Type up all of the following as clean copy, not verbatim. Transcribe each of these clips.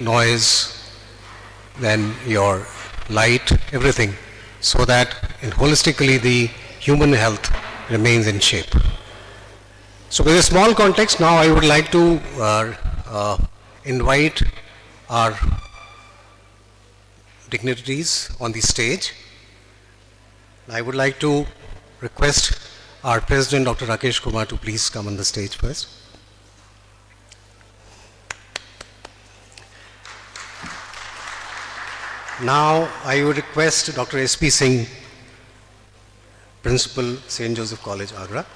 noise, then your light, everything, so that holistically the human health remains in shape. So with a small context, now I would like to invite our dignitaries on the stage. I would like to request our President, Dr. Rakesh Kumar, to please come on the stage first. Now I would request Dr. S.P. Singh, Principal, St. Joseph College, AGRA.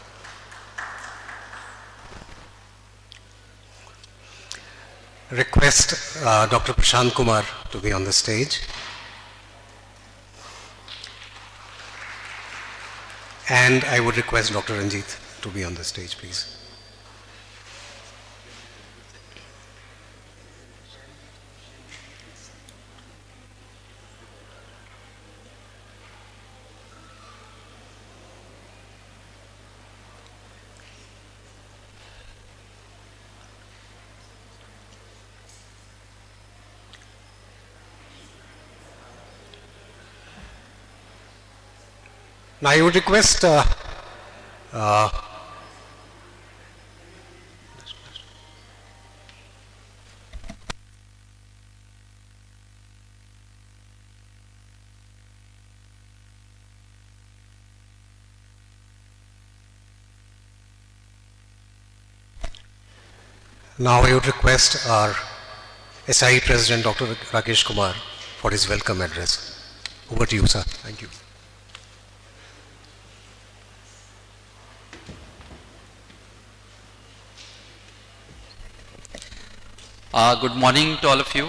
Request Dr. Prashant Kumar to be on the stage. And I would request Dr. Ranjit to be on the stage, please. Now I would request our SIE President, Dr. Rakesh Kumar, for his welcome address. Over to you, sir. Thank you. Good morning to all of you.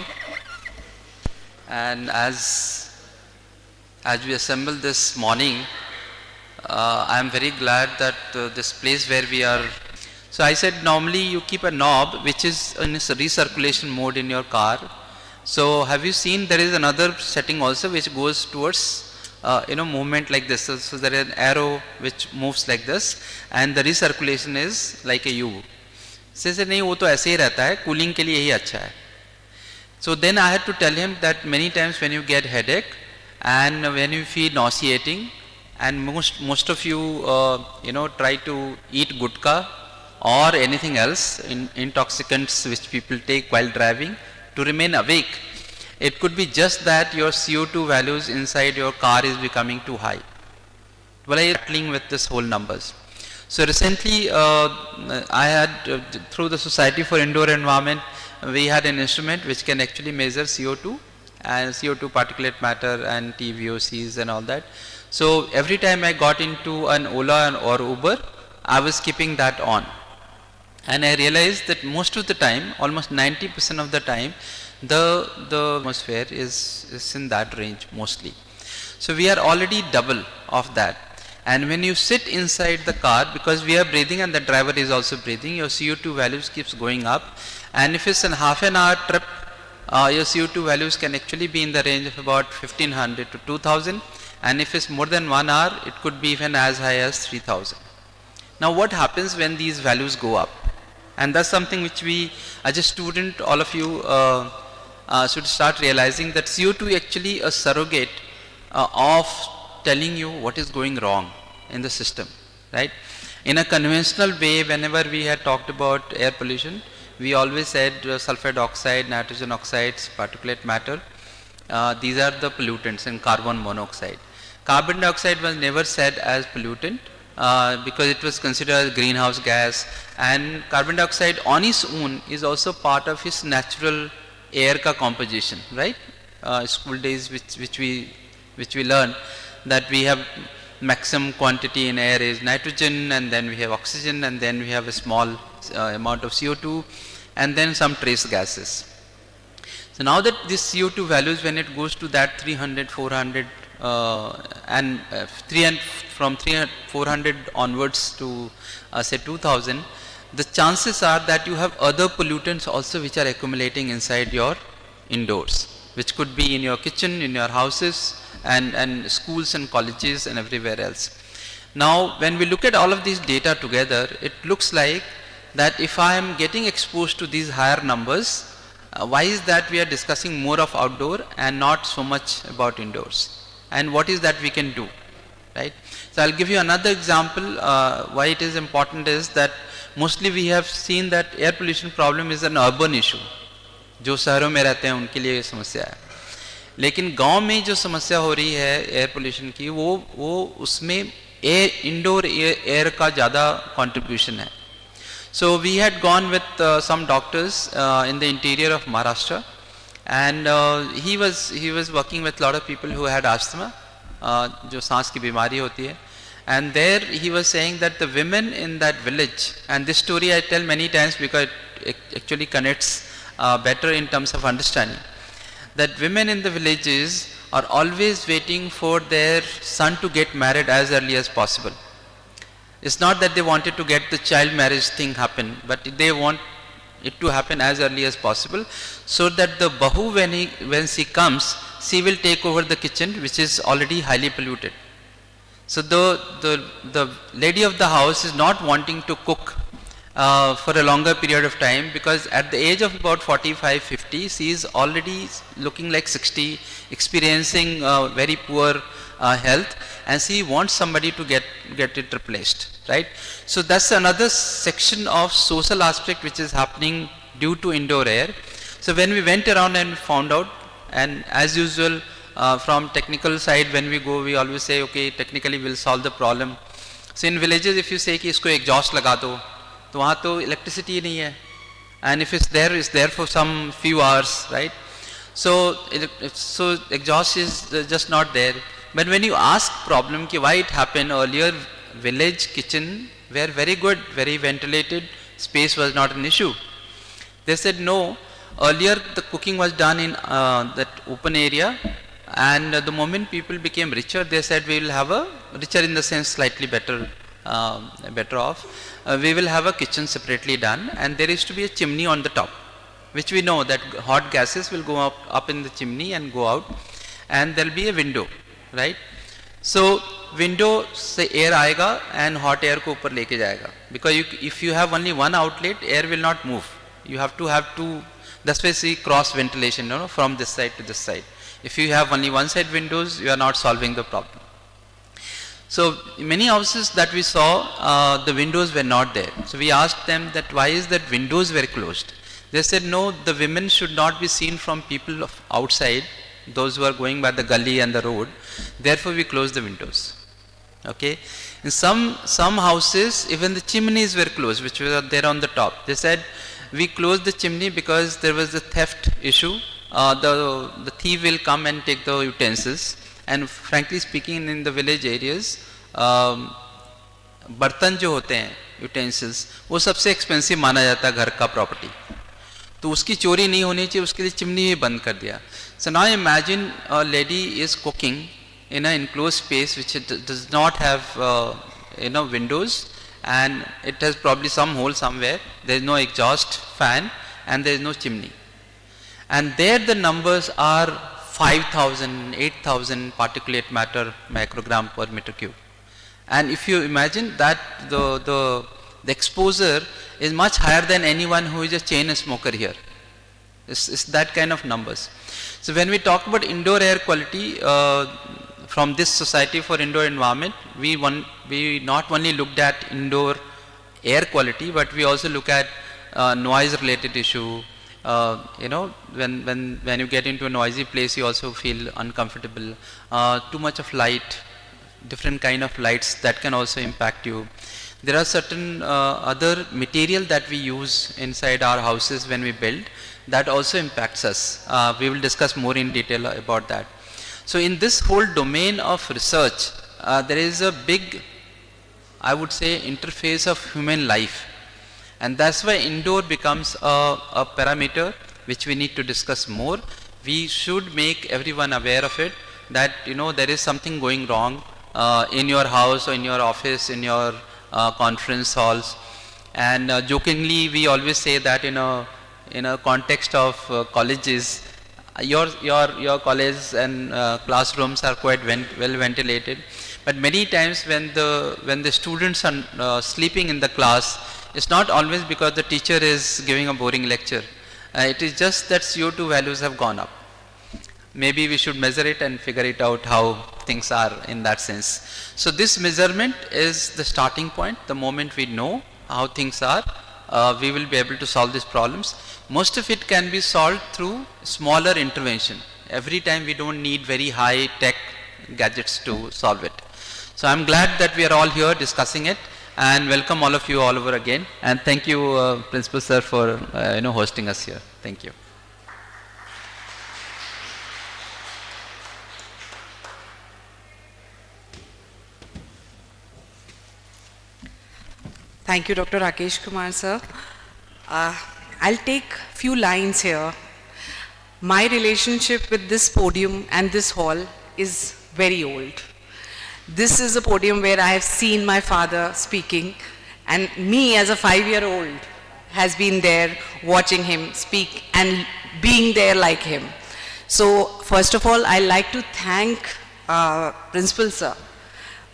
And as we assemble this morning, I am very glad that this place where we are. So I said normally you keep a knob which is in recirculation mode in your car. So have you seen there is another setting also which goes towards movement like this. So there is an arrow which moves like this, and the recirculation is like a U. से नहीं वो तो ऐसे ही रहता है, cooling के लिए यही अच्छा है. So then I had to tell him that many times when you get headache and when you feel nauseating, and most of you try to eat gutka or anything else, intoxicants which people take while driving to remain awake. It could be just that your CO2 values inside your car is becoming too high. Well, I am battling with this whole numbers. So recently I had through the Society for Indoor Environment, we had an instrument which can actually measure CO2 and CO2 particulate matter and TVOCs and all that. So every time I got into an Ola or Uber, I was keeping that on. And I realized that most of the time, almost 90% of the time, the atmosphere is in that range mostly. So we are already double of that. And when you sit inside the car, because we are breathing and the driver is also breathing, your CO2 values keeps going up. And if it's a half an hour trip, your CO2 values can actually be in the range of about 1500 to 2000. And if it's more than 1 hour, it could be even as high as 3000. Now what happens when these values go up? And that's something which we, as a student, all of you should start realizing that CO2 actually a surrogate of telling you what is going wrong in the system, right? In a conventional way, whenever we had talked about air pollution, we always said sulfur dioxide, nitrogen oxides, particulate matter, these are the pollutants, and carbon monoxide. Carbon dioxide was never said as pollutant because it was considered as greenhouse gas, and carbon dioxide on its own is also part of its natural air ka composition, right? School days which we learn that we have maximum quantity in air is nitrogen, and then we have oxygen, and then we have a small amount of CO2, and then some trace gases. So now that this CO2 values, when it goes to that 300, 400 and 400 onwards to say 2000, the chances are that you have other pollutants also which are accumulating inside your indoors, which could be in your kitchen, in your houses, and schools and colleges and everywhere else. Now when we look at all of these data together, it looks like that if I am getting exposed to these higher numbers, Why is that we are discussing more of outdoor and not so much about indoors? And what is that we can do, right? So I'll give you another example. Why it is important is that mostly we have seen that air pollution problem is an urban issue. जो शहरों में रहते हैं उनके लिए समस्या है, लेकिन गांव में जो समस्या हो रही है एयर पोल्यूशन की वो उसमें इंडोर एयर का ज़्यादा कंट्रीब्यूशन है. So we had gone with some doctors in the interior of Maharashtra, and he was working with a lot of people who had asthma, जो सांस की बीमारी होती है. And there he was saying that the women in that village, and this story I tell many times because it actually connects better in terms of understanding, that women in the villages are always waiting for their son to get married as early as possible. It's not that they wanted to get the child marriage thing happen, but they want it to happen as early as possible, so that the bahu when she comes, she will take over the kitchen, which is already highly polluted. So the lady of the house is not wanting to cook for a longer period of time, because at the age of about 45-50 she is already looking like 60, experiencing very poor health, and she wants somebody to get it replaced, right? So that's another section of social aspect which is happening due to indoor air. So when we went around and found out, and as usual from technical side when we go, we always say okay, technically we'll solve the problem. So in villages if you say कि इसको exhaust लगा दो, तो वहाँ तो electricity नहीं है, and if it's there for some few hours, right? So exhaust is just not there. But when you ask problem कि why it happened, earlier village kitchen were very good, very ventilated, space was not an issue. They said no, earlier the cooking was done in that open area, and the moment people became richer, they said we will have a richer in the sense slightly better off, we will have a kitchen separately done, and there is to be a chimney on the top, which we know that hot gases will go up in the chimney and go out, and there will be a window, right? So window से air आएगा and hot air को ऊपर लेके जाएगा, because if you have only one outlet, air will not move. You have to have two. That's why see cross ventilation, from this side to this side. If you have only one side windows, you are not solving the problem. So many houses that we saw, the windows were not there. So we asked them that why is that windows were closed. They said no, the women should not be seen from people of outside, those who are going by the gully and the road. Therefore we closed the windows. Okay. In some houses, even the chimneys were closed, which were there on the top. They said we closed the chimney because there was a theft issue. The thief will come and take the utensils. And frankly speaking, in the village areas, बर्तन जो होते हैं utensils, वो सबसे expensive माना जाता है घर का property. तो उसकी चोरी नहीं होनी चाहिए, उसके लिए चिमनी भी बंद कर दिया. So now imagine a lady is cooking in an enclosed space which does not have windows, and it has probably some hole somewhere. There is no exhaust fan and there is no chimney. And there the numbers are 5,000, 8,000 particulate matter microgram per meter cube. And if you imagine that the exposure is much higher than anyone who is a chain smoker here. It's that kind of numbers. So when we talk about indoor air quality from this Society for Indoor Environment, we not only looked at indoor air quality, but we also look at noise related issue. When you get into a noisy place, you also feel uncomfortable. Too much of light, different kind of lights that can also impact you. There are certain other material that we use inside our houses when we build that also impacts us. We will discuss more in detail about that. So in this whole domain of research, there is a big, I would say, interface of human life. And that's why indoor becomes a parameter which we need to discuss more. We should make everyone aware of it, that there is something going wrong in your house or in your office, in your conference halls. And jokingly we always say that in a context of colleges, your college and classrooms are quite well ventilated, but many times when the students are sleeping in the class, it's not always because the teacher is giving a boring lecture. It is just that CO2 values have gone up. Maybe we should measure it and figure it out how things are in that sense. So this measurement is the starting point. The moment we know how things are, we will be able to solve these problems. Most of it can be solved through smaller intervention. Every time we don't need very high tech gadgets to solve it. So I'm glad that we are all here discussing it, and welcome all of you all over again. And thank you, Principal Sir, for hosting us here. Thank you. Thank you, Dr. Rakesh Kumar, sir. I'll take few lines here. My relationship with this podium and this hall is very old. This is a podium where I have seen my father speaking, and me as a 5-year-old has been there watching him speak and being there like him. So first of all, I'd like to thank Principal Sir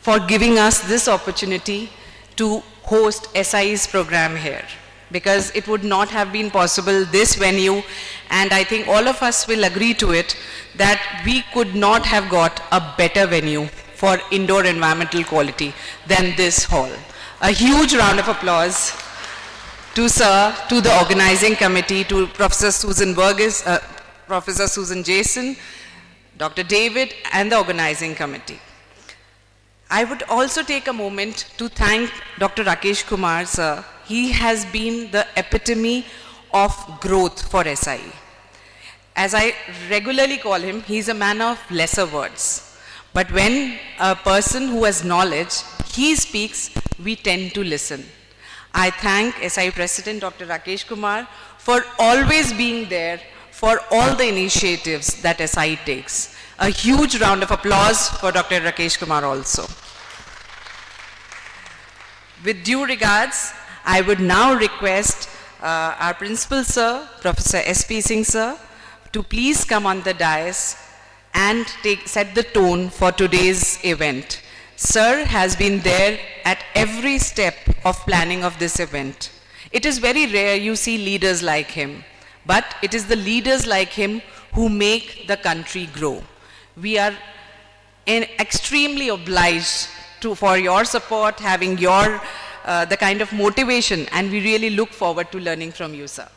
for giving us this opportunity to host SI's program here, because it would not have been possible, this venue, and I think all of us will agree to it, that we could not have got a better venue for indoor environmental quality than this hall. A huge round of applause to Sir, to the organizing committee, to Professor Susan Burgess, Professor Susan Jason, Dr. David, and the organizing committee. I would also take a moment to thank Dr. Rakesh Kumar, sir. He has been the epitome of growth for SI. As I regularly call him, he's a man of lesser words. But when a person who has knowledge, he speaks, we tend to listen. I thank SI President Dr. Rakesh Kumar for always being there for all the initiatives that SI takes. A huge round of applause for Dr. Rakesh Kumar also. With due regards, I would now request our Principal Sir, Professor S.P. Singh Sir, to please come on the dais and set the tone for today's event. Sir has been there at every step of planning of this event. It is very rare you see leaders like him, but it is the leaders like him who make the country grow. We are extremely obliged for your support, having your the kind of motivation, and we really look forward to learning from you, sir.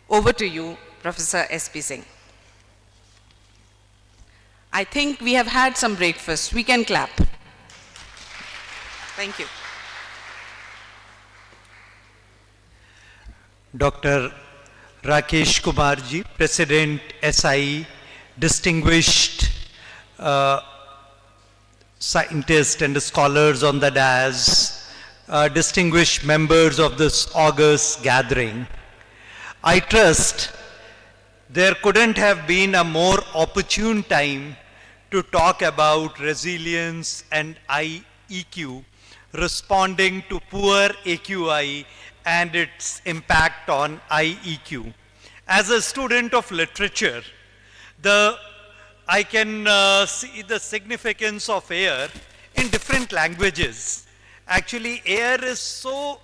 Over to you, Professor S.P. Singh. I think we have had some breakfast. We can clap. Thank you. Dr. Rakesh Kumar ji, President SI, distinguished scientists and scholars on the dais, distinguished members of this august gathering. I trust there couldn't have been a more opportune time to talk about resilience and IEQ, responding to poor AQI and its impact on IEQ. As a student of literature, I can see the significance of air in different languages. Actually, air is so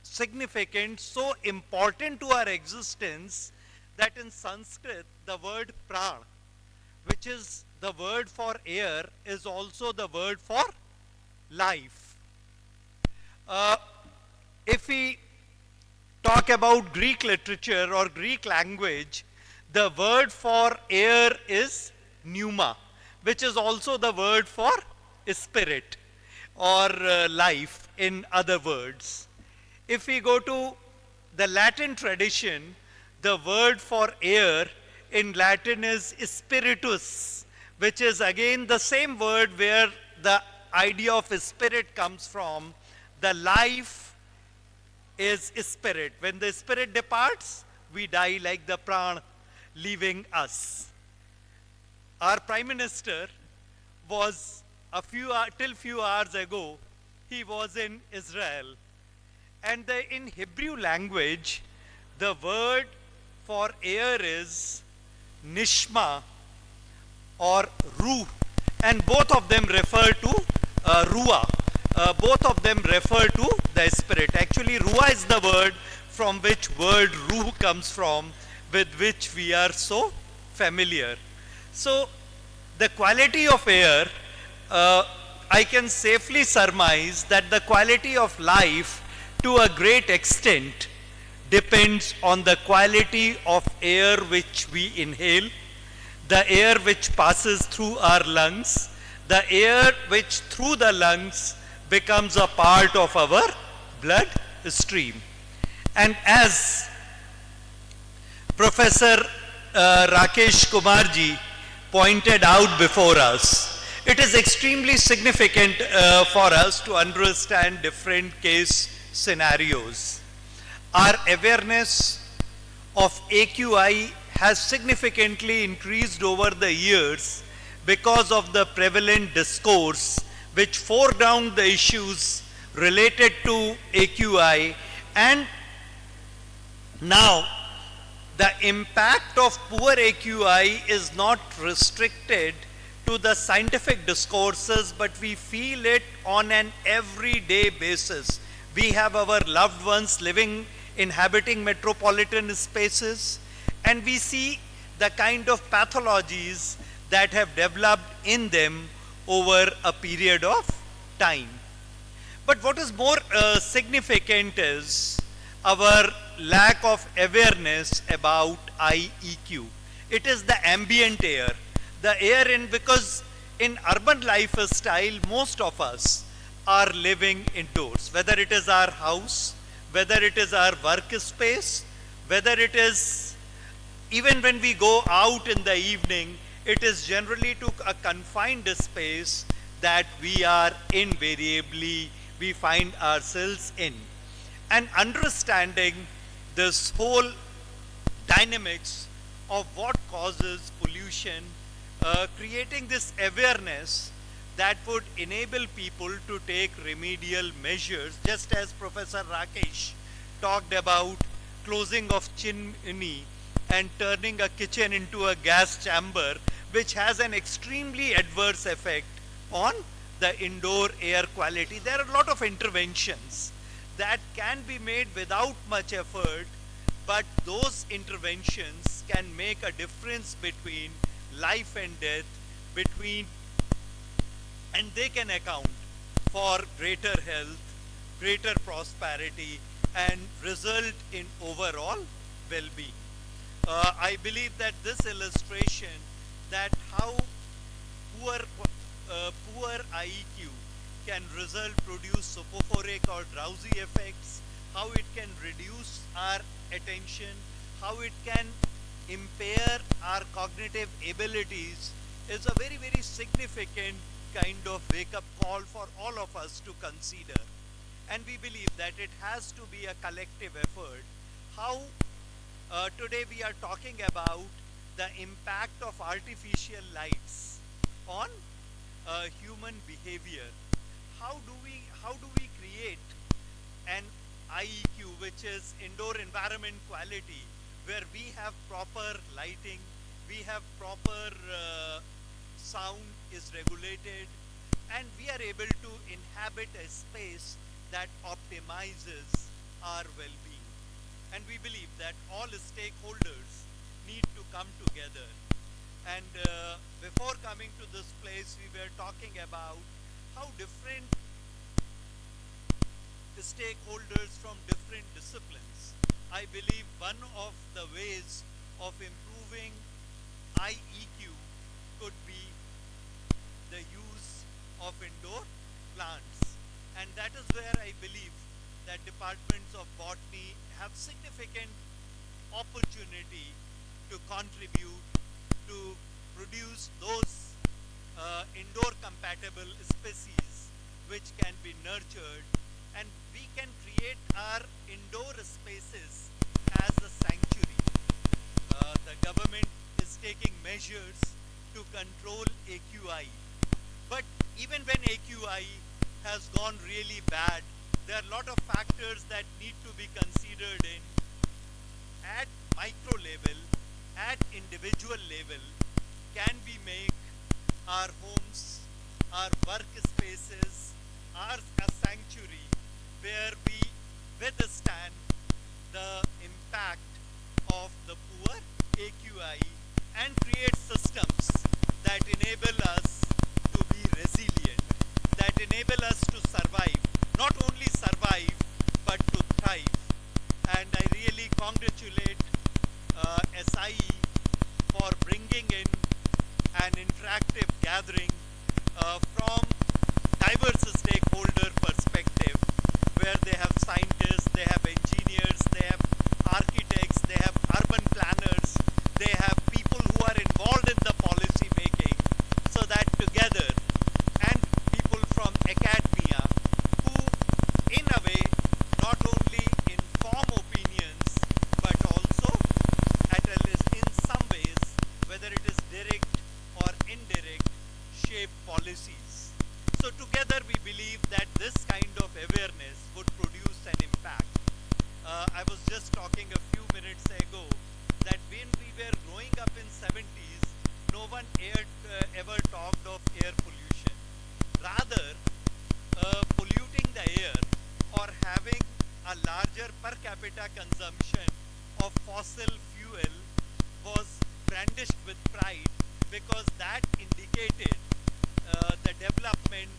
significant, so important to our existence, that in Sanskrit, the word pran, which is the word for air, is also the word for life. If we talk about Greek literature or Greek language, the word for air is pneuma, which is also the word for spirit or life in other words. If we go to the Latin tradition, the word for air in Latin is spiritus, which is again the same word where the idea of spirit comes from. The life is spirit. When the spirit departs, we die like the pran leaving us. Our Prime Minister was till few hours ago, he was in Israel. And in Hebrew language, the word for air is nishma or ruh, and both of them refer to ruah. Both of them refer to the spirit. Actually, ruah is the word from which word ruh comes from, with which we are so familiar. So the quality of air, I can safely surmise that the quality of life to a great extent depends on the quality of air which we inhale, the air which passes through our lungs, the air which through the lungs becomes a part of our blood stream. And as Professor Rakesh Kumarji pointed out before us, it is extremely significant for us to understand different case scenarios. Our awareness of AQI has significantly increased over the years because of the prevalent discourse which foreground the issues related to AQI, and now the impact of poor AQI is not restricted to the scientific discourses, but we feel it on an everyday basis. We have our loved ones inhabiting metropolitan spaces, and we see the kind of pathologies that have developed in them over a period of time. But what is more significant is our lack of awareness about IEQ. It is the ambient air, the air because in urban lifestyle, most of us are living indoors, whether it is our house, whether it is our workspace, whether it is even when we go out in the evening, it is generally to a confined space that we find ourselves in. And understanding this whole dynamics of what causes pollution, creating this awareness that would enable people to take remedial measures, just as Professor Rakesh talked about closing of chimney and turning a kitchen into a gas chamber, which has an extremely adverse effect on the indoor air quality. There are a lot of interventions that can be made without much effort, but those interventions can make a difference between life and death, and they can account for greater health, greater prosperity, and result in overall well-being. I believe that this illustration that how poor IEQ can produce sopophoric or drowsy effects, how it can reduce our attention, how it can impair our cognitive abilities, is a very, very significant kind of wake-up call for all of us to consider. And we believe that it has to be a collective effort. How today we are talking about the impact of artificial lights on human behavior. How do we create an IEQ, which is indoor environment quality, where we have proper lighting, we have proper sound is regulated, and we are able to inhabit a space that optimizes our well-being. And we believe that all stakeholders need to come together. And before coming to this place, we were talking about how different stakeholders from different disciplines. I believe one of the ways of improving IEQ could be the use of indoor plants. And that is where I believe that departments of botany have significant opportunity to contribute to produce those indoor compatible species which can be nurtured, and we can create our indoor spaces as a sanctuary. The government is taking measures to control AQI, but even when AQI has gone really bad, there are a lot of factors that need to be considered in at micro level, at individual level. Can we make our homes, our workspaces, a sanctuary where we withstand the impact of the poor AQI, and create systems that enable us to be resilient, that enable us to survive, not only survive, but to thrive. And I really congratulate SIE for bringing in an interactive gathering from diverse stakeholder perspective, where they have scientists, they have engineers, they have architects, they have urban planners, they have people who are involved in the policy making, so that together, and people from academia who in a way not only inform opinions but also at least in some ways, whether it is direct or indirect, shape policies. So together we believe that this kind of awareness would produce an impact. I was just talking a few minutes ago that when we were growing up in 70s, no one ever talked of air pollution. Rather, polluting the air or having a larger per capita consumption of fossil fuel was brandished with pride, because that indicated the development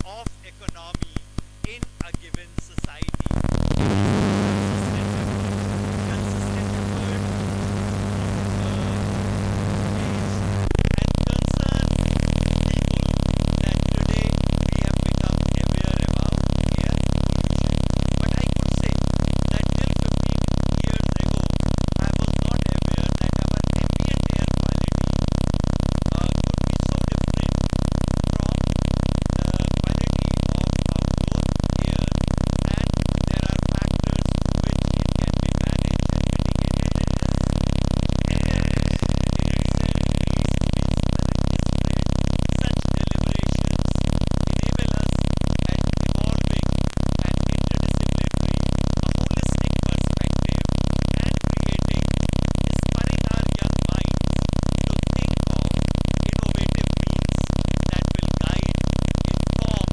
of economy in a given society. Consistent effort and concern people that today we have become aware about air pollution. But I could say that till 15 years ago, I was not aware that our ambient air quality could be so different from the quality of outdoor air, and there are factors through which it can be managed and mitigated. Such deliberations enable us at evolving and interdisciplinary, a holistic perspective, and creating, inspiring our young minds to think of innovative means that will guide, inform,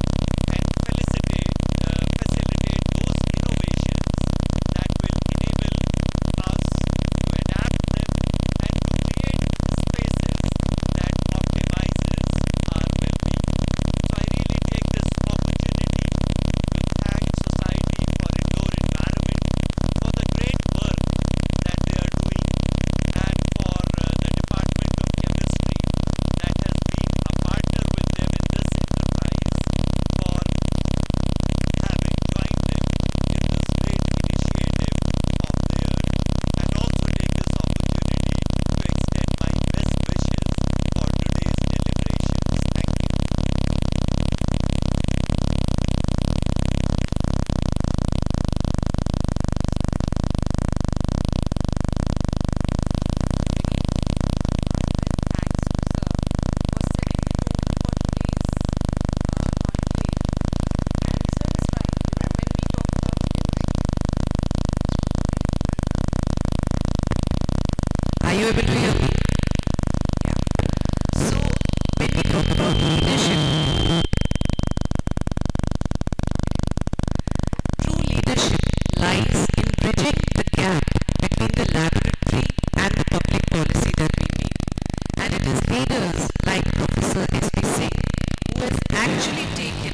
and facilitate those innovations that will enable us to adapt them and to create spaces that optimizes our well-being. So I really take this opportunity to thank Society for Indoor Environment for the great work that they are doing, and for the Department of Chemistry that has been a partner with them in this enterprise, for having joined them in this great initiative of theirs, and also take this opportunity to extend my best wishes for today's deliberations. Thank you. Are you able to hear me? Yeah. So, when we talk about leadership, true leadership lies in bridging the gap between the laboratory and the public policy that we make. And it is leaders like Professor S.P. Singh who has actually taken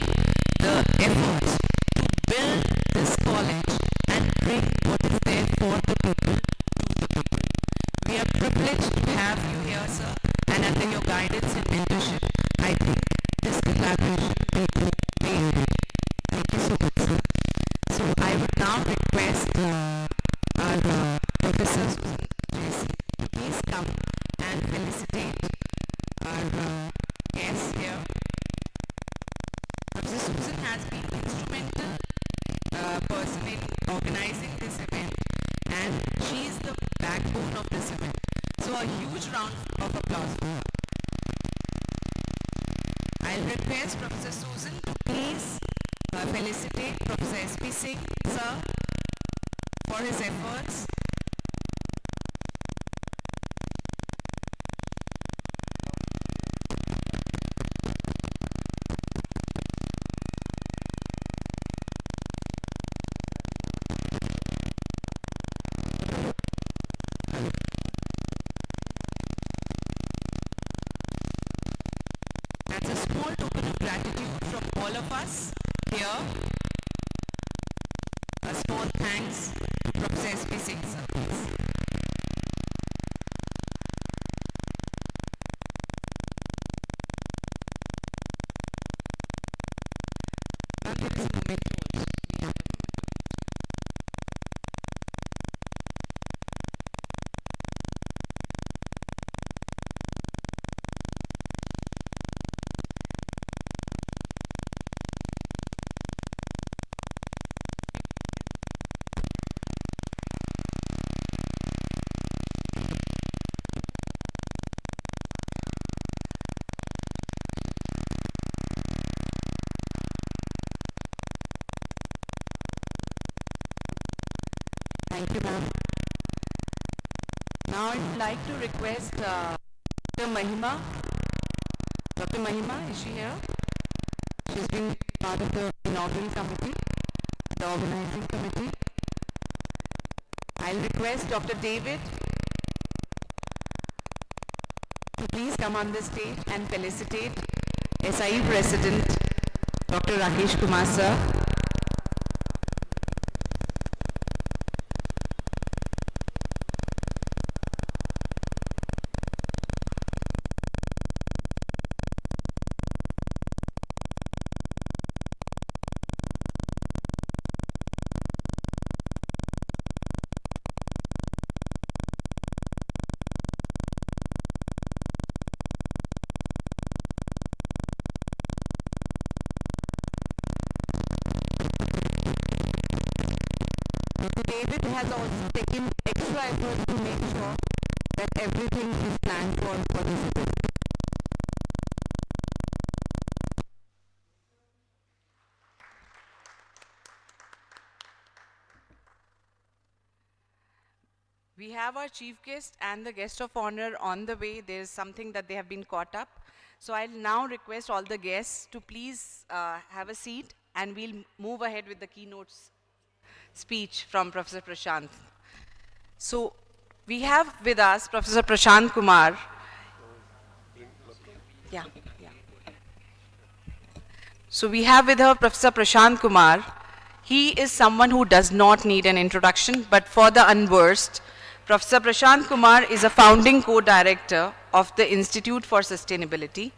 the efforts to build this college and bring what is there for the people to the people. We are privileged to have you here, sir, and under your guidance and mentorship, I think this collaboration will go way ahead. Thank you so much, sir. So I would now request our Professor Susan Jesse to please come and felicitate our guests here. Professor Susan has been instrumental person in organizing this event, and she is the backbone of this event. So a huge round of applause for her. I'll request Professor Susan to please felicitate Professor S.P. Singh, sir, for his efforts. of us here, a small thanks to Professor S.P. Singh, sir, please. Ma'am, there is a memento also. We have a memento. Thank you, ma'am. Now I'd like to request Dr. Mahima. Dr. Mahima, is she here? She's been part of the inaugural committee, the organizing committee. I'll request Dr. David to please come on the stage and felicitate SIE President Dr. Rakesh Kumar sir. Dr. David has also taken extra effort to make sure that everything is planned for this event. We have our chief guest and the guest of honor on the way. There is something that they have been caught up. So I'll now request all the guests to please have a seat, and we'll move ahead with the keynotes speech from Professor Prashant. So we have with us Professor Prashant Kumar. Yeah. So we have with her Professor Prashant Kumar. He is someone who does not need an introduction, but for the unversed, Professor Prashant Kumar is a founding co-director of the Institute for Sustainability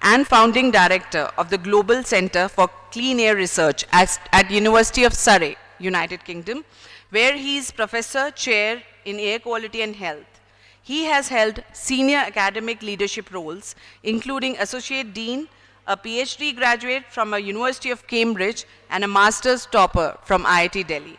and founding director of the Global Center for Clean Air Research at University of Surrey, United Kingdom, where he is professor chair in air quality and health. He has held senior academic leadership roles, including associate dean, a PhD graduate from a University of Cambridge, and a master's topper from IIT Delhi.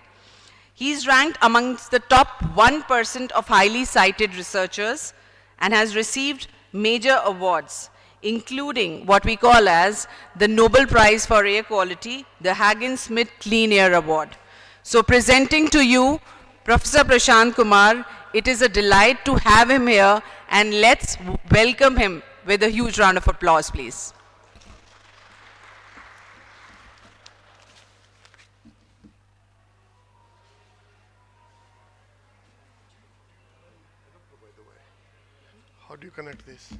He is ranked amongst the top 1% of highly cited researchers and has received major awards, including what we call as the Nobel Prize for Air Quality, the Hagen-Smith Clean Air Award. So presenting to you, Professor Prashant Kumar, it is a delight to have him here, and let's welcome him with a huge round of applause, please. How do you connect this?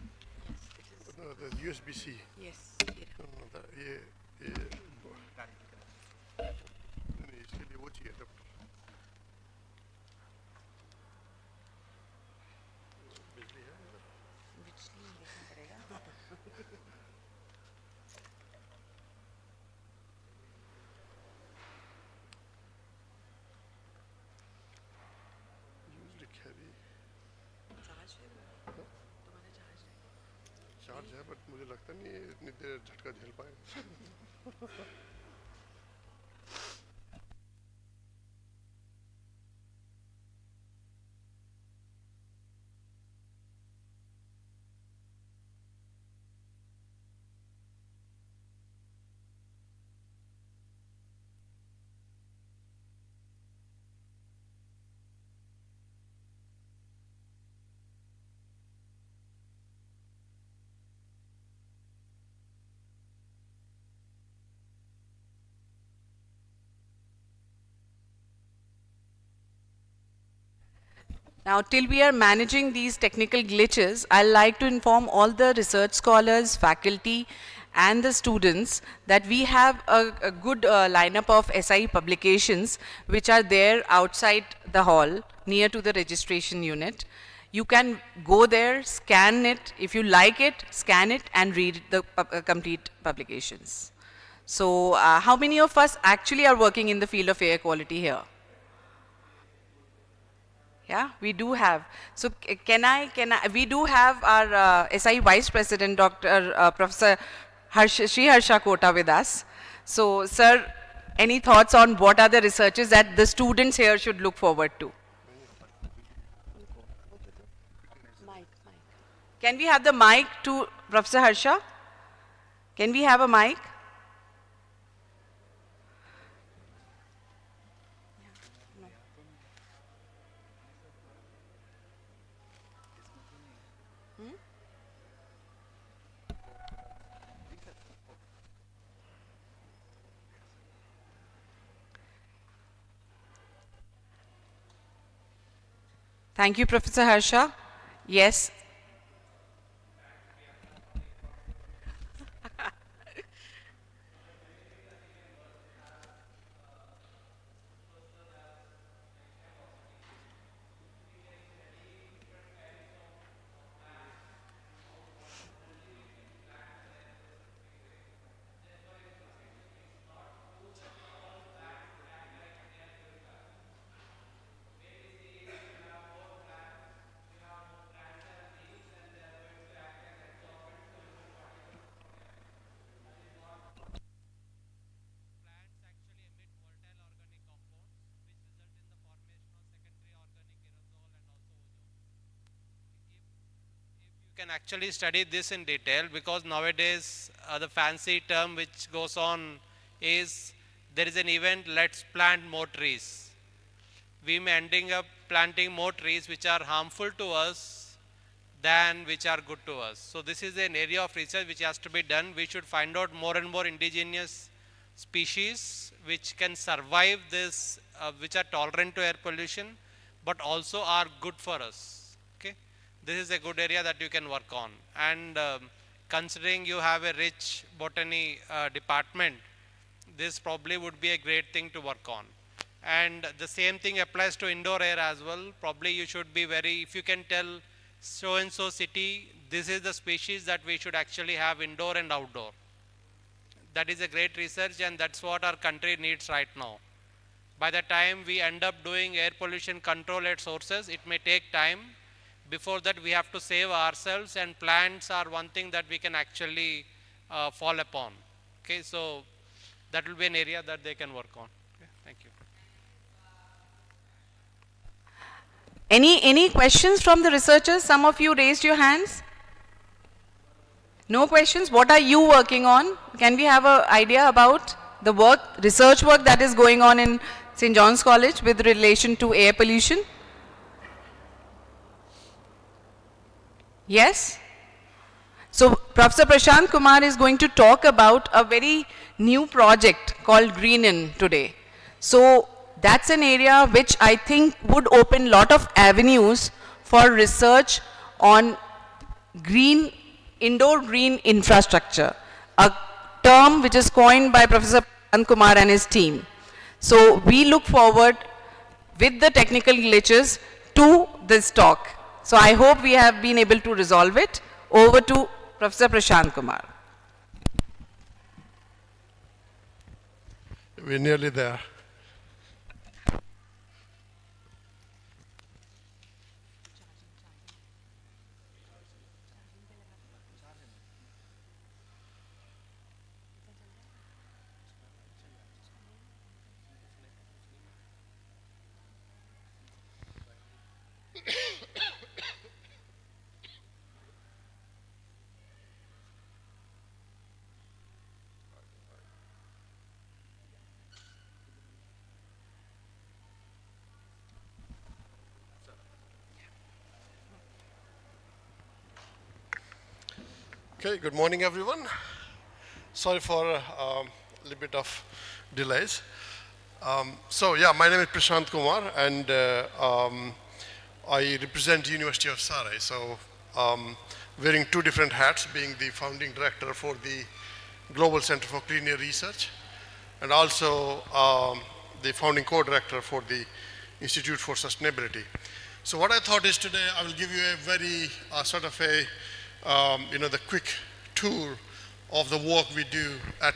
No, the USB-C. Yes. No, ये नहीं, इसके लिए वो चाहिए adapter. बिजली है इधर? Used to carry. Charge है, बट मुझे लगता नहीं है इतनी देर झटका झेल पाएगा. Now, till we are managing these technical glitches, I'd like to inform all the research scholars, faculty, and the students that we have a good lineup of SI publications which are there outside the hall near to the registration unit. You can go there, scan it. If you like it, scan it and read the complete publications. So how many of us actually are working in the field of air quality here? Yeah, we do have. So we do have our SI Vice President, Dr. Professor Sri Harsha Kota with us. So, sir, any thoughts on what are the researches that the students here should look forward to? Can we have the mic to Professor Harsha? Can we have a mic? Thank you, Professor Harsha. Yes. Can actually study this in detail, because nowadays the fancy term which goes on is there is an event, let's plant more trees. We may ending up planting more trees which are harmful to us than which are good to us. So this is an area of research which has to be done. We should find out more and more indigenous species which can survive this, which are tolerant to air pollution, but also are good for us. This is a good area that you can work on. And considering you have a rich botany department, this probably would be a great thing to work on. And the same thing applies to indoor air as well. Probably you should be very, if you can tell so and so city, this is the species that we should actually have indoor and outdoor. That is a great research, and that's what our country needs right now. By the time we end up doing air pollution control at sources, it may take time. Before that, we have to save ourselves, and plants are one thing that we can actually fall upon. Okay, so that will be an area that they can work on. Okay, thank you. Any questions from the researchers? Some of you raised your hands. No questions? What are you working on? Can we have an idea about the work, research work that is going on in St. John's College with relation to air pollution? Yes? So Professor Prashant Kumar is going to talk about a very new project called Green In today. So that's an area which I think would open lot of avenues for research on green, indoor green infrastructure, a term which is coined by Professor Prashant Kumar and his team. So we look forward with the technical glitches to this talk. So I hope we have been able to resolve it. Over to Professor Prashant Kumar. We're nearly there. Okay, good morning, everyone. Sorry for a little bit of delays. So yeah, my name is Prashant Kumar, and I represent University of Sarai. So wearing two different hats, being the founding director for the Global Center for Clean Air Research, and also the founding co-director for the Institute for Sustainability. So what I thought is today I will give you a very sort of a, the quick tour of the work we do at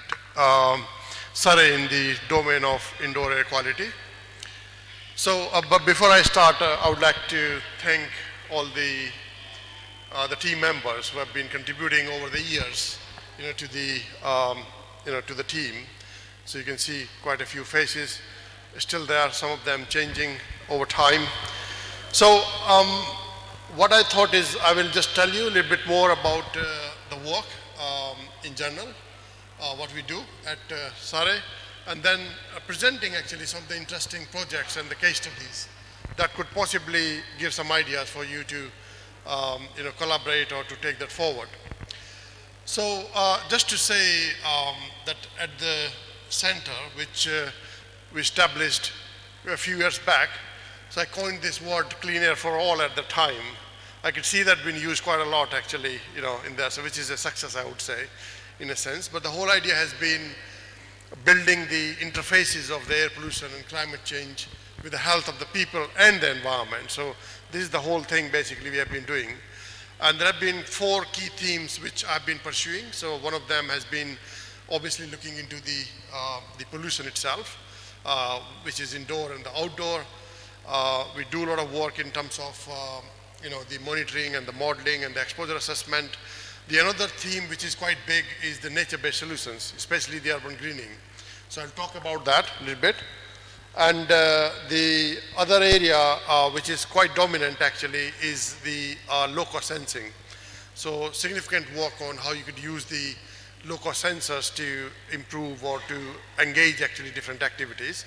Surrey in the domain of indoor air quality. So, but before I start, I would like to thank all the team members who have been contributing over the years, to the, to the team. So you can see quite a few faces still there, some of them changing over time. So what I thought is I will just tell you a little bit more about the work in general, what we do at Surrey, and then presenting actually some of the interesting projects and the case studies that could possibly give some ideas for you to collaborate or to take that forward. So just to say that at the center, which we established a few years back, so I coined this word clean air for all at the time. I could see that being used quite a lot actually, in there, so which is a success, I would say, in a sense. But the whole idea has been building the interfaces of the air pollution and climate change with the health of the people and the environment. So this is the whole thing basically we have been doing. And there have been 4 key themes which I've been pursuing. So one of them has been obviously looking into the pollution itself, which is indoor and the outdoor. We do a lot of work in terms of the monitoring and the modeling and the exposure assessment. The another theme which is quite big is the nature-based solutions, especially the urban greening. So I'll talk about that a little bit. And the other area which is quite dominant actually is the low-cost sensing. So significant work on how you could use the low-cost sensors to improve or to engage actually different activities.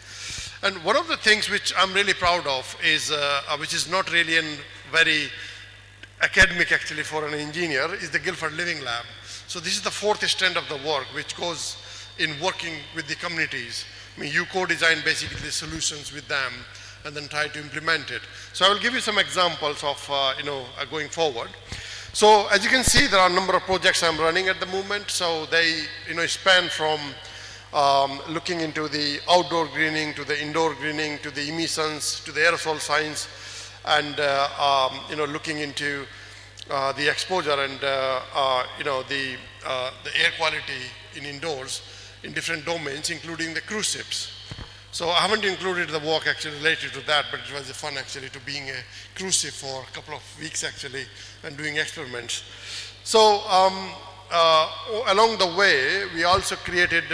And one of the things which I'm really proud of is, which is not really a very academic actually for an engineer, is the Guildford Living Lab. So this is the 4th strand of the work which goes in working with the communities. I mean, you co-design basically the solutions with them and then try to implement it. So I will give you some examples of, going forward. So as you can see, there are a number of projects I'm running at the moment. So they, span from looking into the outdoor greening, to the indoor greening, to the emissions, to the aerosol science, and looking into the exposure and the air quality in indoors in different domains, including the cruise ships. So I haven't included the work actually related to that, but it was fun actually to being a cruise ship for a couple of weeks actually and doing experiments. So along the way, we also created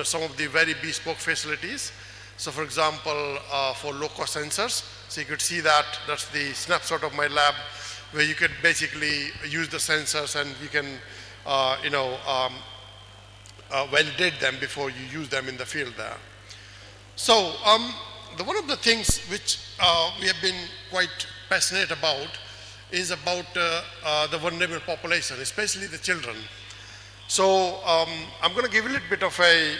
some of the very bespoke facilities. So for example, for low-cost sensors, so you could see that, that's the snapshot of my lab, where you could basically use the sensors and you can, validate them before you use them in the field there. So one of the things which we have been quite passionate about is about the vulnerable population, especially the children. So I'm going to give a little bit of a,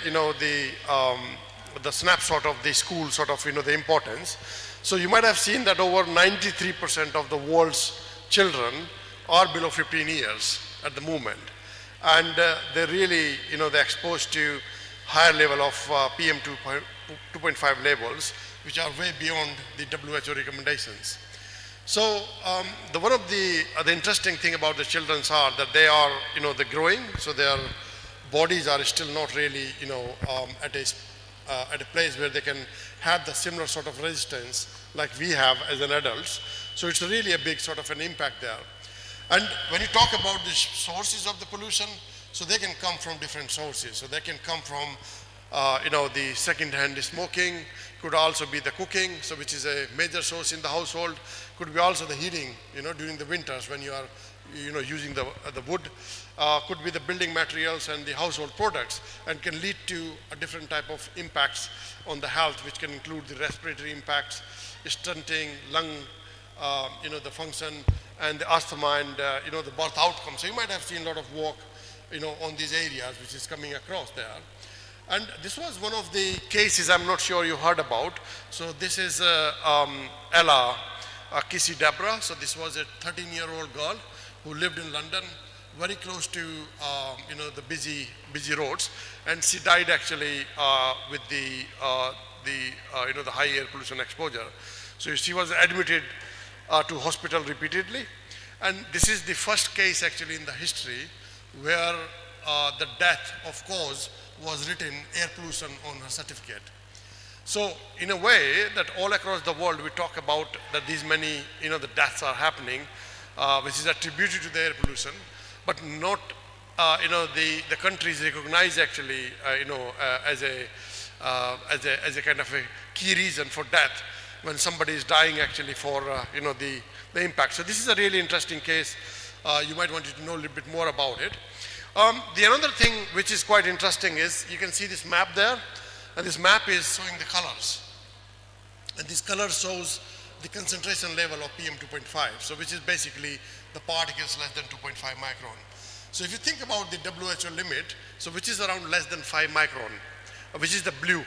the snapshot of the school sort of, the importance. So you might have seen that over 93% of the world's children are below 15 years at the moment. And they're really, they're exposed to higher level of PM 2.5 levels, which are way beyond the WHO recommendations. So one of the interesting thing about the children are that they are, they're growing, so their bodies are still not really, at a place where they can have the similar sort of resistance like we have as an adults. So it's really a big sort of an impact there. And when you talk about the sources of the pollution, so they can come from different sources. So they can come from, the second-hand smoking, could also be the cooking, so which is a major source in the household, could be also the heating, during the winters when you are, using the wood, could be the building materials and the household products, and can lead to a different type of impacts on the health, which can include the respiratory impacts, stunting, lung, the function, and the asthma and, the birth outcome. So you might have seen a lot of work, on these areas, which is coming across there. And this was one of the cases I'm not sure you heard about. So this is Ella Kissy Deborah. So this was a 13-year-old girl who lived in London very close to the busy roads, and she died actually with the high air pollution exposure. So she was admitted to hospital repeatedly, and this is the first case actually in the history where the death of cause was written air pollution on her certificate. So in a way that all across the world we talk about that these many the deaths are happening, which is attributed to the air pollution, but not the countries recognize actually as a kind of a key reason for death when somebody is dying actually for the impact. So this is a really interesting case. You might want to know a little bit more about it. The another thing which is quite interesting is you can see this map there, and this map is showing the colors, and this color shows the concentration level of PM2.5, so which is basically the particles less than 2.5 micron. So if you think about the WHO limit, so which is around less than 5 micron, which is the blue,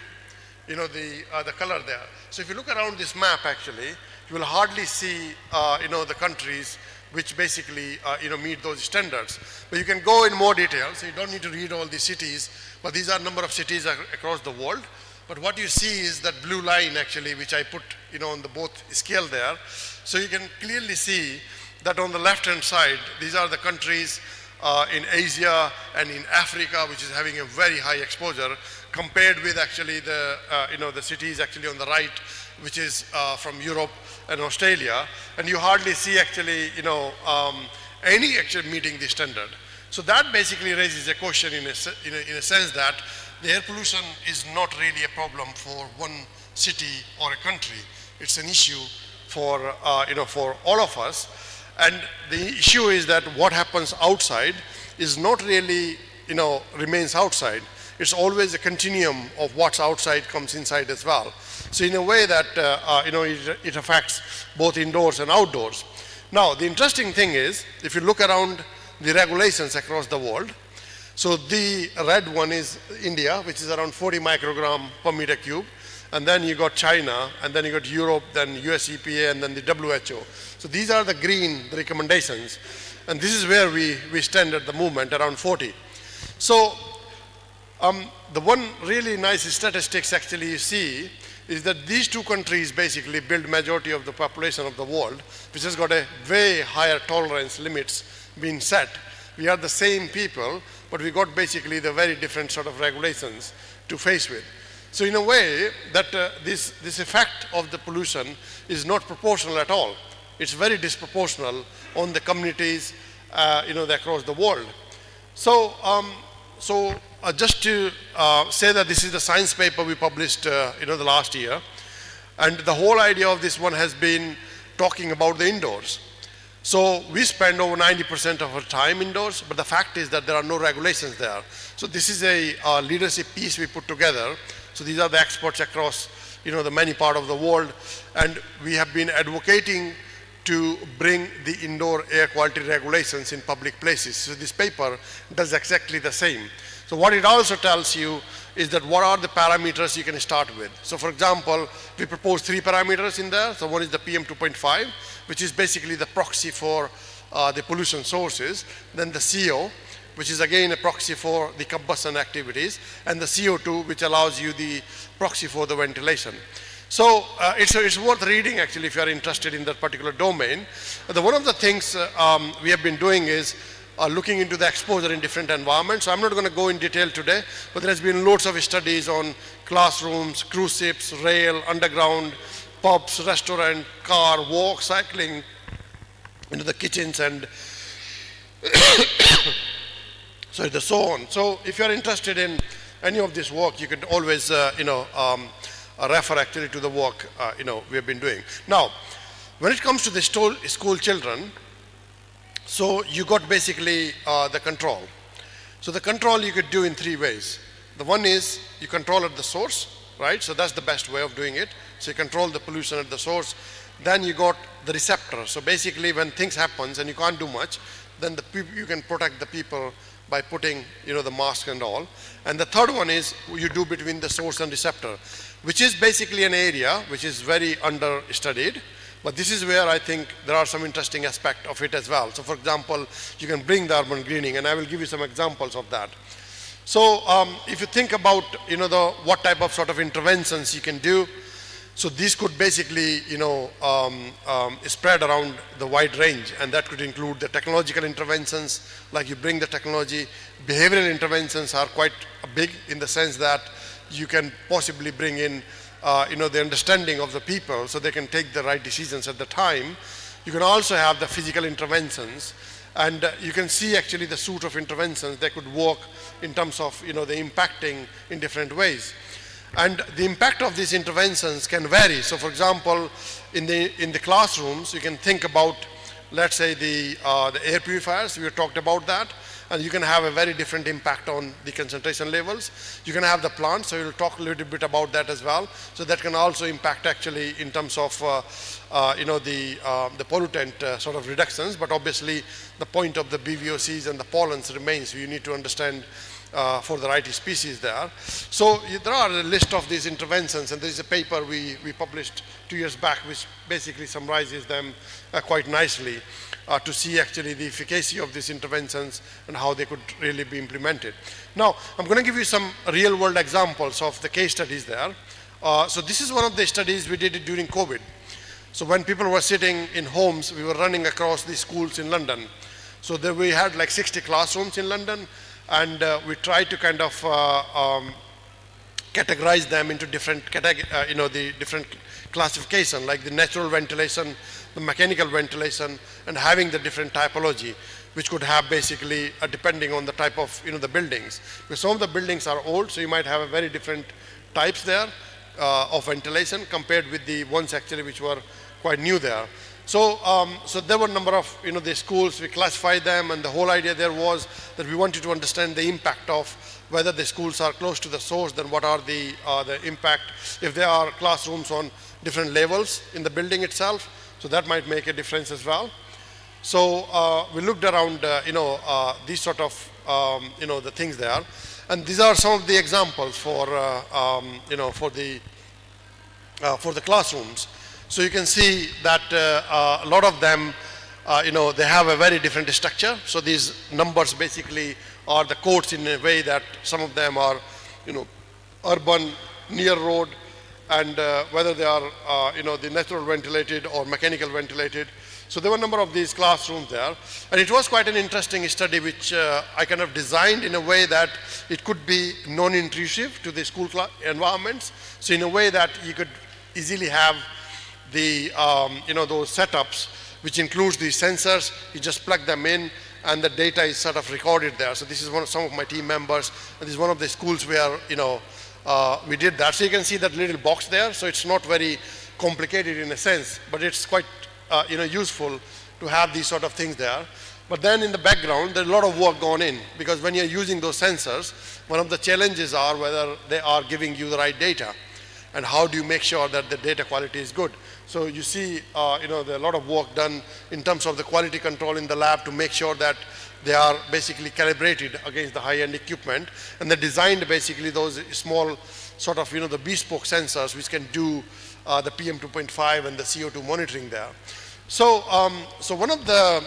the color there. So if you look around this map actually, you will hardly see the countries which basically meet those standards. But you can go in more detail, so you don't need to read all the cities, but these are number of cities across the world. But what you see is that blue line actually, which I put on the both scale there. So you can clearly see that on the left hand side, these are the countries in Asia and in Africa, which is having a very high exposure compared with actually the the cities actually on the right, which is from Europe and Australia, and you hardly see actually any actually meeting the standard. So that basically raises a question in a sense that the air pollution is not really a problem for one city or a country. It's an issue for for all of us. And the issue is that what happens outside is not really remains outside. It's always a continuum of what's outside comes inside as well. So in a way that it affects both indoors and outdoors. Now the interesting thing is, if you look around the regulations across the world, so the red one is India, which is around 40 microgram per meter cube, and then you got China, and then you got Europe, then US EPA, and then the WHO. So these are the green recommendations, and this is where we stand at the moment, around 40. So the one really nice statistics actually you see is that these two countries basically build majority of the population of the world, which has got a way higher tolerance limits being set. We are the same people, but we got basically the very different sort of regulations to face with. So in a way that this effect of the pollution is not proportional at all. It's very disproportional on the communities across the world. So just to say that this is the science paper we published the last year, and the whole idea of this one has been talking about the indoors. So we spend over 90% of our time indoors, but the fact is that there are no regulations there. So this is a leadership piece we put together. So these are the experts across the many part of the world, and we have been advocating to bring the indoor air quality regulations in public places. So this paper does exactly the same. So what it also tells you is that what are the parameters you can start with. So for example, we propose 3 parameters in there. So one is the PM2.5, which is basically the proxy for the pollution sources. Then the CO, which is again a proxy for the combustion activities, and the CO2, which allows you the proxy for the ventilation. So it's worth reading actually if you are interested in that particular domain. One of the things we have been doing is looking into the exposure in different environments. So I'm not going to go in detail today, but there has been loads of studies on classrooms, cruise ships, rail, underground, pubs, restaurant, car, walk, cycling, into the kitchens and so on. So if you are interested in any of this work, you can always refer actually to the work we have been doing. Now, when it comes to the school children, so you got basically the control. So the control you could do in 3 ways. The one is you control at the source, right? So that's the best way of doing it. So you control the pollution at the source. Then you got the receptor. So basically when things happens and you can't do much, then you can protect the people by putting the mask and all. And the third one is you do between the source and receptor, which is basically an area which is very understudied, But this is where I think there are some interesting aspects of it as well. So for example, you can bring the urban greening, and I will give you some examples of that. So if you think about, what type of sort of interventions you can do, so these could basically, spread around the wide range, and that could include the technological interventions, like you bring the technology. Behavioral interventions are quite big in the sense that you can possibly bring in, the understanding of the people so they can take the right decisions at the time. You can also have the physical interventions, and you can see actually the suite of interventions that could work in terms of, the impacting in different ways. And the impact of these interventions can vary. So for example, in the classrooms, you can think about, let's say, the air purifiers. We talked about that. And you can have a very different impact on the concentration levels. You can have the plants, so we'll talk a little bit about that as well. So that can also impact actually in terms of, the pollutant sort of reductions. But obviously, the point of the BVOCs and the pollens remains. So you need to understand for the right species there. So there are a list of these interventions, and there is a paper we published 2 years back which basically summarizes them quite nicely to see actually the efficacy of these interventions and how they could really be implemented. Now, I'm going to give you some real world examples of the case studies there. So this is one of the studies we did during COVID. So when people were sitting in homes, we were running across the schools in London. So there we had like 60 classrooms in London, and we tried to kind of categorize them into different the different classification, like the natural ventilation, the mechanical ventilation, and having the different typology, which could have basically depending on the type of the buildings. Because some of the buildings are old, so you might have a very different types there of ventilation compared with the ones actually which were quite new there. So, so there were a number of the schools. We classified them, and the whole idea there was that we wanted to understand the impact of whether the schools are close to the source, then what are the impact if there are classrooms on different levels in the building itself. So that might make a difference as well. So we looked around, these sort of, the things there, and these are some of the examples for, for the classrooms. So you can see that a lot of them, they have a very different structure. So these numbers basically are the codes in a way that some of them are, urban, near road, and whether they are, the natural ventilated or mechanical ventilated. So there were a number of these classrooms there. And it was quite an interesting study which I kind of designed in a way that it could be non-intrusive to the school environments. So in a way that you could easily have the, those setups, which includes these sensors. You just plug them in, and the data is sort of recorded there. So this is some of my team members, and this is one of the schools where, we did that. So you can see that little box there. So it's not very complicated in a sense, but it's quite, useful to have these sort of things there. But then in the background, there's a lot of work gone in, because when you're using those sensors, one of the challenges are whether they are giving you the right data, and how do you make sure that the data quality is good. So you see, there's a lot of work done in terms of the quality control in the lab to make sure that they are basically calibrated against the high-end equipment, and they designed basically those small sort of, the bespoke sensors which can do the PM 2.5 and the CO2 monitoring there. So, so one of the,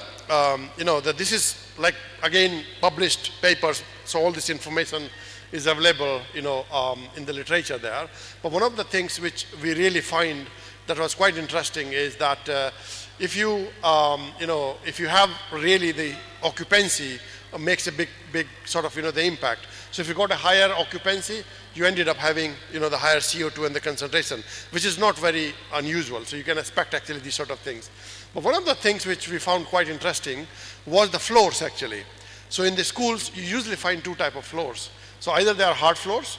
this is like, again, published papers, so all this information is available, in the literature there. But one of the things which we really find that was quite interesting is that if you, if you have really the occupancy makes a big sort of, the impact. So if you got a higher occupancy, you ended up having, the higher CO2 and the concentration, which is not very unusual. So you can expect actually these sort of things. But one of the things which we found quite interesting was the floors actually. So in the schools, you usually find two types of floors. So either they are hard floors,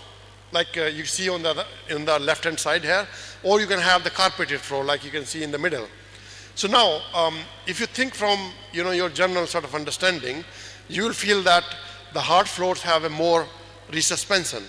like you see on the left-hand side here, or you can have the carpeted floor, like you can see in the middle. So now, if you think from your general sort of understanding, you will feel that the hard floors have a more resuspension.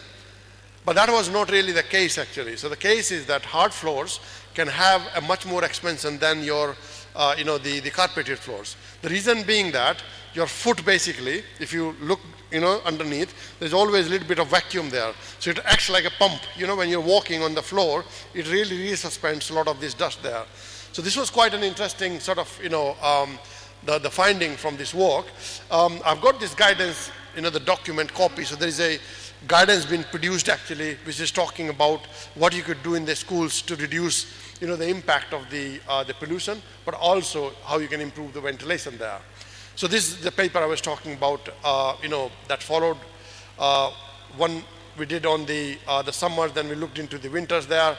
But that was not really the case actually. So the case is that hard floors can have a much more expansion than your, the carpeted floors. The reason being that your foot basically, if you look, underneath, there's always a little bit of vacuum there. So it acts like a pump. When you're walking on the floor, it really resuspends a lot of this dust there. So this was quite an interesting sort of, the finding from this work. I've got this guidance, the document copy. So there is a guidance being produced actually, which is talking about what you could do in the schools to reduce, the impact of the pollution, but also how you can improve the ventilation there. So this is the paper I was talking about, that followed one we did on the summers, then we looked into the winters there,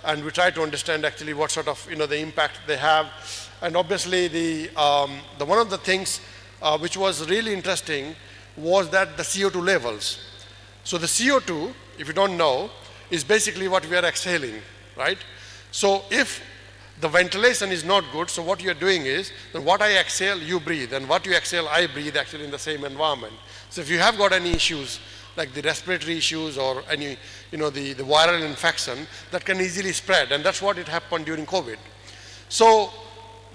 and we tried to understand actually what sort of, the impact they have. And obviously the one of the things which was really interesting was that the CO2 levels. So the CO2, if you don't know, is basically what we are exhaling, right? So if the ventilation is not good, so what you are doing is, then what I exhale, you breathe, and what you exhale, I breathe actually in the same environment. So if you have got any issues, like the respiratory issues or any, the viral infection, that can easily spread, and that's what it happened during COVID. So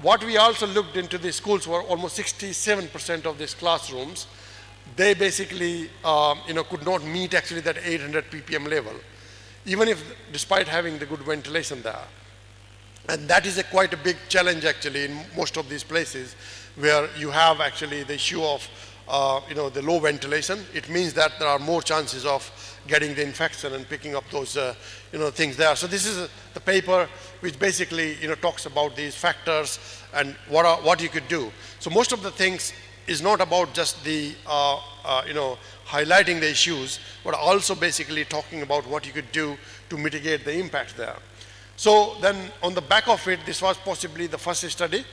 what we also looked into the schools were almost 67% of these classrooms, they basically, could not meet actually that 800 ppm level, even if, despite having the good ventilation there. And that is quite a big challenge actually in most of these places where you have actually the issue of, the low ventilation. It means that there are more chances of getting the infection and picking up those, things there. So this is the paper which basically, talks about these factors and what you could do. So most of the things is not about just the, highlighting the issues, but also basically talking about what you could do to mitigate the impact there. So then on the back of it, this was possibly the first study,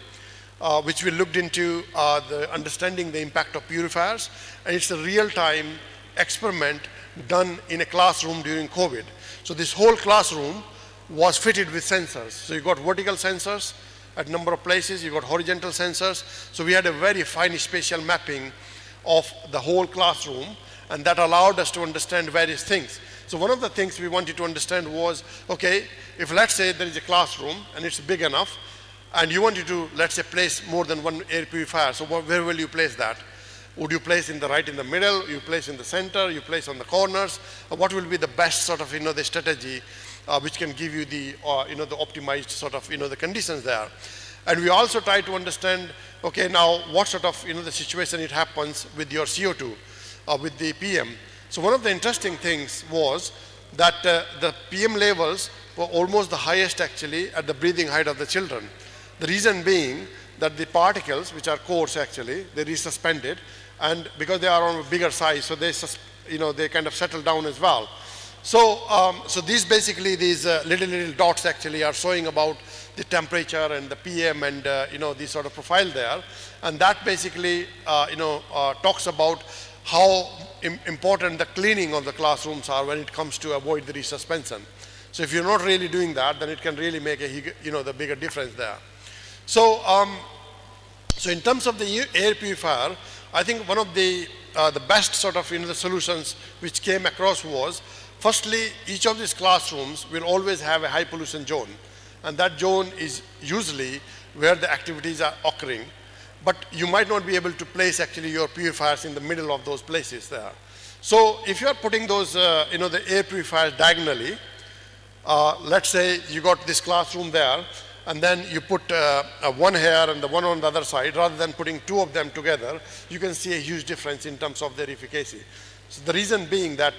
which we looked into the understanding the impact of purifiers, and it's a real-time experiment done in a classroom during COVID. So this whole classroom was fitted with sensors. So you got vertical sensors at a number of places, you got horizontal sensors. So we had a very fine spatial mapping of the whole classroom, and that allowed us to understand various things. So one of the things we wanted to understand was, okay, if let's say there is a classroom and it's big enough, and you wanted to, let's say, place more than one air purifier, so where will you place that? Would you place in the middle, you place in the center, you place on the corners? What will be the best sort of, the strategy which can give you the, the optimized sort of, the conditions there? And we also try to understand, okay, now what sort of, the situation it happens with your CO2, with the PM. So one of the interesting things was that the PM levels were almost the highest actually at the breathing height of the children. The reason being that the particles, which are coarse actually, they resuspended, and because they are on a bigger size, so they, they kind of settle down as well. So, so these basically, these little dots actually are showing about the temperature and the PM and, this sort of profile there. And that basically, talks about how important the cleaning of the classrooms are when it comes to avoid the resuspension. So if you're not really doing that, then it can really make a, the bigger difference there. So, so in terms of the air purifier, I think one of the best sort of, the solutions which came across was, firstly, each of these classrooms will always have a high pollution zone. And that zone is usually where the activities are occurring. But you might not be able to place actually your purifiers in the middle of those places there. So if you are putting those, the air purifiers diagonally, let's say you got this classroom there, and then you put one here and the one on the other side, rather than putting two of them together, you can see a huge difference in terms of their efficacy. So the reason being that,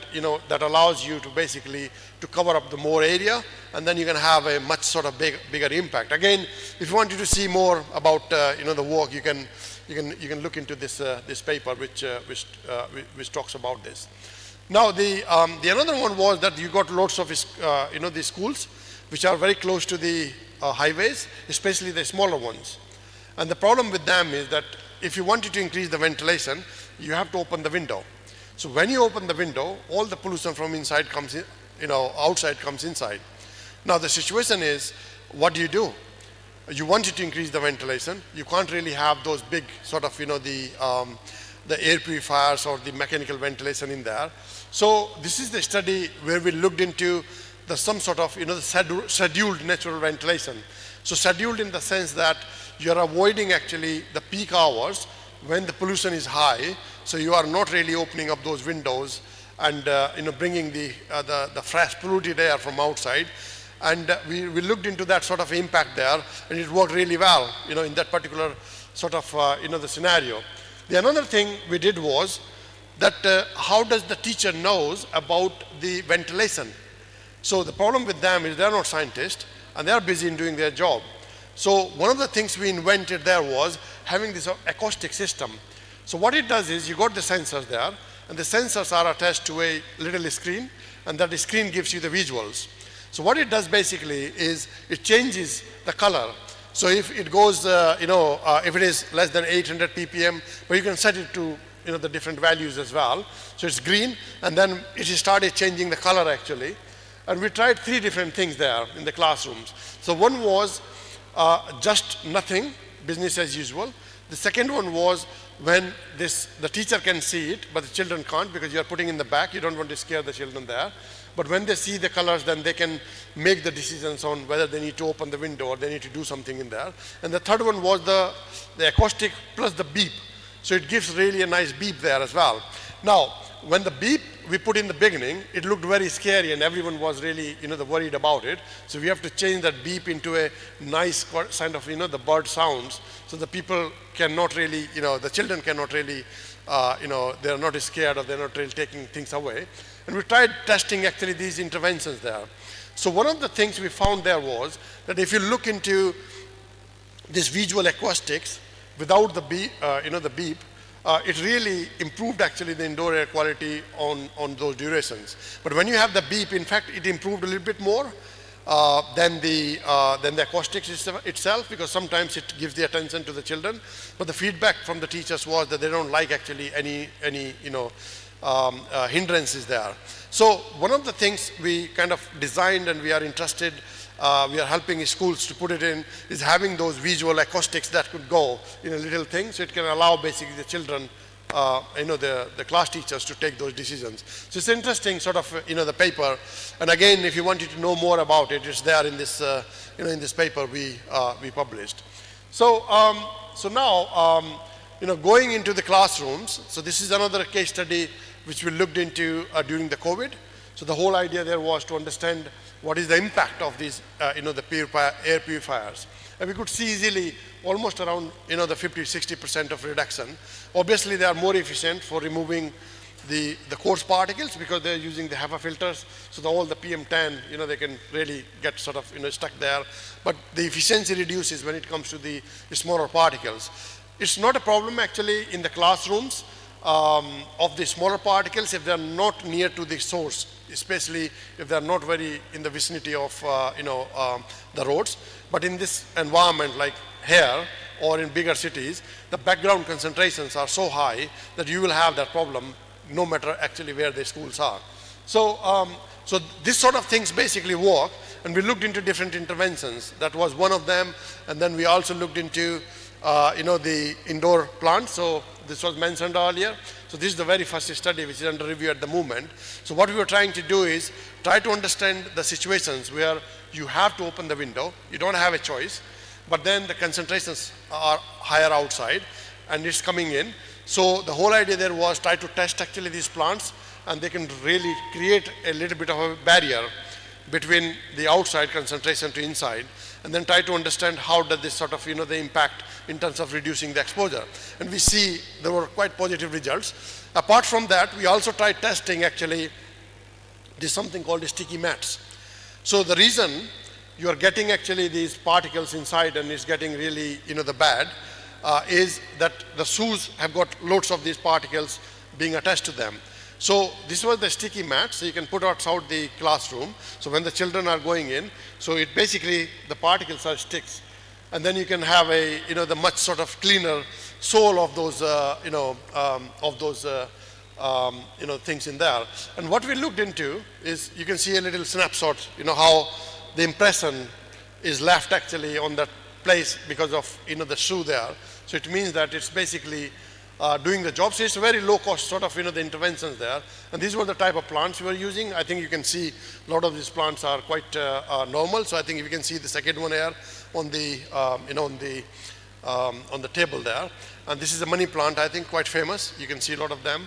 that allows you to basically to cover up the more area, and then you can have a much sort of bigger impact. Again, if you wanted to see more about, the work, you can look into this, this paper which talks about this. Now, the another one was that you got lots of, these schools which are very close to the highways, especially the smaller ones. And the problem with them is that if you wanted to increase the ventilation, you have to open the window. So when you open the window, all the pollution from inside comes in, outside comes inside. Now the situation is, what do? You wanted to increase the ventilation. You can't really have those big sort of, the air purifiers or the mechanical ventilation in there. So this is the study where we looked into some sort of, the scheduled natural ventilation. So scheduled in the sense that you're avoiding actually the peak hours when the pollution is high. So you are not really opening up those windows and, bringing the fresh polluted air from outside. And we looked into that sort of impact there, and it worked really well, in that particular sort of, the scenario. The another thing we did was that how does the teacher knows about the ventilation? So the problem with them is they're not scientists, and they're busy in doing their job. So one of the things we invented there was having this acoustic system. So what it does is you got the sensors there, and the sensors are attached to a little screen, and that screen gives you the visuals. So what it does basically is it changes the color. So if it goes, if it is less than 800 ppm, but you can set it to, the different values as well. So it's green, and then it started changing the color actually. And we tried 3 different things there in the classrooms. So one was just nothing, business as usual. The second one was when the teacher can see it, but the children can't because you're putting in the back. You don't want to scare the children there. But when they see the colors, then they can make the decisions on whether they need to open the window or they need to do something in there. And the third one was the acoustic plus the beep. So it gives really a nice beep there as well. Now, when the beep we put in the beginning, it looked very scary and everyone was really, worried about it. So we have to change that beep into a nice kind of, the bird sounds. So the people cannot really, the children cannot really, they're not scared or they're not really taking things away. And we tried testing actually these interventions there. So one of the things we found there was that if you look into this visual acoustics without the beep, it really improved actually the indoor air quality on those durations. But when you have the beep, in fact, it improved a little bit more than the acoustics itself, because sometimes it gives the attention to the children. But the feedback from the teachers was that they don't like actually any hindrances there. So one of the things we kind of designed and we are interested, we are helping schools to put it in, is having those visual acoustics that could go in a little thing, so it can allow basically the children, the class teachers to take those decisions. So it's interesting sort of, the paper. And again, if you wanted to know more about it, it's there in this, in this paper we published. So, now, going into the classrooms, so this is another case study which we looked into during the COVID. So the whole idea there was to understand what is the impact of these, the air purifiers. And we could see easily almost around, the 50-60% of reduction. Obviously, they are more efficient for removing the coarse particles because they're using the HEPA filters. So all the PM10, they can really get sort of, stuck there. But the efficiency reduces when it comes to the smaller particles. It's not a problem actually in the classrooms of the smaller particles if they're not near to the source, especially if they're not very in the vicinity of the roads. But in this environment like here or in bigger cities, the background concentrations are so high that you will have that problem no matter actually where the schools are. So, so this sort of things basically work, and we looked into different interventions. That was one of them, and then we also looked into the indoor plants. So this was mentioned earlier. So this is the very first study which is under review at the moment. So what we were trying to do is try to understand the situations where you have to open the window, you don't have a choice, but then the concentrations are higher outside and it's coming in. So the whole idea there was try to test actually these plants, and they can really create a little bit of a barrier between the outside concentration to inside, and then try to understand how does this sort of, the impact in terms of reducing the exposure. And we see there were quite positive results. Apart from that, we also tried testing actually this something called sticky mats. So the reason you are getting actually these particles inside and it's getting really, the bad, is that the shoes have got loads of these particles being attached to them. So this was the sticky mat, so you can put outside the classroom. So when the children are going in, so it basically, the particles are sticks. And then you can have a, the much sort of cleaner sole of those, things in there. And what we looked into is, you can see a little snapshot, how the impression is left actually on that place because of, the shoe there. So it means that it's basically doing the job. So it's a very low cost sort of, the interventions there. And these were the type of plants we were using. I think you can see a lot of these plants are quite normal. So I think if you can see the second one here on the, on the table there. And this is a money plant, I think quite famous. You can see a lot of them,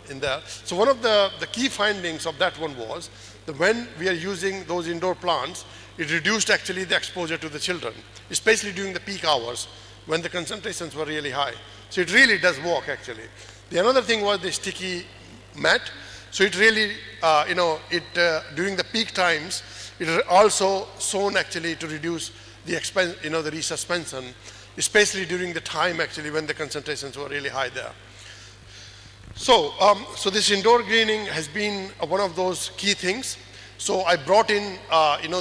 in there. So one of the key findings of that one was that when we are using those indoor plants, it reduced actually the exposure to the children, especially during the peak hours when the concentrations were really high. So it really does work actually. The another thing was the sticky mat. So it really, during the peak times, it also shown actually to reduce the expense, the resuspension, especially during the time actually when the concentrations were really high there. So, so this indoor greening has been one of those key things. So I brought in,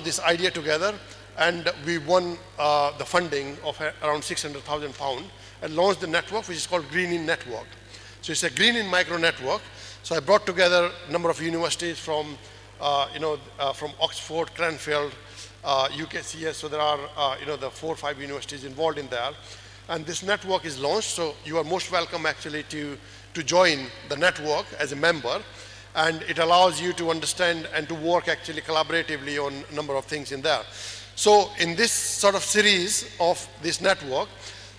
this idea together, and we won the funding of around £600,000 and launched the network, which is called Green-in Network. So it's a Green-in micro network. So I brought together a number of universities from, from Oxford, Cranfield, UKCS. So there are, the 4 or 5 universities involved in there. And this network is launched. So you are most welcome actually to join the network as a member. And it allows you to understand and to work actually collaboratively on a number of things in there. So in this sort of series of this network,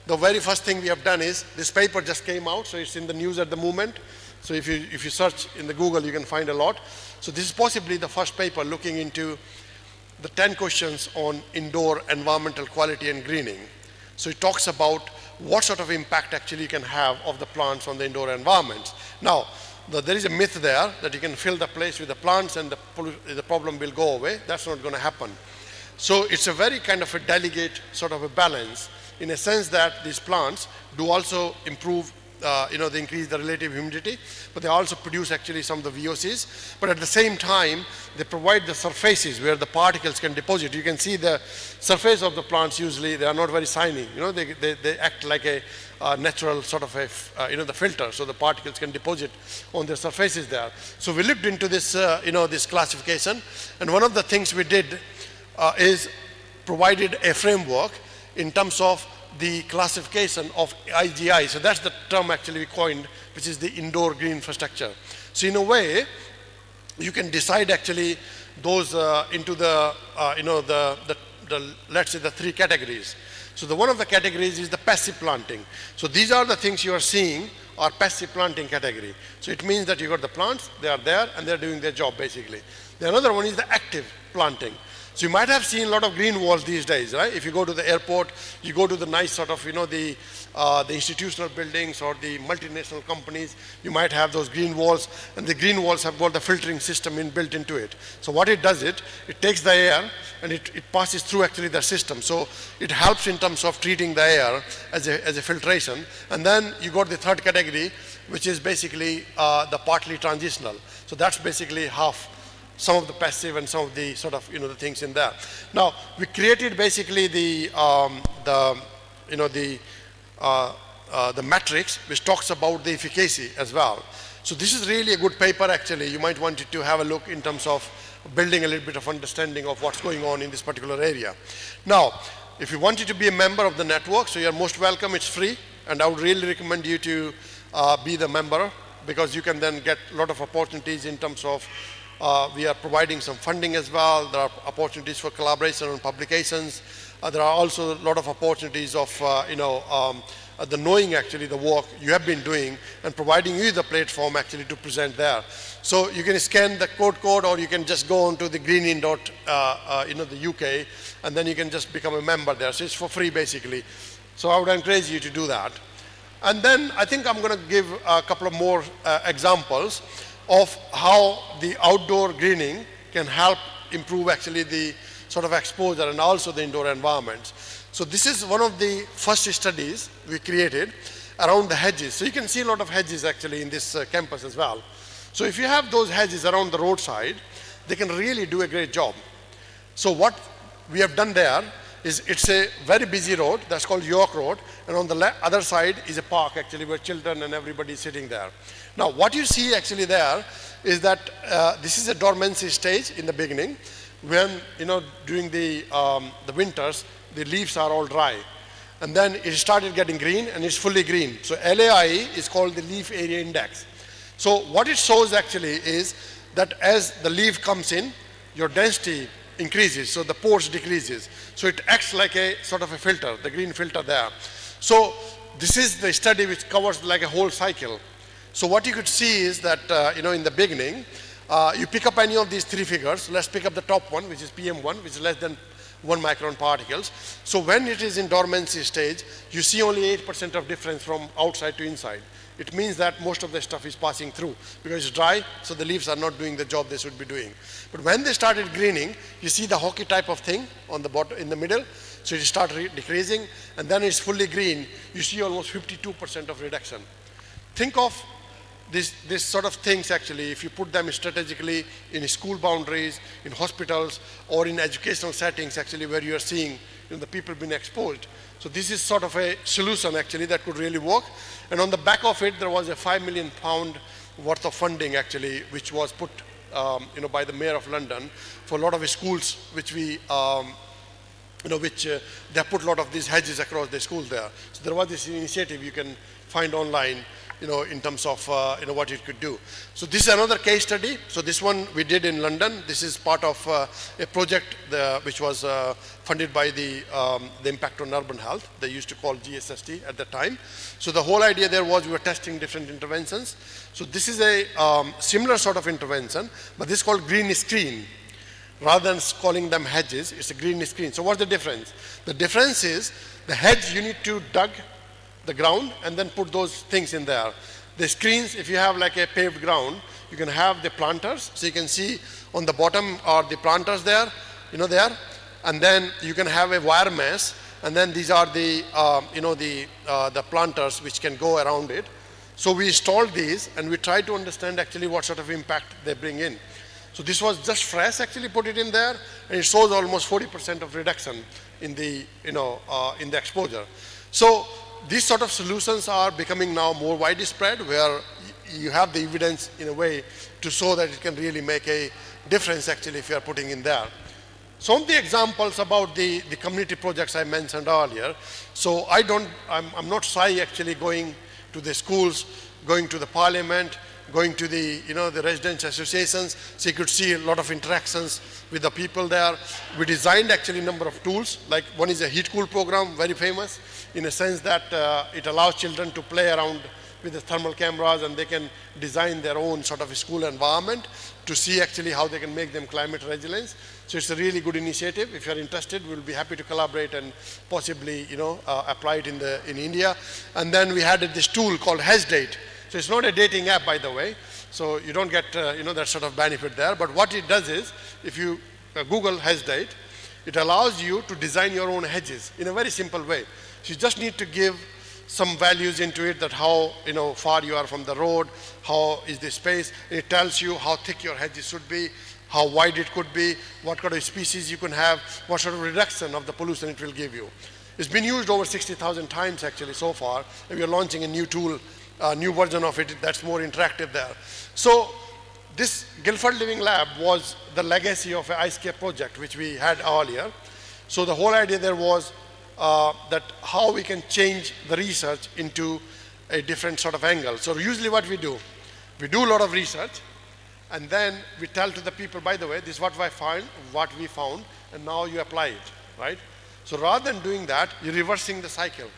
the very first thing we have done is this paper just came out. So it's in the news at the moment. So if you search in the Google, you can find a lot. So this is possibly the first paper looking into the 10 questions on indoor environmental quality and greening. So it talks about what sort of impact actually you can have of the plants on the indoor environments. Now, there is a myth there that you can fill the place with the plants and the problem will go away. That's not going to happen. So it's a very kind of a delicate sort of a balance in a sense that these plants do also improve they increase the relative humidity, but they also produce actually some of the VOCs. But at the same time, they provide the surfaces where the particles can deposit. You can see the surface of the plants usually, they are not very shiny. They act like a natural sort of a, the filter, so the particles can deposit on the surfaces there. So we looked into this, this classification, and one of the things we did is provided a framework in terms of the classification of IGI. So that's the term actually we coined, which is the indoor green infrastructure. So in a way, you can decide actually those into the, let's say the 3 categories. So the one of the categories is the passive planting. So these are the things you are seeing are passive planting category. So it means that you got the plants, they are there and they're doing their job basically. The another one is the active planting. So you might have seen a lot of green walls these days, right? If you go to the airport, you go to the nice sort of, the institutional buildings or the multinational companies, you might have those green walls, and the green walls have got the filtering system inbuilt into it. So what it does, it takes the air and it passes through actually the system. So it helps in terms of treating the air as a filtration. And then you got the third category, which is basically the partly transitional. So that's basically half. Some of the passive and some of the sort of, the things in there. Now, we created basically the matrix which talks about the efficacy as well. So this is really a good paper actually. You might want to have a look in terms of building a little bit of understanding of what's going on in this particular area. Now, if you wanted to be a member of the network, so you're most welcome, it's free, and I would really recommend you to be the member, because you can then get a lot of opportunities in terms of we are providing some funding as well. There are opportunities for collaboration on publications. There are also a lot of opportunities of, the knowing actually the work you have been doing and providing you the platform actually to present there. So you can scan the code or you can just go on to the greenin. The UK, and then you can just become a member there. So it's for free basically. So I would encourage you to do that. And then I think I'm going to give a couple of more examples of how the outdoor greening can help improve actually the sort of exposure and also the indoor environments. So this is one of the first studies we created around the hedges. So you can see a lot of hedges actually in this campus as well. So if you have those hedges around the roadside, they can really do a great job. So what we have done there is it's a very busy road that's called York Road, and on the other side is a park actually where children and everybody is sitting there. Now what you see actually there is that this is a dormancy stage in the beginning when during the winters the leaves are all dry, and then it started getting green and it's fully green. So LAI is called the leaf area index. So what it shows actually is that as the leaf comes in, your density increases, so the pores decreases. So it acts like a sort of a filter, the green filter there. So this is the study which covers like a whole cycle. So what you could see is that, in the beginning, You pick up any of these three figures. Let's pick up the top one, which is PM1, which is less than 1 micron particles. So when it is in dormancy stage, you see only 8% of difference from outside to inside. It means that most of the stuff is passing through because it's dry, so the leaves are not doing the job they should be doing. But when they started greening, you see the hockey type of thing on the bottom in the middle. So it started decreasing, and then it's fully green. You see almost 52% of reduction. Think of this sort of things actually, if you put them strategically in school boundaries, in hospitals, or in educational settings actually where you are seeing the people being exposed. So this is sort of a solution actually that could really work. And on the back of it, there was a £5 million worth of funding actually, which was put by the Mayor of London for a lot of schools, which we they put a lot of these hedges across the schools there. So there was this initiative you can find online, in terms of what it could do. So this is another case study. So this one we did in London. This is part of a project which was funded by the Impact on Urban Health. They used to call GSST at the time. So the whole idea there was we were testing different interventions. So this is a similar sort of intervention, but this is called green screen. Rather than calling them hedges, it's a green screen. So what's the difference? The difference is the hedge you need to dug the ground and then put those things in there. The screens, if you have like a paved ground, you can have the planters. So you can see on the bottom are the planters there, there. And then you can have a wire mesh. And then these are the, the planters which can go around it. So we installed these and we tried to understand actually what sort of impact they bring in. So this was just fresh actually put it in there, and it shows almost 40% of reduction in the, in the exposure. So these sort of solutions are becoming now more widespread, where you have the evidence in a way to show that it can really make a difference actually if you are putting in there. Some of the examples about the community projects I mentioned earlier. So I'm not shy actually going to the schools, going to the parliament, going to the, the residents associations, so you could see a lot of interactions with the people there. We designed actually a number of tools, like one is a heat cool program, very famous, in a sense that it allows children to play around with the thermal cameras and they can design their own sort of school environment to see actually how they can make them climate resilient. So it's a really good initiative. If you're interested, we'll be happy to collaborate and possibly, apply it in India. And then we had this tool called HashDate. So it's not a dating app, by the way. So you don't get, that sort of benefit there. But what it does is, if you Google HashDate, it allows you to design your own hedges in a very simple way. So you just need to give some values into it, that how far you are from the road, how is the space. It tells you how thick your hedges should be, how wide it could be, what kind of species you can have, what sort of reduction of the pollution it will give you. It's been used over 60,000 times actually so far, and we are launching a new tool, a new version of it that's more interactive there. So this Guildford Living Lab was the legacy of an IceCape project which we had earlier. So the whole idea there was that how we can change the research into a different sort of angle. So usually what we do a lot of research, and then we tell to the people, by the way, this is what we found, and now you apply it, right? So rather than doing that, you're reversing the cycle.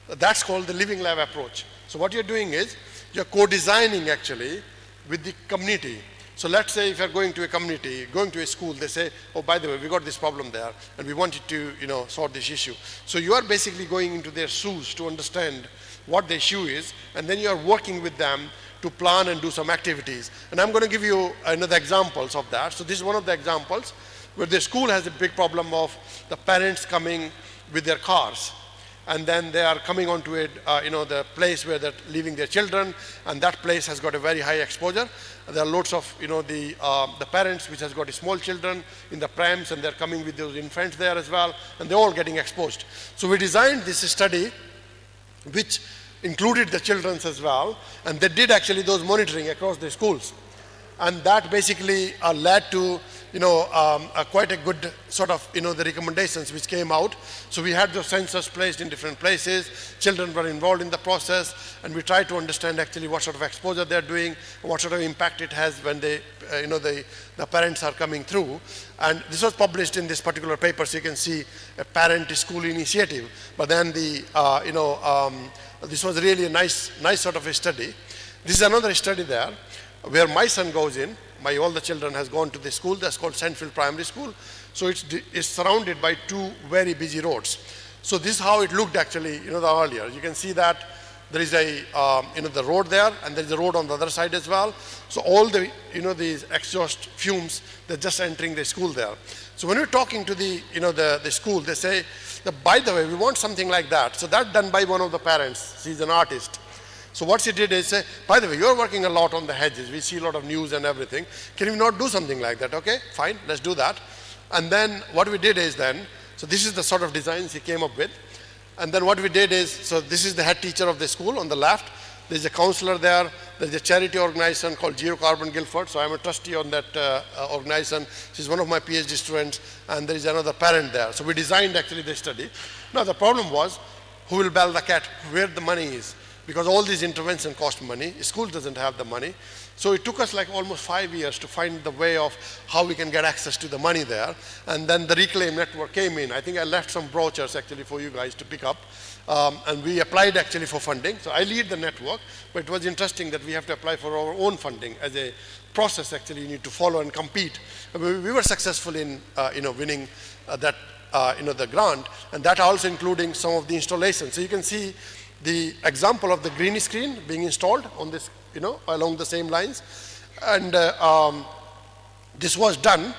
That's called the Living Lab approach. So what you're doing is, you're co-designing actually with the community. So let's say if you're going to a community, going to a school, they say, oh, by the way, we got this problem there, and we wanted to, sort this issue. So you are basically going into their shoes to understand what the issue is, and then you are working with them to plan and do some activities. And I'm going to give you another examples of that. So this is one of the examples where the school has a big problem of the parents coming with their cars. And then they are coming onto it, the place where they're leaving their children, and that place has got a very high exposure. There are lots of, the parents which has got small children in the prams, and they're coming with those infants there as well, and they're all getting exposed. So we designed this study, which included the children as well, and they did actually those monitoring across the schools. And that basically led to quite a good sort of the recommendations which came out. So we had the sensors placed in different places, children were involved in the process, and we tried to understand actually what sort of exposure they're doing, what sort of impact it has when they the parents are coming through. And this was published in this particular paper, so you can see a parent school initiative. But then this was really a nice sort of a study. This is another study there where my son goes in. my all the children has gone to the school that's called Sandfield Primary School. So it's surrounded by two very busy roads. So this is how it looked actually, the earlier. You can see that there is a, the road there, and there is a road on the other side as well. So all the, these exhaust fumes, they're just entering the school there. So when we're talking to the, the school, they say, that, by the way, we want something like that. So that's done by one of the parents. She's an artist. So what she did is say, by the way, you're working a lot on the hedges. We see a lot of news and everything. Can you not do something like that? Okay, fine, let's do that. And then what we did is then, so this is the sort of designs he came up with. And then what we did is, so this is the head teacher of the school on the left. There's a counselor there. There's a charity organization called Zero Carbon Guildford. So I'm a trustee on that organization. She's one of my PhD students. And there is another parent there. So we designed actually the study. Now the problem was, who will bail the cat, where the money is? Because all these interventions cost money. School doesn't have the money. So it took us like almost 5 years to find the way of how we can get access to the money there. And then the Reclaim Network came in. I think I left some brochures actually for you guys to pick up. And we applied actually for funding. So I lead the network, but it was interesting that we have to apply for our own funding as a process actually you need to follow and compete. We were successful in winning that the grant, and that also including some of the installations. So you can see the example of the green screen being installed on this, along the same lines. And this was done.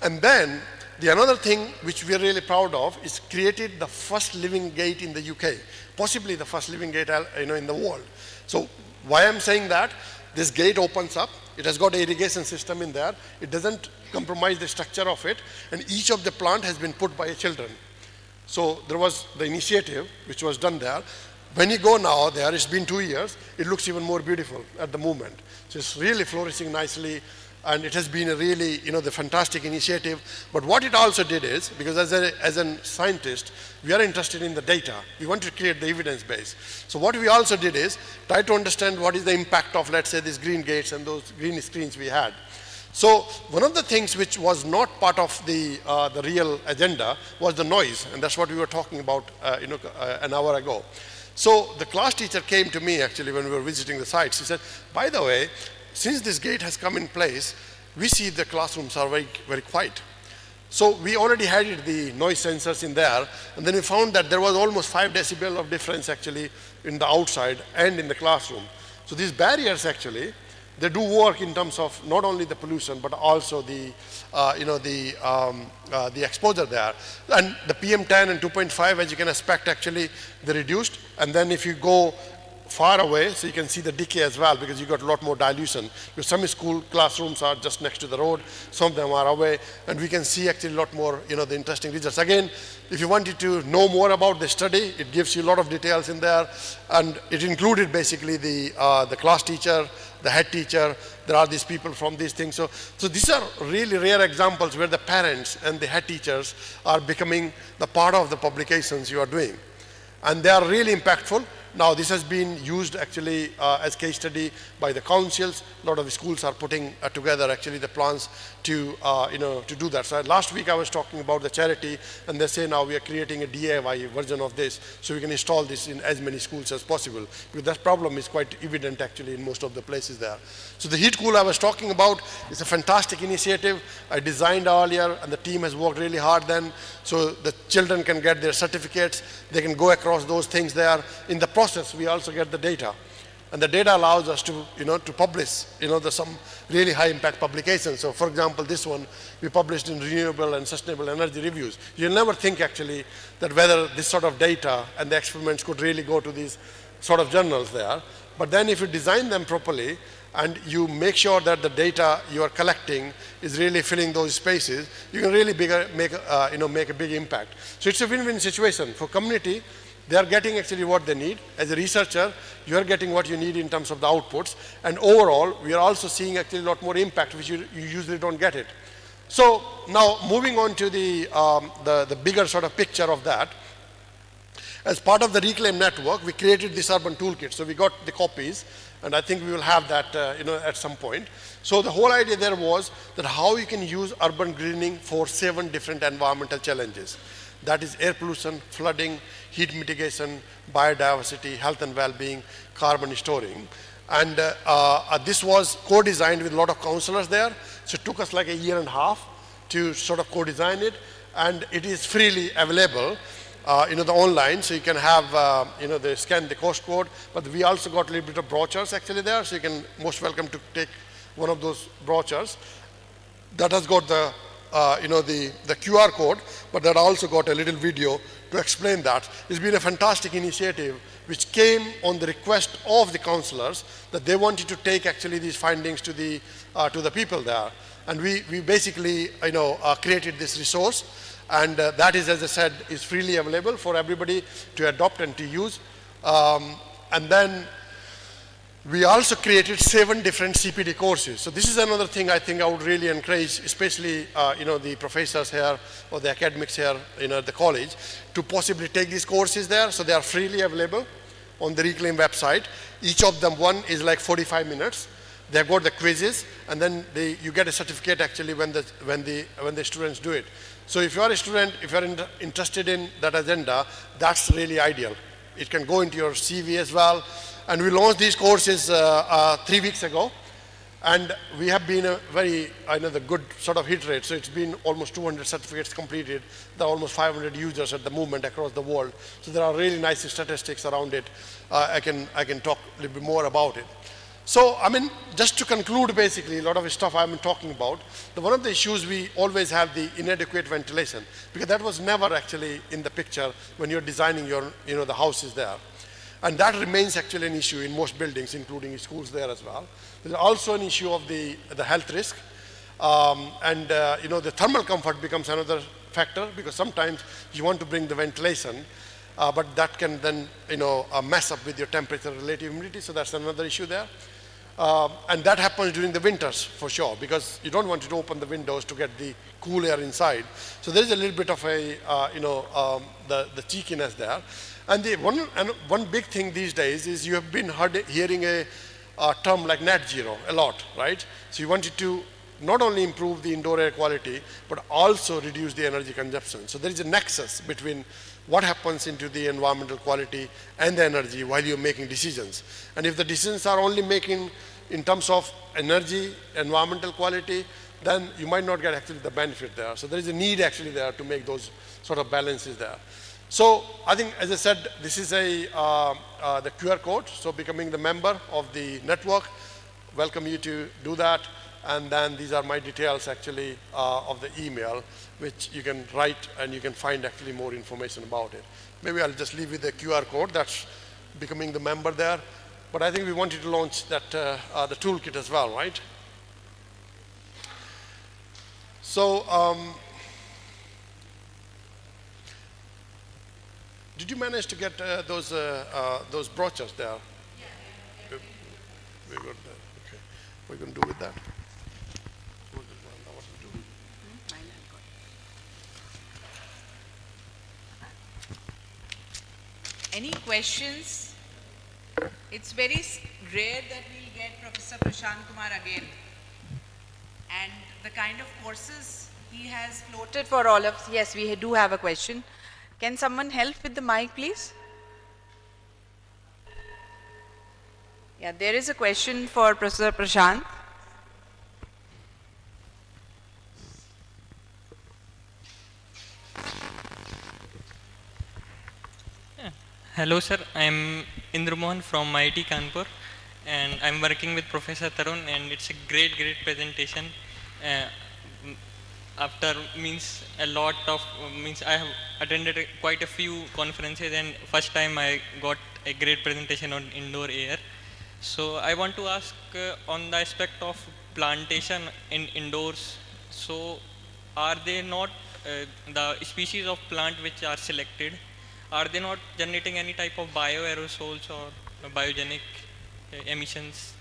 And then the another thing which we are really proud of is created the first living gate in the UK, possibly the first living gate in the world. So why I'm saying that, this gate opens up, it has got an irrigation system in there, it doesn't compromise the structure of it, and each of the plant has been put by children. So there was the initiative which was done there. When you go now there, it's been 2 years, it looks even more beautiful at the moment. So it's really flourishing nicely, and it has been a really, the fantastic initiative. But what it also did is, because as a scientist, we are interested in the data. We want to create the evidence base. So what we also did is try to understand what is the impact of, let's say, these green gates and those green screens we had. So one of the things which was not part of the real agenda was the noise, and that's what we were talking about, an hour ago. So the class teacher came to me actually when we were visiting the sites. He said, by the way, since this gate has come in place, we see the classrooms are very, very quiet. So we already had the noise sensors in there, and then we found that there was almost 5 decibel of difference actually in the outside and in the classroom. So these barriers actually, they do work in terms of not only the pollution but also the exposure there. And the PM10 and 2.5, as you can expect, actually they reduced. And then if you go far away, so you can see the decay as well, because you got a lot more dilution. Because some school classrooms are just next to the road, some of them are away, and we can see actually a lot more, the interesting results. Again, if you wanted to know more about the study, it gives you a lot of details in there, and it included basically the class teacher, the head teacher. There are these people from these things. So these are really rare examples where the parents and the head teachers are becoming the part of the publications you are doing, and they are really impactful. Now this has been used actually as case study by the councils. A lot of schools are putting together actually the plans to to do that. So last week I was talking about the charity, and they say now we are creating a DIY version of this, so we can install this in as many schools as possible, because that problem is quite evident actually in most of the places there. So the heat cool I was talking about is a fantastic initiative. I designed earlier, and the team has worked really hard then, so the children can get their certificates, they can go across those things there. In the process, we also get the data, and the data allows us to to publish some really high impact publications. So for example, this one we published in Renewable and Sustainable Energy Reviews. You'll never think actually that whether this sort of data and the experiments could really go to these sort of journals there. But then if you design them properly and you make sure that the data you are collecting is really filling those spaces, you can really make a big impact. So it's a win-win situation for community. They are getting actually what they need. As a researcher, you are getting what you need in terms of the outputs, and overall we are also seeing actually a lot more impact, which you usually don't get it. So now moving on to the bigger sort of picture of that. As part of the Reclaim Network, we created this urban toolkit. So we got the copies, and I think we will have that at some point. So the whole idea there was that how you can use urban greening for 7 different environmental challenges. That is air pollution, flooding, heat mitigation, biodiversity, health and well-being, carbon storing. And this was co-designed with a lot of counselors there. So it took us like a year and a half to sort of co-design it. And it is freely available, the online. So you can have, they scan the course code. But we also got a little bit of brochures actually there. So you can most welcome to take one of those brochures. That has got the the QR code, but that also got a little video to explain that. It's been a fantastic initiative which came on the request of the counselors that they wanted to take actually these findings to the people there. And we basically created this resource, and that is, as I said, is freely available for everybody to adopt and to use. And then we also created 7 different CPD courses. So this is another thing I think I would really encourage, especially the professors here or the academics here at the college, to possibly take these courses there. So they are freely available on the Reclaim website. Each of them, one is like 45 minutes. They've got the quizzes, and then you get a certificate actually when the students do it. So if you are a student, if you are interested in that agenda, that's really ideal. It can go into your CV as well. And we launched these courses 3 weeks ago, and we have been a very, the good sort of hit rate. So it's been almost 200 certificates completed. There are almost 500 users at the moment across the world. So there are really nice statistics around it. I can talk a little bit more about it. So, just to conclude, basically, a lot of stuff I'm talking about, one of the issues we always have the inadequate ventilation, because that was never actually in the picture when you're designing your, the houses there. And that remains actually an issue in most buildings, including schools there as well. There's also an issue of the health risk. The thermal comfort becomes another factor, because sometimes you want to bring the ventilation, but that can then, mess up with your temperature relative humidity. So that's another issue there. And that happens during the winters for sure, because you don't want to open the windows to get the cool air inside. So there is a little bit of a, the cheekiness there. And the one big thing these days is you have been hearing a term like net zero a lot, right? So you wanted to not only improve the indoor air quality, but also reduce the energy consumption. So there is a nexus between what happens into the environmental quality and the energy while you're making decisions. And if the decisions are only making in terms of energy, environmental quality, then you might not get actually the benefit there. So there is a need actually there to make those sort of balances there. So I think, as I said, this is the QR code. So becoming the member of the network, welcome you to do that. And then these are my details actually of the email, which you can write and you can find actually more information about it. Maybe I'll just leave with the QR code. That's becoming the member there. But I think we wanted to launch that the toolkit as well, right? So did you manage to get those brochures there? Yeah. We got that. Okay. What are you going to do with that? Any questions? It's very rare that we'll get Professor Prashant Kumar again. And the kind of courses he has floated for all of us. Yes, we do have a question. Can someone help with the mic, please? Yeah, there is a question for Professor Prashant. Hello sir, I am Indra Mohan from IIT Kanpur, and I am working with Professor Tarun, and it's a great presentation. After I have attended quite a few conferences, and first time I got a great presentation on indoor air. So I want to ask on the aspect of plantation in indoors. So are they not the species of plant which are selected? Are they not generating any type of bioaerosols or biogenic emissions?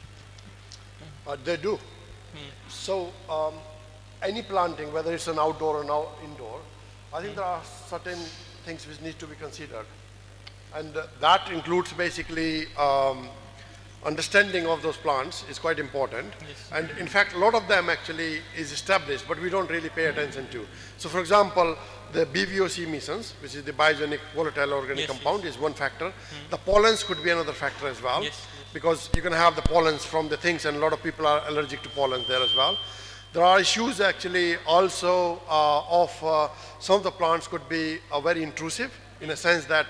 They do. So any planting, whether it's an outdoor or an indoor, I think there are certain things which need to be considered. And that includes basically understanding of those plants is quite important. Yes. And in fact, a lot of them actually is established, but we don't really pay attention to. So for example, the BVOC emissions, which is the biogenic volatile organic compound, is one factor. The pollens could be another factor as well. Yes. because you can have the pollens from the things, and a lot of people are allergic to pollen there as well. There are issues actually also of some of the plants could be very intrusive in a sense that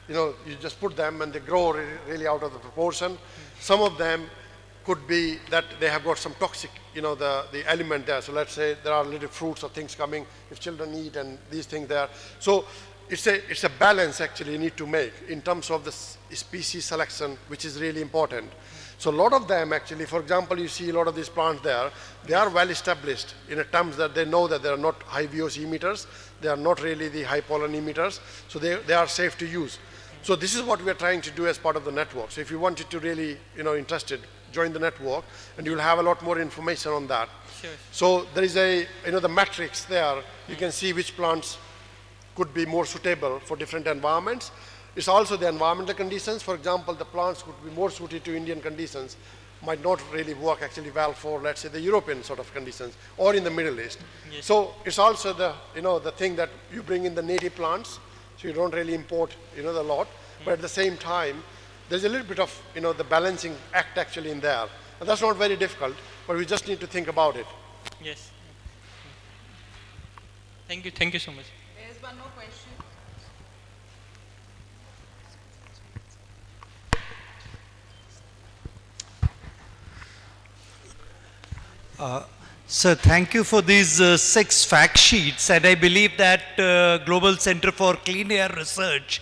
you just put them and they grow really out of the proportion. Some of them could be that they have got some toxic, the element there. So let's say there are little fruits or things coming if children eat and these things there. So it's a balance actually you need to make in terms of the species selection, which is really important. So a lot of them actually, for example, you see a lot of these plants there, they are well established in terms that they know that they are not high VOC emitters, they are not really the high pollen emitters, so they are safe to use. So this is what we are trying to do as part of the network. So if you wanted to really, interested, join the network, and you'll have a lot more information on that. Sure. So there is a, the matrix there. You can see which plants could be more suitable for different environments. It's also the environmental conditions. For example, the plants could be more suited to Indian conditions, might not really work actually well for, let's say, the European sort of conditions, or in the Middle East. Yes. So it's also the, the thing that you bring in the native plants, so you don't really import, the lot, but at the same time, there's a little bit of, the balancing act actually in there. And that's not very difficult, but we just need to think about it. Yes. Thank you so much. There's one more question. Sir, thank you for these 6 fact sheets, and I believe that Global Center for Clean Air Research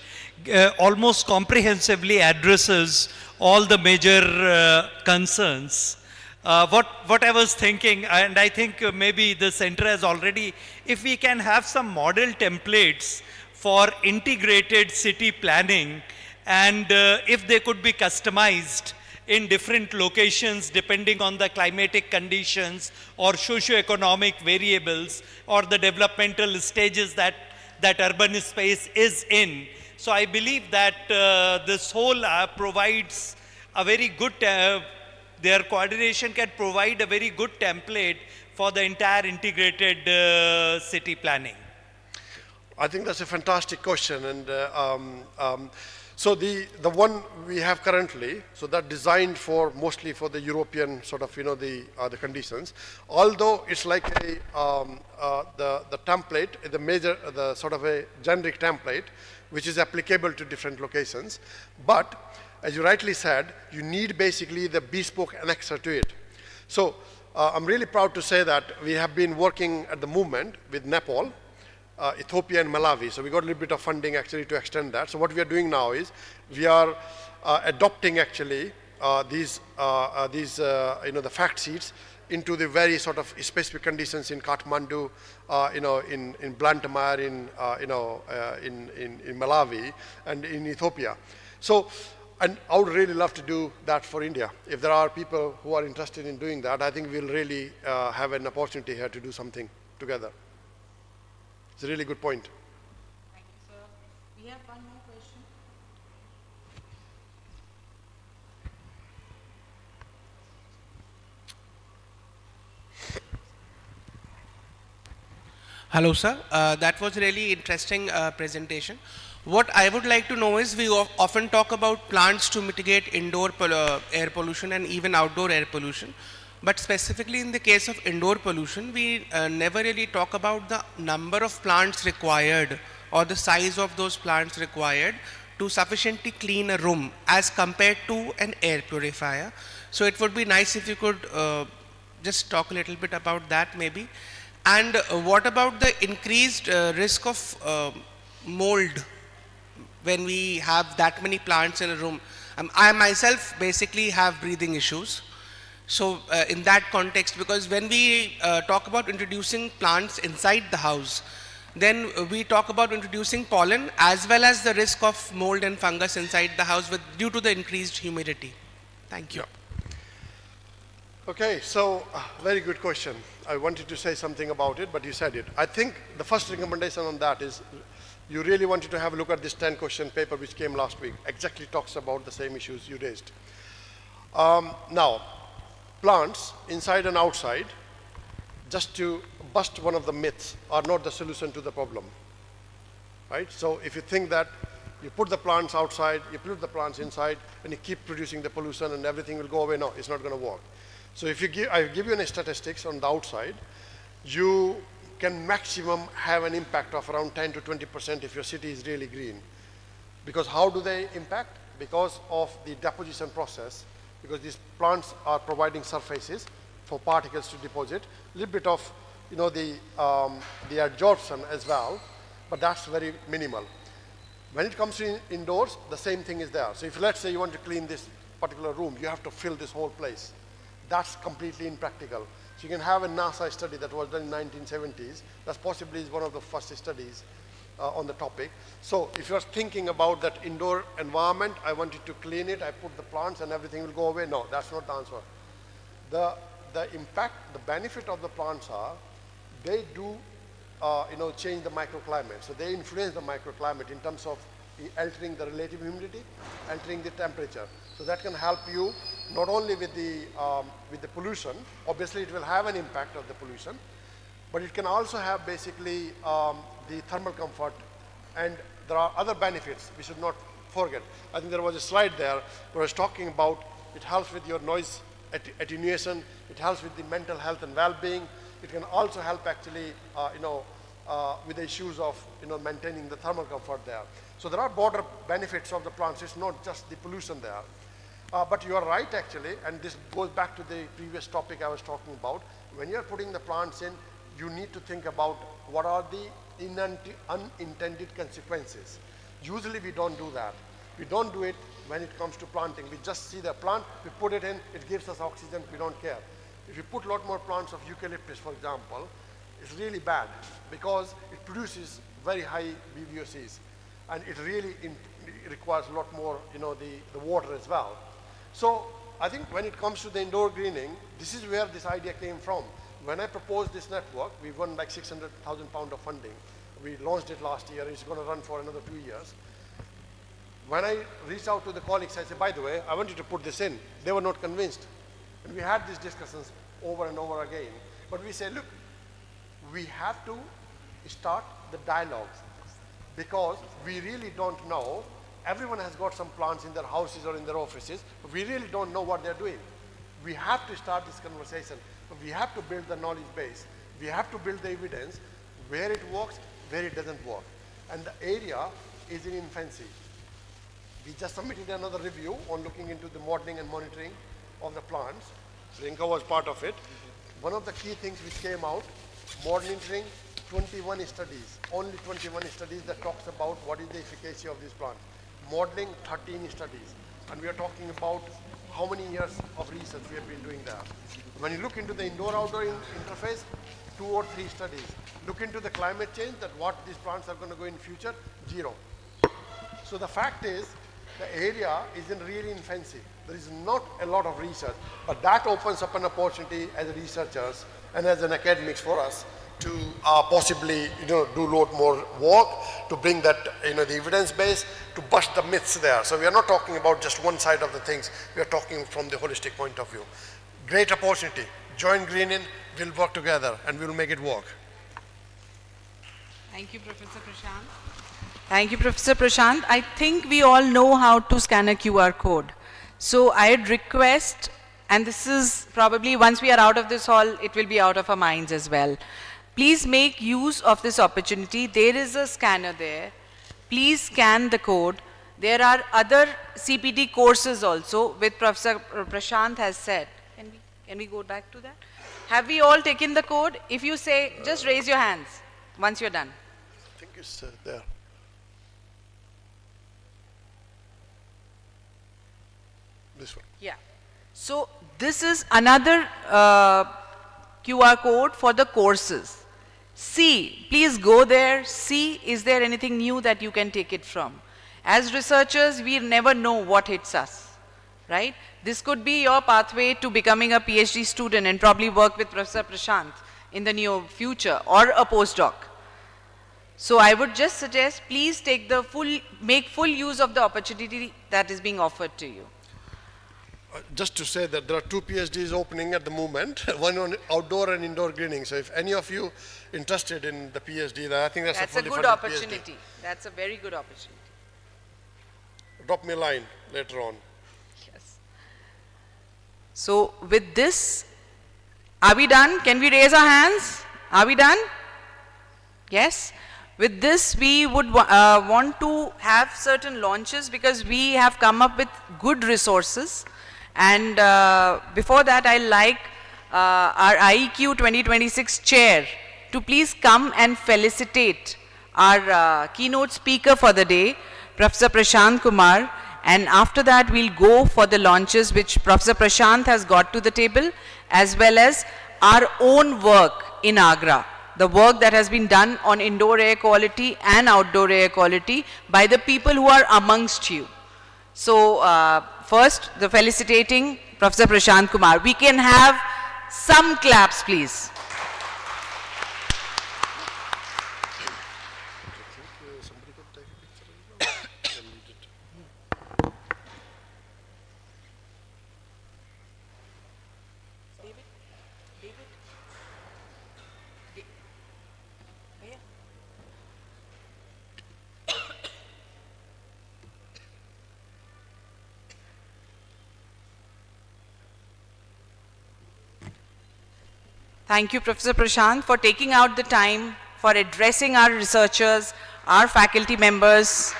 almost comprehensively addresses all the major concerns. What I was thinking, and I think maybe the center has already, if we can have some model templates for integrated city planning, and if they could be customized in different locations depending on the climatic conditions or socio-economic variables or the developmental stages that urban space is in. So I believe that this whole provides a very good, their coordination can provide a very good template for the entire integrated city planning. I think that's a fantastic question, and so the one we have currently, so that designed for mostly for the European sort of the conditions. Although it's like a the template, the sort of a generic template, which is applicable to different locations. But as you rightly said, you need basically the bespoke annexer to it. So I'm really proud to say that we have been working at the moment with Nepal, Ethiopia and Malawi. So we got a little bit of funding actually to extend that. So what we are doing now is we are adopting actually these the fact sheets into the very sort of specific conditions in Kathmandu, in Blantyre, in Malawi, and in Ethiopia. So, and I would really love to do that for India. If there are people who are interested in doing that, I think we'll really have an opportunity here to do something together. It's a really good point. Thank you, sir. We have one more question. Hello, sir. That was really interesting presentation. What I would like to know is we often talk about plants to mitigate indoor air pollution and even outdoor air pollution. But specifically in the case of indoor pollution, we never really talk about the number of plants required or the size of those plants required to sufficiently clean a room as compared to an air purifier. So it would be nice if you could just talk a little bit about that maybe. And what about the increased risk of mold when we have that many plants in a room? I myself basically have breathing issues. So in that context, because when we talk about introducing plants inside the house, then we talk about introducing pollen as well as the risk of mold and fungus inside the house due to the increased humidity. Thank you. Yeah. Okay, so very good question. I wanted to say something about it, but you said it. I think the first recommendation on that is you really wanted to have a look at this 10-question paper which came last week. Exactly talks about the same issues you raised. Now, plants inside and outside, just to bust one of the myths, are not the solution to the problem, right? So if you think that You put the plants outside, you put the plants inside, and you keep producing the pollution and everything will go away. No, it's not going to work. So if you I give you any statistics on the outside, you can maximum have an impact of around 10 to 20% if your city is really green. Because how do they impact? Because of the deposition process, because these plants are providing surfaces for particles to deposit, a little bit of, you know, the absorption as well, but that's very minimal. When it comes to indoors, the same thing is there. So if let's say you want to clean this particular room, you have to fill this whole place. That's completely impractical. So you can have a NASA study that was done in 1970s. That's possibly one of the first studies on the topic. So if you're thinking about that indoor environment, I wanted to clean it, I put the plants and everything will go away. No, that's not the answer. The impact, the benefit of the plants are, they do change the microclimate. So they influence the microclimate in terms of altering the relative humidity, altering the temperature. So that can help you not only with the pollution. Obviously, it will have an impact of the pollution, but it can also have basically the thermal comfort, and there are other benefits we should not forget. I think there was a slide there where I was talking about it helps with your noise attenuation, it helps with the mental health and well-being. It can also help actually, with the issues of, maintaining the thermal comfort there. So there are broader benefits of the plants. It's not just the pollution there. But you are right actually, and this goes back to the previous topic I was talking about. When you are putting the plants in, you need to think about what are the unintended consequences. Usually we don't do that. We don't do it when it comes to planting. We just see the plant, we put it in, it gives us oxygen, we don't care. If you put a lot more plants of eucalyptus, for example, it's really bad because it produces very high VVOCs, and it really requires a lot more, the water as well. So I think when it comes to the indoor greening, this is where this idea came from. When I proposed this network, we won like 600,000 pounds of funding. We launched it last year. It's going to run for another 2 years. When I reached out to the colleagues, I said, by the way, I want you to put this in. They were not convinced. And we had these discussions over and over again. But we said, look, we have to start the dialogues because we really don't know. Everyone has got some plants in their houses or in their offices, but we really don't know what they're doing. We have to start this conversation. We have to build the knowledge base. We have to build the evidence where it works, where it doesn't work. And the area is in infancy. We just submitted another review on looking into the modeling and monitoring of the plants. Rinka was part of it. One of the key things which came out, monitoring 21 studies, only 21 studies that talks about what is the efficacy of this plant. Modeling 13 studies. And we are talking about how many years of research we have been doing that. When you look into the indoor-outdoor interface, 2 or 3 studies. Look into the climate change, that what these plants are going to go in future, 0. So the fact is, the area is in really infancy. There is not a lot of research, but that opens up an opportunity as researchers and as an academics for us to possibly, do a lot more work to bring that, the evidence base to bust the myths there. So we are not talking about just one side of the things. We are talking from the holistic point of view. Great opportunity. Join Green In. We'll work together and we'll make it work. Thank you, Professor Prashant. Thank you, Professor Prashant. I think we all know how to scan a QR code. So I'd request, and this is probably once we are out of this hall, it will be out of our minds as well. Please make use of this opportunity. There is a scanner there. Please scan the code. There are other CPD courses also, which Professor Prashant has said. Can we go back to that? Have we all taken the code? If you say, just raise your hands once you're done. I think it's there. This one. Yeah. So this is another QR code for the courses. See, please go there, see, is there anything new that you can take it from? As researchers, we never know what hits us, right? This could be your pathway to becoming a PhD student and probably work with Professor Prashant in the near future, or a postdoc. So I would just suggest, please take the make full use of the opportunity that is being offered to you. Just to say that there are 2 PhDs opening at the moment, one on outdoor and indoor greening. So if any of you interested in the PhD, then I think that's a fully good funded opportunity. PhD. That's a very good opportunity. drop me a line later on. Yes. So with this, are we done? Can we raise our hands? Are we done? Yes. With this, we would want to have certain launches because we have come up with good resources. And before that, I like our IEQ 2026 chair to please come and felicitate our keynote speaker for the day, Professor Prashant Kumar. And after that, we'll go for the launches which Professor Prashant has got to the table, as well as our own work in AGRA, the work that has been done on indoor air quality and outdoor air quality by the people who are amongst you. So first, the felicitating Professor Prashant Kumar. We can have some claps, please. Thank you, Professor Prashant, for taking out the time for addressing our researchers, our faculty members.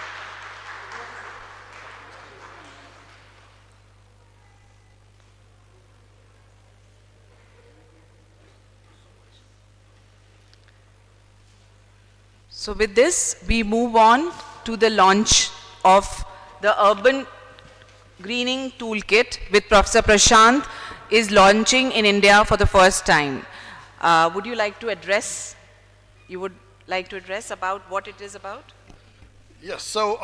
So with this, we move on to the launch of the Urban Greening Toolkit with Professor Prashant is launching in India for the first time. Would you like to address? You would like to address about what it is about? Yes, so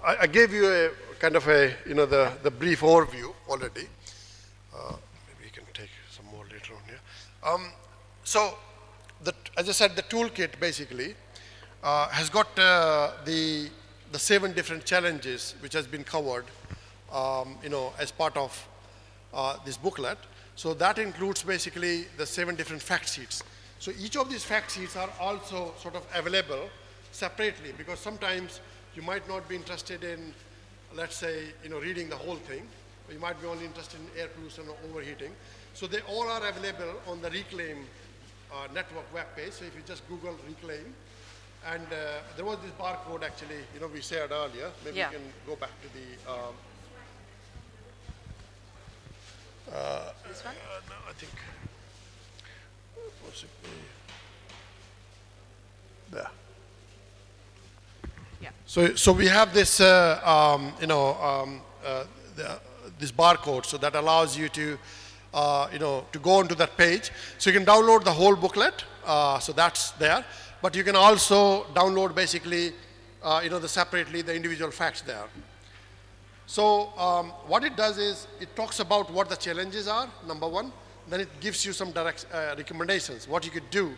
I gave you a kind of a, the brief overview already. Maybe you can take some more later on here. So, as I said, the toolkit basically has got the 7 different challenges which has been covered, as part of this booklet. So that includes basically the 7 different fact sheets. So each of these fact sheets are also sort of available separately, because sometimes you might not be interested in, let's say, reading the whole thing. You might be only interested in air pollution or overheating. So they all are available on the Reclaim network web page. So if you just Google Reclaim, and there was this barcode actually, we shared earlier. Maybe you can go back to the. This one? No, I think possibly there. Yeah. So we have this, this barcode, so that allows you to, to go onto that page. So you can download the whole booklet. So that's there, but you can also download basically, separately the individual facts there. So what it does is it talks about what the challenges are, number 1. Then it gives you some direct recommendations, what you could do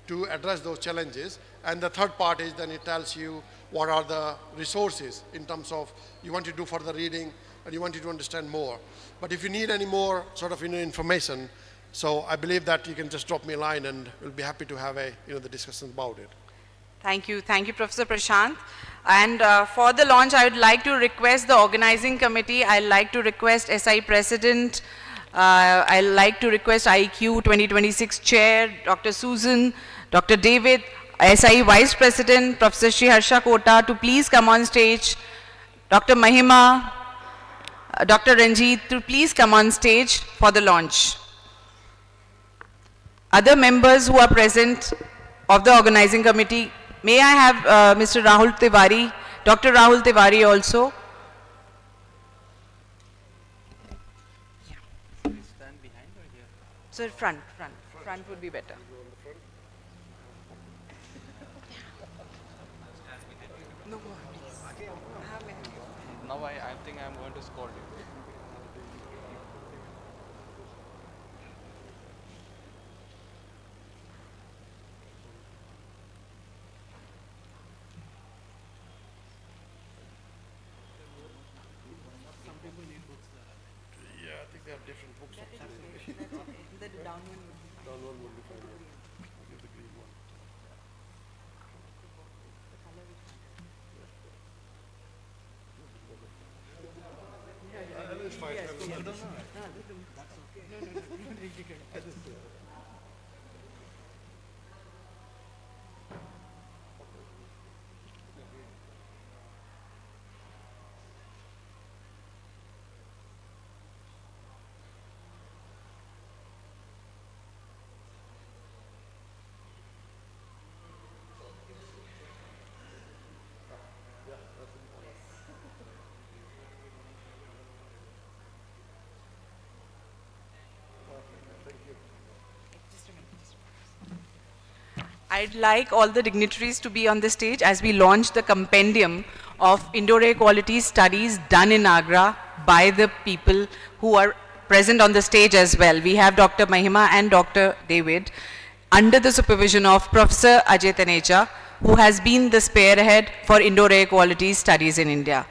to address those challenges. And the third part is then it tells you what are the resources in terms of you want to do further reading and you want to understand more. But if you need any more sort of information, so I believe that you can just drop me a line and we'll be happy to have the discussion about it. Thank you, Professor Prashant. And for the launch, I would like to request the organizing committee. I'd like to request SI President. I'd like to request IEQ 2026 Chair, Dr. Susan, Dr. David, SI Vice President, Professor Shri Harsha Kota to please come on stage. Dr. Mahima, Dr. Ranjit to please come on stage for the launch. Other members who are present of the organizing committee, may I have Mr. Rahul Tiwari, Dr. Rahul Tiwari also. Stand behind or here? Sir, front would be better. No, please. Now I think I'm going to scold you. Yeah, I think they have different books. The down one would be fine. Down one would be fine. Give the green one. I'd like all the dignitaries to be on the stage as we launch the compendium of indoor air quality studies done in AGRA by the people who are present on the stage as well. We have Dr. Mahima and Dr. David under the supervision of Professor Ajay Taneja, who has been the spearhead for indoor air quality studies in India.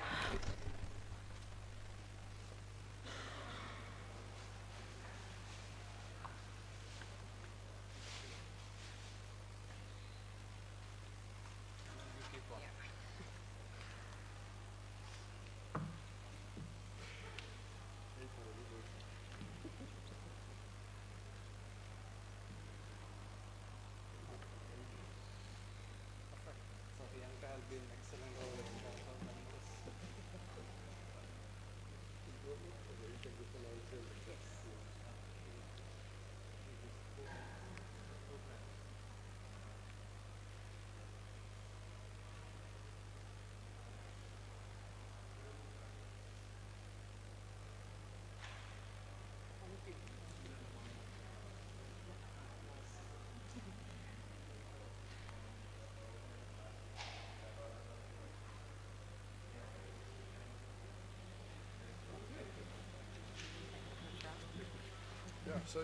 Yeah, so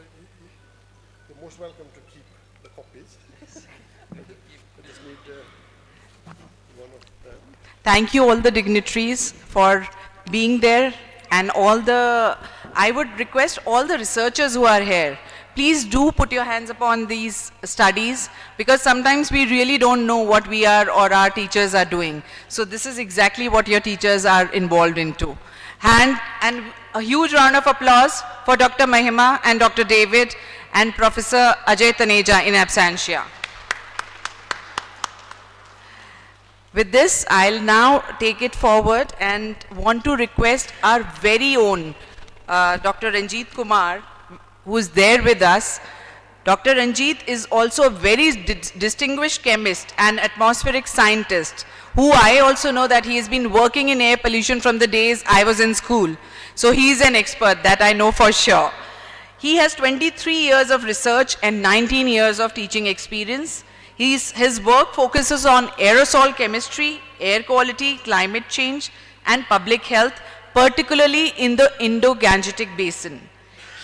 you're most welcome to keep the copies. I just need one of them. Thank you all the dignitaries for being there and I would request all the researchers who are here, please do put your hands upon these studies because sometimes we really don't know what we are or our teachers are doing. So this is exactly what your teachers are involved into. And a huge round of applause for Dr. Mahima and Dr. David and Professor Ajay Taneja in absentia. With this, I'll now take it forward and want to request our very own Dr. Ranjit Kumar, who is there with us. Dr. Ranjit is also a very distinguished chemist and atmospheric scientist, who I also know that he has been working in air pollution from the days I was in school. So he is an expert, that I know for sure. He has 23 years of research and 19 years of teaching experience. His work focuses on aerosol chemistry, air quality, climate change, and public health, particularly in the Indo-Gangetic Basin.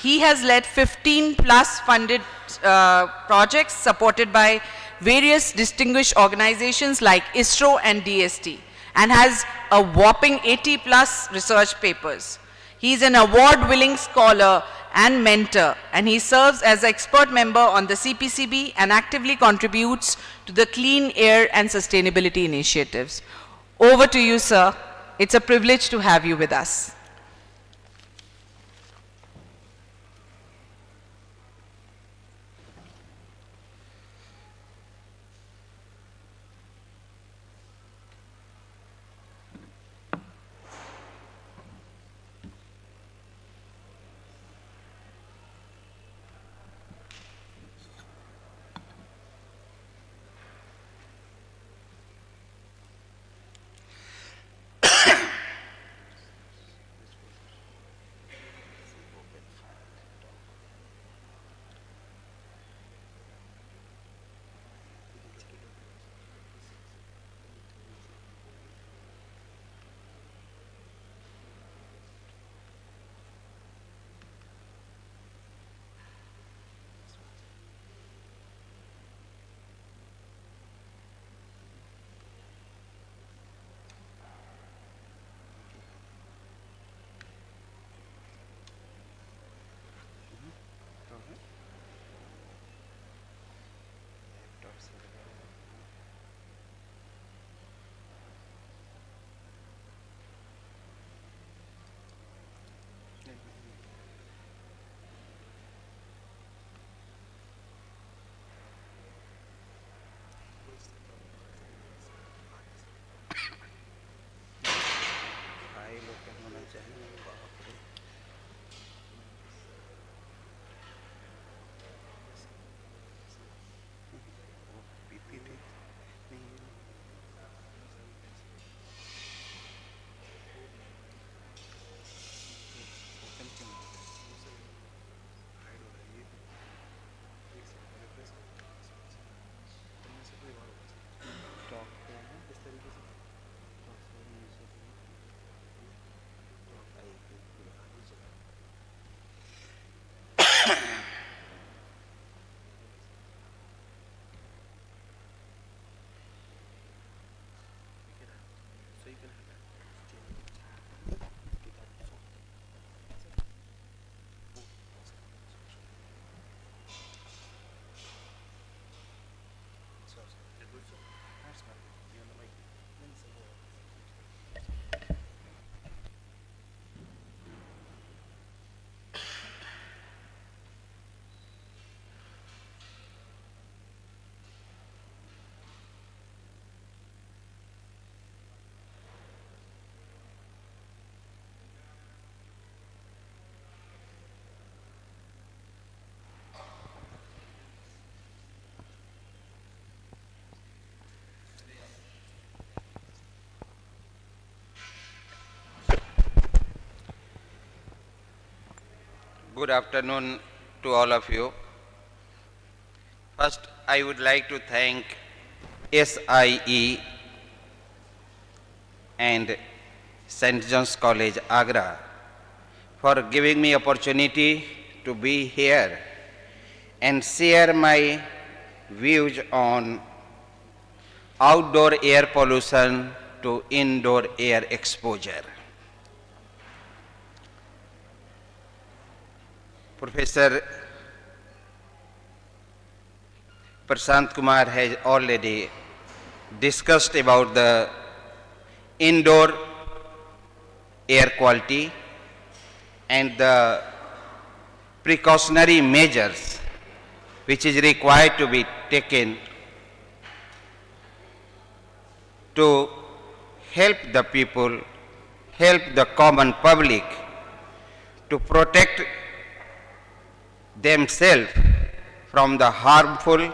He has led 15 plus funded projects supported by various distinguished organizations like ISRO and DST, and has a whopping 80 plus research papers. He is an award-winning scholar and mentor, and he serves as an expert member on the CPCB and actively contributes to the clean air and sustainability initiatives. Over to you, sir. It's a privilege to have you with us. Good afternoon to all of you. First, I would like to thank SIE and St. John's College, AGRA, for giving me opportunity to be here and share my views on outdoor air pollution to indoor air exposure. Professor Prashant Kumar has already discussed about the indoor air quality and the precautionary measures which is required to be taken to help the people, help the common public to protect themselves from the harmful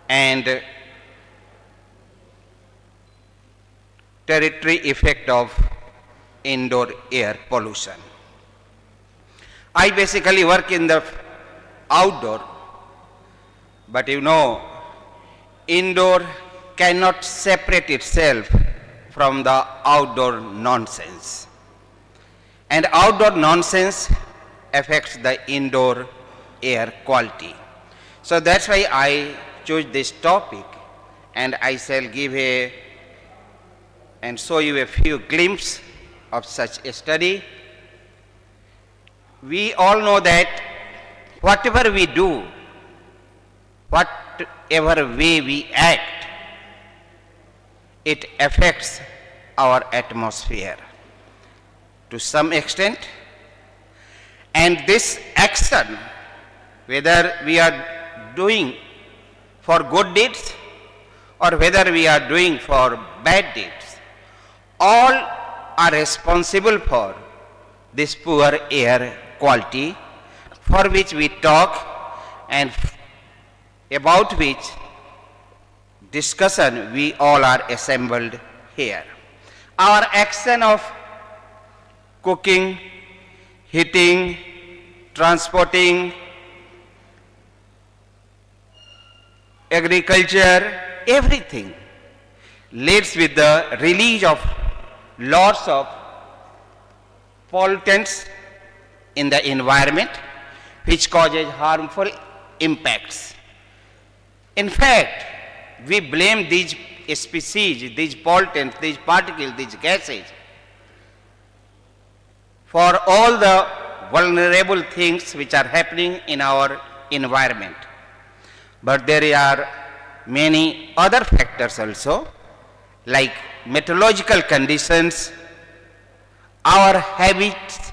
and territory effect of indoor air pollution. I basically work in the outdoor, but you know, indoor cannot separate itself from the outdoor nonsense. And outdoor nonsense affects the indoor air quality. So that's why I chose this topic, and I shall give and show you a few glimpses of such a study. We all know that whatever we do, whatever way we act, it affects our atmosphere to some extent. And this action, whether we are doing for good deeds or whether we are doing for bad deeds, all are responsible for this poor air quality for which we talk and about which discussion we all are assembled here. Our action of cooking, heating, transporting, agriculture, everything leads with the release of lots of pollutants in the environment which causes harmful impacts. In fact, we blame these species, these pollutants, these particles, these gases for all the vulnerable things which are happening in our environment. But there are many other factors also, like meteorological conditions, our habits,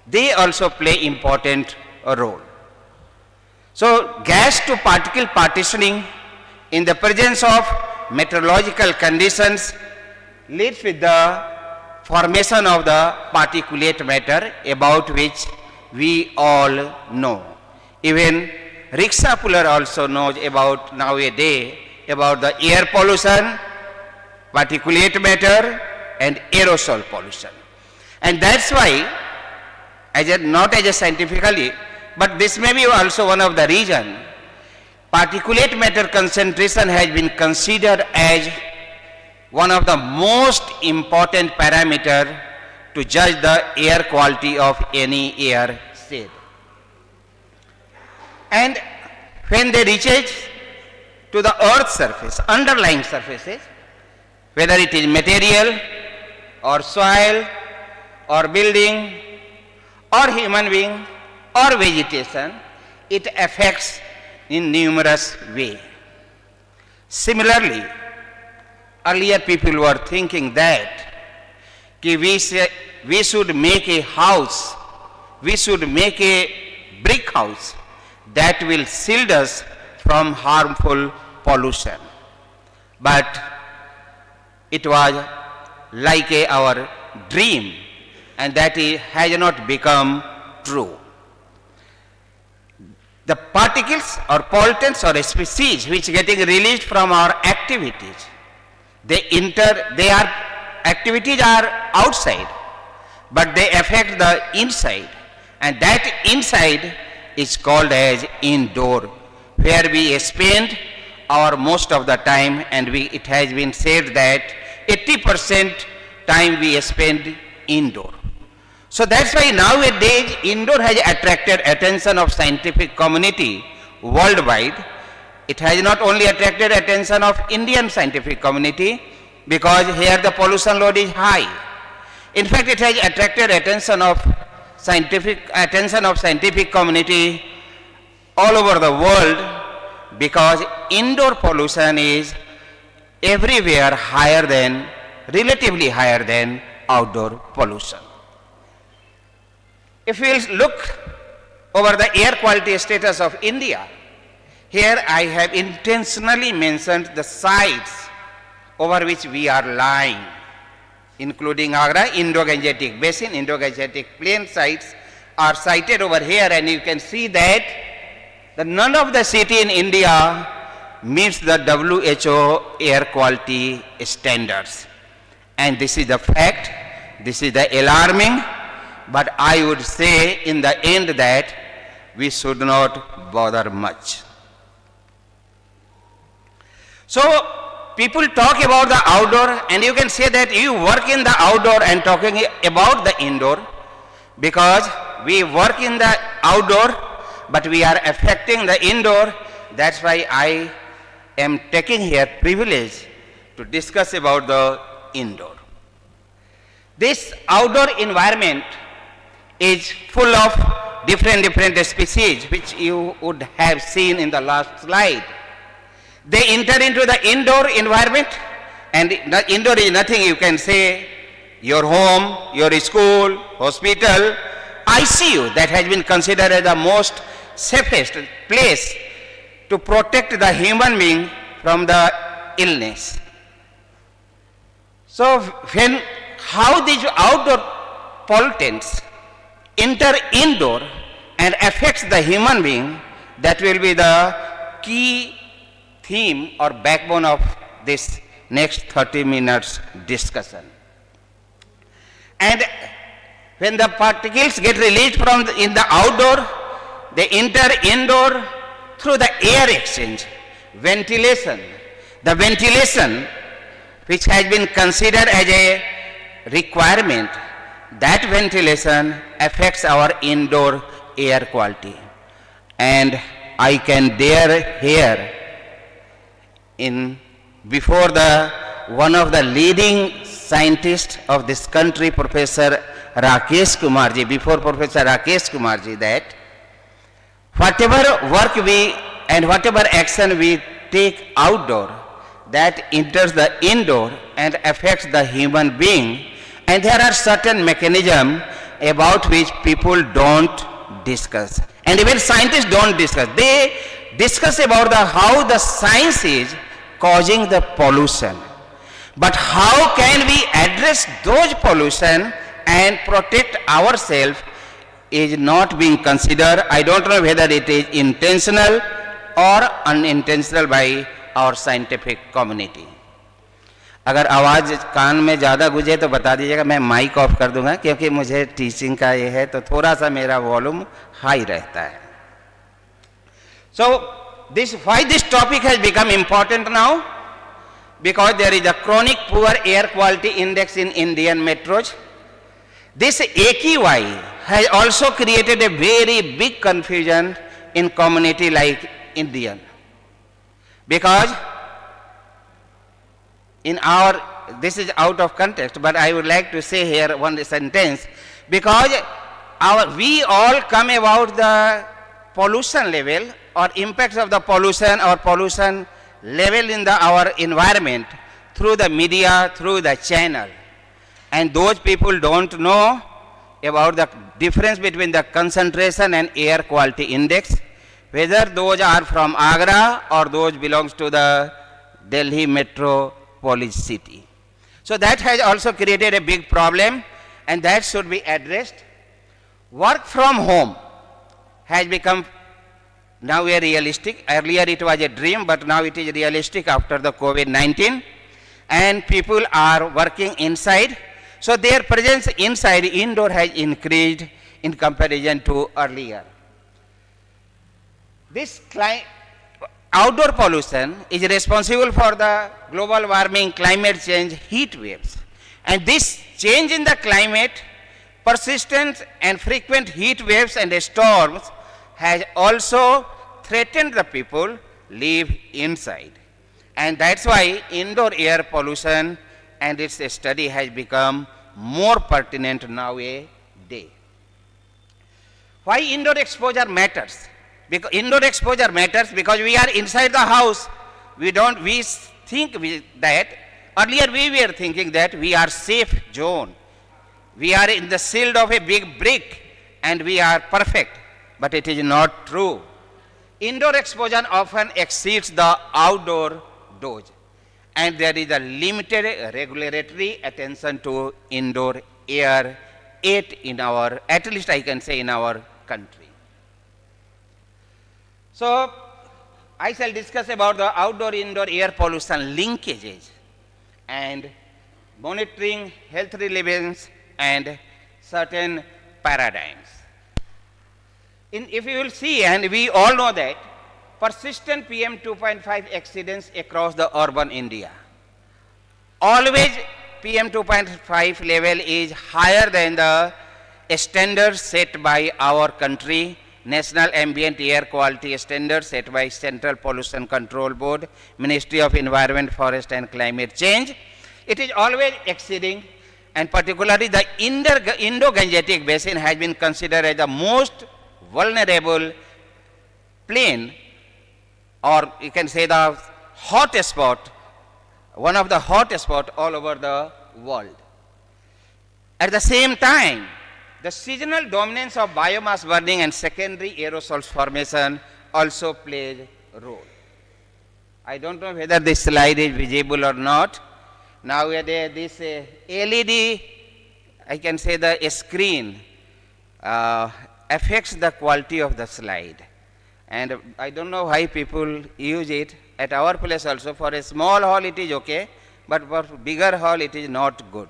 they also play important role. So gas to particle partitioning in the presence of meteorological conditions leads with the formation of the particulate matter about which we all know. Even rickshaw puller also knows about nowadays about the air pollution, particulate matter and aerosol pollution. And that's why, not as a scientifically, but this may be also one of the reasons, particulate matter concentration has been considered as one of the most important parameter to judge the air quality of any air shed. And when they reaches to the earth surface, underlying surfaces, whether it is material or soil or building or human being or vegetation, it affects in numerous ways. Similarly, earlier people were thinking that we should make a house, we should make a brick house that will shield us from harmful pollution. But it was like our dream, and that has not become true. The particles or pollutants or species which getting released from our activities, activities are outside, but they affect the inside, and that inside is called as indoor, where we spend our most of the time, and it has been said that 80% time we spend indoor. So that's why nowadays indoor has attracted attention of scientific community worldwide. It has not only attracted attention of Indian scientific community, because here the pollution load is high. In fact, it has attracted attention of scientific community all over the world, because indoor pollution is everywhere relatively higher than outdoor pollution. If we look over the air quality status of India, here I have intentionally mentioned the sites over which we are lying, including AGRA, Indo-Gangetic Basin, Indo-Gangetic Plain sites are cited over here, and you can see that none of the city in India meets the WHO air quality standards. And this is the fact, this is the alarming, but I would say in the end that we should not bother much. So people talk about the outdoor, and you can say that you work in the outdoor and talking about the indoor, because we work in the outdoor, but we are affecting the indoor. That's why I am taking here privilege to discuss about the indoor. This outdoor environment is full of different species, which you would have seen in the last slide. They enter into the indoor environment, and the indoor is nothing, you can say your home, your school, hospital, ICU, that has been considered as the most safest place to protect the human being from the illness. So how these outdoor pollutants enter indoor and affects the human being, that will be the key theme or backbone of this next 30 minutes discussion. And when the particles get released in the outdoor, they enter indoor through the air exchange, ventilation. The ventilation, which has been considered as a requirement, that ventilation affects our indoor air quality. And I can dare here, before one of the leading scientists of this country, Professor Rakesh Kumarji, before Professor Rakesh Kumarji, that whatever work and whatever action we take outdoor, that enters the indoor and affects the human being. And there are certain mechanisms about which people don't discuss, and even scientists don't discuss. They discuss about how the science is causing the pollution, but how can we address those pollution and protect ourselves is not being considered. I don't know whether it is intentional or unintentional by our scientific community. अगर आवाज़ कान में ज़्यादा गुजे तो बता दीजिएगा, मैं mic off कर दूंगा, क्योंकि मुझे टीचिंग का ये है तो थोड़ा सा मेरा वॉल्यूम हाई रहता है. So why this topic has become important now? Because there is a chronic poor air quality index in Indian metros. This AQI has also created a very big confusion in community like Indian. Because in our, this is out of context, but I would like to say here one sentence, because we all come about the pollution level or impacts of the pollution or pollution level in our environment through the media, through the channel. And those people don't know about the difference between the concentration and air quality index, whether those are from AGRA or those belongs to the Delhi metropolis city. So that has also created a big problem, and that should be addressed. Work from home has become now a realistic. Earlier it was a dream, but now it is realistic after the COVID-19, and people are working inside. So their presence inside, indoor, has increased in comparison to earlier. This outdoor pollution is responsible for the global warming, climate change, heat waves. And this change in the climate, persistent and frequent heat waves and storms has also threatened the people live inside. And that's why indoor air pollution and its study has become more pertinent nowadays. Why indoor exposure matters? Because indoor exposure matters because we are inside the house. We think that, earlier we were thinking that we are safe zone. We are in the shield of a big brick and we are perfect, but it is not true. Indoor exposure often exceeds the outdoor dose, and there is a limited regulatory attention to indoor air in our, at least I can say in our country. So I shall discuss about the outdoor-indoor air pollution linkages and monitoring health relevance and certain paradigms. If you will see, and we all know that persistent PM 2.5 exceedance across the urban India. Always PM 2.5 level is higher than the standard set by our country, National Ambient Air Quality Standard set by Central Pollution Control Board, Ministry of Environment, Forest and Climate Change. It is always exceeding, and particularly the Indo-Gangetic Basin has been considered as the most vulnerable plain, or you can say the hottest spot, one of the hottest spots all over the world. At the same time, the seasonal dominance of biomass burning and secondary aerosols formation also plays a role. I don't know whether this slide is visible or not. Nowadays, this LED, I can say the screen, affects the quality of the slide. And I don't know why people use it. At our place also, for a small hall it is okay, but for bigger hall it is not good.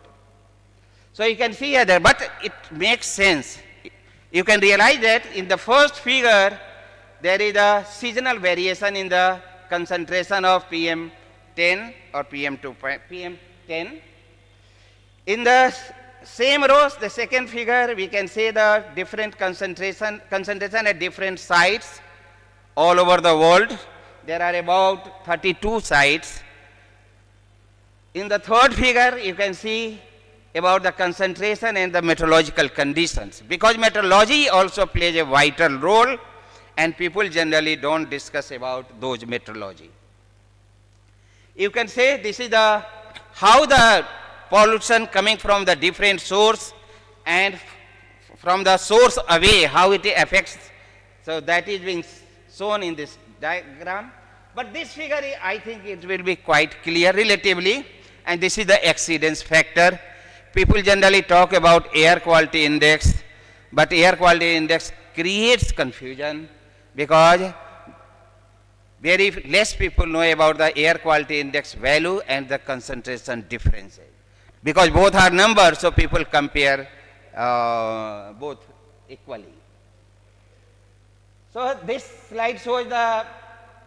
So you can see here there, but it makes sense. You can realize that in the first figure, there is a seasonal variation in the concentration of PM10 or PM10. In the same rows, the second figure, we can see the different concentration at different sites all over the world. There are about 32 sites. In the third figure, you can see about the concentration and the meteorological conditions, because meteorology also plays a vital role and people generally don't discuss about those meteorology. You can say this is how the pollution coming from the different source and from the source away, how it affects. So that is being shown in this diagram. But this figure, I think it will be quite clear relatively, and this is the exceedance factor. People generally talk about air quality index, but air quality index creates confusion because very less people know about the air quality index value and the concentration differences. Because both are numbers, so people compare both equally. So this slide shows the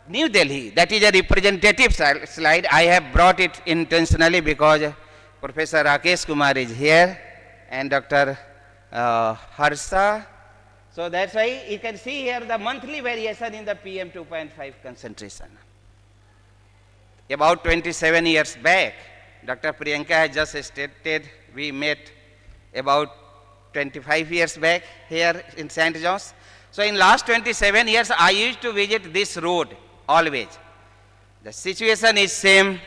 New Delhi. That is a representative slide. I have brought it intentionally because Professor Rakesh Kumar is here and Dr. Harsha. So that's why you can see here the monthly variation in the PM 2.5 concentration. About 27 years back, Dr. Priyanka has just stated we met about 25 years back here in St. John's. So in last 27 years, I used to visit this road always. The situation is same.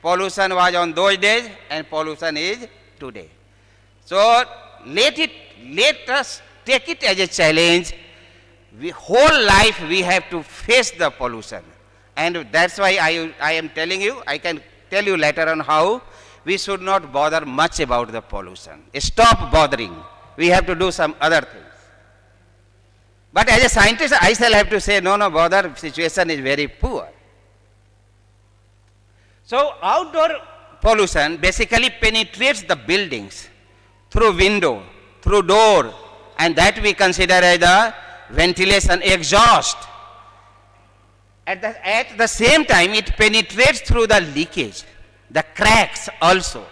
Pollution was on those days and pollution is today. So let us take it as a challenge. Whole life we have to face the pollution. And that's why I am telling you, I can tell you later on how we should not bother much about the pollution. Stop bothering. We have to do some other things. But as a scientist, I shall have to say, no, bother, situation is very poor. So outdoor pollution basically penetrates the buildings through window, through door, and that we consider as the ventilation exhaust. At the same time, it penetrates through the leakage, the cracks also.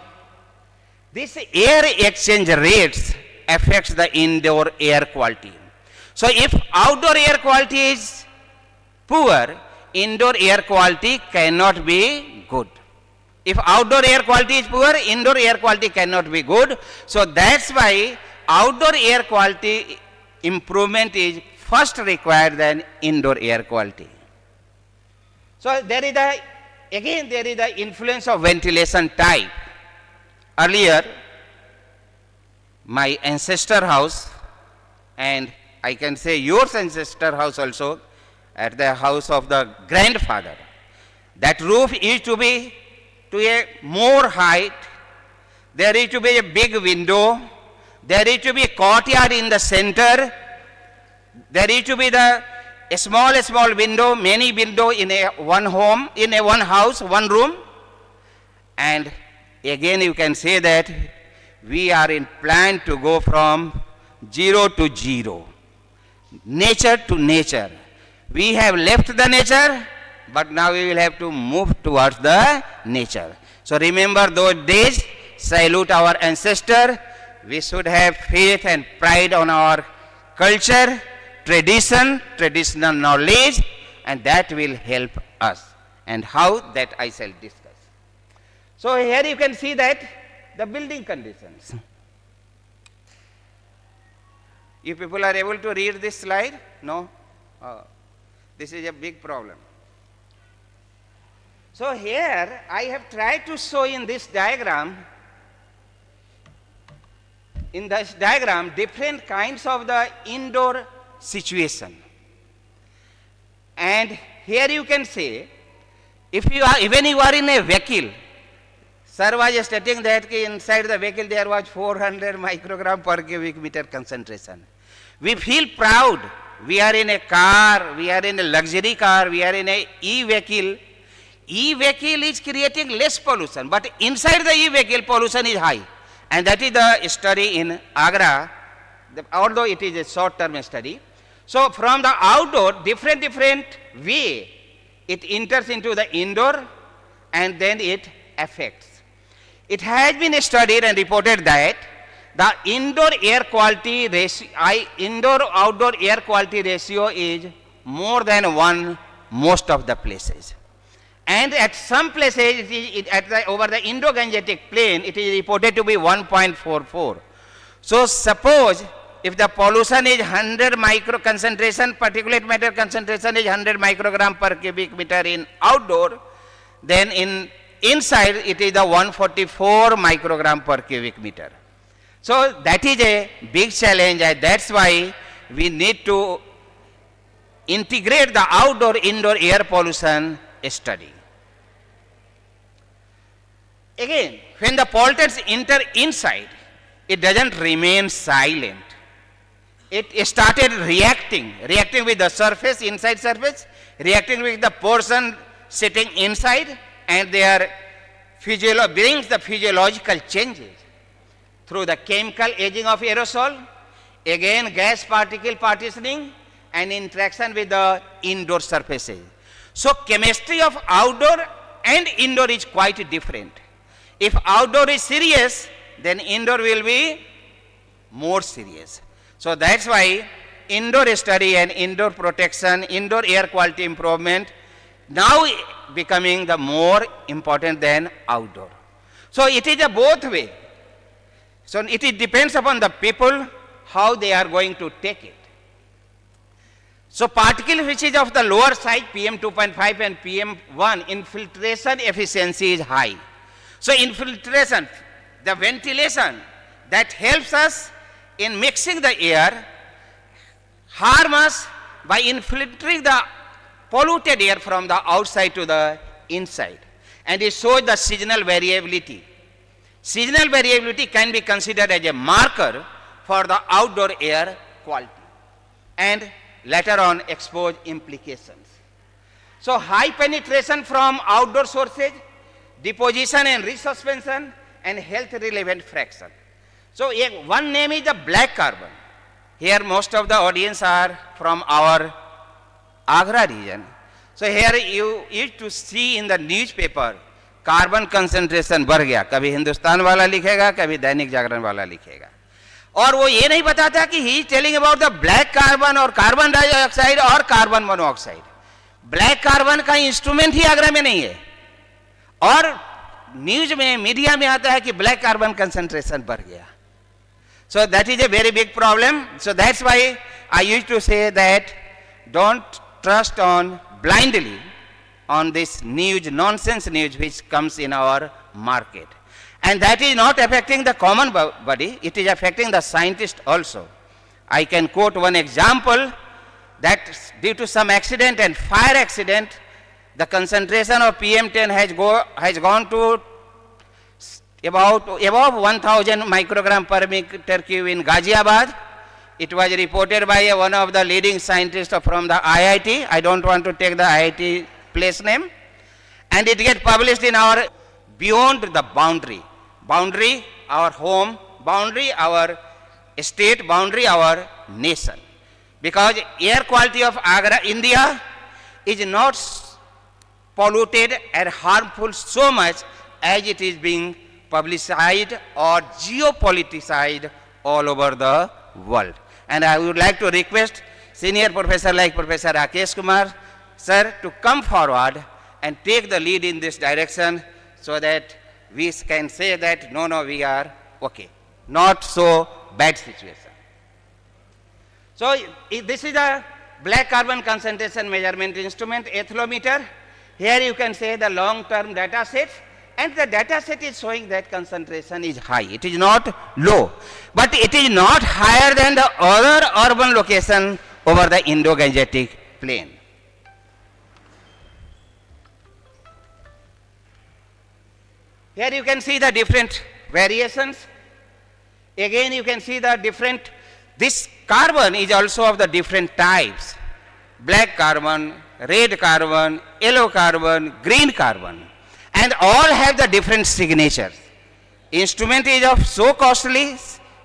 This air exchange rates affects the indoor air quality. So if outdoor air quality is poor, indoor air quality cannot be good. If outdoor air quality is poor, indoor air quality cannot be good. So that's why outdoor air quality improvement is first required than indoor air quality. So there is the influence of ventilation type. Earlier, my ancestor house, and I can say your ancestor house also, at the house of the grandfather, that roof used to be to a more height. There used to be a big window. There used to be a courtyard in the center. There used to be a small window, many window in one home, in one house, one room. And again you can say that we are in plan to go from 0 to 0, nature to nature. We have left the nature, but now we will have to move towards the nature. So remember those days, salute our ancestor. We should have faith and pride on our culture, tradition, traditional knowledge, and that will help us. And how, that I shall discuss. So here you can see that the building conditions. You people are able to read this slide? No? This is a big problem. So here I have tried to show in this diagram, different kinds of the indoor situation. And here you can say, if you are, even you are in a vehicle, sir was stating that inside the vehicle there was 400 microgram per cubic meter concentration. We feel proud. We are in a car, we are in a luxury car, we are in a e-vehicle. E-vehicle is creating less pollution, but inside the e-vehicle pollution is high. And that is the study in AGRA, although it is a short-term study. So from the outdoor, different way, it enters into the indoor and then it affects. It has been studied and reported that the indoor air quality ratio, indoor-outdoor air quality ratio is more than 1 most of the places. And at some places, over the Indo-Gangetic plain, it is reported to be 1.44. So suppose if the pollution is 100 micro concentration, particulate matter concentration is 100 microgram per cubic meter in outdoor, then inside it is the 144 microgram per cubic meter. So that is a big challenge, and that's why we need to integrate the outdoor-indoor air pollution study. Again, when the pollutants enter inside, it doesn't remain silent. It started reacting with the surface, inside surface, reacting with the person sitting inside, and their brings the physiological changes through the chemical aging of aerosol, again gas particle partitioning, and interaction with the indoor surfaces. So chemistry of outdoor and indoor is quite different. If outdoor is serious, then indoor will be more serious. So that's why indoor study and indoor protection, indoor air quality improvement, now becoming the more important than outdoor. So it is a both way. So it depends upon the people how they are going to take it. So particles which is of the lower side, PM 2.5 and PM 1, infiltration efficiency is high. So infiltration, the ventilation that helps us in mixing the air, harm us by infiltrating the polluted air from the outside to the inside. And it shows the seasonal variability. Seasonal variability can be considered as a marker for the outdoor air quality and later on expose implications. So high penetration from outdoor sources, deposition and resuspension, and health relevant fraction. So one name is the black carbon. Here most of the audience are from our AGRA region. So here you used to see in the newspaper carbon concentration बढ़ गया, कभी हिंदुस्तान वाला लिखेगा, कभी दैनिक जागरण वाला लिखेगा, और वो ये नहीं बताता कि he is telling about the black carbon और कार्बन डाइऑक्साइड और कार्बन मोनोऑक्साइड. ब्लैक कार्बन का इंस्ट्रूमेंट ही आगरा में नहीं है, और न्यूज में मीडिया में आता है कि ब्लैक कार्बन कंसंट्रेशन बढ़ गया. So that is a very big problem. So that's why I used to say that don't trust on blindly on this news, nonsense news which comes in our market. And that is not affecting the common body, it is affecting the scientist also. I can quote one example that due to some accident and fire accident, the concentration of PM10 has gone to above 1000 microgram per meter cube in Ghaziabad. It was reported by one of the leading scientists from the IIT. I don't want to take the IIT place name. And it gets published in our beyond the boundary. Boundary, our home, boundary, our state, boundary, our nation. Because air quality of Agra, India is not polluted and harmful so much as it is being publicized or geopoliticized all over the world. And I would like to request senior professor like Professor Rakesh Kumar, sir, to come forward and take the lead in this direction so that we can say that no, we are okay. Not so bad situation. So this is a black carbon concentration measurement instrument, ethylmeter. Here you can say the long-term data set. And the data set is showing that concentration is high. It is not low, but it is not higher than the other urban location over the Indo-Gangetic plain. Here you can see the different variations. Again you can see the different, this carbon is also of the different types. Black carbon, red carbon, yellow carbon, green carbon. And all have the different signatures. Instrument is of so costly,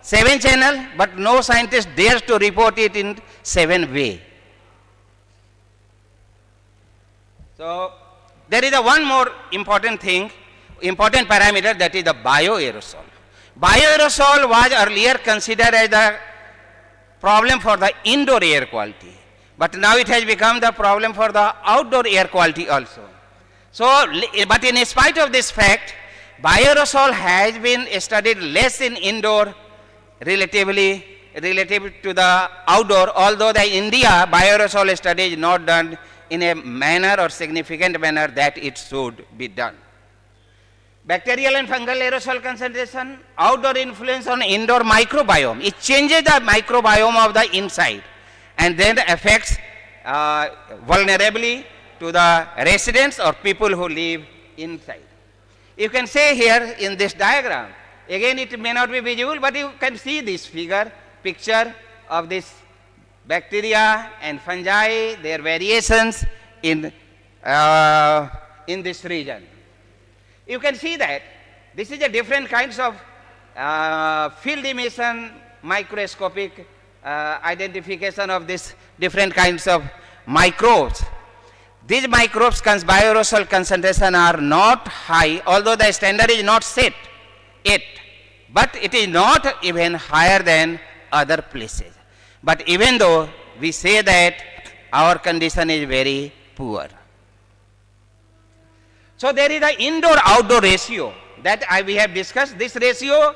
7 channel, but no scientist dares to report it in 7 way. So there is a one more important thing, important parameter, that is the bioaerosol. Bioaerosol was earlier considered as the problem for the indoor air quality, but now it has become the problem for the outdoor air quality also. So, but in spite of this fact, bioaerosol has been studied less in indoor relative to the outdoor, although the India bioaerosol study is not done in a manner or significant manner that it should be done. Bacterial and fungal aerosol concentration, outdoor influence on indoor microbiome. It changes the microbiome of the inside and then affects vulnerably to the residents or people who live inside. You can say here in this diagram, again it may not be visible, but you can see this picture of this bacteria and fungi, their variations in this region. You can see that this is a different kinds of field emission, microscopic identification of this different kinds of microbes. These microbes bioaerosol concentration are not high, although the standard is not set yet, but it is not even higher than other places. But even though we say that our condition is very poor. So there is the indoor-outdoor ratio that we have discussed. This ratio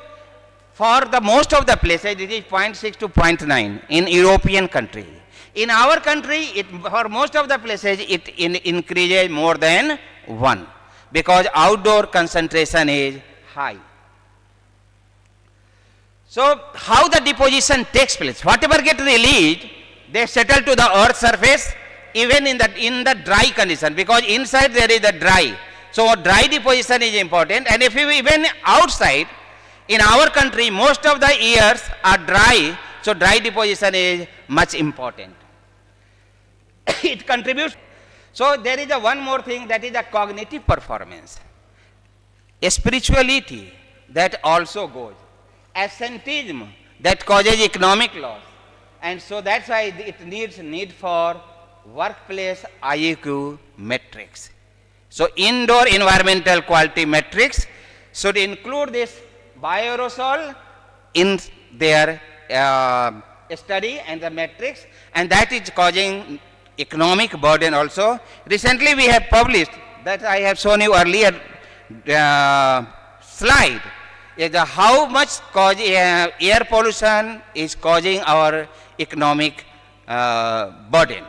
for the most of the places it is 0.6 to 0.9 in European countries. In our country, for most of the places it increases more than 1 because outdoor concentration is high. So how the deposition takes place? Whatever gets released, they settle to the earth surface even in the dry condition because inside there is the dry. So dry deposition is important, and if you even outside, in our country most of the years are dry, so dry deposition is much important. It contributes. So there is one more thing, that is the cognitive performance. Spirituality, that also goes. Absenteeism, that causes economic loss. And so that's why it needs need for workplace IEQ metrics. So indoor environmental quality metrics should include this bioaerosol in their study and the metrics, and that is causing economic burden also. Recently we have published, that I have shown you earlier slide, is how much air pollution is causing our economic burden.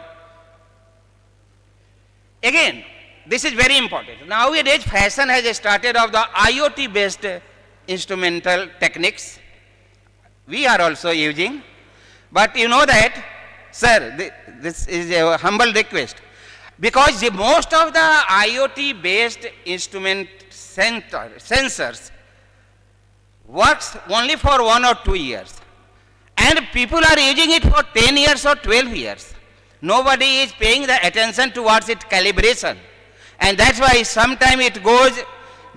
Again, this is very important. Nowadays fashion has started of the IoT based instrumental techniques. We are also using, but you know that, sir, this is a humble request, because most of the IoT based instrument sensors works only for 1 or 2 years, and people are using it for 10 years or 12 years. Nobody is paying the attention towards its calibration, and that's why sometimes it goes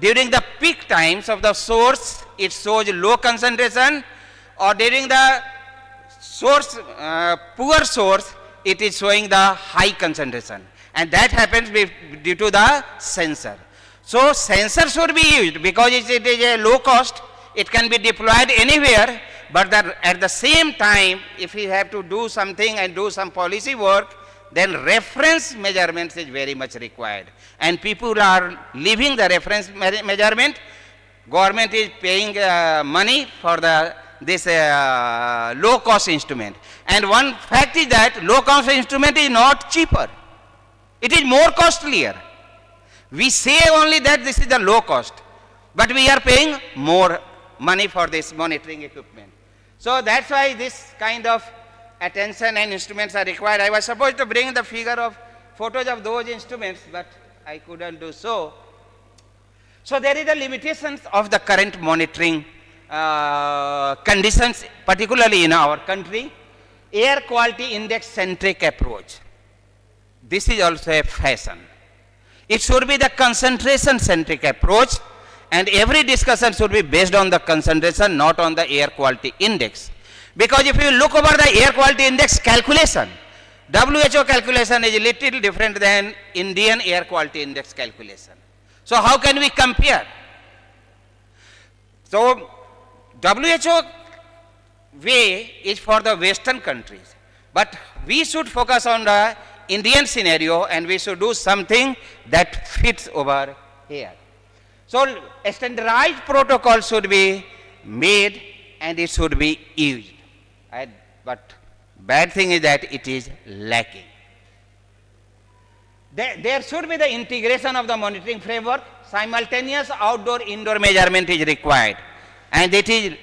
during the peak times of the source, it shows low concentration, or during the source, poor source, it is showing the high concentration, and that happens due to the sensor. So sensor should be used because it is a low cost, it can be deployed anywhere, but at the same time, if we have to do something and do some policy work, then reference measurements is very much required, and people are leaving the reference measurement. Government is paying money for this low cost instrument, and one fact is that low cost instrument is not cheaper, it is more costlier. We say only that this is the low cost, but we are paying more money for this monitoring equipment. So that's why this kind of attention and instruments are required. I was supposed to bring the figure of photos of those instruments, but I couldn't do so. So there is a limitations of the current monitoring conditions, particularly in our country. Air quality index centric approach. This is also a fashion. It should be the concentration centric approach, and every discussion should be based on the concentration, not on the air quality index. Because if you look over the air quality index calculation, WHO calculation is a little different than Indian air quality index calculation. So how can we compare? So WHO way is for the Western countries, but we should focus on the Indian scenario, and we should do something that fits over here. So a standardized protocol should be made and it should be used. But bad thing is that it is lacking. There should be the integration of the monitoring framework. Simultaneous outdoor-indoor measurement is required, and it is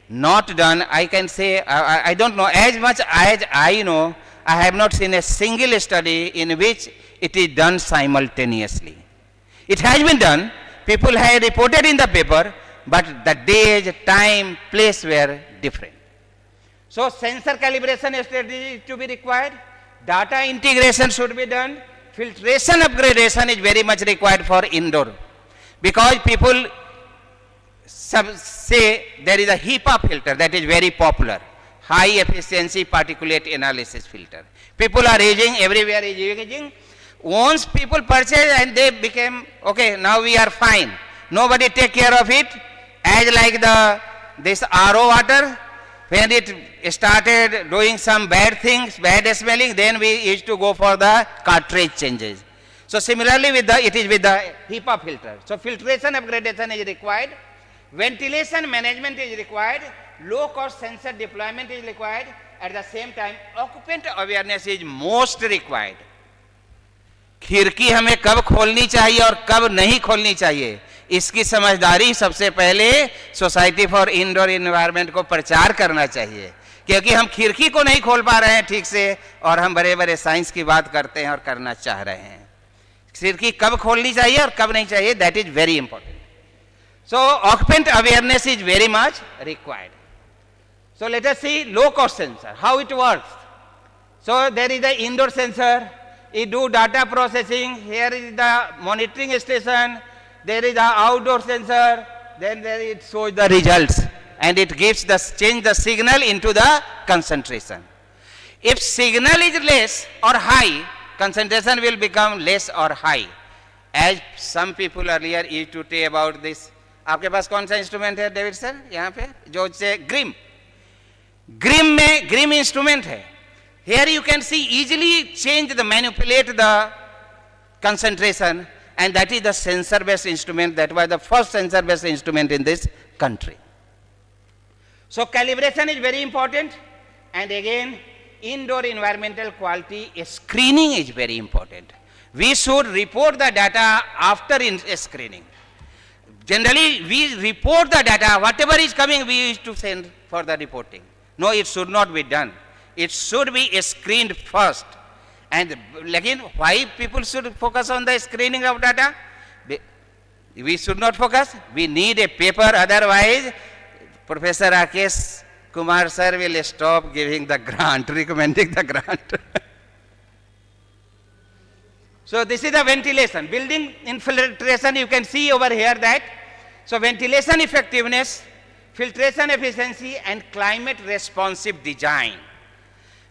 not done. I can say, I don't know, as much as I know, I have not seen a single study in which it is done simultaneously. It has been done, people have reported in the paper, but the days, time, place were different. So sensor calibration strategy is to be required, data integration should be done, filtration upgradation is very much required for indoor, because people say there is a HEPA filter that is very popular, high efficiency particulate analysis filter. People are using, everywhere is using. Once people purchase and they became, okay, now we are fine. Nobody take care of it. As like this RO water, when it started doing some bad things, bad smelling, then we used to go for the cartridge changes. So similarly with it is with the HEPA filter. So filtration upgradation is required, ventilation management is required, low cost sensor deployment is required, at the same time occupant awareness is most required. खिड़की हमें कब खोलनी चाहिए और कब नहीं खोलनी चाहिए, इसकी समझदारी सबसे पहले सोसाइटी फॉर इंडोर एनवायरनमेंट को प्रचार करना चाहिए, क्योंकि हम खिड़की को नहीं खोल पा रहे हैं ठीक से और हम बड़े बड़े साइंस की बात करते हैं और करना चाह रहे हैं. खिड़की कब खोलनी चाहिए और कब नहीं चाहिए, that is very important. So occupant awareness is very much required. So let us see low cost sensor, how it works. So there is the indoor sensor, it do data processing, here is the monitoring station, there is the outdoor sensor, then there it shows the results and it gives the change the signal into the concentration. If signal is less or high, concentration will become less or high. As some people earlier used to say about this. आपके पास कौन सा instrument है David sir यहाँ पे, जो से Grimm instrument है. Here you can see easily change the manipulate the concentration, and that is the sensor based instrument. That was the first sensor based instrument in this country. So calibration is very important, and again indoor environmental quality screening is very important. We should report the data after screening. Generally we report the data, whatever is coming we used to send for the reporting. No, it should not be done. It should be screened first. And again, why people should focus on the screening of data? We should not focus. We need a paper, otherwise Professor Rakesh Kumar sir will stop giving the grant, recommending the grant. So this is the ventilation. Building infiltration, you can see over here that. So ventilation effectiveness, filtration efficiency and climate responsive design.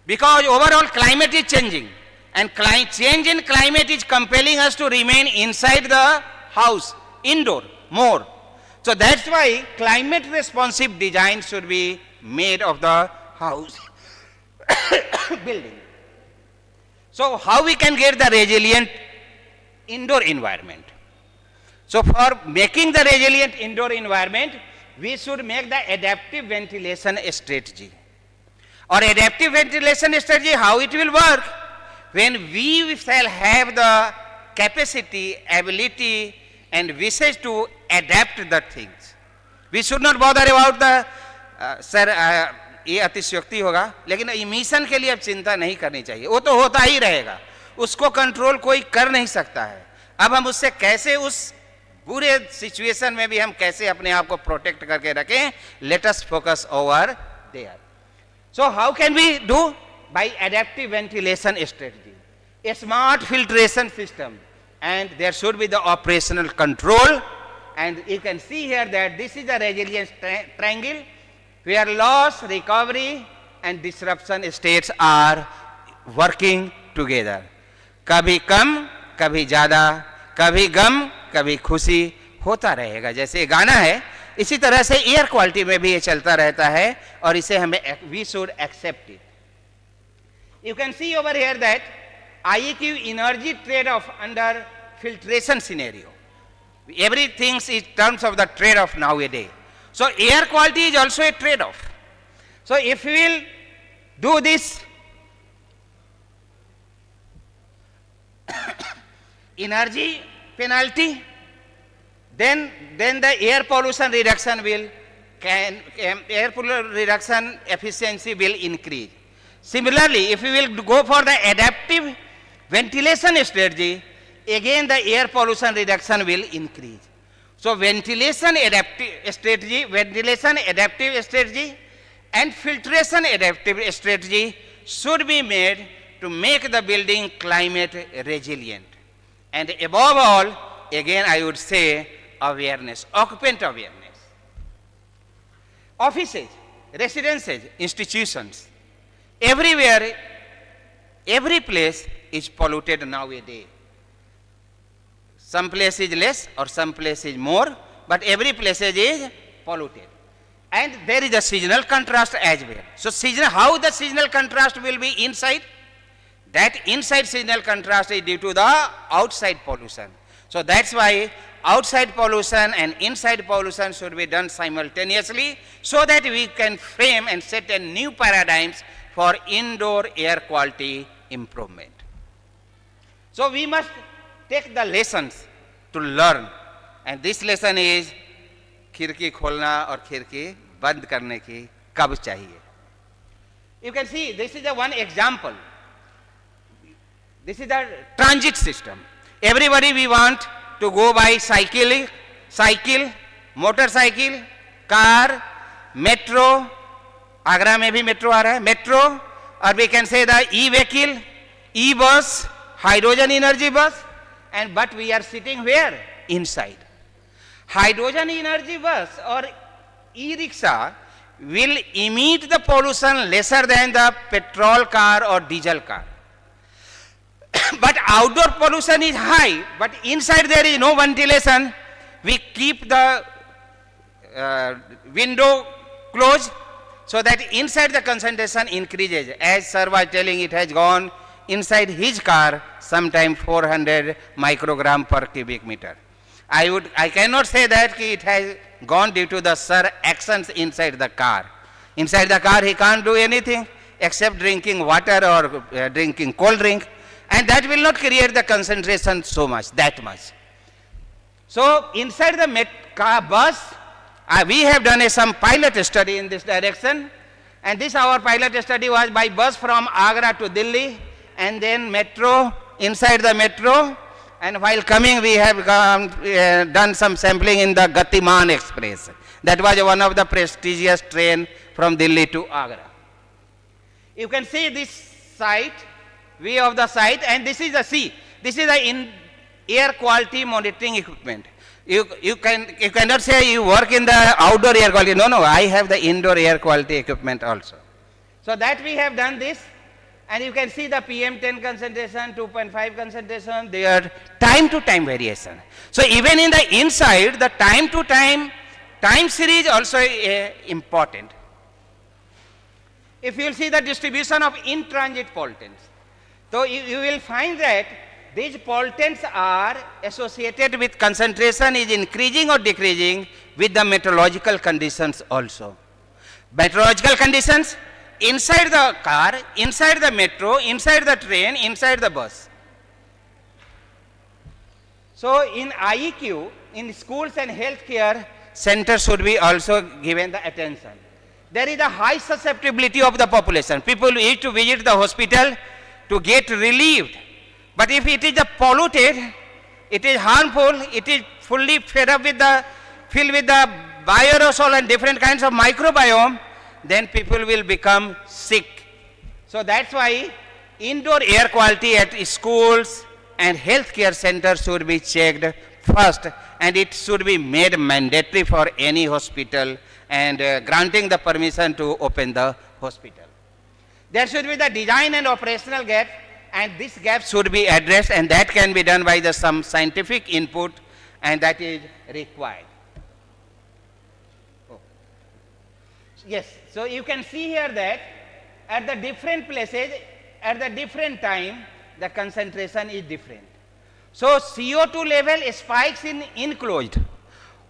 Because overall climate is changing, and change in climate is compelling us to remain inside the house, indoor, more. So that's why climate responsive design should be made of the house building. So how we can get the resilient indoor environment? So for making the resilient indoor environment, we should make the adaptive ventilation strategy. Or adaptive ventilation strategy, how it will work? When we shall have the capacity, ability and wishes to adapt the things. We should not bother about the, sir, ये अतिशयोक्ति होगा, लेकिन emission के लिए अब चिंता नहीं करनी चाहिए, वो तो होता ही रहेगा, उसको कंट्रोल कोई कर नहीं सकता है. अब हम उससे कैसे उस बुरे सिचुएशन में भी हम कैसे अपने आप को प्रोटेक्ट करके रखें, let us focus over there. So how can we do? By adaptive ventilation strategy, a smart filtration system, and there should be the operational control. And you can see here that this is the resilience triangle where loss, recovery and disruption states are working together. कभी कम, कभी ज़्यादा, कभी गम, कभी खुशी होता रहेगा. जैसे गाना है, इसी तरह से एयर क्वालिटी में भी ये चलता रहता है और इसे हमें we should accept it. You can see over here that IEQ energy trade off under filtration scenario. Everything is terms of the trade off nowadays. So air quality is also a trade off. So if we will do this energy penalty, then the air pollution reduction will air pollution reduction efficiency will increase. Similarly, if we will go for the adaptive ventilation strategy, again the air pollution reduction will increase. So ventilation adaptive strategy and filtration adaptive strategy should be made to make the building climate resilient. And above all, again I would say awareness, occupant awareness. Offices, residences, institutions, everywhere, every place is polluted nowadays. Some place is less or some place is more, but every place is polluted. And there is a seasonal contrast as well. So how the seasonal contrast will be inside? That inside seasonal contrast is due to the outside pollution. So that's why outside pollution and inside pollution should be done simultaneously, so that we can frame and set a new paradigms for indoor air quality improvement. So we must take the lessons to learn, and this lesson is खिड़की खोलना और खिड़की बंद करने की कब चाहिए. You can see this is the one example. This is the transit system. Everybody we want to go by cycle, motorcycle, car, metro. Agra में भी मेट्रो आ रहा है, मेट्रो, और we can say the e-vehicle, e-bus, hydrogen energy bus, and but we are sitting where? Inside. Hydrogen energy bus or e-rickshaw will emit the pollution lesser than the petrol car or diesel car. But outdoor pollution is high, but inside there is no ventilation. We keep the window closed so that inside the concentration increases. As sir was telling, it has gone inside his car sometime 400 microgram per cubic meter. I cannot say that it has gone due to the sir actions inside the car. Inside the car he can't do anything except drinking water or drinking cold drink, and that will not create the concentration so much, that much. So inside the car bus, we have done some pilot study in this direction, and this our pilot study was by bus from Agra to Delhi, and then metro, inside the metro, and while coming we have done some sampling in the Gatiman Express. That was one of the prestigious train from Delhi to Agra. You can see this site, view of the site, and this is the sea. This is the air quality monitoring equipment. You cannot say you work in the outdoor air quality. No, I have the indoor air quality equipment also. So that we have done this, and you can see the PM10 concentration, 2.5 concentration, their time to time variation. So even in the inside, the time to time series also important. If you will see the distribution of in-transit pollutants, so you will find that these pollutants are associated with concentration is increasing or decreasing with the meteorological conditions also. Meteorological conditions inside the car, inside the metro, inside the train, inside the bus. So in IEQ, in schools and healthcare centers should be also given the attention. There is a high susceptibility of the population. People need to visit the hospital to get relieved. But if it is polluted, it is harmful, it is fully filled with the bioaerosol and different kinds of microbiome, then people will become sick. So that's why indoor air quality at schools and healthcare centers should be checked first, and it should be made mandatory for any hospital, and granting the permission to open the hospital. There should be the design and operational gap, and this gap should be addressed, and that can be done by some scientific input, and that is required. Oh. Yes, so you can see here that at the different places, at the different time, the concentration is different. So CO2 level spikes in enclosed,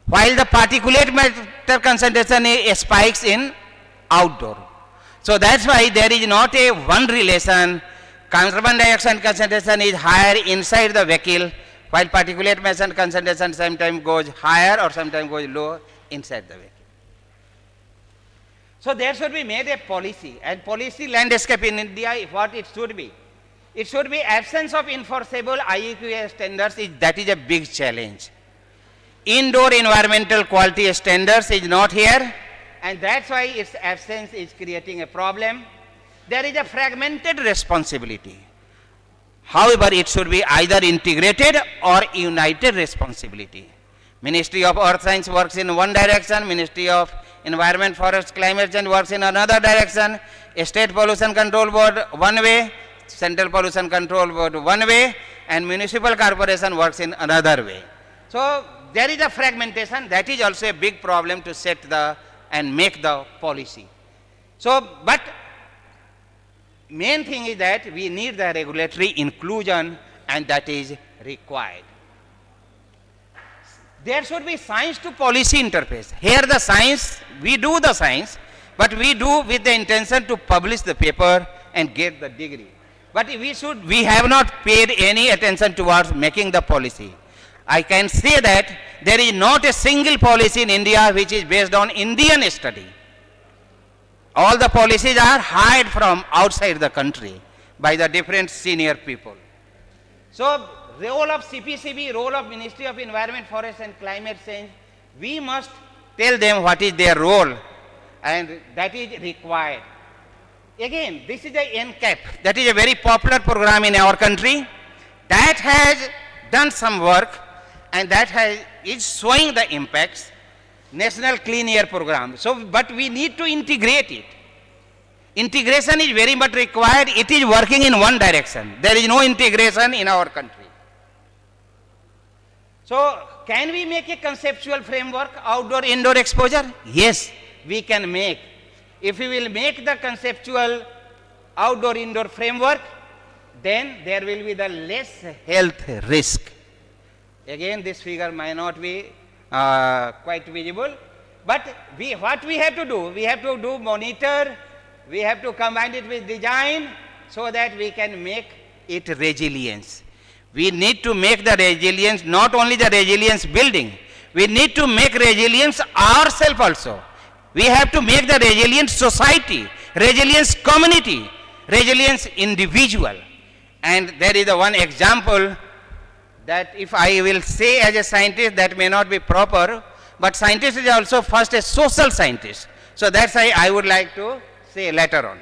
while the particulate matter concentration spikes in outdoor. So that's why there is not a one relation. Carbon dioxide concentration is higher inside the vehicle, while particulate matter concentration sometimes goes higher or sometimes goes lower inside the vehicle. So there should be made a policy, and policy landscape in India, what it should be. It should be absence of enforceable IEQ standards, that is a big challenge. Indoor environmental quality standards is not here, and that's why its absence is creating a problem. There is a fragmented responsibility. However, it should be either integrated or united responsibility. Ministry of Earth Science works in one direction, Ministry of Environment, Forest, Climate Change works in another direction, State Pollution Control Board one way, Central Pollution Control Board one way, and Municipal Corporation works in another way. So there is a fragmentation. That is also a big problem to set the and make the policy. So, but main thing is that we need the regulatory inclusion, and that is required. There should be science to policy interface. Here the science, we do the science, but we do with the intention to publish the paper and get the degree. But we have not paid any attention towards making the policy. I can say that there is not a single policy in India which is based on Indian study. All the policies are hired from outside the country by the different senior people. So, role of CPCB, role of Ministry of Environment, Forest and Climate Change, we must tell them what is their role, and that is required. Again, this is the NCAP, that is a very popular program in our country, that has done some work, and that is showing the impacts. National Clean Air Program. So, but we need to integrate it. Integration is very much required. It is working in one direction. There is no integration in our country. So, can we make a conceptual framework, outdoor-indoor exposure? Yes, we can make. If we will make the conceptual outdoor-indoor framework, then there will be the less health risk. Again, this figure might not be quite visible, but what we have to do monitor, we have to combine it with design so that we can make it resilience. We need to make the resilience, not only the resilience building, we need to make resilience ourselves also. We have to make the resilient society, resilience community, resilience individual. And there is one example that if I will say as a scientist, that may not be proper, but scientist is also first a social scientist. So that's why I would like to say later on.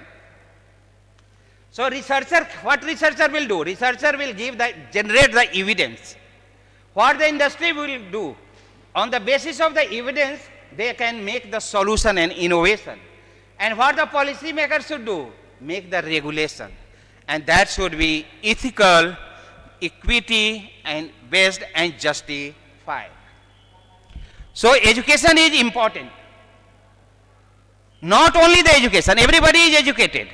So researcher, what researcher will do? Researcher will generate the evidence. What the industry will do? On the basis of the evidence, they can make the solution and innovation. And what the policy makers should do? Make the regulation. And that should be ethical, equity and based and justified. So education is important. Not only the education, everybody is educated.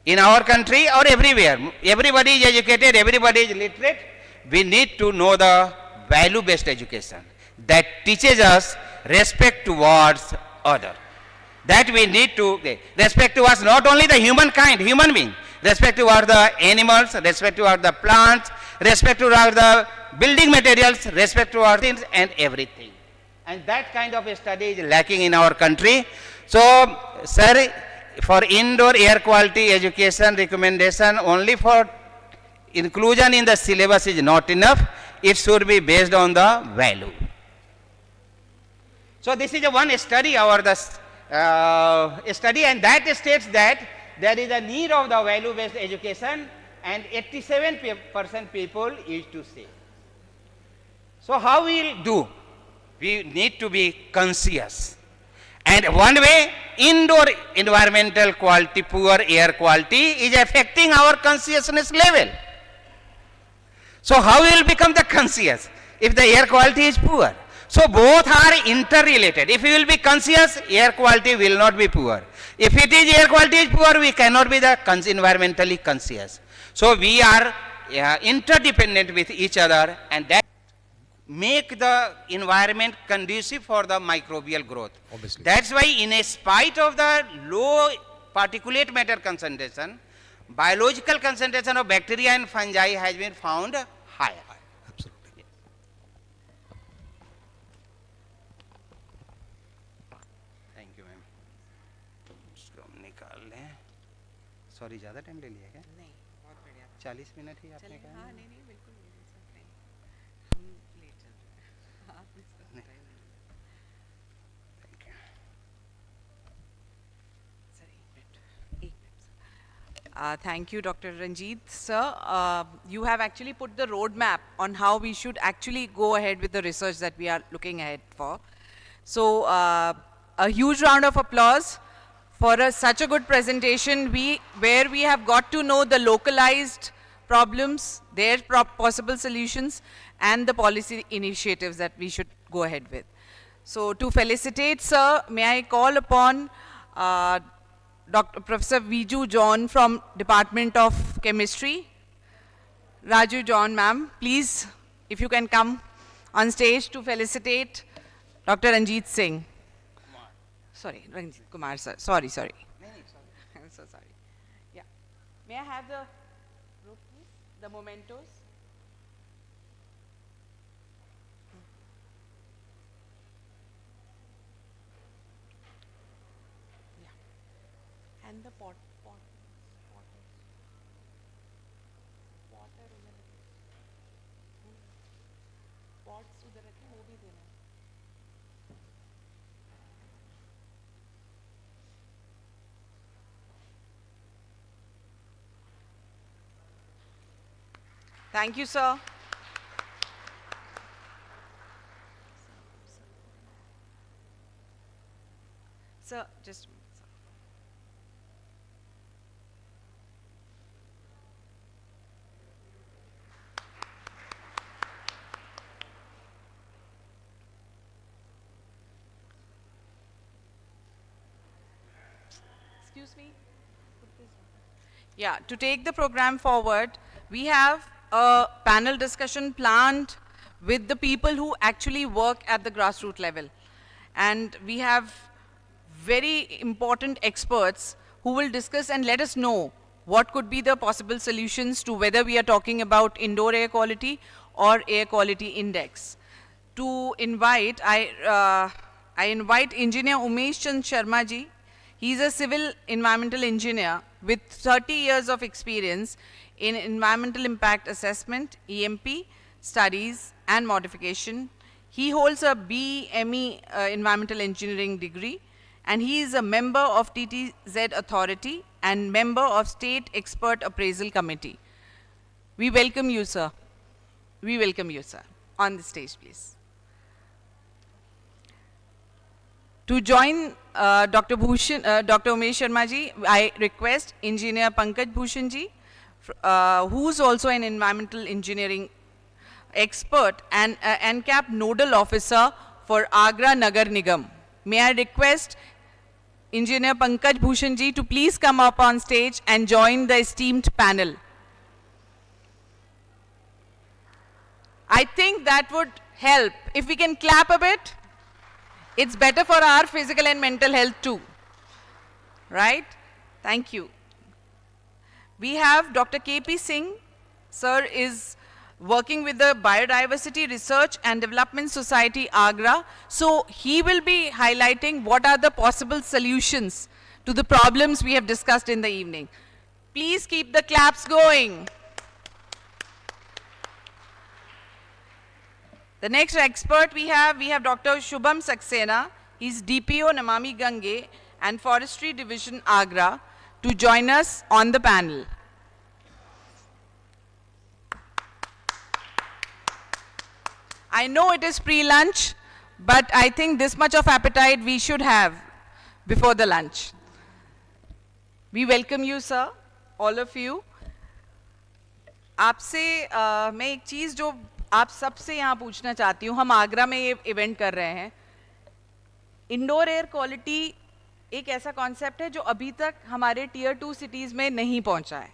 In our country or everywhere, everybody is educated, everybody is literate. We need to know the value-based education that teaches us respect towards other. That we need to, respect towards not only the humankind, human being, respect towards the animals, respect towards the plants, respect towards the building materials, respect towards things and everything. And that kind of a study is lacking in our country. So, sir, for indoor air quality education recommendation only for inclusion in the syllabus is not enough. It should be based on the value. So, this is a one study over the study, and that states that there is a need of the value-based education, and 87% people used to say. So how we will do? We need to be conscious. And one way, indoor environmental quality, poor air quality is affecting our consciousness level. So how we will become the conscious if the air quality is poor? So both are interrelated. If we will be conscious, air quality will not be poor. If it is air quality is poor, we cannot be the environmentally conscious. So we are interdependent with each other, and that make the environment conducive for the microbial growth. Obviously. That's why in a spite of the low particulate matter concentration, biological concentration of bacteria and fungi has been found higher. Absolutely. Thank you, ma'am. निकाल लें. Sorry, ज़्यादा time ले लिया क्या? नहीं, बहुत बढ़िया. 40 minute ही आपने चलेगा, कहा. हाँ, नहीं, नहीं, बिल्कुल ले सकते हैं. हम लेट चल रहे हैं. आप इसका नहीं. टाइम नहीं. Thank you. Sir, एक minute. Thank you, Dr. Ranjit. Sir, you have actually put the roadmap on how we should actually go ahead with the research that we are looking ahead for. So, a huge round of applause for such a good presentation, where we have got to know the localized problems, their possible solutions, and the policy initiatives that we should go ahead with. So to felicitate, sir, may I call upon Dr. Professor Viju John from Department of Chemistry. Raju John, ma'am, please, if you can come on stage to felicitate Dr. Ranjit Singh. Sorry, Ranjit Kumar, sir. Sorry. I'm so sorry. Yeah. May I have the group, please? The mementos. Yeah. And the pot. Pots उधर रखे वो भी देना. Thank you, sir. Sir, just a minute, sir. Excuse me. Yeah, to take the program forward, we have a panel discussion planned with the people who actually work at the grassroots level. And we have very important experts who will discuss and let us know what could be the possible solutions to whether we are talking about indoor air quality or air quality index. To invite, I invite Engineer Umesh Chand Sharma ji. He is a civil environmental engineer with 30 years of experience in environmental impact assessment, EMP, studies and modification. He holds a BME environmental engineering degree, and he is a member of TTZ Authority and member of State Expert Appraisal Committee. We welcome you, sir. We welcome you, sir. On the stage, please. To join Dr. Umesh Sharma ji, I request Engineer Pankaj Bhushan ji, who is also an environmental engineering expert and NCAP nodal officer for AGRA Nagar Nigam. May I request Engineer Pankaj Bhushan ji to please come up on stage and join the esteemed panel. I think that would help. If we can clap a bit, it's better for our physical and mental health too. Right? Thank you. We have Dr. KP Singh. Sir is working with the Biodiversity Research and Development Society, AGRA. So he will be highlighting what are the possible solutions to the problems we have discussed in the evening. Please keep the claps going. The next expert we have Dr. Shubham Saxena. He's DPO Namami Gange and Forestry Division, AGRA, to join us on the panel. I know it is pre-lunch, but I think this much of appetite we should have before the lunch. We welcome you, sir, all of you. आपसे मैं एक चीज़ जो आप सबसे यहाँ पूछना चाहती हूँ, हम आगरा में ये इवेंट कर रहे हैं. इंडोर एयर क्वालिटी एक ऐसा कॉन्सेप्ट है जो अभी तक हमारे टियर 2 सिटीज़ में नहीं पहुँचा है,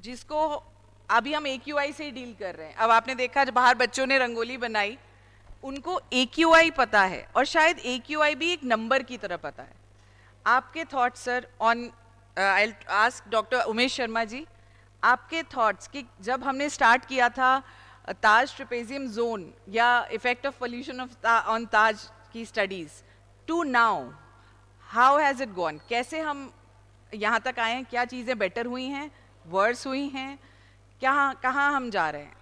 जिसको अभी हम AQI से ही डील कर रहे हैं. अब आपने देखा जब बाहर बच्चों ने रंगोली बनाई, उनको AQI पता है और शायद AQI भी एक नंबर की तरह पता है. आपके thoughts sir on, I ask doctor Umesh Sharma ji, आपके थॉट्स कि जब हमने स्टार्ट किया था ताज ट्रेपेजियम जोन या effect of pollution on Taj की studies to now, how has it gone? कैसे हम यहाँ तक आए हैं? क्या चीज़ें बेटर हुई हैं, वर्स हुई हैं, क्या कहाँ हम जा रहे हैं?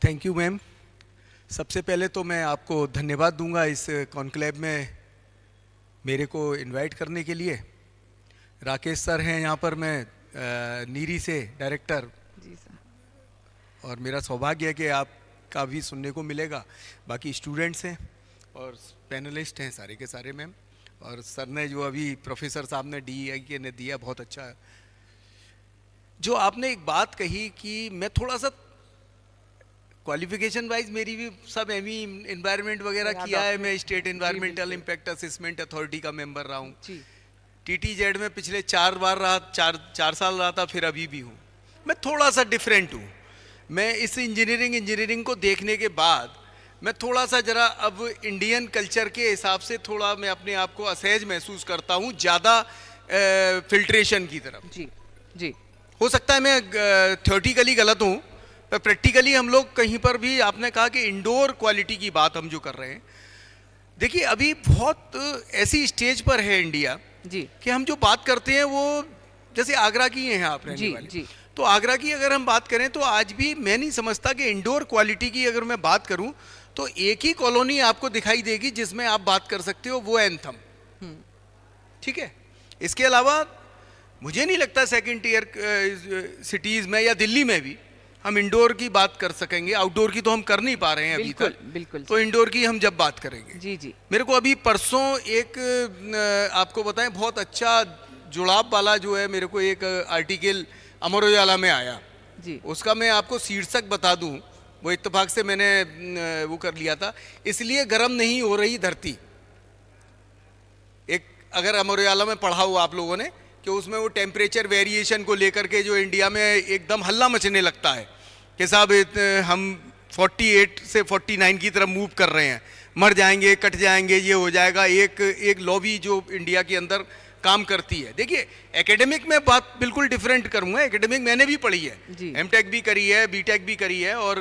Thank you ma'am. सबसे पहले तो मैं आपको धन्यवाद दूंगा इस कॉन्क्लेव में मेरे को इनवाइट करने के लिए. राकेश सर हैं यहाँ पर, मैं नीरी से डायरेक्टर जी सर, और मेरा सौभाग्य है कि आपका भी सुनने को मिलेगा. बाकी स्टूडेंट्स हैं और पैनलिस्ट हैं सारे के सारे मैम. और सर ने जो अभी प्रोफेसर साहब ने DEIQ ने दिया बहुत अच्छा है। जो आपने एक बात कही कि मैं थोड़ा सा क्वालिफिकेशन वाइज मेरी भी सब एमई एनवायरनमेंट वगैरह किया है, मैं state environmental impact assessment authority का मेंबर रहा हूँ, TTZ में पिछले 4 बार रहा, 4 साल रहा था, फिर अभी भी हूँ। मैं थोड़ा सा डिफरेंट हूँ। मैं इस इंजीनियरिंग को देखने के बाद मैं थोड़ा सा जरा अब इंडियन कल्चर के हिसाब से थोड़ा मैं अपने आप को असहज महसूस करता हूँ, ज़्यादा फिल्ट्रेशन की तरफ। जी जी, हो सकता है मैं थ्योरेटिकली गलत हूँ, पर प्रैक्टिकली हम लोग कहीं पर भी, आपने कहा कि इंडोर क्वालिटी की बात हम जो कर रहे हैं, देखिए अभी बहुत ऐसी स्टेज पर है इंडिया जी कि हम जो बात करते हैं वो जैसे आगरा की हैं आप रहने वाले, जी, तो आगरा की अगर हम बात करें तो आज भी मैं नहीं समझता कि इंडोर क्वालिटी की अगर मैं बात करूं तो एक ही कॉलोनी आपको दिखाई देगी जिसमें आप बात कर सकते हो, वो एंथम। ठीक है, इसके अलावा मुझे नहीं लगता सेकंड टियर सिटीज में या दिल्ली में भी हम इंडोर की बात कर सकेंगे। आउटडोर की तो हम कर नहीं पा रहे हैं अभी तक, बिल्कुल। तो इंडोर की हम जब बात करेंगे। जी जी, मेरे को अभी परसों एक आपको बताएं बहुत अच्छा जुड़ाव वाला जो है, मेरे को एक आर्टिकल अमर उजाला में आया जी, उसका मैं आपको शीर्षक बता दूं, वो इत्तेफाक से मैंने वो कर लिया था, इसलिए गर्म नहीं हो रही धरती। एक अगर अमर उजाला में पढ़ा हो आप लोगों ने कि उसमें वो टेम्परेचर वेरिएशन को लेकर के जो इंडिया में एकदम हल्ला मचने लगता है कि साहब हम 48 से 49 की तरफ मूव कर रहे हैं, मर जाएंगे, कट जाएंगे, ये हो जाएगा। एक लॉबी जो इंडिया के अंदर काम करती है। देखिए एकेडमिक में बात बिल्कुल डिफरेंट करूंगा, एकेडमिक मैंने भी पढ़ी है, एमटेक भी करी है, बीटेक भी करी है और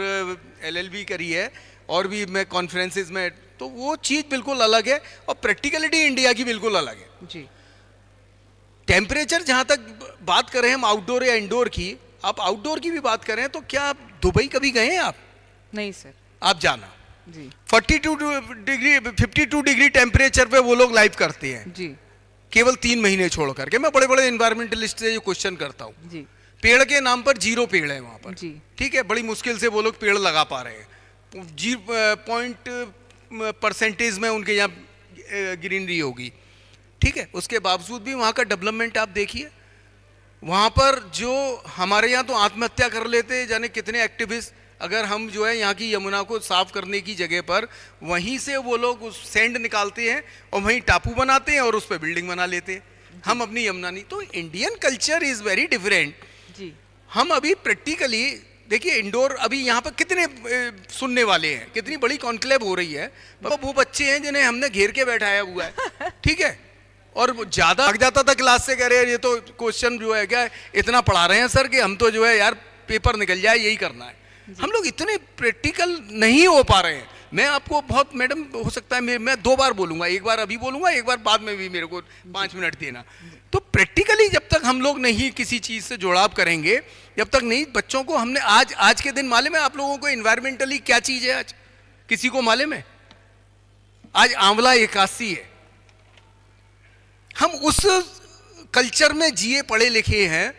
LLB करी है, और भी मैं कॉन्फ्रेंसेस में, तो वो चीज़ बिल्कुल अलग है और प्रैक्टिकलिटी इंडिया की बिल्कुल अलग है जी। टेम्परेचर जहाँ तक बात करें हम आउटडोर या इंडोर की, आप आउटडोर की भी बात करें तो क्या आप दुबई कभी गए हैं आप? नहीं सर। आप जाना जी, 52 डिग्री टेम्परेचर पे वो लोग लाइव करते हैं जी केवल 3 महीने छोड़ करके। मैं बड़े बड़े एनवायरमेंटलिस्ट से जो क्वेश्चन करता हूँ, जी, पेड़ के नाम पर 0 पेड़ है वहाँ पर, जी, ठीक है, बड़ी मुश्किल से वो लोग पेड़ लगा पा रहे हैं, 0% में उनके यहाँ ग्रीनरी होगी, ठीक है। उसके बावजूद भी वहाँ का डेवलपमेंट आप देखिए, वहाँ पर जो हमारे यहाँ तो आत्महत्या कर लेते जाने कितने एक्टिविस्ट, अगर हम जो है यहाँ की यमुना को साफ करने की जगह पर वहीं से वो लोग उस सैंड निकालते हैं और वहीं टापू बनाते हैं और उस पर बिल्डिंग बना लेते हैं, हम अपनी यमुना नहीं। तो Indian culture is very different जी। हम अभी प्रैक्टिकली देखिए इंडोर अभी यहाँ पर कितने सुनने वाले हैं, कितनी बड़ी कॉन्क्लेव हो रही है, वो बच्चे हैं जिन्हें हमने घेर के बैठाया हुआ है, ठीक है, और ज़्यादा लग जाता था क्लास से, कह रहे हैं ये तो क्वेश्चन जो है क्या इतना पढ़ा रहे हैं सर कि हम तो जो है यार पेपर निकल जाए यही करना है। हम लोग इतने प्रैक्टिकल नहीं हो पा रहे हैं। मैं आपको बहुत मैडम हो सकता है मैं 2 बार बोलूँगा, एक बार अभी बोलूँगा, एक बार बाद में भी मेरे को 5 मिनट देना। तो प्रैक्टिकली जब तक हम लोग नहीं किसी चीज़ से जुड़ाव करेंगे, जब तक नहीं बच्चों को हमने आज के दिन मालूम है आप लोगों को इन्वायरमेंटली क्या चीज़ है? आज किसी को मालूम है? आज आंवला एकादशी है। हम उस कल्चर में जिए पढ़े लिखे हैं,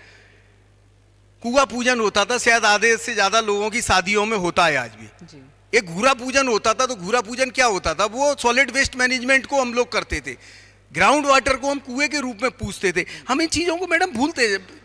कुआ पूजन होता था, शायद आधे से ज्यादा लोगों की शादियों में होता है आज भी जी। एक घूरा पूजन होता था। तो घूरा पूजन क्या होता था? वो सॉलिड वेस्ट मैनेजमेंट को हम लोग करते थे, ग्राउंड वाटर को हम कुएं के रूप में पूछते थे। हम इन चीजों को मैडम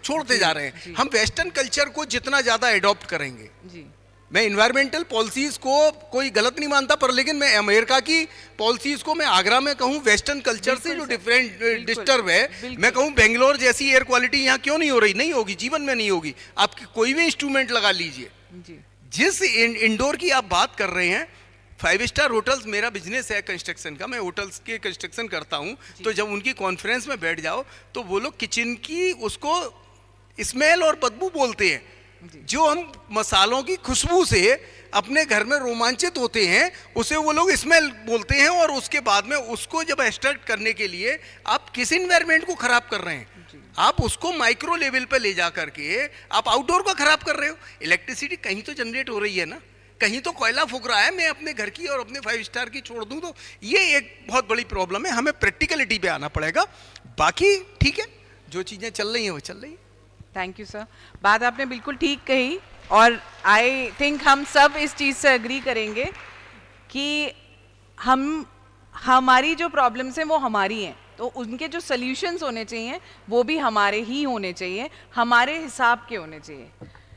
छोड़ते जा रहे हैं। हम वेस्टर्न कल्चर को जितना ज्यादा एडॉप्ट करेंगे, जी। मैं इन्वायरमेंटल पॉलिसीज को कोई गलत नहीं मानता, पर लेकिन मैं अमेरिका की पॉलिसीज को मैं आगरा में कहूँ वेस्टर्न कल्चर से जो डिफरेंट डिस्टर्ब है, मैं कहूँ बेंगलोर जैसी एयर क्वालिटी यहाँ क्यों नहीं हो रही? नहीं होगी, जीवन में नहीं होगी। आप कोई भी इंस्ट्रूमेंट लगा लीजिए, जिस इंडोर की आप बात कर रहे हैं, 5 स्टार होटल्स, मेरा बिजनेस है कंस्ट्रक्शन का, मैं होटल्स के कंस्ट्रक्शन करता हूँ। तो जब उनकी कॉन्फ्रेंस में बैठ जाओ तो वो लोग किचन की उसको स्मेल और बदबू बोलते हैं। जो हम मसालों की खुशबू से अपने घर में रोमांचित होते हैं, उसे वो लोग स्मेल बोलते हैं, और उसके बाद में उसको जब एक्सट्रैक्ट करने के लिए आप किस इन्वायरमेंट को खराब कर रहे हैं? आप उसको माइक्रो लेवल पे ले जा करके आप आउटडोर को खराब कर रहे हो। इलेक्ट्रिसिटी कहीं तो जनरेट हो रही है ना, कहीं तो कोयला फूक रहा है। मैं अपने घर की और अपने 5 स्टार की छोड़ दूं तो ये एक बहुत बड़ी प्रॉब्लम है। हमें प्रैक्टिकलिटी पे आना पड़ेगा। बाकी ठीक है, जो चीजें चल रही हैं वो चल रही है। थैंक यू सर, बात आपने बिल्कुल ठीक कही, और आई थिंक हम सब इस चीज़ से एग्री करेंगे कि हमारी जो प्रॉब्लम्स हैं वो हमारी हैं, तो उनके जो सॉल्यूशंस होने चाहिए वो भी हमारे ही होने चाहिए, हमारे हिसाब के होने चाहिए।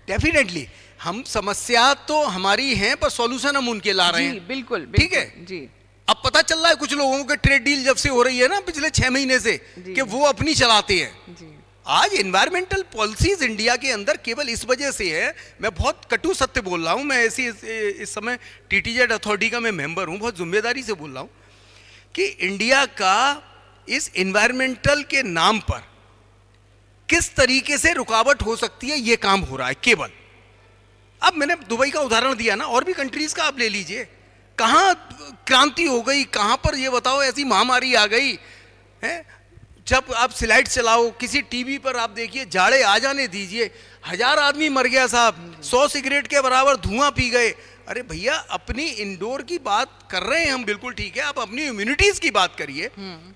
डेफिनेटली हम समस्या तो हमारी हैं पर सॉल्यूशन हम उनके ला रहे जी हैं। बिल्कुल, ठीक है बिल्कुल, जी अब पता चल रहा है कुछ लोगों के ट्रेड डील जब से हो रही है ना पिछले 6 महीने से जी। कि वो अपनी चलाते हैं। जी आज एनवायरमेंटल पॉलिसीज इंडिया के अंदर केवल इस वजह से है, मैं बहुत कटु सत्य बोल रहा हूं, मैं ऐसी इस समय टीटीजेड अथॉरिटी का मैं मेंबर हूं, बहुत जिम्मेदारी से बोल रहा हूं कि इंडिया का इस एनवायरमेंटल के नाम पर किस तरीके से रुकावट हो सकती है ये काम हो रहा है केवल। अब मैंने दुबई का उदाहरण दिया ना, और भी कंट्रीज का आप ले लीजिए, कहां क्रांति हो गई, कहां पर ये बताओ ऐसी महामारी आ गई है। जब आप स्लाइड चलाओ किसी टीवी पर आप देखिए, जाड़े आ जाने दीजिए, 1000 आदमी मर गया साहब, 100 सिगरेट के बराबर धुआं पी गए। अरे भैया अपनी इंडोर की बात कर रहे हैं हम, बिल्कुल ठीक है, आप अपनी इम्यूनिटीज की बात करिए,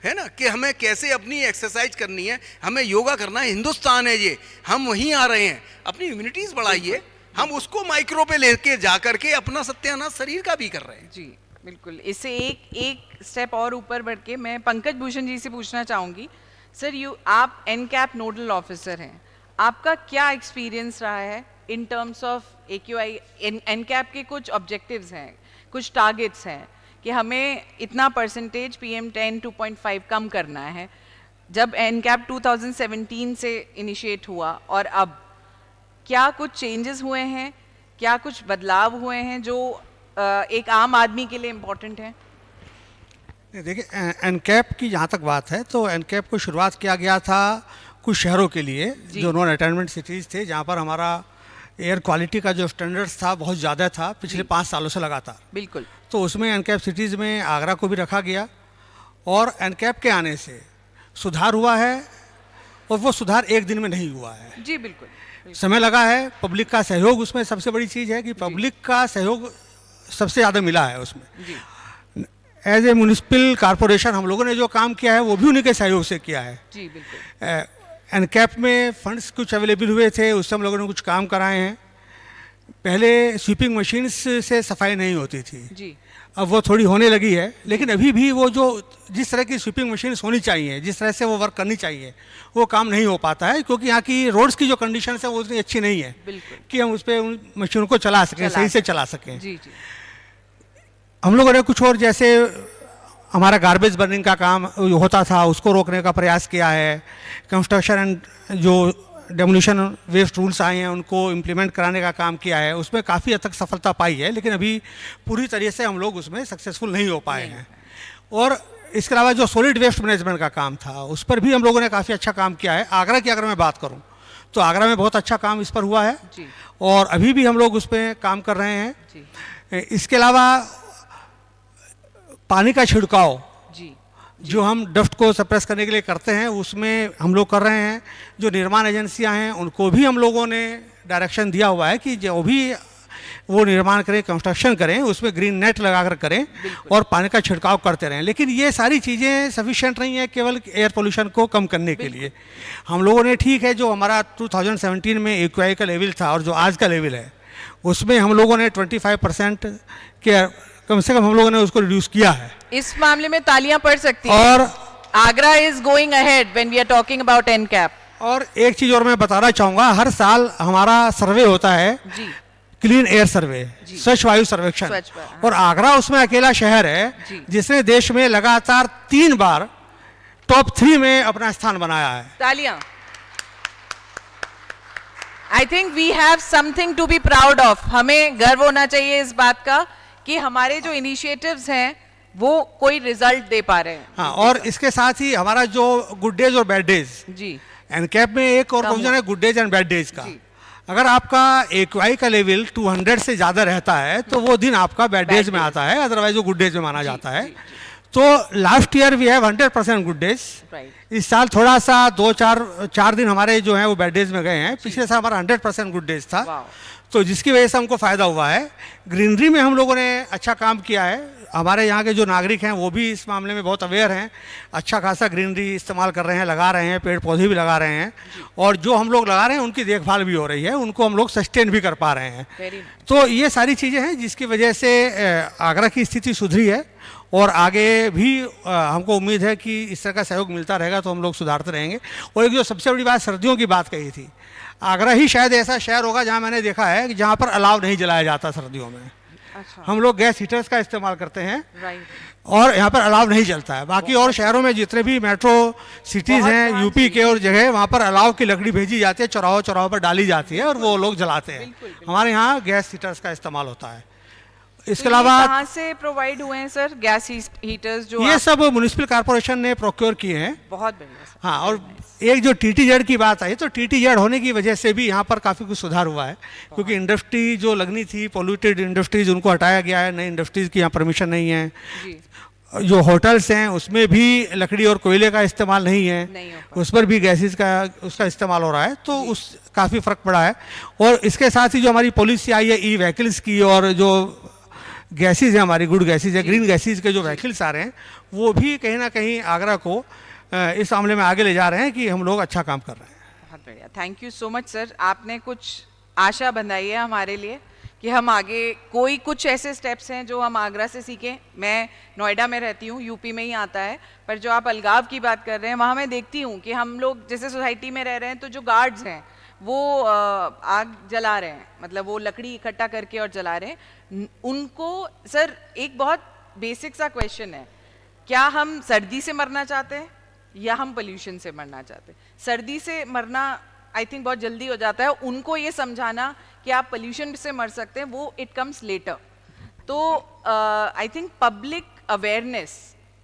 है ना, कि हमें कैसे अपनी एक्सरसाइज करनी है, हमें योगा करना है, हिंदुस्तान है ये, हम वहीं आ रहे हैं, अपनी इम्यूनिटीज बढ़ाइए। हम उसको माइक्रो पे लेके जा करके अपना सत्यानाश शरीर का भी कर रहे हैं। जी बिल्कुल। इससे एक स्टेप और ऊपर बढ़ के मैं पंकज भूषण जी से पूछना चाहूँगी, सर आप एनकैप नोडल ऑफिसर हैं, आपका क्या एक्सपीरियंस रहा है in terms of AQI? NCAP के कुछ ऑब्जेक्टिव्स हैं, कुछ टारगेट्स हैं कि हमें इतना परसेंटेज PM10 2.5 कम करना है। जब एनकैप 2017 से इनिशिएट हुआ और अब क्या कुछ चेंजेस हुए हैं, क्या कुछ बदलाव हुए हैं जो एक आम आदमी के लिए इम्पोर्टेंट है? देखिए एनकैप की जहाँ तक बात है तो एनकैप को शुरुआत किया गया था कुछ शहरों के लिए जो नॉन अटेनमेंट सिटीज़ थे, जहाँ पर हमारा एयर क्वालिटी का जो स्टैंडर्ड्स था बहुत ज़्यादा था पिछले 5 सालों से लगातार। बिल्कुल। तो उसमें एनकैप सिटीज़ में आगरा को भी रखा गया और एनकैप के आने से सुधार हुआ है, और वो सुधार एक दिन में नहीं हुआ है। जी बिल्कुल। समय लगा है, पब्लिक का सहयोग उसमें सबसे बड़ी चीज़ है कि पब्लिक का सहयोग सबसे ज़्यादा मिला है उसमें। एज ए म्यूनिसिपल कॉरपोरेशन हम लोगों ने जो काम किया है वो भी उन्हीं के सहयोग से किया है। जी बिल्कुल। एनकैप में फंड्स कुछ अवेलेबल हुए थे, उससे हम लोगों ने कुछ काम कराए हैं। पहले स्वीपिंग मशीन्स से सफाई नहीं होती थी जी, अब वो थोड़ी होने लगी है, लेकिन अभी भी वो जो जिस तरह की स्वीपिंग मशीन्स होनी चाहिए, जिस तरह से वो वर्क करनी चाहिए, वो काम नहीं हो पाता है, क्योंकि यहाँ की रोड्स की जो कंडीशंस है वो उतनी अच्छी नहीं है कि हम उस पर उन मशीनों को चला सकें, सही से चला सकें। जी जी। हम लोगों ने कुछ और, जैसे हमारा गार्बेज बर्निंग का काम होता था उसको रोकने का प्रयास किया है। कंस्ट्रक्शन एंड जो डेमोलिशन वेस्ट रूल्स आए हैं उनको इम्प्लीमेंट कराने का काम किया है, उसमें काफ़ी हद तक सफलता पाई है, लेकिन अभी पूरी तरह से हम लोग उसमें सक्सेसफुल नहीं हो पाए हैं। और इसके अलावा जो सॉलिड वेस्ट मैनेजमेंट का काम था उस पर भी हम लोगों ने काफ़ी अच्छा काम किया है। आगरा की अगर मैं बात करूं तो आगरा में बहुत अच्छा काम इस पर हुआ है जी। और अभी भी हम लोग उस पर काम कर रहे हैं जी। इसके अलावा पानी का छिड़काव जी, जो हम डस्ट को सप्रेस करने के लिए करते हैं उसमें हम लोग कर रहे हैं। जो निर्माण एजेंसियां हैं उनको भी हम लोगों ने डायरेक्शन दिया हुआ है कि जो भी वो निर्माण करें, कंस्ट्रक्शन करें, उसमें ग्रीन नेट लगाकर करें और पानी का छिड़काव करते रहें। लेकिन ये सारी चीज़ें सफिशिएंट नहीं है केवल एयर पोल्यूशन को कम करने के लिए। हम लोगों ने ठीक है जो हमारा 2017 में AQI का लेवल था और जो आज का लेवल है उसमें हम लोगों ने 25% के कम से कम हम लोगों ने उसको रिड्यूस किया है। इस मामले में तालियां पड़ सकती हैं। और Agra is going ahead when we are talking about NCAP. और एक चीज़ और मैं बताना चाहूँगा, हर साल हमारा सर्वे होता है जी, क्लीन एयर सर्वे, स्वच्छ वायु सर्वेक्षण, और आगरा उसमें अकेला शहर है जिसने देश में लगातार 3 बार टॉप 3 में अपना स्थान बनाया है। तालियां। I think we have something to be proud of. हमें गर्व होना चाहिए इस बात का कि हमारे जो इनिशिएटिव्स हैं वो कोई रिजल्ट दे पा रहे हैं। हाँ, और इसके साथ ही हमारा जो गुड डेज और बैड डेज जी, एनकैप में एक और प्रोविजन है good days and bad days का। अगर आपका AQI का लेवल 200 से ज़्यादा रहता है तो वो दिन आपका बैड डेज में आता है, अदरवाइज वो गुड डेज में माना जाता है। तो last year we have 100% good days. इस साल थोड़ा सा 4 दिन हमारे जो हैं वो बैड डेज में गए हैं। पिछले साल हमारा 100% गुड डेज था, तो जिसकी वजह से हमको फ़ायदा हुआ है। ग्रीनरी में हम लोगों ने अच्छा काम किया है। हमारे यहाँ के जो नागरिक हैं वो भी इस मामले में बहुत अवेयर हैं, अच्छा खासा ग्रीनरी इस्तेमाल कर रहे हैं, लगा रहे हैं, पेड़ पौधे भी लगा रहे हैं, और जो हम लोग लगा रहे हैं उनकी देखभाल भी हो रही है, उनको हम लोग सस्टेन भी कर पा रहे हैं। तो ये सारी चीज़ें हैं जिसकी वजह से आगरा की स्थिति सुधरी है और आगे भी हमको उम्मीद है कि इस तरह का सहयोग मिलता रहेगा तो हम लोग सुधारते रहेंगे। और एक जो सबसे बड़ी बात सर्दियों की बात कही थी, आगरा ही शायद ऐसा शहर होगा जहाँ मैंने देखा है कि जहाँ पर अलाव नहीं जलाया जाता सर्दियों में। अच्छा। हम लोग गैस हीटर्स का इस्तेमाल करते हैं राइट। और यहाँ पर अलाव नहीं जलता है। बाकी और शहरों में जितने भी मेट्रो सिटीज़ हैं यूपी के और जगह, वहाँ पर अलाव की लकड़ी भेजी जाती है, चौराहों चौराहों पर डाली जाती है और वो लोग जलाते हैं। हमारे यहाँ गैस हीटर्स का इस्तेमाल होता है। इसके अलावा कहाँ से प्रोवाइड हुए हैं सर गैस हीटर्स जो ये सब म्युनिसिपल कॉर्पोरेशन ने प्रोक्योर किए हैं। बहुत बढ़िया सर। हाँ, और एक जो टीटीजेड की बात आई, तो टीटीजेड होने की वजह से भी यहाँ पर काफ़ी कुछ सुधार हुआ है, क्योंकि इंडस्ट्री जो लगनी थी, पोल्यूटेड इंडस्ट्रीज, उनको हटाया गया है। नई इंडस्ट्रीज़ की यहाँ परमिशन नहीं है। जो होटल्स हैं उसमें भी लकड़ी और कोयले का इस्तेमाल नहीं है, उस पर भी गैसेस का उसका इस्तेमाल हो रहा है, तो उस काफ़ी फ़र्क पड़ा है। और इसके साथ ही जो हमारी पॉलिसी आई है ई व्हीकल्स की, और जो गैसेस हैं हमारी गुड गैसेस है, ग्रीन गैसेस के जो व्हीकल्स आ रहे हैं, वो भी कहीं ना कहीं आगरा को इस मामले में आगे ले जा रहे हैं कि हम लोग अच्छा काम कर रहे हैं। बहुत बढ़िया, thank you so much sir. आपने कुछ आशा बंधाई है हमारे लिए कि हम आगे कोई कुछ ऐसे स्टेप्स हैं जो हम आगरा से सीखें। मैं नोएडा में रहती हूँ, यूपी में ही आता है, पर जो आप अलगाव की बात कर रहे हैं, वहाँ मैं देखती हूँ कि हम लोग जैसे सोसाइटी में रह रहे हैं, तो जो गार्ड्स हैं वो आग जला रहे हैं, मतलब वो लकड़ी इकट्ठा करके और जला रहे हैं। उनको सर एक बहुत बेसिक सा क्वेश्चन है, क्या हम सर्दी से मरना चाहते हैं या हम पोल्यूशन से मरना चाहते हैं? सर्दी से मरना आई थिंक बहुत जल्दी हो जाता है, उनको ये समझाना कि आप पोल्यूशन से मर सकते हैं, वो इट कम्स लेटर। तो आई थिंक पब्लिक अवेयरनेस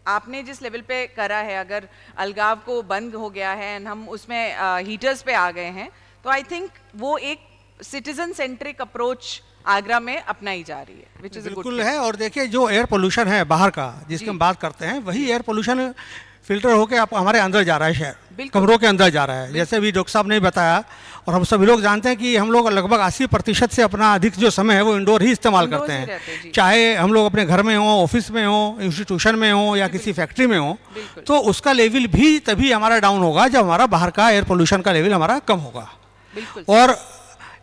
आपने जिस लेवल पे करा है, अगर अलगाव को बंद हो गया है एंड हम उसमें हीटर्स पे आ गए हैं, तो आई थिंक वो एक सिटीजन सेंट्रिक अप्रोच आगरा में अपनाई जा रही है, विच इज बिल्कुल है। और देखिए जो एयर पोल्यूशन है बाहर का, जिसकी हम बात करते हैं, वही एयर पोल्यूशन फिल्टर होके आप हमारे अंदर जा रहा है, शहर कमरों के अंदर जा रहा है। जैसे भी डॉक्टर साहब ने बताया, और हम सभी लोग जानते हैं कि हम लोग लगभग 80% से अपना अधिक जो समय है वो इंडोर ही इस्तेमाल करते हैं, चाहे हम लोग अपने घर में हो, ऑफिस में हो, इंस्टीट्यूशन में हो या किसी फैक्ट्री में हो। तो उसका लेवल भी तभी हमारा डाउन होगा जब हमारा बाहर का एयर पोल्यूशन का लेवल हमारा कम होगा। और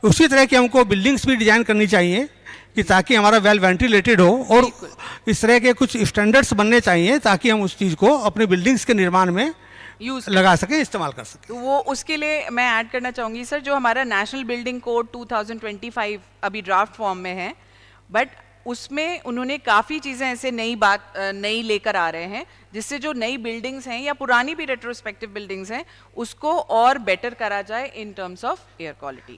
उसी तरह की हमको बिल्डिंग्स भी डिजाइन करनी चाहिए कि ताकि हमारा वेल वेंटिलेटेड हो, और इस तरह के कुछ स्टैंडर्ड्स बनने चाहिए ताकि हम उस चीज़ को अपने बिल्डिंग्स के निर्माण में लगा सकें, इस्तेमाल कर सकें। तो वो उसके लिए मैं ऐड करना चाहूँगी सर, जो हमारा नेशनल बिल्डिंग कोड 2025 अभी ड्राफ्ट फॉर्म में है, बट उसमें उन्होंने काफ़ी चीज़ें ऐसे नई लेकर आ रहे हैं, जिससे जो नई बिल्डिंग्स हैं या पुरानी भी रेट्रोस्पेक्टिव बिल्डिंग्स हैं, उसको और बेटर करा जाए in terms of air quality.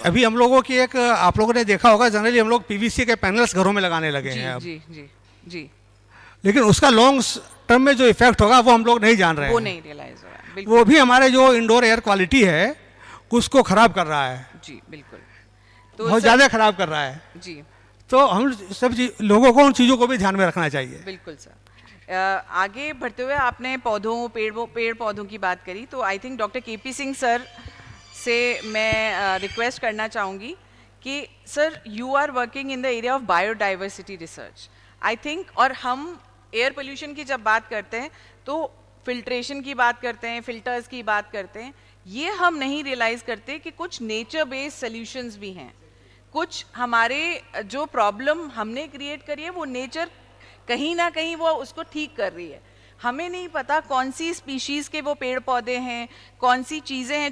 अभी हम लोगों की एक, आप लोगों ने देखा होगा, जनरली हम लोग पीवीसी के पैनल्स घरों में लगाने लगे हैं अब। जी जी जी। लेकिन उसका लॉन्ग टर्म में जो इफेक्ट होगा वो हम लोग नहीं जान रहे हैं, वो नहीं रियलाइज हो रहा है। वो भी हमारे जो इंडोर एयर क्वालिटी है उसको खराब कर रहा है। जी बिल्कुल, तो बहुत ज़्यादा खराब कर रहा है जी। तो हम सब लोगों को उन चीज़ों को भी ध्यान में रखना चाहिए। बिल्कुल सर। आगे बढ़ते हुए आपने पेड़ पौधों की बात करी, तो I think doctor KP Singh sir से मैं रिक्वेस्ट करना चाहूँगी कि sir you are working in the area of biodiversity research I think, और हम एयर पोल्यूशन की जब बात करते हैं तो फिल्ट्रेशन की बात करते हैं, फिल्टर्स की बात करते हैं, ये हम नहीं रियलाइज़ करते कि कुछ नेचर बेस्ड सॉल्यूशंस भी हैं। कुछ हमारे जो प्रॉब्लम हमने क्रिएट करी है वो नेचर कहीं ना कहीं वो उसको ठीक कर रही है। हमें नहीं पता कौन सी स्पीशीज़ के वो पेड़ पौधे हैं, कौन सी चीज़ें हैं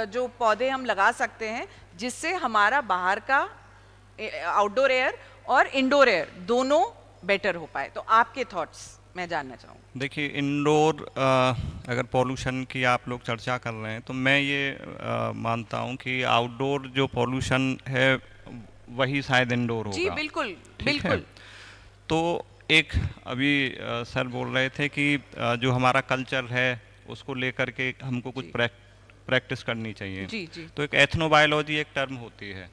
जो पौधे हम लगा सकते हैं जिससे हमारा बाहर का आउटडोर एयर और इंडोर एयर दोनों बेटर हो पाए। तो आपके थॉट्स मैं जानना चाहूँगा। देखिए इंडोर अगर पॉल्यूशन की आप लोग चर्चा कर रहे हैं तो मैं ये मानता हूँ कि आउटडोर जो पॉल्यूशन है वही शायद इंडोर होगा। जी बिल्कुल बिल्कुल। तो एक अभी सर बोल रहे थे कि जो हमारा कल्चर है उसको लेकर के हमको कुछ प्रैक्टिस करनी चाहिए। जी जी। तो एक एथनोबायोलॉजी एक टर्म होती है,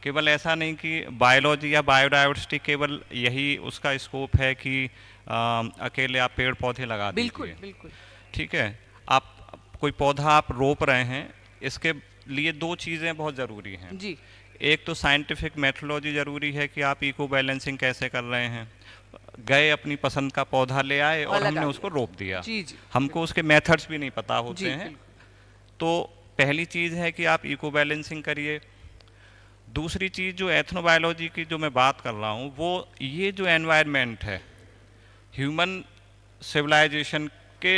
केवल ऐसा नहीं कि बायोलॉजी या बायोडाइवर्सिटी केवल यही उसका स्कोप है कि अकेले आप पेड़ पौधे लगा दीजिए। बिल्कुल बिल्कुल ठीक है, आप कोई पौधा आप रोप रहे हैं, इसके लिए दो चीज़ें बहुत ज़रूरी हैं जी। एक तो साइंटिफिक मेथोडोलॉजी ज़रूरी है कि आप इको बैलेंसिंग कैसे कर रहे हैं, गए अपनी पसंद का पौधा ले आए और हमने उसको रोप दिया। जी जी। हमको उसके मेथड्स भी नहीं पता होते हैं। तो पहली चीज़ है कि आप इको बैलेंसिंग करिए। दूसरी चीज़ जो एथनोबायोलॉजी की जो मैं बात कर रहा हूँ वो ये जो एनवायरनमेंट है ह्यूमन सिविलाइजेशन के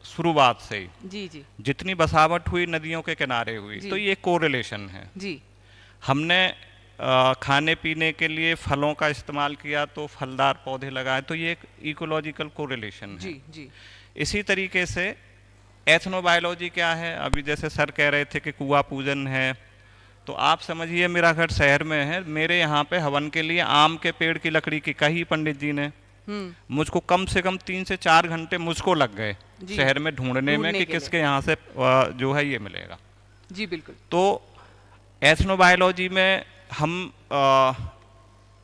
शुरुआत से ही जी जी जितनी बसावट हुई नदियों के किनारे हुई, तो ये कोरिलेशन है। जी हमने खाने पीने के लिए फलों का इस्तेमाल किया तो फलदार पौधे लगाए, तो ये एक इकोलॉजिकल कोरिलेशन है। जी जी इसी तरीके से एथनोबायोलॉजी क्या है, अभी जैसे सर कह रहे थे कि कुआं पूजन है, तो आप समझिए मेरा घर शहर में है, मेरे यहाँ पे हवन के लिए आम के पेड़ की लकड़ी की कही पंडित जी ने, मुझको कम से कम 3 से 4 घंटे मुझको लग गए शहर में ढूंढने में कि किसके यहाँ से जो है ये मिलेगा। जी बिल्कुल। तो एथनोबायोलॉजी में हम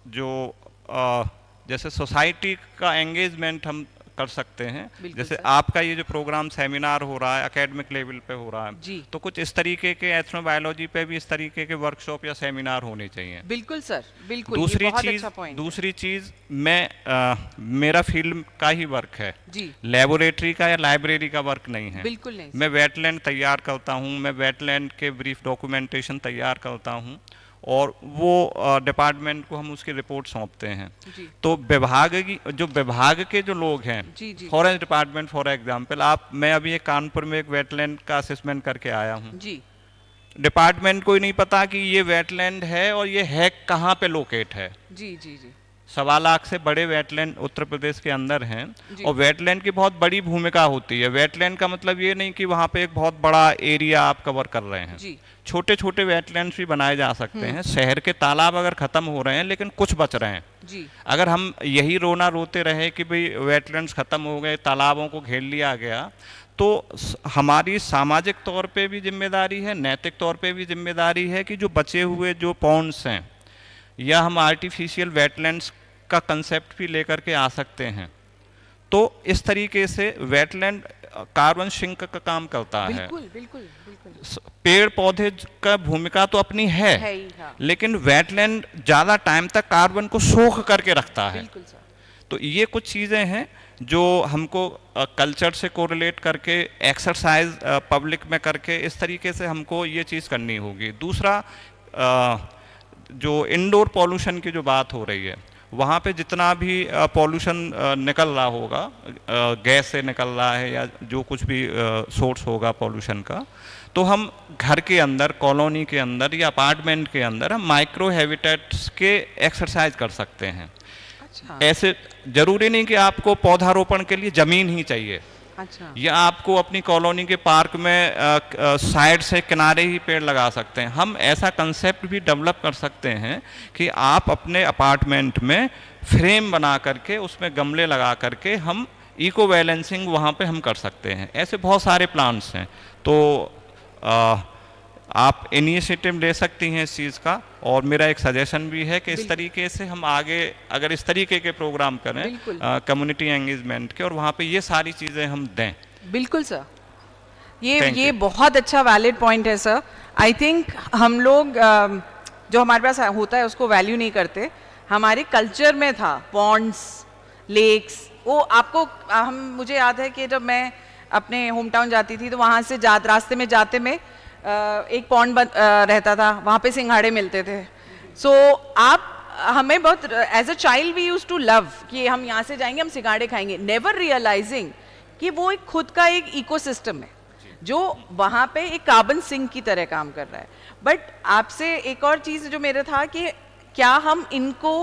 जो जैसे सोसाइटी का एंगेजमेंट हम कर सकते हैं, जैसे आपका ये जो प्रोग्राम सेमिनार हो रहा है एकेडमिक लेवल पे हो रहा है, तो कुछ इस तरीके के एथनोबायोलॉजी पे भी इस तरीके के वर्कशॉप या सेमिनार होने चाहिए। बिल्कुल सर, बिल्कुल। दूसरी चीज मैं मेरा फील्ड का ही वर्क है जी, लेबोरेटरी का या लाइब्रेरी का वर्क नहीं है। बिल्कुल नहीं। मैं वेटलैंड तैयार करता हूँ, मैं वेटलैंड के ब्रीफ डॉक्यूमेंटेशन तैयार करता हूँ और वो डिपार्टमेंट को हम उसकी रिपोर्ट सौंपते हैं। तो विभाग के जो लोग हैं, फॉरेस्ट डिपार्टमेंट फॉर एग्जांपल, मैं अभी एक कानपुर में एक वेटलैंड का असेसमेंट करके आया हूँ। डिपार्टमेंट को ही नहीं पता कि ये वेटलैंड है और ये है कहाँ पे लोकेट है। जी जी जी 1.25 लाख से बड़े वेटलैंड उत्तर प्रदेश के अंदर हैं और वेटलैंड की बहुत बड़ी भूमिका होती है। वेटलैंड का मतलब ये नहीं कि वहाँ पे एक बहुत बड़ा एरिया आप कवर कर रहे हैं, छोटे छोटे वेटलैंड्स भी बनाए जा सकते हैं। शहर के तालाब अगर खत्म हो रहे हैं लेकिन कुछ बच रहे हैं, अगर हम यही रोना रोते रहे कि भाई वेटलैंड्स खत्म हो गए, तालाबों को घेर लिया गया, तो हमारी सामाजिक तौर पे भी जिम्मेदारी है, नैतिक तौर पे भी जिम्मेदारी है कि जो बचे हुए जो पॉन्ड्स हैं, या हम आर्टिफिशियल वेटलैंड्स का कंसेप्ट भी लेकर के आ सकते हैं। तो इस तरीके से वेटलैंड कार्बन सिंक का काम करता है। बिल्कुल बिल्कुल बिल्कुल। पेड़ पौधे का भूमिका तो अपनी है ही, हाँ। लेकिन वेटलैंड ज्यादा टाइम तक कार्बन को सोख करके रखता है। बिल्कुल सर। तो ये कुछ चीजें हैं जो हमको कल्चर से कोरिलेट करके, एक्सरसाइज पब्लिक में करके, इस तरीके से हमको ये चीज़ करनी होगी। दूसरा, जो इंडोर पॉल्यूशन की जो बात हो रही है, वहाँ पे जितना भी पॉल्यूशन निकल रहा होगा, गैस से निकल रहा है या जो कुछ भी सोर्स होगा पॉल्यूशन का, तो हम घर के अंदर, कॉलोनी के अंदर या अपार्टमेंट के अंदर हम माइक्रो हैबिटेट्स के एक्सरसाइज कर सकते हैं। अच्छा। ऐसे जरूरी नहीं कि आपको पौधारोपण के लिए जमीन ही चाहिए। अच्छा। या आपको अपनी कॉलोनी के पार्क में साइड से किनारे ही पेड़ लगा सकते हैं। हम ऐसा कंसेप्ट भी डेवलप कर सकते हैं कि आप अपने अपार्टमेंट में फ्रेम बना करके उसमें गमले लगा करके हम इको बैलेंसिंग वहाँ पे हम कर सकते हैं। ऐसे बहुत सारे प्लान्स हैं। तो आप इनिशिएटिव ले सकती हैं इस चीज़ का, और मेरा एक सजेशन भी है कि इस तरीके से हम आगे अगर इस तरीके के प्रोग्राम करें कम्युनिटी एंगेजमेंट के, और वहाँ पे ये सारी चीज़ें हम दें। बिल्कुल सर, ये बहुत अच्छा वैलिड पॉइंट है सर। आई थिंक हम लोग जो हमारे पास होता है उसको वैल्यू नहीं करते। हमारे कल्चर में था पॉन्ड्स, लेक्स, वो आपको मुझे याद है कि जब मैं अपने होम टाउन जाती थी तो वहाँ से रास्ते में जाते में एक पॉन्ड रहता था, वहाँ पे सिंघाड़े मिलते थे। सो हमें बहुत as a child we use to love कि हम यहाँ से जाएंगे, हम सिंघाड़े खाएंगे, नेवर रियलाइजिंग कि वो एक खुद का एक इकोसिस्टम है जो वहाँ पे एक कार्बन सिंक की तरह काम कर रहा है। बट आपसे एक और चीज़ जो मेरा था कि क्या हम इनको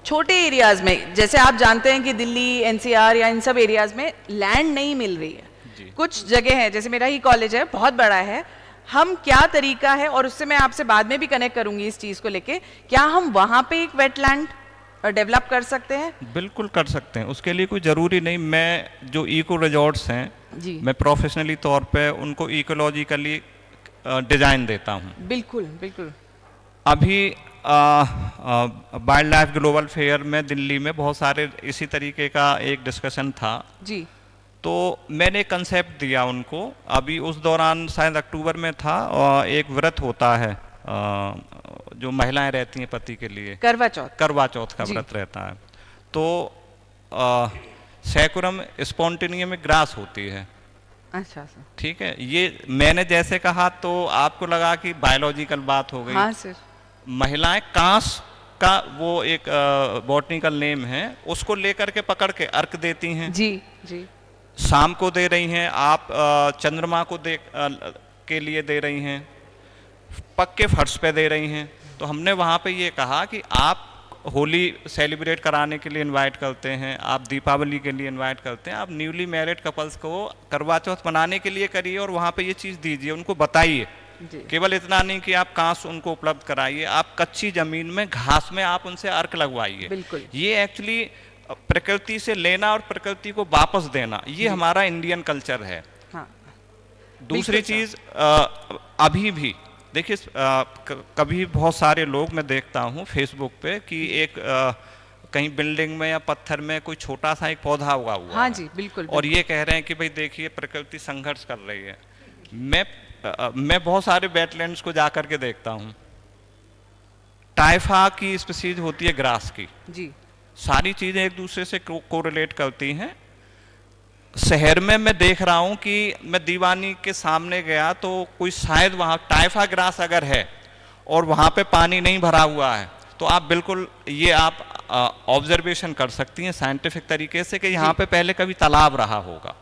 छोटे एरियाज में, जैसे आप जानते हैं कि दिल्ली, एनसीआर या इन सब एरियाज में लैंड नहीं मिल रही है, कुछ जगह है, जैसे मेरा ही कॉलेज है, बहुत बड़ा है, हम क्या तरीका है, और उससे मैं आपसे बाद में भी कनेक्ट करूंगी इस चीज़ को लेके, क्या हम वहाँ पे एक वेटलैंड डेवलप कर सकते हैं? बिल्कुल कर सकते हैं। उसके लिए कोई ज़रूरी नहीं, मैं जो इको रिजॉर्ट्स हैं, मैं प्रोफेशनली तौर पे उनको इकोलॉजिकली डिज़ाइन देता हूँ। बिल्कुल बिल्कुल। अभी वाइल्ड लाइफ ग्लोबल फेयर में दिल्ली में बहुत सारे इसी तरीके का एक डिस्कशन था जी। तो मैंने कंसेप्ट दिया उनको। अभी उस दौरान शायद अक्टूबर में था, और एक व्रत होता है जो महिलाएं रहती हैं पति के लिए, करवा चौथ का व्रत रहता है। तो सैकुरम स्पॉन्टेनियम में ग्रास होती है। अच्छा सर, ठीक है। ये मैंने जैसे कहा तो आपको लगा कि बायोलॉजिकल बात हो गई। हाँ सर। महिलाएं कांस का वो एक बॉटनिकल नेम है, उसको लेकर के पकड़ के अर्क देती हैं। जी जी। शाम को दे रही हैं, आप चंद्रमा को के लिए दे रही हैं, पक्के फर्श पे दे रही हैं। तो हमने वहाँ पे ये कहा कि आप होली सेलिब्रेट कराने के लिए इनवाइट करते हैं, आप दीपावली के लिए इनवाइट करते हैं, आप न्यूली मैरिड कपल्स को करवा चौथ मनाने के लिए करिए और वहाँ पे ये चीज़ दीजिए, उनको बताइए। केवल इतना नहीं कि आप कांस उनको उपलब्ध कराइए, आप कच्ची जमीन में घास में आप उनसे अर्क लगवाइए। ये एक्चुअली प्रकृति से लेना और प्रकृति को वापस देना, ये हमारा इंडियन कल्चर है। हाँ। दूसरी चीज अभी भी देखिए, कभी बहुत सारे लोग मैं देखता हूँ फेसबुक पे कि एक कहीं बिल्डिंग में या पत्थर में कोई छोटा सा एक पौधा उगा हुआ हाँ है। जी, बिल्कुल, और ये कह रहे हैं कि भाई देखिए प्रकृति संघर्ष कर रही है। मैं बहुत सारे वेटलैंड्स को जा करके देखता हूँ, टाइफा की स्पीसीज होती है ग्रास की जी, सारी चीजें एक दूसरे से कोरिलेट करती हैं। शहर में मैं देख रहा हूं कि मैं दीवानी के सामने गया तो कोई शायद वहां टाइफा ग्रास अगर है और वहां पे पानी नहीं भरा हुआ है तो आप बिल्कुल ये आप ऑब्जर्वेशन कर सकती हैं साइंटिफिक तरीके से कि यहाँ पे पहले कभी तालाब रहा होगा।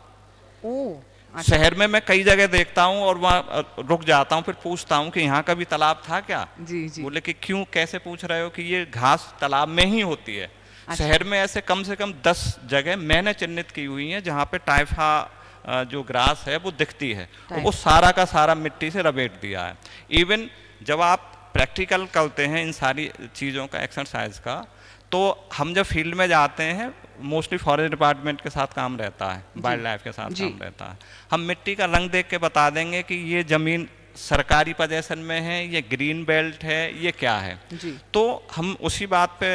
शहर में मैं कई जगह देखता हूँ और वहाँ रुक जाता हूँ, फिर पूछता हूँ कि यहाँ कभी तालाब था क्या? जी जी। बोले कि क्यों, कैसे पूछ रहे हो? कि ये घास तालाब में ही होती है। शहर में ऐसे कम से कम 10 जगह मैंने चिन्हित की हुई हैं जहाँ पे टाइफा जो ग्रास है वो दिखती है, वो सारा का सारा मिट्टी से रबेट दिया है। इवन जब आप प्रैक्टिकल करते हैं इन सारी चीज़ों का, एक्सरसाइज का, तो हम जब फील्ड में जाते हैं मोस्टली फॉरेस्ट डिपार्टमेंट के साथ काम रहता है, वाइल्ड लाइफ के साथ काम रहता है। हम मिट्टी का रंग देख के बता देंगे कि ये जमीन सरकारी पोजीशन में है, ये ग्रीन बेल्ट है, ये क्या है जी। तो हम उसी बात पे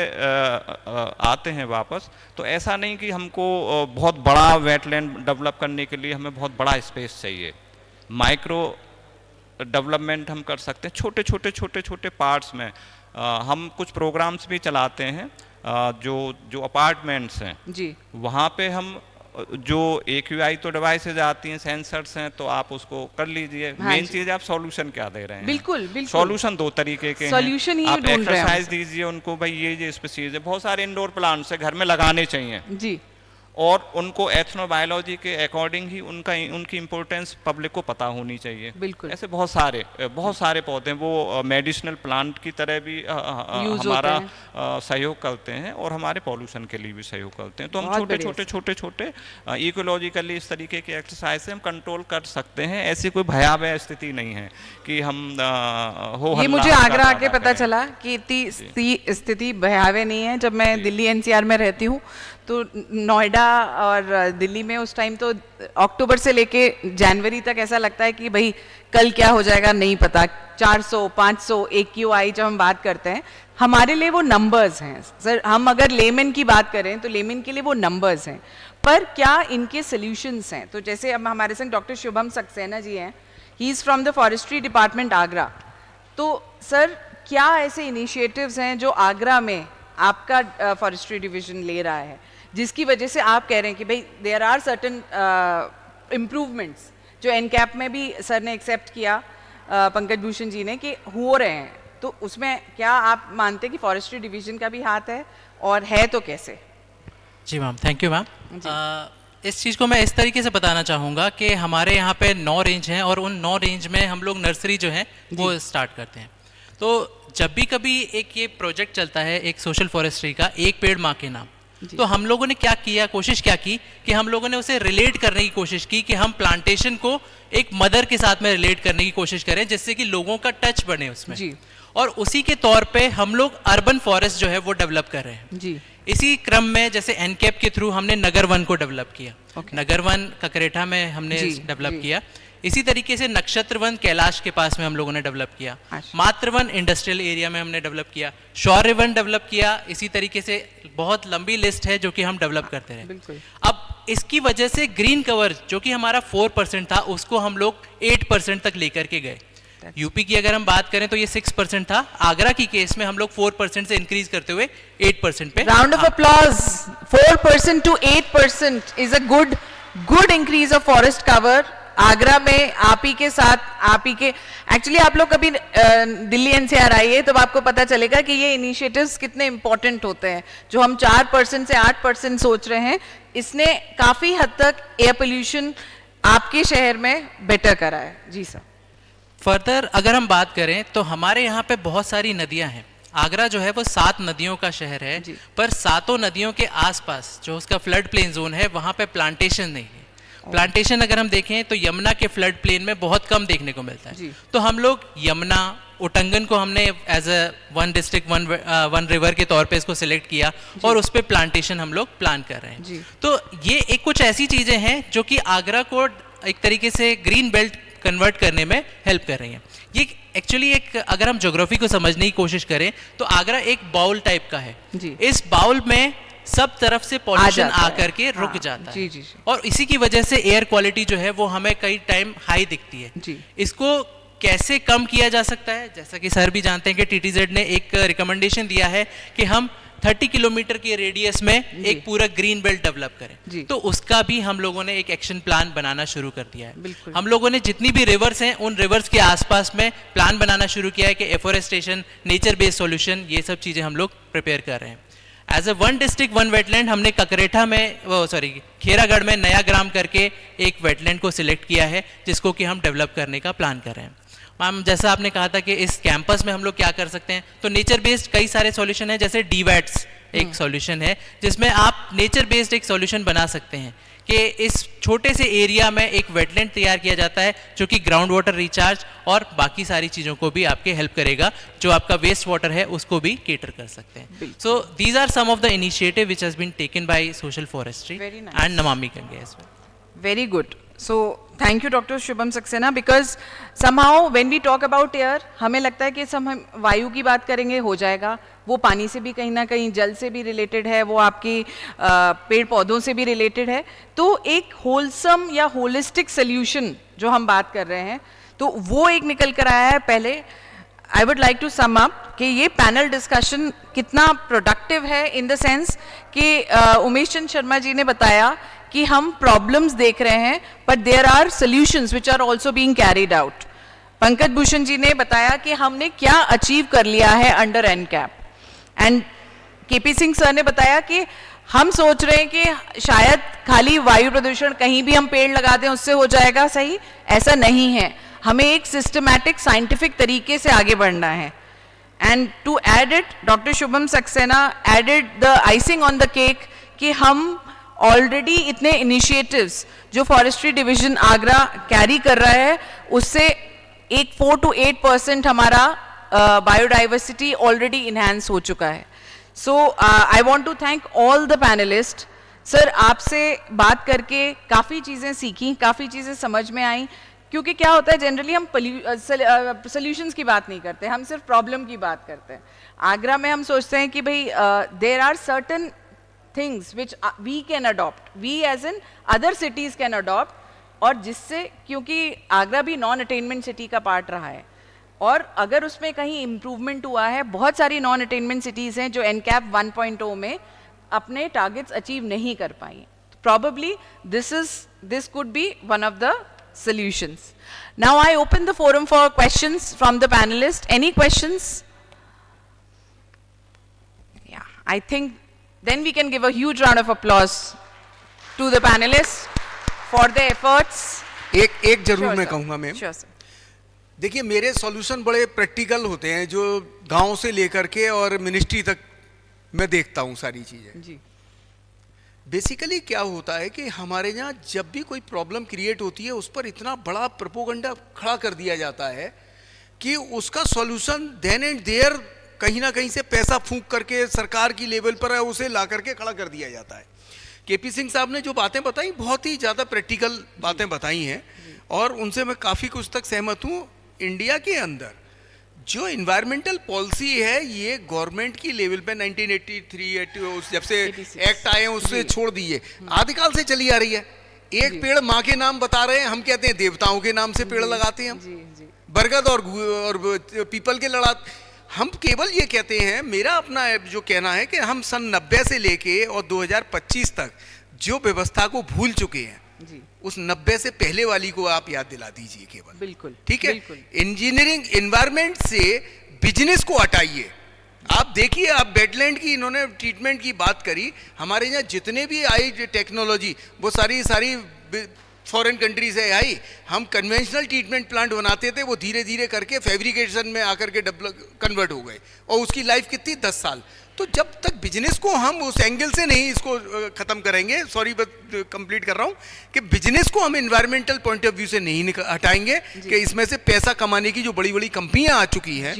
आते हैं वापस। तो ऐसा नहीं कि हमको बहुत बड़ा वेटलैंड डेवलप करने के लिए हमें बहुत बड़ा स्पेस चाहिए। माइक्रो डेवलपमेंट हम कर सकते हैं, छोटे छोटे पार्ट्स में। हम कुछ प्रोग्राम्स भी चलाते हैं, जो अपार्टमेंट्स हैं जी, वहाँ पे हम जो AQI तो डिवाइसेज आती हैं, सेंसर्स हैं, तो आप उसको कर लीजिए। मेन चीज आप सॉल्यूशन क्या दे रहे हैं? बिल्कुल बिल्कुल। सॉल्यूशन 2 तरीके के हैं। आप एक्सरसाइज दीजिए उनको, भाई ये स्पीसीज है, बहुत सारे इंडोर प्लांट्स है, घर में लगाने चाहिए जी, और उनको एथनोबायोलॉजी के अकॉर्डिंग ही उनकी इम्पोर्टेंस पब्लिक को पता होनी चाहिए। बिल्कुल। ऐसे बहुत सारे पौधे, वो मेडिसिनल प्लांट की तरह भी हमारा सहयोग करते हैं और हमारे पॉल्यूशन के लिए भी सहयोग करते हैं। तो हम छोटे इकोलॉजिकली इस तरीके की एक्सरसाइज से हम कंट्रोल कर सकते हैं। ऐसी कोई भयावह स्थिति नहीं है कि हम ये मुझे आगरा आके पता चला कि इतनी स्थिति भयावह नहीं है। जब मैं दिल्ली NCR में रहती हूँ तो नोएडा और दिल्ली में उस टाइम तो अक्टूबर से लेके जनवरी तक ऐसा लगता है कि भाई कल क्या हो जाएगा नहीं पता। 400 500 AQI जब हम बात करते हैं, हमारे लिए वो नंबर्स हैं सर। हम अगर लेमन की बात करें तो लेमन के लिए वो नंबर्स हैं, पर क्या इनके सोल्यूशंस हैं? तो जैसे अब हमारे संग डॉक्टर शुभम सक्सेना जी हैं, he is from the forestry department Agra. तो सर क्या ऐसे इनिशिएटिव्स हैं जो आगरा में आपका फॉरेस्ट्री डिवीजन ले रहा है, जिसकी वजह से आप कह रहे हैं कि भाई देयर आर सर्टन इम्प्रूवमेंट्स जो एनकैप में भी सर ने एक्सेप्ट किया, पंकज भूषण जी ने, कि हो रहे हैं? तो उसमें क्या आप मानते हैं कि फॉरेस्ट्री डिवीजन का भी हाथ है, और है तो कैसे? जी मैम, थैंक यू मैम। इस चीज़ को मैं इस तरीके से बताना चाहूँगा कि हमारे यहाँ पे 9 रेंज हैं और उन 9 रेंज में हम लोग नर्सरी जो है वो स्टार्ट करते हैं। तो जब भी कभी एक ये प्रोजेक्ट चलता है एक सोशल फॉरेस्ट्री का, एक पेड़ माँ के नाम, तो हम लोगों ने क्या किया, कोशिश क्या की कि हम लोगों ने उसे रिलेट करने की कोशिश की कि हम प्लांटेशन को एक मदर के साथ में रिलेट करने की कोशिश करें, जिससे कि लोगों का टच बने उसमें जी। और उसी के तौर पे हम लोग अर्बन फॉरेस्ट जो है वो डेवलप कर रहे हैं जी। इसी क्रम में जैसे एनकैप के थ्रू हमने नगर वन को डेवलप किया, नगर वन ककरेठा में हमने डेवलप किया। इसी तरीके से नक्षत्र वन कैलाश के पास में हम लोगों ने डेवलप किया, मातृ वन इंडस्ट्रियल एरिया में हमने डेवलप किया, शौर्य वन डेवलप किया। इसी तरीके से बहुत लंबी लिस्ट है जो कि हम डेवलप करते रहे। अब इसकी वजह से ग्रीन कवर जो कि हमारा 4% था, उसको हम लोग 8% तक लेकर के गए। यूपी की अगर हम बात करें तो ये 6% था, आगरा की केस में हम लोग 4% से इंक्रीज करते हुए 8% पे। Round of applause. 4% to 8% is a good increase of forest cover Agra में आप ही के साथ, आप ही के, एक्चुअली आप लोग कभी दिल्ली एनसीआर आइए तो आपको पता चलेगा कि ये इनिशिएटिव्स कितने इंपॉर्टेंट होते हैं। जो हम 4% से 8% सोच रहे हैं, इसने काफी हद तक एयर पोल्यूशन आपके शहर में बेटर करा है। जी सर। फर्दर अगर हम बात करें तो हमारे यहाँ पे बहुत सारी नदियाँ हैं। आगरा जो है वो 7 नदियों का शहर है, पर 7 नदियों के आसपास जो उसका फ्लड प्लेन जोन है वहाँ पे प्लांटेशन नहीं है। प्लांटेशन अगर हम देखें तो यमुना के फ्लड प्लेन में बहुत कम देखने को मिलता है। तो हम लोग यमुना, उटंगन को हमने as a one district one river के तौर पे इसको सिलेक्ट किया और उस पर प्लांटेशन हम लोग प्लान कर रहे हैं। तो ये एक कुछ ऐसी चीज़ें हैं जो कि आगरा को एक तरीके से ग्रीन बेल्ट कन्वर्ट करने में हेल्प कर रही हैं। ये एक्चुअली एक, अगर हम ज्योग्राफी को समझने की कोशिश करें तो आगरा एक बाउल टाइप का है। इस बाउल में सब तरफ से पॉल्यूशन आकर के रुक जाता है। और इसी की वजह से एयर क्वालिटी जो है वो हमें कई टाइम हाई दिखती है। इसको कैसे कम किया जा सकता है, जैसा कि सर भी जानते हैं कि टीटीजेड ने एक रिकमेंडेशन दिया है कि हम 30 किलोमीटर के रेडियस में एक पूरा ग्रीन बेल्ट डेवलप करें। तो उसका भी हम लोगों ने एक एक्शन प्लान बनाना शुरू कर दिया है। हम लोगों ने जितनी भी रिवर्स हैं उन रिवर्स के आसपास में प्लान बनाना शुरू किया है कि एफोरेस्टेशन, नेचर बेस्ड सॉल्यूशन, ये सब चीज़ें हम लोग प्रिपेयर कर रहे हैं। As a one district one wetland हमने ककरेठा में, खेरागढ़ में नया ग्राम करके एक वेटलैंड को सिलेक्ट किया है जिसको कि हम डेवलप करने का प्लान कर रहे हैं। मैम जैसा आपने कहा था कि इस कैंपस में हम लोग क्या कर सकते हैं, तो नेचर बेस्ड कई सारे सॉल्यूशन हैं, जैसे डीवैट्स एक सॉल्यूशन है जिसमें आप नेचर बेस्ड एक सॉल्यूशन बना सकते हैं कि इस छोटे से एरिया में एक वेटलैंड तैयार किया जाता है जो कि ग्राउंड वाटर रिचार्ज और बाकी सारी चीज़ों को भी आपके हेल्प करेगा, जो आपका वेस्ट वाटर है उसको भी केटर कर सकते हैं। So these are some of the initiative which has been taken by social forestry and Namami Gange as well. Very good. So thank you Dr. Shubham Saxena, because somehow when we talk about air, हमें लगता है कि सब हम वायु की बात करेंगे हो जाएगा, वो पानी से भी कहीं ना कहीं, जल से भी रिलेटेड है, वो आपकी पेड़ पौधों से भी रिलेटेड है। तो एक होलसम या होलिस्टिक सोल्यूशन जो हम बात कर रहे हैं, तो वो एक निकल कर आया है। पहले I would like to sum up कि ये पैनल डिस्कशन कितना प्रोडक्टिव है, इन द सेंस कि उमेश चंद शर्मा जी ने बताया कि हम प्रॉब्लम्स देख रहे हैं but there are solutions which are also being carried out. Pankaj Bhushan ji ने बताया कि हमने क्या अचीव कर लिया है under NCAP, and KP Singh sir ने बताया कि हम सोच रहे हैं कि शायद खाली वायु प्रदूषण, कहीं भी हम पेड़ लगा दें उससे हो जाएगा सही, ऐसा नहीं है। हमें एक सिस्टमैटिक साइंटिफिक तरीके से आगे बढ़ना है। And to add it, doctor Shubham Saxena added the icing on the cake कि हम ऑलरेडी इतने इनिशिएटिव्स जो फॉरेस्ट्री डिवीजन आगरा कैरी कर रहा है, उससे एक 4 to 8% हमारा बायोडाइवर्सिटी ऑलरेडी इन्हांस हो चुका है। So I want to thank all the panelist. Sir आपसे बात करके काफ़ी चीज़ें सीखी, काफ़ी चीज़ें समझ में आई, क्योंकि क्या होता है जनरली हम सोल्यूशंस की बात नहीं करते, हम सिर्फ प्रॉब्लम की बात करते हैं। आगरा में हम सोचते हैं कि भाई there are certain things which we can adopt, we as in other cities can adopt, और जिससे, क्योंकि आगरा भी नॉन अटेनमेंट सिटी का पार्ट रहा है, और अगर उसमें कहीं इम्प्रूवमेंट हुआ है, बहुत सारी नॉन अटेनमेंट सिटीज़ हैं जो एनकैप 1.0 में अपने टारगेट्स अचीव नहीं कर पाई। Probably this could be one of the solutions. Now I open the forum for questions from the panelists. Any questions? Yeah, I think then we can give a huge round of applause to the panelists for their efforts. एक जरूर मैं कहूँगा ma'am. Sure sir. देखिए मेरे solution बड़े practical होते हैं, जो गांव से लेकर के और मिनिस्ट्री तक मैं देखता हूँ सारी चीज़ें। जी। बेसिकली क्या होता है कि हमारे यहाँ जब भी कोई प्रॉब्लम क्रिएट होती है, उस पर इतना बड़ा प्रोपोगंडा खड़ा कर दिया जाता है कि उसका सॉल्यूशन देन एंड देयर कहीं ना कहीं से पैसा फूंक करके सरकार की लेवल पर है उसे ला करके खड़ा कर दिया जाता है। केपी सिंह साहब ने जो बातें बताई, बहुत ही ज़्यादा प्रैक्टिकल बातें बताई हैं, और उनसे मैं काफ़ी कुछ तक सहमत हूँ। इंडिया के अंदर जो इन्वायरमेंटल पॉलिसी है, ये गवर्नमेंट की लेवल पे 1983 जब से एक्ट आए हैं उससे छोड़ दिए, आदिकाल से चली आ रही है। एक पेड़ माँ के नाम बता रहे हैं, हम कहते हैं देवताओं के नाम से पेड़ लगाते हैं हम, बरगद और पीपल के लड़ा। हम केवल ये कहते हैं, मेरा अपना जो कहना है कि हम सन 90 से लेके और 2025 तक जो व्यवस्था को भूल चुके हैं, उस 90 से पहले वाली को आप याद दिला दीजिए केवल। बिल्कुल, ठीक है। बिल्कुल। इंजीनियरिंग एनवायरनमेंट से बिजनेस को हटाइए। आप देखिए, आप वेटलैंड की इन्होंने ट्रीटमेंट की बात करी, हमारे यहाँ जितने भी आई टेक्नोलॉजी वो सारी फॉरेन कंट्री से आई। हम कन्वेंशनल ट्रीटमेंट प्लांट बनाते थे, वो धीरे धीरे करके फैब्रिकेशन में आकर के कन्वर्ट हो गए, और उसकी लाइफ कितनी 10 साल। तो जब तक बिजनेस को हम उस एंगल से नहीं इसको खत्म करेंगे, सॉरी बस कंप्लीट कर रहा हूँ, कि बिजनेस को हम एनवायरमेंटल पॉइंट ऑफ व्यू से नहीं हटाएंगे, कि इसमें से पैसा कमाने की जो बड़ी बड़ी कंपनियां आ चुकी हैं,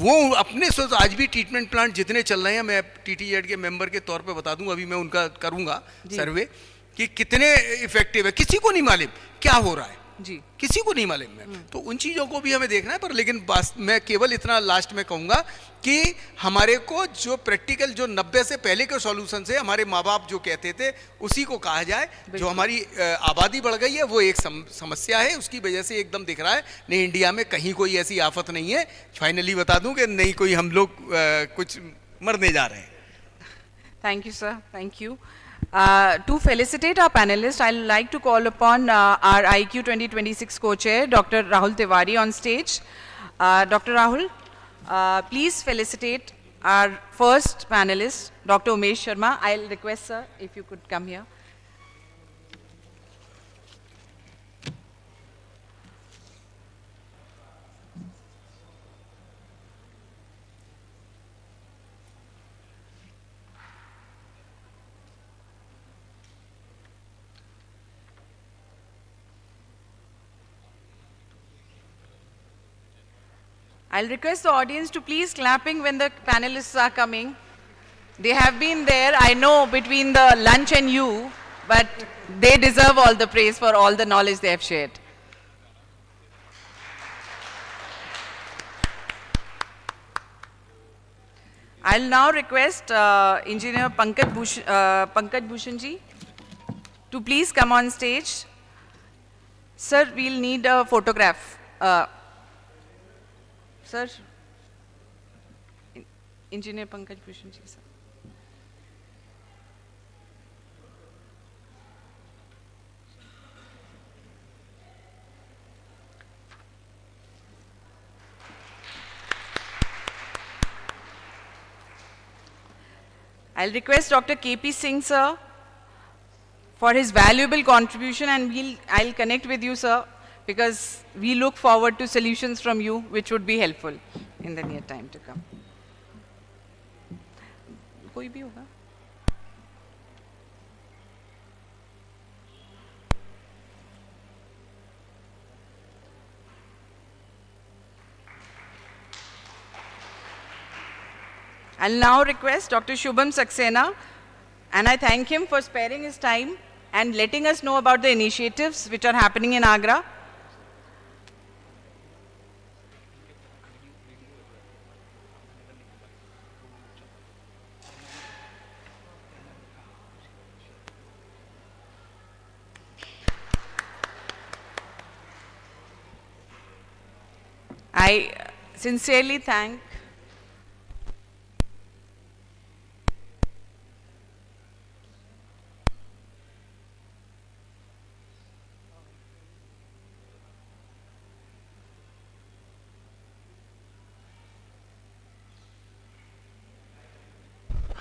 वो अपने आज भी ट्रीटमेंट प्लांट जितने चल रहे हैं, मैं टीटीजेड के मेंबर के तौर पे बता दूं, अभी मैं उनका करूंगा सर्वे कि कितने इफेक्टिव है, किसी को नहीं मालूम क्या हो रहा है जी, किसी को नहीं मालूम है। तो उन चीज़ों को भी हमें देखना है। पर लेकिन मैं केवल इतना लास्ट में कहूँगा कि हमारे को जो प्रैक्टिकल, जो 90 से पहले के सॉल्यूशन से हमारे माँ बाप जो कहते थे उसी को कहा जाए। जो हमारी आबादी बढ़ गई है वो एक समस्या है, उसकी वजह से एकदम दिख रहा है। नहीं, इंडिया में कहीं कोई ऐसी आफत नहीं है। फाइनली बता दूं कि नहीं कोई हम लोग कुछ मरने जा रहे हैं। Thank you sir, thank you. To felicitate our panelists, I'd like to call upon our IEQ 2026 co-chair, Dr. Rahul Tiwari, on stage. Dr. Rahul, please felicitate our first panelist, Dr. Umesh Sharma. I'll request, sir, if you could come here. I'll request the audience to please clapping when the panelists are coming. They have been there, I know, between the lunch and you, but they deserve all the praise for all the knowledge they have shared. I'll now request Engineer Pankaj Bhushan ji to please come on stage. Sir, we'll need a photograph. Sir, Engineer Pankaj Bhushan ji, sir. I'll request Dr. KP Singh, sir, for his valuable contribution, and I'll connect with you, sir, because we look forward to solutions from you which would be helpful in the near time to come. कोई भी होगा? I'll now request Dr. Shubham Saxena, and I thank him for sparing his time and letting us know about the initiatives which are happening in AGRA. I sincerely thank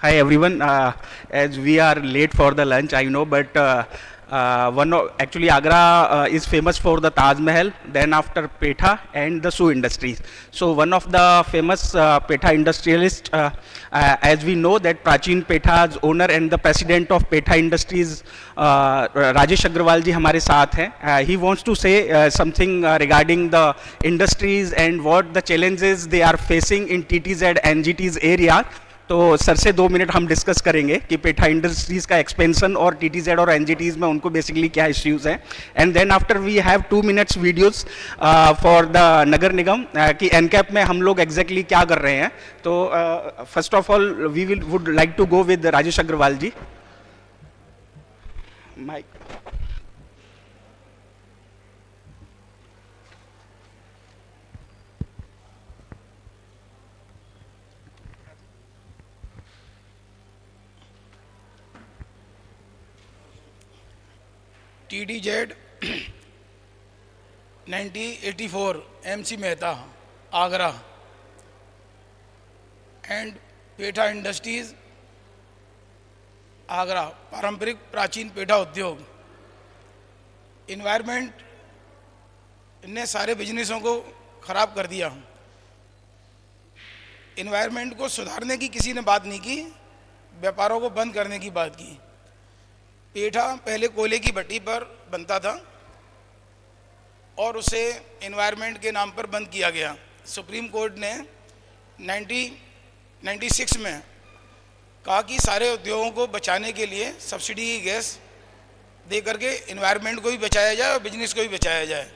Hi everyone, as we are late for the lunch, I know, but actually Agra is famous for the Taj Mahal, then after Petha and the shoe industries. So one of the famous Petha industrialist, as we know that Prachin Petha's owner and the president of Petha Industries, Rajesh Agrawal ji हमारे साथ हैं. He wants to say something regarding the industries and what the challenges they are facing in TTZ and NGT's area. तो sir से 2 minute हम discuss करेंगे कि petha industries का expansion और टीटीजेड और एनजीटीज में उनको बेसिकली क्या इश्यूज हैं. And then after we have 2 minutes videos for the Nagar Nigam कि एनकैप में हम लोग एग्जैक्टली क्या कर रहे हैं. तो first of all we would like to go with Rajesh Agrawal ji. Mic. TDZ 1984 MC Mehta, Agra, and petha industries Agra, पारंपरिक प्राचीन पेठा उद्योग। इन्वायरमेंट ने सारे बिजनेसों को खराब कर दिया। इन्वायरमेंट को सुधारने की किसी ने बात नहीं की, व्यापारों को बंद करने की बात की। पेठा पहले कोयले की भट्टी पर बनता था और उसे इन्वायरमेंट के नाम पर बंद किया गया। सुप्रीम कोर्ट ने 1996 में कहा कि सारे उद्योगों को बचाने के लिए सब्सिडी की गैस दे करके इन्वायरमेंट को भी बचाया जाए और बिजनेस को भी बचाया जाए।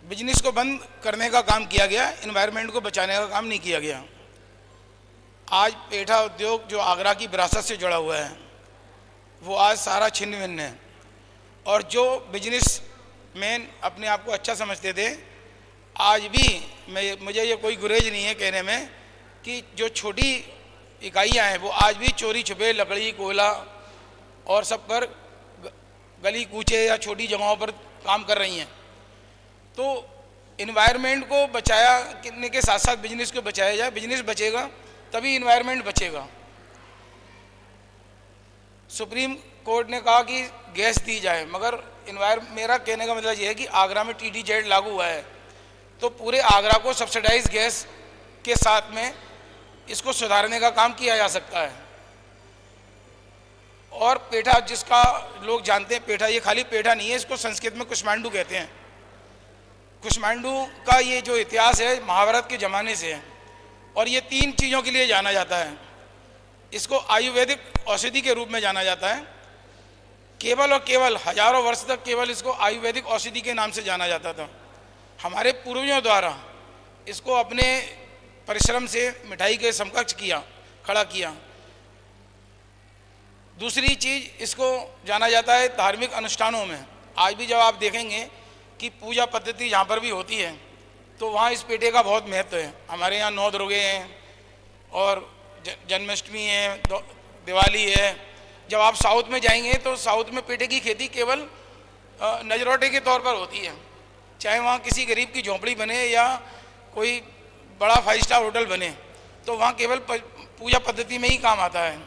बिजनेस को बंद करने का काम किया गया, इन्वायरमेंट को बचाने का काम नहीं किया गया। आज पेठा उद्योग जो आगरा की विरासत से जुड़ा हुआ है वो आज सारा छिन्न भिन्न है। और जो बिजनेस मैन अपने आप को अच्छा समझते थे, आज भी मुझे ये कोई गुरेज नहीं है कहने में कि जो छोटी इकाइयां हैं वो आज भी चोरी छुपे लकड़ी, कोयला और सब पर गली कूचे या छोटी जगहों पर काम कर रही हैं। तो इन्वायरमेंट को बचाया करने के साथ साथ बिजनेस को बचाया जाए। बिजनेस बचेगा तभी इन्वायरमेंट बचेगा। सुप्रीम कोर्ट ने कहा कि गैस दी जाए, मगर मेरा कहने का मतलब ये है कि आगरा में TDZ लागू हुआ है तो पूरे आगरा को सब्सिडाइज गैस के साथ में इसको सुधारने का काम किया जा सकता है। और पेठा जिसका लोग जानते हैं, पेठा ये खाली पेठा नहीं है, इसको संस्कृत में कुष्मांडू कहते हैं। कुष्मांडू का ये जो इतिहास है महाभारत के ज़माने से है और ये 3 चीज़ों के लिए जाना जाता है। इसको आयुर्वेदिक औषधि के रूप में जाना जाता है। केवल और केवल हजारों वर्ष तक केवल इसको आयुर्वेदिक औषधि के नाम से जाना जाता था। हमारे पूर्वजों द्वारा इसको अपने परिश्रम से मिठाई के समकक्ष खड़ा किया। दूसरी चीज़, इसको जाना जाता है धार्मिक अनुष्ठानों में। आज भी जब आप देखेंगे कि पूजा पद्धति जहाँ पर भी होती है तो वहाँ इस पेठे का बहुत महत्व है। हमारे यहाँ 9 दुर्गे हैं और जन्माष्टमी है, दिवाली है। जब आप साउथ में जाएंगे तो साउथ में पेठे की खेती केवल नजरौटे के तौर पर होती है। चाहे वहाँ किसी गरीब की झोंपड़ी बने या कोई बड़ा 5 स्टार होटल बने, तो वहाँ केवल पूजा पद्धति में ही काम आता है।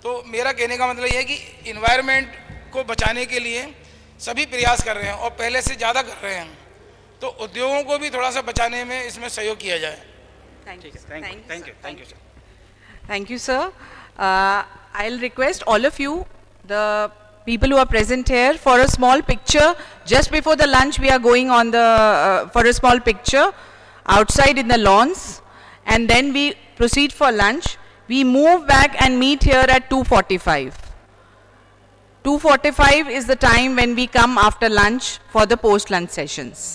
तो मेरा कहने का मतलब ये है कि इन्वायरमेंट को बचाने के लिए सभी प्रयास कर रहे हैं और पहले से ज़्यादा कर रहे हैं। तो उद्योगों को भी थोड़ा सा बचाने में इसमें सहयोग किया जाए। Thank you, sir. Thank you, sir. I'll request all of you, the people who are present here, for a small picture. Just before the lunch, we are going on for a small picture outside in the lawns, and then we proceed for lunch. We move back and meet here at 2:45. 2:45 is the time when we come after lunch for the post-lunch sessions.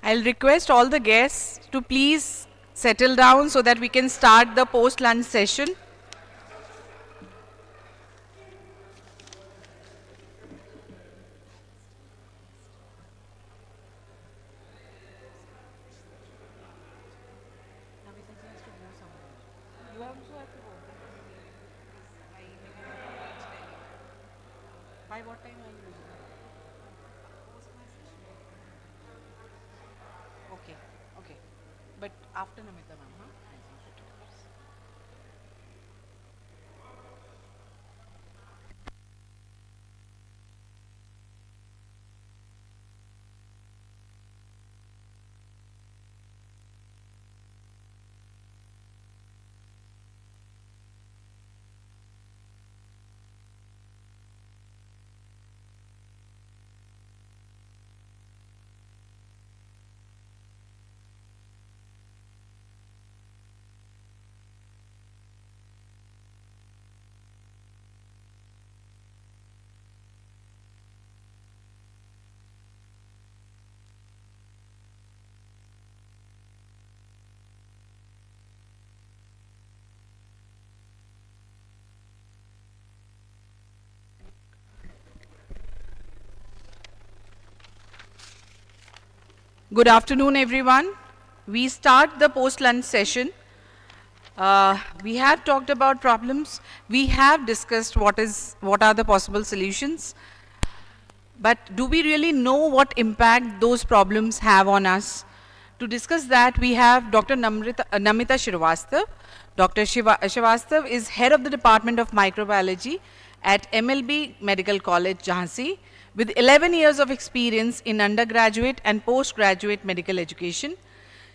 I'll request all the guests to please settle down so that we can start the post-lunch session. By what time are you leaving? Okay, okay. But after Namita ma'am, huh? Good afternoon, everyone. We start the post-lunch session. We have talked about problems. We have discussed what are the possible solutions. But do we really know what impact those problems have on us? To discuss that, we have Dr. Namita Srivastava. Dr. Srivastava is head of the Department of Microbiology at MLB Medical College, Jhansi, with 11 years of experience in undergraduate and postgraduate medical education.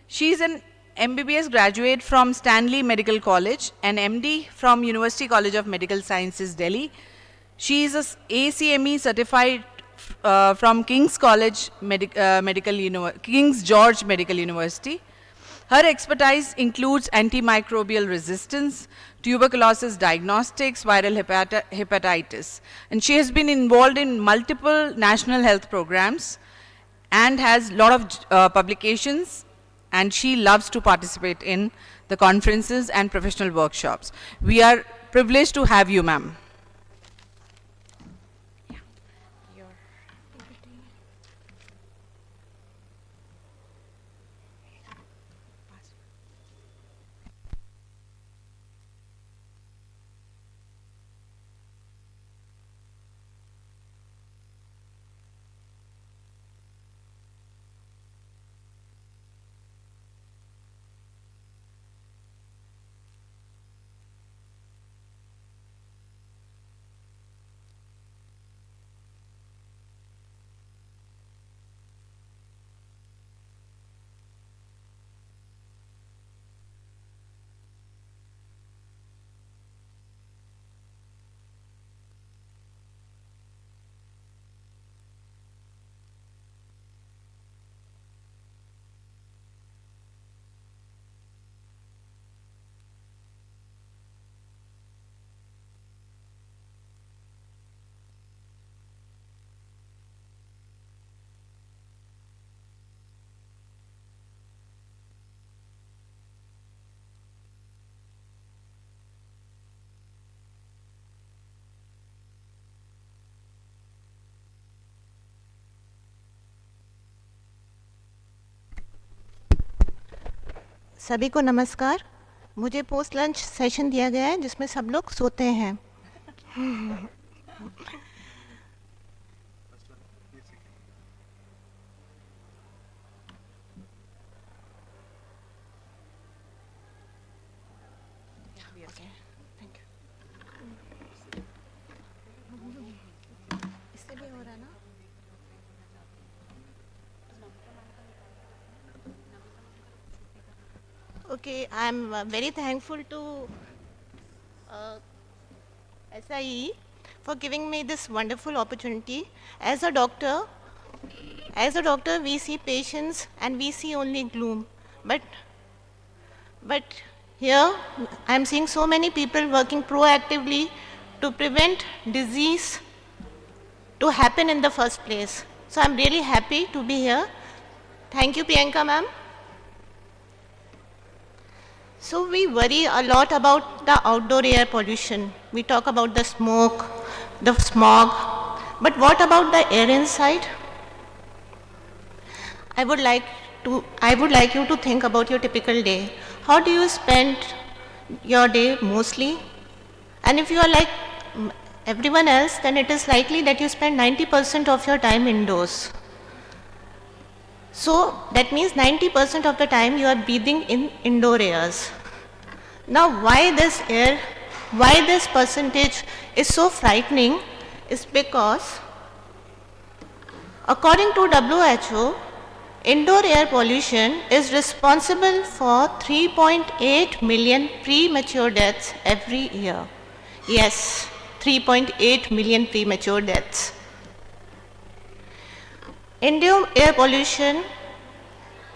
She is an MBBS graduate from Stanley Medical College and MD from University College of Medical Sciences, Delhi. She is a ACME certified from King's George Medical University. Her expertise includes antimicrobial resistance, tuberculosis diagnostics, viral hepatitis. And she has been involved in multiple national health programs and has a lot of publications, and she loves to participate in the conferences and professional workshops. We are privileged to have you, ma'am. सभी को नमस्कार। मुझे post lunch session दिया गया है जिसमें सब लोग सोते हैं। इससे भी हो रहा ना? Okay, I am very thankful to SIE for giving me this wonderful opportunity. As a doctor, we see patients and we see only gloom. But here, I am seeing so many people working proactively to prevent disease to happen in the first place. So I am really happy to be here. Thank you, Priyanka ma'am. So we worry a lot about the outdoor air pollution. We talk about the smoke, the smog, but what about the air inside? I would like you to think about your typical day. How do you spend your day mostly? And if you are like everyone else, then it is likely that you spend 90% of your time indoors. So that means 90% of the time you are breathing in indoor airs. Now why this percentage is so frightening is because according to WHO, indoor air pollution is responsible for 3.8 million premature deaths every year. Yes, 3.8 million premature deaths. Indoor air pollution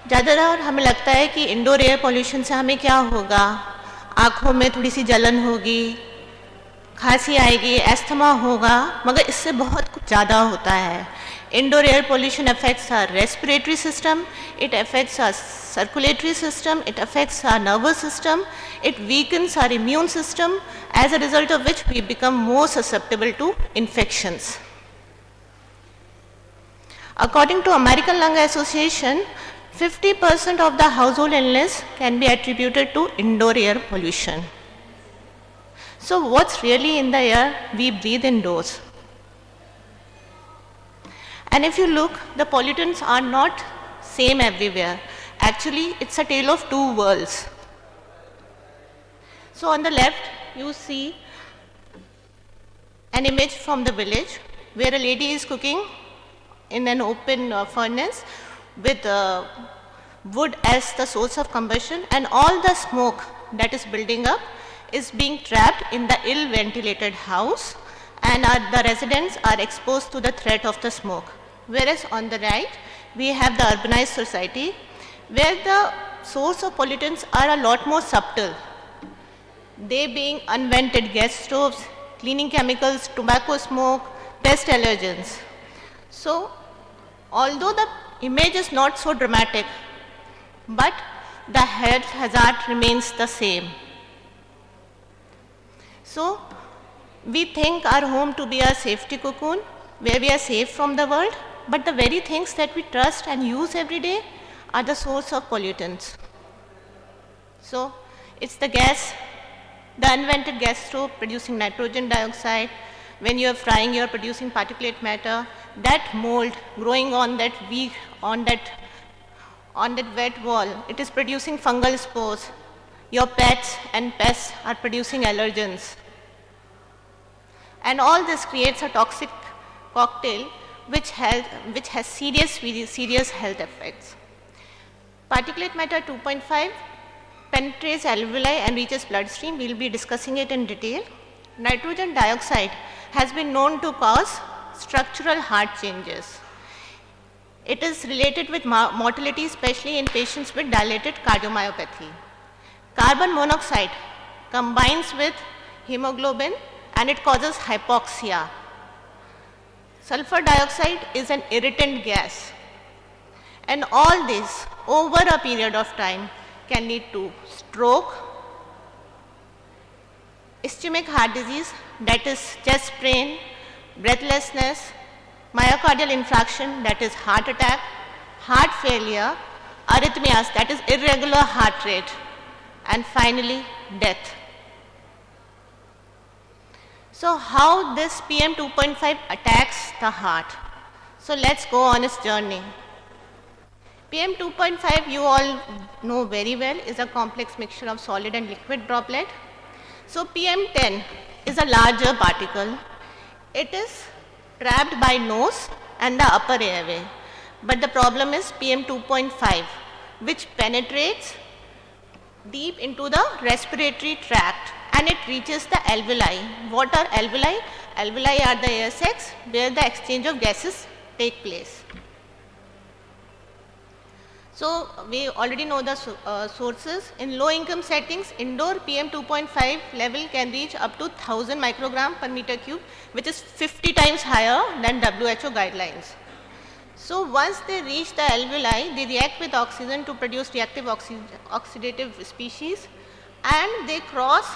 ज़्यादातर हमें लगता है कि indoor air pollution से हमें क्या होगा, आँखों में थोड़ी सी जलन होगी, खांसी आएगी, एस्थमा होगा, मगर इससे बहुत कुछ ज़्यादा होता है. Indoor air pollution affects our respiratory system, it affects our circulatory system, it affects our nervous system, it weakens our immune system, as a result of which we become more susceptible to infections. According to American Lung Association, 50% of the household illness can be attributed to indoor air pollution. So what's really in the air we breathe indoors? And if you look, the pollutants are not same everywhere. Actually, it's a tale of two worlds. So on the left, you see an image from the village where a lady is cooking in an open furnace with wood as the source of combustion, and all the smoke that is building up is being trapped in the ill-ventilated house, and the residents are exposed to the threat of the smoke. Whereas on the right, we have the urbanized society where the source of pollutants are a lot more subtle. They being unvented gas stoves, cleaning chemicals, tobacco smoke, pest allergens. So, although the image is not so dramatic, but the health hazard remains the same. So, we think our home to be a safety cocoon where we are safe from the world, but the very things that we trust and use every day are the source of pollutants. So, it's the gas, the unvented gas stove producing nitrogen dioxide. When you are frying, you are producing particulate matter. That mold growing on that wet wall, it is producing fungal spores. Your pets and pests are producing allergens. And all this creates a toxic cocktail which has serious health effects. Particulate matter 2.5 penetrates alveoli and reaches bloodstream. We will be discussing it in detail. Nitrogen dioxide has been known to cause structural heart changes. It is related with mortality, especially in patients with dilated cardiomyopathy. Carbon monoxide combines with hemoglobin and it causes hypoxia. Sulfur dioxide is an irritant gas. And all this over a period of time can lead to stroke, ischemic heart disease, that is chest pain, breathlessness, myocardial infarction, that is heart attack, heart failure, arrhythmias, that is irregular heart rate, and finally death. So how this PM 2.5 attacks the heart? So let's go on its journey. PM 2.5, you all know very well, is a complex mixture of solid and liquid droplet. So PM 10 is a larger particle. It is trapped by nose and the upper airway. But the problem is PM 2.5, which penetrates deep into the respiratory tract and it reaches the alveoli. What are alveoli? Alveoli are the air sacs where the exchange of gases take place. So we already know the sources. In low income settings, indoor PM 2.5 level can reach up to 1000 microgram per meter cube, which is 50 times higher than WHO guidelines. So once they reach the alveoli, they react with oxygen to produce reactive oxidative species, and they cross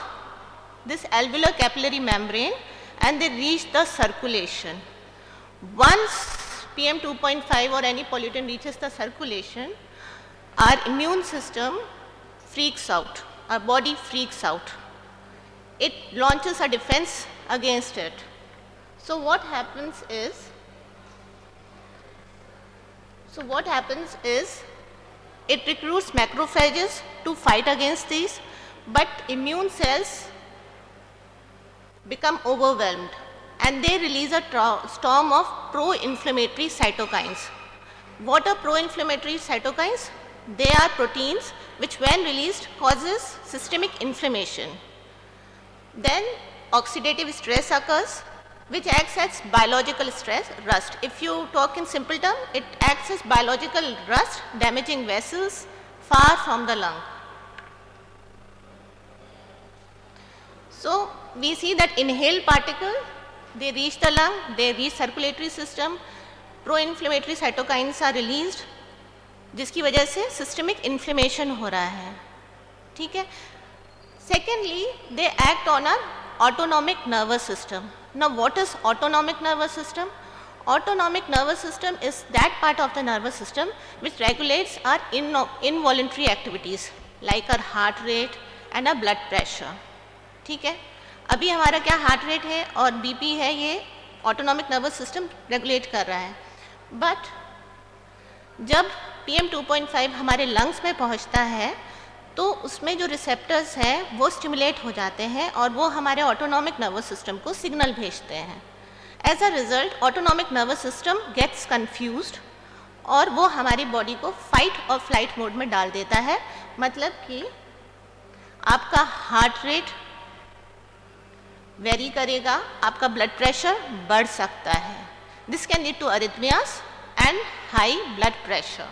this alveolar capillary membrane and they reach the circulation. Once PM 2.5 or any pollutant reaches the circulation, our immune system freaks out, our body freaks out. It launches a defense against it. So what happens is, it recruits macrophages to fight against these, but immune cells become overwhelmed and they release a storm of pro-inflammatory cytokines. What are pro-inflammatory cytokines? They are proteins which when released causes systemic inflammation. Then oxidative stress occurs, which acts as biological stress, rust. If you talk in simple term, it acts as biological rust, damaging vessels far from the lung. So we see that inhaled particle, they reach the lung, they reach circulatory system, pro-inflammatory cytokines are released, जिसकी वजह से systemic inflammation हो रहा है, ठीक है? Secondly, they act on our autonomic nervous system. Now what is autonomic nervous system? Autonomic nervous system is that part of the nervous system which regulates our involuntary activities like our heart rate and our blood pressure. ठीक है? अभी हमारा क्या heart rate है और BP है, ये autonomic nervous system regulate कर रहा है. बट जब PM 2.5 हमारे लंग्स में पहुंचता है तो उसमें जो रिसेप्टर्स हैं वो स्टिमुलेट हो जाते हैं और वो हमारे ऑटोनॉमिक नर्वस सिस्टम को सिग्नल भेजते हैं. As a result autonomic nervous system gets confused और वो हमारी बॉडी को फाइट और फ्लाइट मोड में डाल देता है. मतलब कि आपका हार्ट रेट वेरी करेगा, आपका ब्लड प्रेशर बढ़ सकता है. This can lead to arrhythmias and high blood pressure.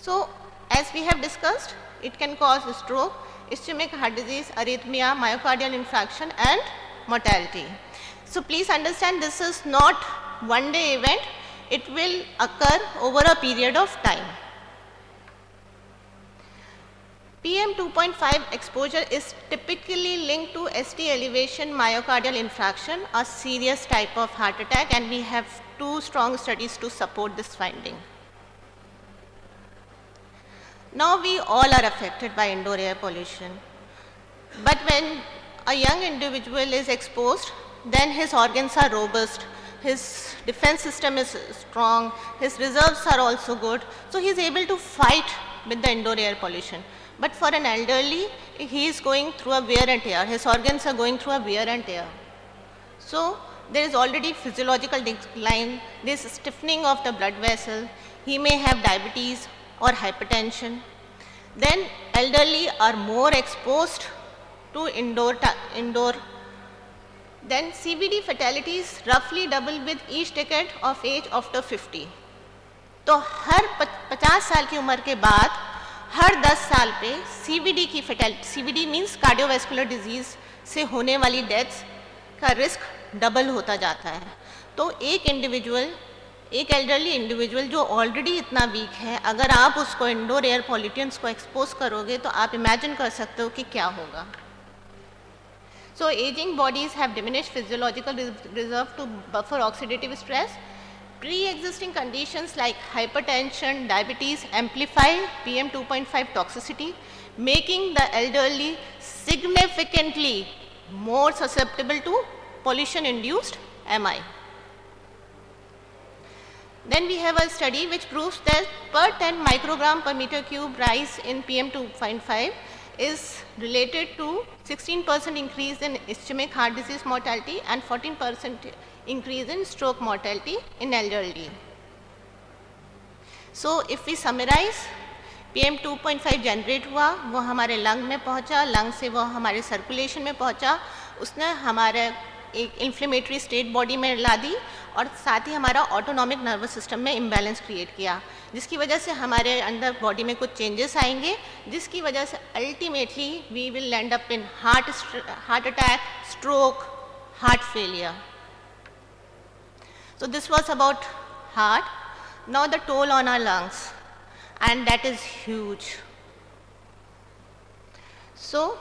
So as we have discussed, it can cause stroke, ischemic heart disease, arrhythmia, myocardial infarction and mortality. So please understand, this is not one day event, it will occur over a period of time. PM 2.5 exposure is typically linked to ST elevation myocardial infarction, a serious type of heart attack, and we have 2 strong studies to support this finding. Now we all are affected by indoor air pollution, but when a young individual is exposed, then his organs are robust, his defense system is strong, his reserves are also good, so he is able to fight with the indoor air pollution. But for an elderly, he is going through a wear and tear, his organs are going through a wear and tear. So there is already physiological decline, there is stiffening of the blood vessel, he may have diabetes or hypertension. Then elderly are more exposed to indoor. Then CVD fatalities roughly double with each decade of age after 50. तो हर 50 साल की उम्र के बाद हर 10 साल पे CVD की fatality, CVD means cardiovascular disease से होने वाली डेथ्स का रिस्क डबल होता जाता है. तो एक इंडिविजुअल, एक एल्डरली इंडिविजुअल जो ऑलरेडी इतना वीक है, अगर आप उसको इंडोर एयर पॉल्यूटेंट्स को एक्सपोज करोगे तो आप इमेजिन कर सकते हो कि क्या होगा. So aging bodies have diminished physiological reserve to buffer oxidative stress. Pre-existing conditions like hypertension, diabetes amplify PM 2.5 toxicity, making the elderly significantly more susceptible to pollution-induced MI. Then we have a study which proves that per 10 microgram per meter cube rise in PM 2.5 is related to 16% increase in ischemic heart disease mortality and 14% increase in stroke mortality in elderly. So if we summarize, PM 2.5 generate हुआ, वो हमारे lung में पहुंचा, lung से वो हमारे circulation में पहुंचा, उसने हमारे एक इन्फ्लेमेटरी स्टेट बॉडी में ला दी और साथ ही हमारा ऑटोनॉमिक नर्वस सिस्टम में इम्बैलेंस क्रिएट किया, जिसकी वजह से हमारे अंदर बॉडी में कुछ चेंजेस आएंगे, जिसकी वजह से ultimately we will land up in heart attack, stroke, heart failure. So this was about heart. now the toll on our lungs, and that is huge. So,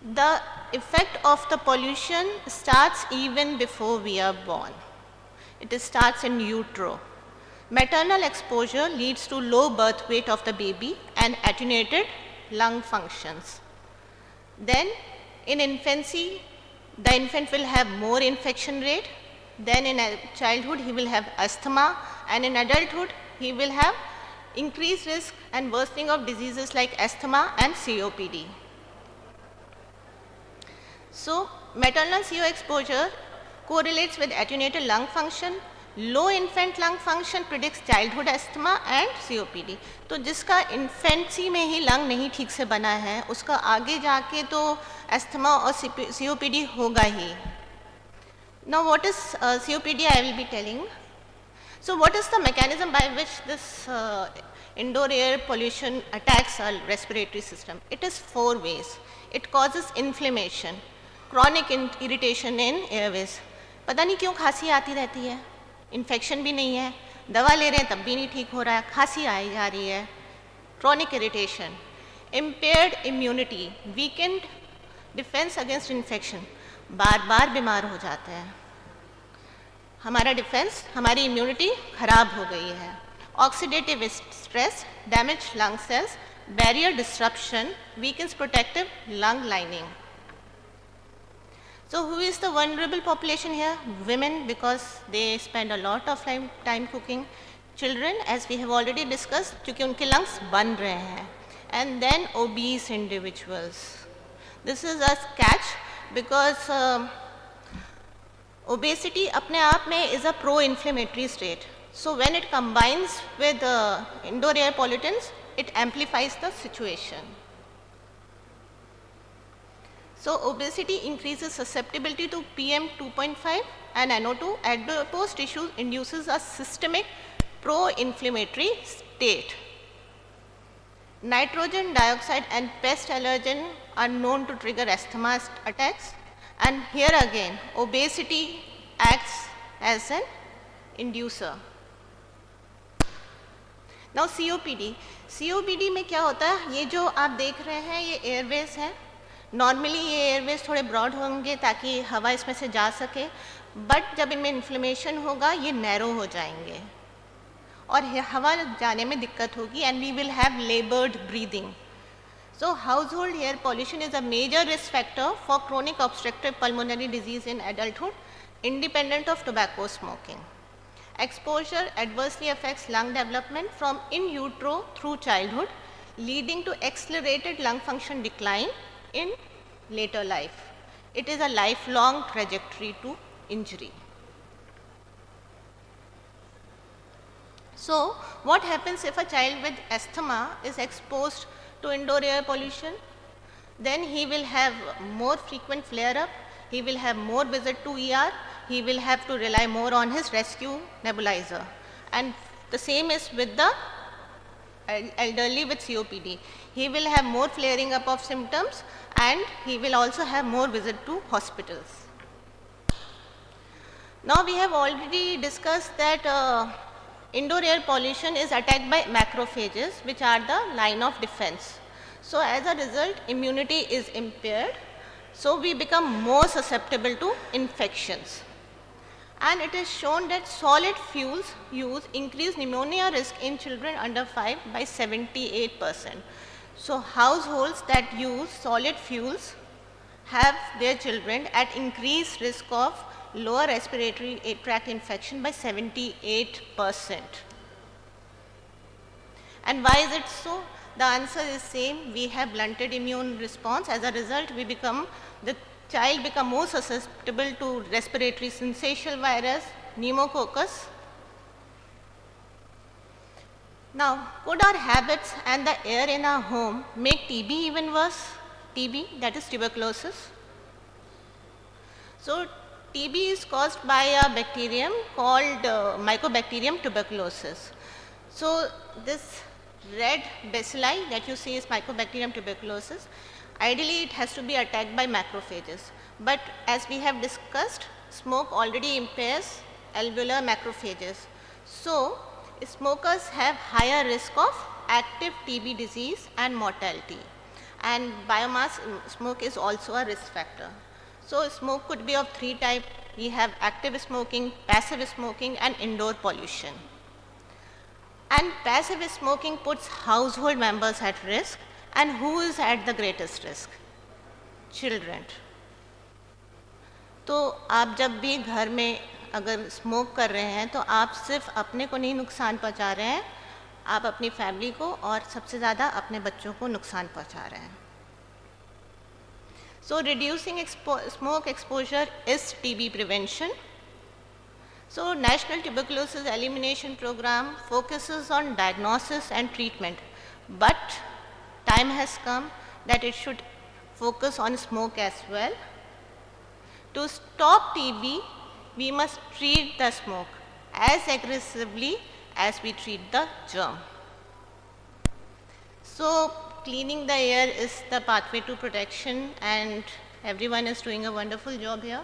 the effect of the pollution starts even before we are born. It starts in utero. Maternal exposure leads to low birth weight of the baby and attenuated lung functions. Then, in infancy, the infant will have more infection rate. Then in childhood, he will have asthma, and in adulthood, he will have increased risk and worsening of diseases like asthma and COPD. So, maternal CO exposure correlates with attenuated lung function. Low infant lung function predicts childhood asthma and COPD. तो जिसका infancy में ही lung नहीं ठीक से बना है, उसका आगे जाके तो asthma और COPD होगा ही. Now what is COPD I will be telling. So what is the mechanism by which this indoor air pollution attacks our respiratory system? It is 4 ways. It causes inflammation, chronic irritation in airways. पता नहीं क्यों खांसी आती रहती है, infection भी नहीं है, दवा ले रहे हैं तब भी नहीं ठीक हो रहा है, खांसी आई जा रही है, chronic irritation, impaired immunity, weakened defense against infection, बार बार बीमार हो जाते हैं, हमारा डिफेंस, हमारी इम्यूनिटी खराब हो गई है, oxidative stress, damage lung cells, barrier disruption, weakens protective lung lining. So who is the vulnerable population here? Women, because they spend a lot of time cooking. Children, as we have already discussed, क्योंकि उनके lungs बन रहे हैं. And then obese individuals. This is a catch because obesity अपने आप में is a pro-inflammatory state. So when it combines with indoor air pollutants, it amplifies the situation. So obesity increases susceptibility to PM 2.5 and NO2. Adipose tissue induces a systemic pro-inflammatory state. Nitrogen dioxide and pest allergen are known to trigger asthma attacks. And here again, obesity acts as an inducer. Now COPD. COPD में क्या होता है? ये जो आप देख रहे हैं ये एयरवेज है. नॉर्मली ये एयरवेज थोड़े ब्रॉड होंगे ताकि हवा इसमें से जा सके, बट जब इनमें इन्फ्लेमेशन होगा ये नैरो हो जाएंगे और हवा जाने में दिक्कत होगी and we will have laboured breathing. So household air pollution is a major risk factor for chronic obstructive pulmonary disease in adulthood, independent of tobacco smoking. Exposure adversely affects lung development from in utero through childhood, leading to accelerated lung function decline in later life. It is a lifelong trajectory to injury. So what happens if a child with asthma is exposed to indoor air pollution? Then he will have more frequent flare-up, he will have more visit to ER, he will have to rely more on his rescue nebulizer. And the same is with the elderly with COPD. He will have more flaring up of symptoms and he will also have more visit to hospitals. Now we have already discussed that indoor air pollution is attacked by macrophages, which are the line of defense. So as a result, immunity is impaired, so we become more susceptible to infections. And it is shown that solid fuels use increase pneumonia risk in children under 5 by 78%. So households that use solid fuels have their children at increased risk of lower respiratory tract infection by 78%. And why is it so? The answer is same. We have blunted immune response. As a result, the child become more susceptible to respiratory syncytial virus, pneumococcus. Now, could our habits and the air in our home make TB even worse? TB, that is tuberculosis. So TB is caused by a bacterium called Mycobacterium tuberculosis. So this red bacilli that you see is Mycobacterium tuberculosis. Ideally it has to be attacked by macrophages. But as we have discussed, smoke already impairs alveolar macrophages. So, smokers have higher risk of active TB disease and mortality. And biomass smoke is also a risk factor. So, smoke could be of three types. We have active smoking, passive smoking, and indoor pollution. And passive smoking puts household members at risk. And who is at the greatest risk? Children. तो आप जब भी घर में अगर smoke कर रहे हैं तो आप सिर्फ अपने को नहीं नुकसान पहुंचा रहे हैं, आप अपनी फैमिली को और सबसे ज़्यादा अपने बच्चों को नुकसान पहुंचा रहे हैं. So reducing smoke exposure is TB prevention. So National Tuberculosis Elimination Program focuses on diagnosis and treatment, but time has come that it should focus on smoke as well. To stop TB, we must treat the smoke as aggressively as we treat the germ. So cleaning the air is the pathway to protection, and everyone is doing a wonderful job here.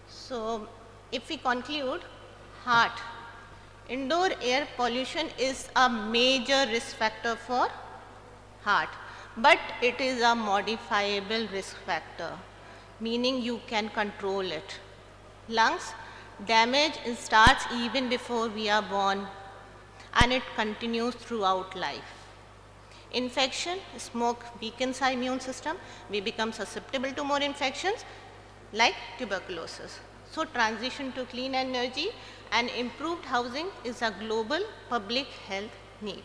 So if we conclude, heart. Indoor air pollution is a major risk factor for heart, but it is a modifiable risk factor, meaning you can control it. Lungs, damage starts even before we are born, and it continues throughout life. Infection, smoke weakens our immune system. We become susceptible to more infections like tuberculosis. So transition to clean energy and improved housing is a global public health need.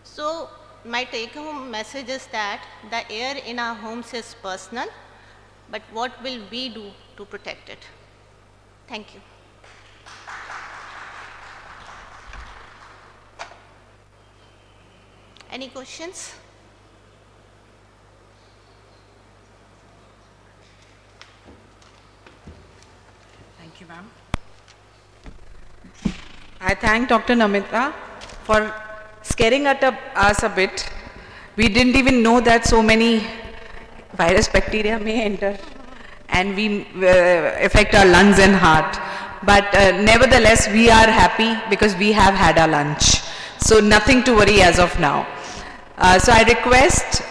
So my take-home message is that the air in our homes is personal, but what will we do to protect it? Thank you. Any questions? Thank you, ma'am. I thank Dr. Namita for scaring us a bit. We didn't even know that so many virus bacteria may enter and we affect our lungs and heart. But nevertheless, we are happy because we have had our lunch. So nothing to worry as of now. So I request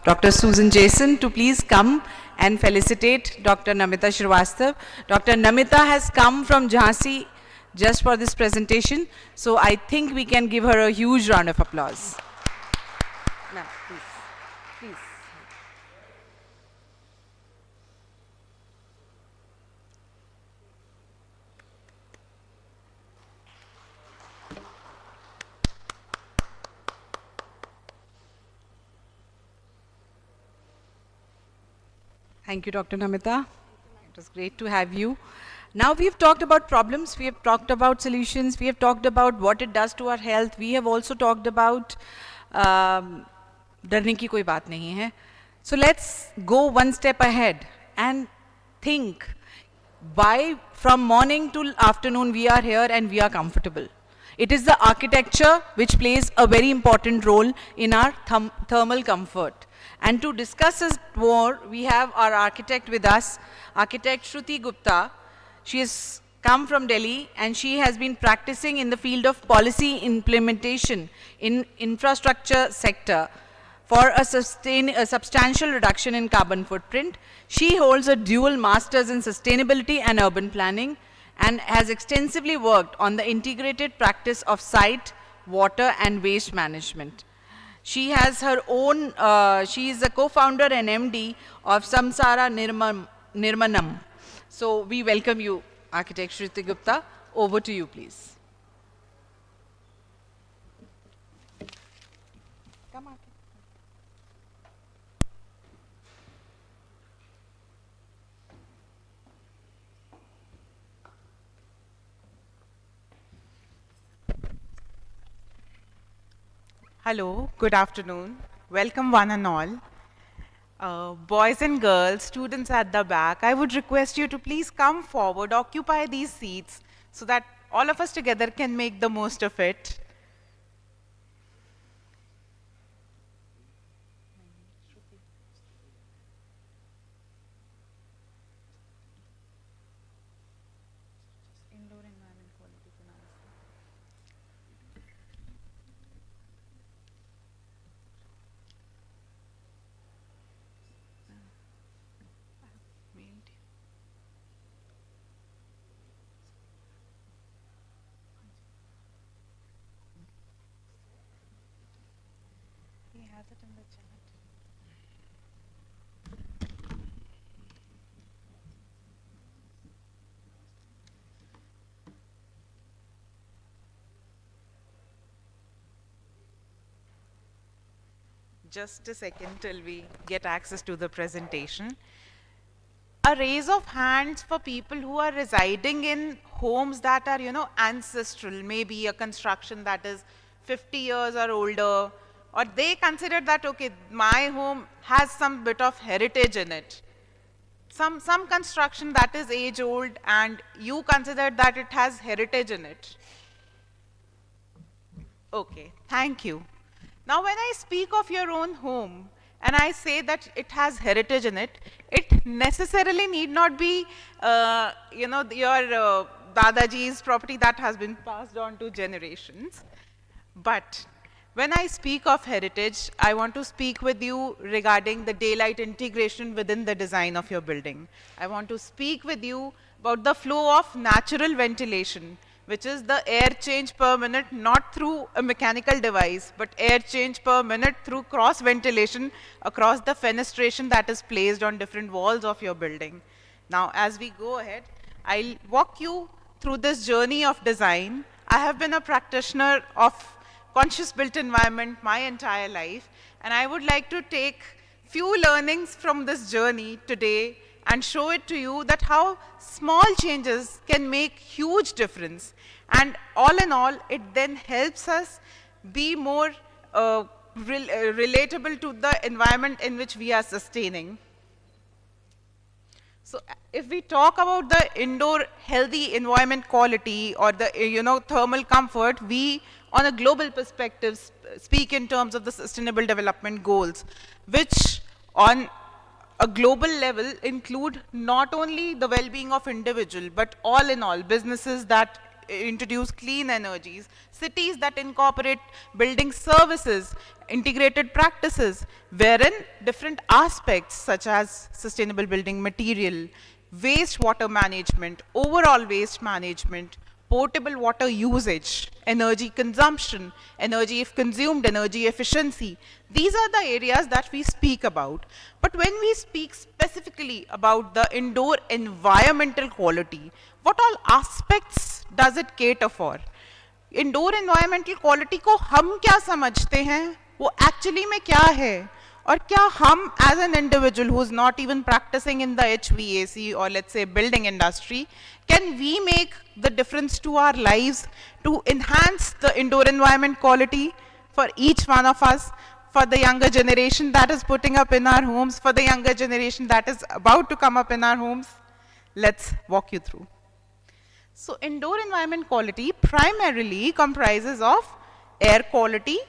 Dr. Susan Jason to please come and felicitate Dr. Namita Shrivastava. Dr. Namita has come from Jhansi just for this presentation, so I think we can give her a huge round of applause. Ma'am, please. Please. Thank you, Dr. Namita. It was great to have you. Now we've talked about problems, we have talked about solutions, we have talked about what it does to our health. We have also talked about डरने की कोई बात नहीं है. So let's go one step ahead and think why from morning to afternoon we are here and we are comfortable. It is the architecture which plays a very important role in our thermal comfort. And to discuss this more, we have our architect with us, architect Shruti Gupta. She has come from Delhi and she has been practicing in the field of policy implementation in infrastructure sector for a substantial reduction in carbon footprint. She holds a dual master's in sustainability and urban planning and has extensively worked on the integrated practice of site, water and waste management. She has her own, she is a co-founder and MD of Samsara Nirmanam. So we welcome you, Architect Shruti Gupta. Over to you, please. Come on. Hello, good afternoon. Welcome one and all. Boys and girls, students at the back, I would request you to please come forward, occupy these seats so that all of us together can make the most of it. has it in the chat. Just a second till we get access to the presentation. A raise of hands for people who are residing in homes that are, ancestral, maybe a construction that is 50 years or older, or they consider that, okay, my home has some bit of heritage in it. Some construction that is age old and you consider that it has heritage in it. Okay, thank you. Now when I speak of your own home and I say that it has heritage in it, it necessarily need not be, your Dadaji's property that has been passed on to generations. But when I speak of heritage, I want to speak with you regarding the daylight integration within the design of your building. I want to speak with you about the flow of natural ventilation, which is the air change per minute, not through a mechanical device, but air change per minute through cross ventilation across the fenestration that is placed on different walls of your building. Now, as we go ahead, I'll walk you through this journey of design. I have been a practitioner of conscious built environment my entire life, and I would like to take few learnings from this journey today and show it to you that how small changes can make huge difference. And all in all, it then helps us be more relatable to the environment in which we are sustaining. So if we talk about the indoor healthy environment quality or the thermal comfort, we on a global perspective speak in terms of the sustainable development goals, which on a global level include not only the well-being of individual, but all in all businesses that introduce clean energies, cities that incorporate building services, integrated practices, wherein different aspects such as sustainable building material, wastewater management, overall waste management, potable water usage, energy consumption, energy if consumed, energy efficiency. These are the areas that we speak about. But when we speak specifically about the indoor environmental quality, what all aspects does it cater for? Indoor environmental quality को हम क्या समझते हैं? वो actually में क्या है? और क्या हम as an individual who is not even practicing in the HVAC or let's say building industry, can we make the difference to our lives to enhance the indoor environment quality for each one of us, for the younger generation that is putting up in our homes, for the younger generation that is about to come up in our homes? Let's walk you through. So indoor environment quality primarily comprises of air quality,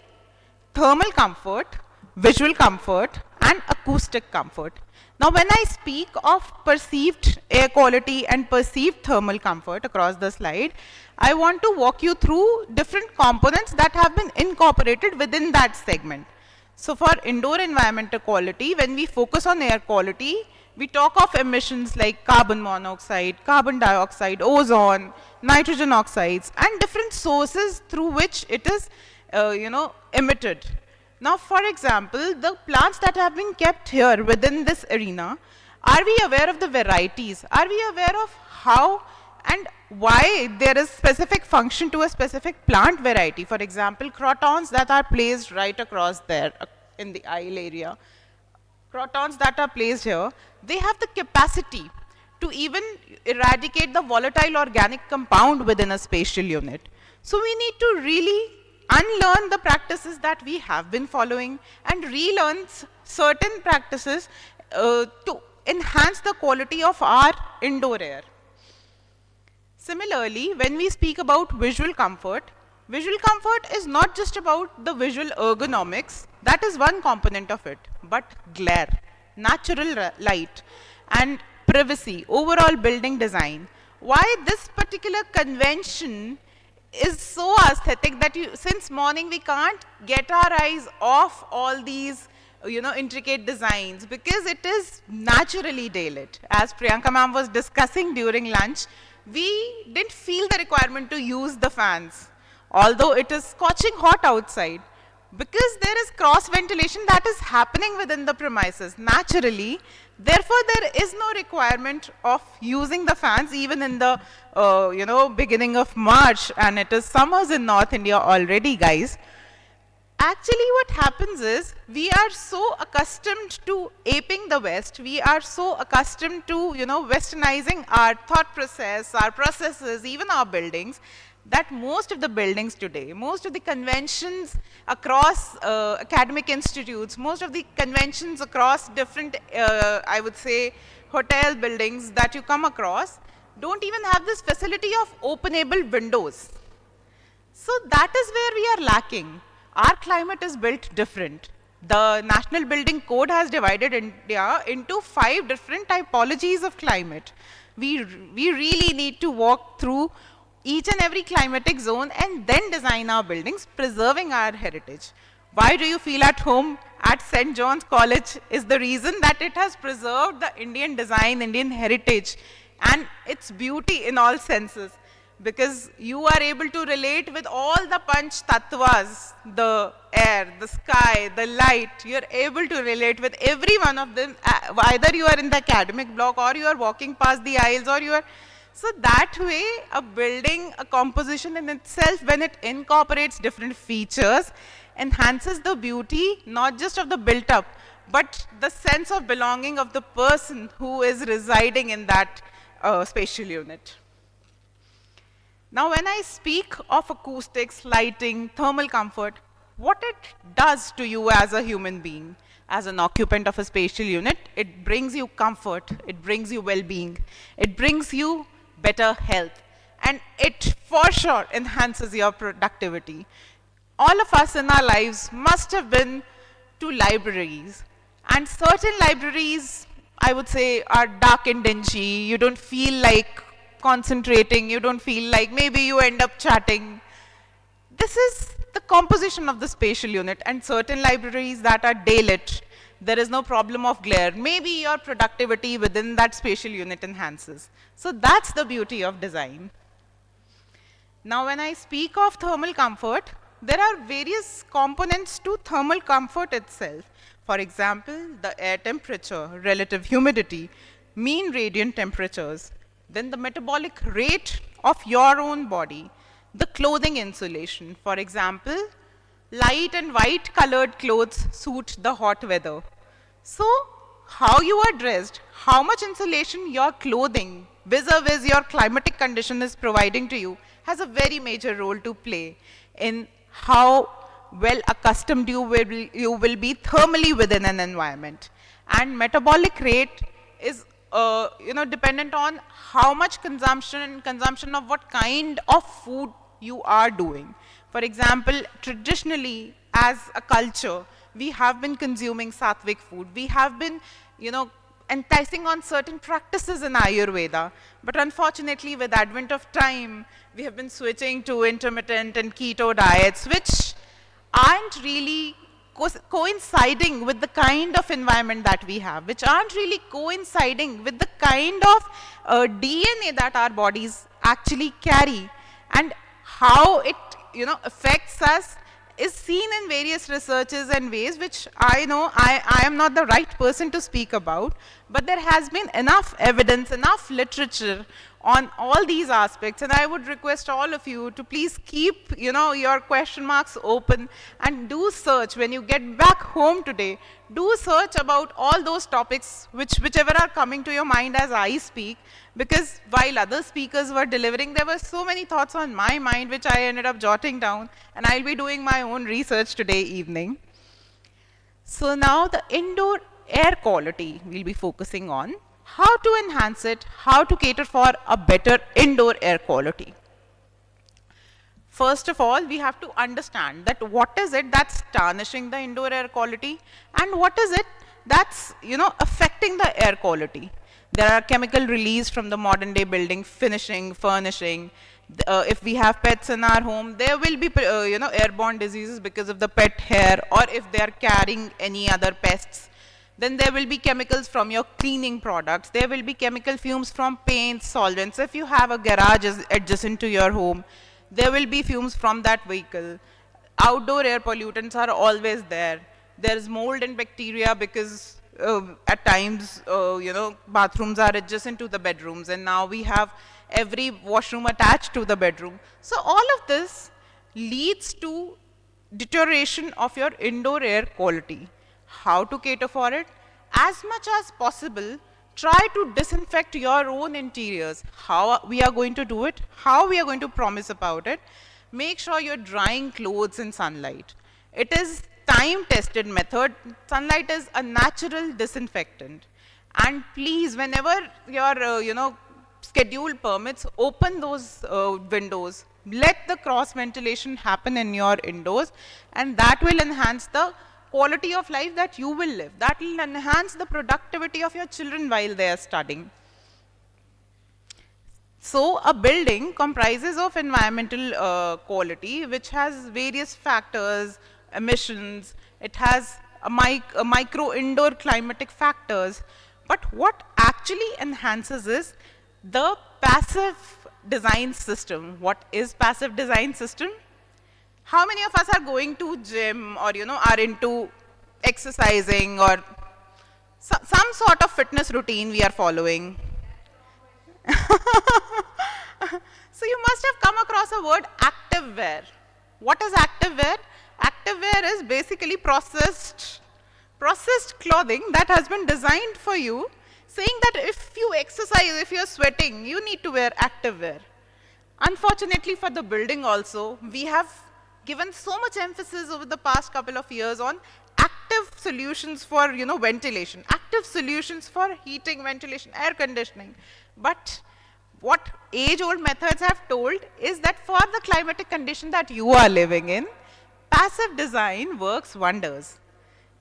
thermal comfort, visual comfort, and acoustic comfort. Now when I speak of perceived air quality and perceived thermal comfort across the slide, I want to walk you through different components that have been incorporated within that segment. So for indoor environmental quality, when we focus on air quality, we talk of emissions like carbon monoxide, carbon dioxide, ozone, nitrogen oxides, and different sources through which it is, emitted. Now, for example, the plants that have been kept here within this arena, are we aware of the varieties? Are we aware of how and why there is specific function to a specific plant variety? For example, crotons that are placed right across there in the aisle area. Crotons that are placed here, they have the capacity to even eradicate the volatile organic compound within a spatial unit. So we need to really unlearn the practices that we have been following and relearn certain practices to enhance the quality of our indoor air. Similarly, when we speak about visual comfort is not just about the visual ergonomics, that is one component of it, but glare, natural light, and privacy, overall building design. Why this particular convention is so aesthetic that since morning we can't get our eyes off all these intricate designs because it is naturally daylit. As Priyanka ma'am was discussing during lunch, we didn't feel the requirement to use the fans, although it is scorching hot outside. because there is cross ventilation that is happening within the premises naturally. Therefore, there is no requirement of using the fans even in the beginning of March, and it is summers in North India already, guys. Actually, what happens is we are so accustomed to aping the West. We are so accustomed to westernizing our thought process, our processes, even our buildings, that most of the buildings today, most of the conventions across academic institutes, most of the conventions across different, I would say, hotel buildings that you come across, don't even have this facility of openable windows. So that is where we are lacking. Our climate is built different. The National Building Code has divided India into 5 different typologies of climate. We really need to walk through each and every climatic zone and then design our buildings, preserving our heritage. Why do you feel at home at St. John's College is the reason that it has preserved the Indian design, Indian heritage, and its beauty in all senses. Because you are able to relate with all the panch tattvas, the air, the sky, the light. You are able to relate with every one of them, either you are in the academic block or you are walking past the aisles or you are. So that way, a building, a composition in itself, when it incorporates different features, enhances the beauty, not just of the built up, but the sense of belonging of the person who is residing in that spatial unit. Now, when I speak of acoustics, lighting, thermal comfort, what it does to you as a human being, as an occupant of a spatial unit, it brings you comfort, it brings you well-being, it brings you better health, and it for sure enhances your productivity. All of us in our lives must have been to libraries, and certain libraries, I would say, are dark and dingy. You don't feel like concentrating, you don't feel like, maybe you end up chatting. This is the composition of the spatial unit, and certain libraries that are daylit, there is no problem of glare. Maybe your productivity within that spatial unit enhances. So that's the beauty of design. Now, when I speak of thermal comfort, there are various components to thermal comfort itself. For example, the air temperature, relative humidity, mean radiant temperatures, then the metabolic rate of your own body, the clothing insulation. For example, light and white colored clothes suit the hot weather. So, how you are dressed, how much insulation your clothing vis-a-vis your climatic condition is providing to you has a very major role to play in how well accustomed you will be thermally within an environment. And metabolic rate is dependent on how much consumption of what kind of food you are doing. For example, traditionally, as a culture, we have been consuming sattvic food. We have been, enticing on certain practices in Ayurveda. But unfortunately, with advent of time, we have been switching to intermittent and keto diets, which aren't really coinciding with the kind of environment that we have, which aren't really coinciding with the kind of DNA that our bodies actually carry, and how it affects us is seen in various researches and ways, which I know I am not the right person to speak about, but there has been enough evidence, enough literature on all these aspects, and I would request all of you to please keep your question marks open and do search. When you get back home today, do search about all those topics whichever are coming to your mind as I speak, because while other speakers were delivering, there were so many thoughts on my mind which I ended up jotting down, and I'll be doing my own research today evening. So now the indoor air quality we'll be focusing on. How to enhance it, how to cater for a better indoor air quality. First of all, we have to understand that what is it that's tarnishing the indoor air quality and what is it that's affecting the air quality. There are chemical release from the modern day building, finishing, furnishing. If we have pets in our home, there will be airborne diseases because of the pet hair, or if they are carrying any other pests. Then there will be chemicals from your cleaning products. There will be chemical fumes from paints, solvents. If you have a garage adjacent to your home, there will be fumes from that vehicle. outdoor air pollutants are always there. There's mold and bacteria because at times, bathrooms are adjacent to the bedrooms, and now we have every washroom attached to the bedroom. So all of this leads to deterioration of your indoor air quality. How to cater for it? As much as possible, try to disinfect your own interiors. How we are going to do it? How we are going to promise about it? Make sure you're drying clothes in sunlight. It is time-tested method. Sunlight is a natural disinfectant. And please, whenever your schedule permits, open those windows. Let the cross ventilation happen in your indoors, and that will enhance the quality of life that you will live. That will enhance the productivity of your children while they are studying. So a building comprises of environmental quality, which has various factors, emissions, it has a micro indoor climatic factors, but what actually enhances is the passive design system. What is passive design system? How many of us are going to gym or are into exercising or some sort of fitness routine we are following? So you must have come across a word, active wear. What is active wear? Active wear is basically processed clothing that has been designed for you, saying that if you exercise, if you're sweating, you need to wear active wear. Unfortunately for the building also, we have given so much emphasis over the past couple of years on active solutions for ventilation, active solutions for heating, ventilation, air conditioning. But what age-old methods have told is that for the climatic condition that you are living in, passive design works wonders.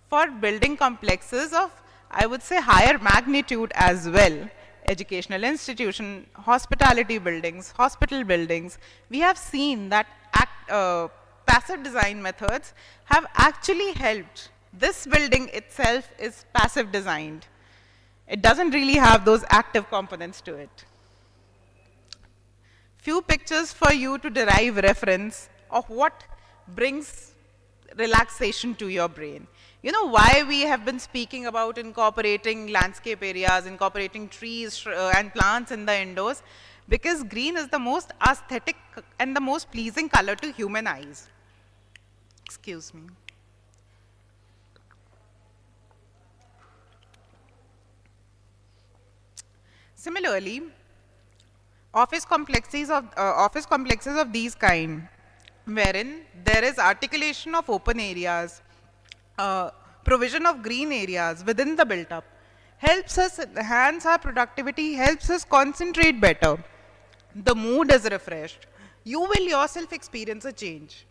For building complexes of, I would say, higher magnitude as well, educational institution, hospitality buildings, hospital buildings, we have seen that passive design methods have actually helped. This building itself is passive designed. It doesn't really have those active components to it. Few pictures for you to derive reference of what brings relaxation to your brain. You know why we have been speaking about incorporating landscape areas, incorporating trees and plants in the indoors? Because green is the most aesthetic and the most pleasing color to human eyes. Excuse me. Similarly, office complexes of these kind, wherein there is articulation of open areas, provision of green areas within the built-up, helps us enhance our productivity, helps us concentrate better. The mood is refreshed. You will yourself experience a change.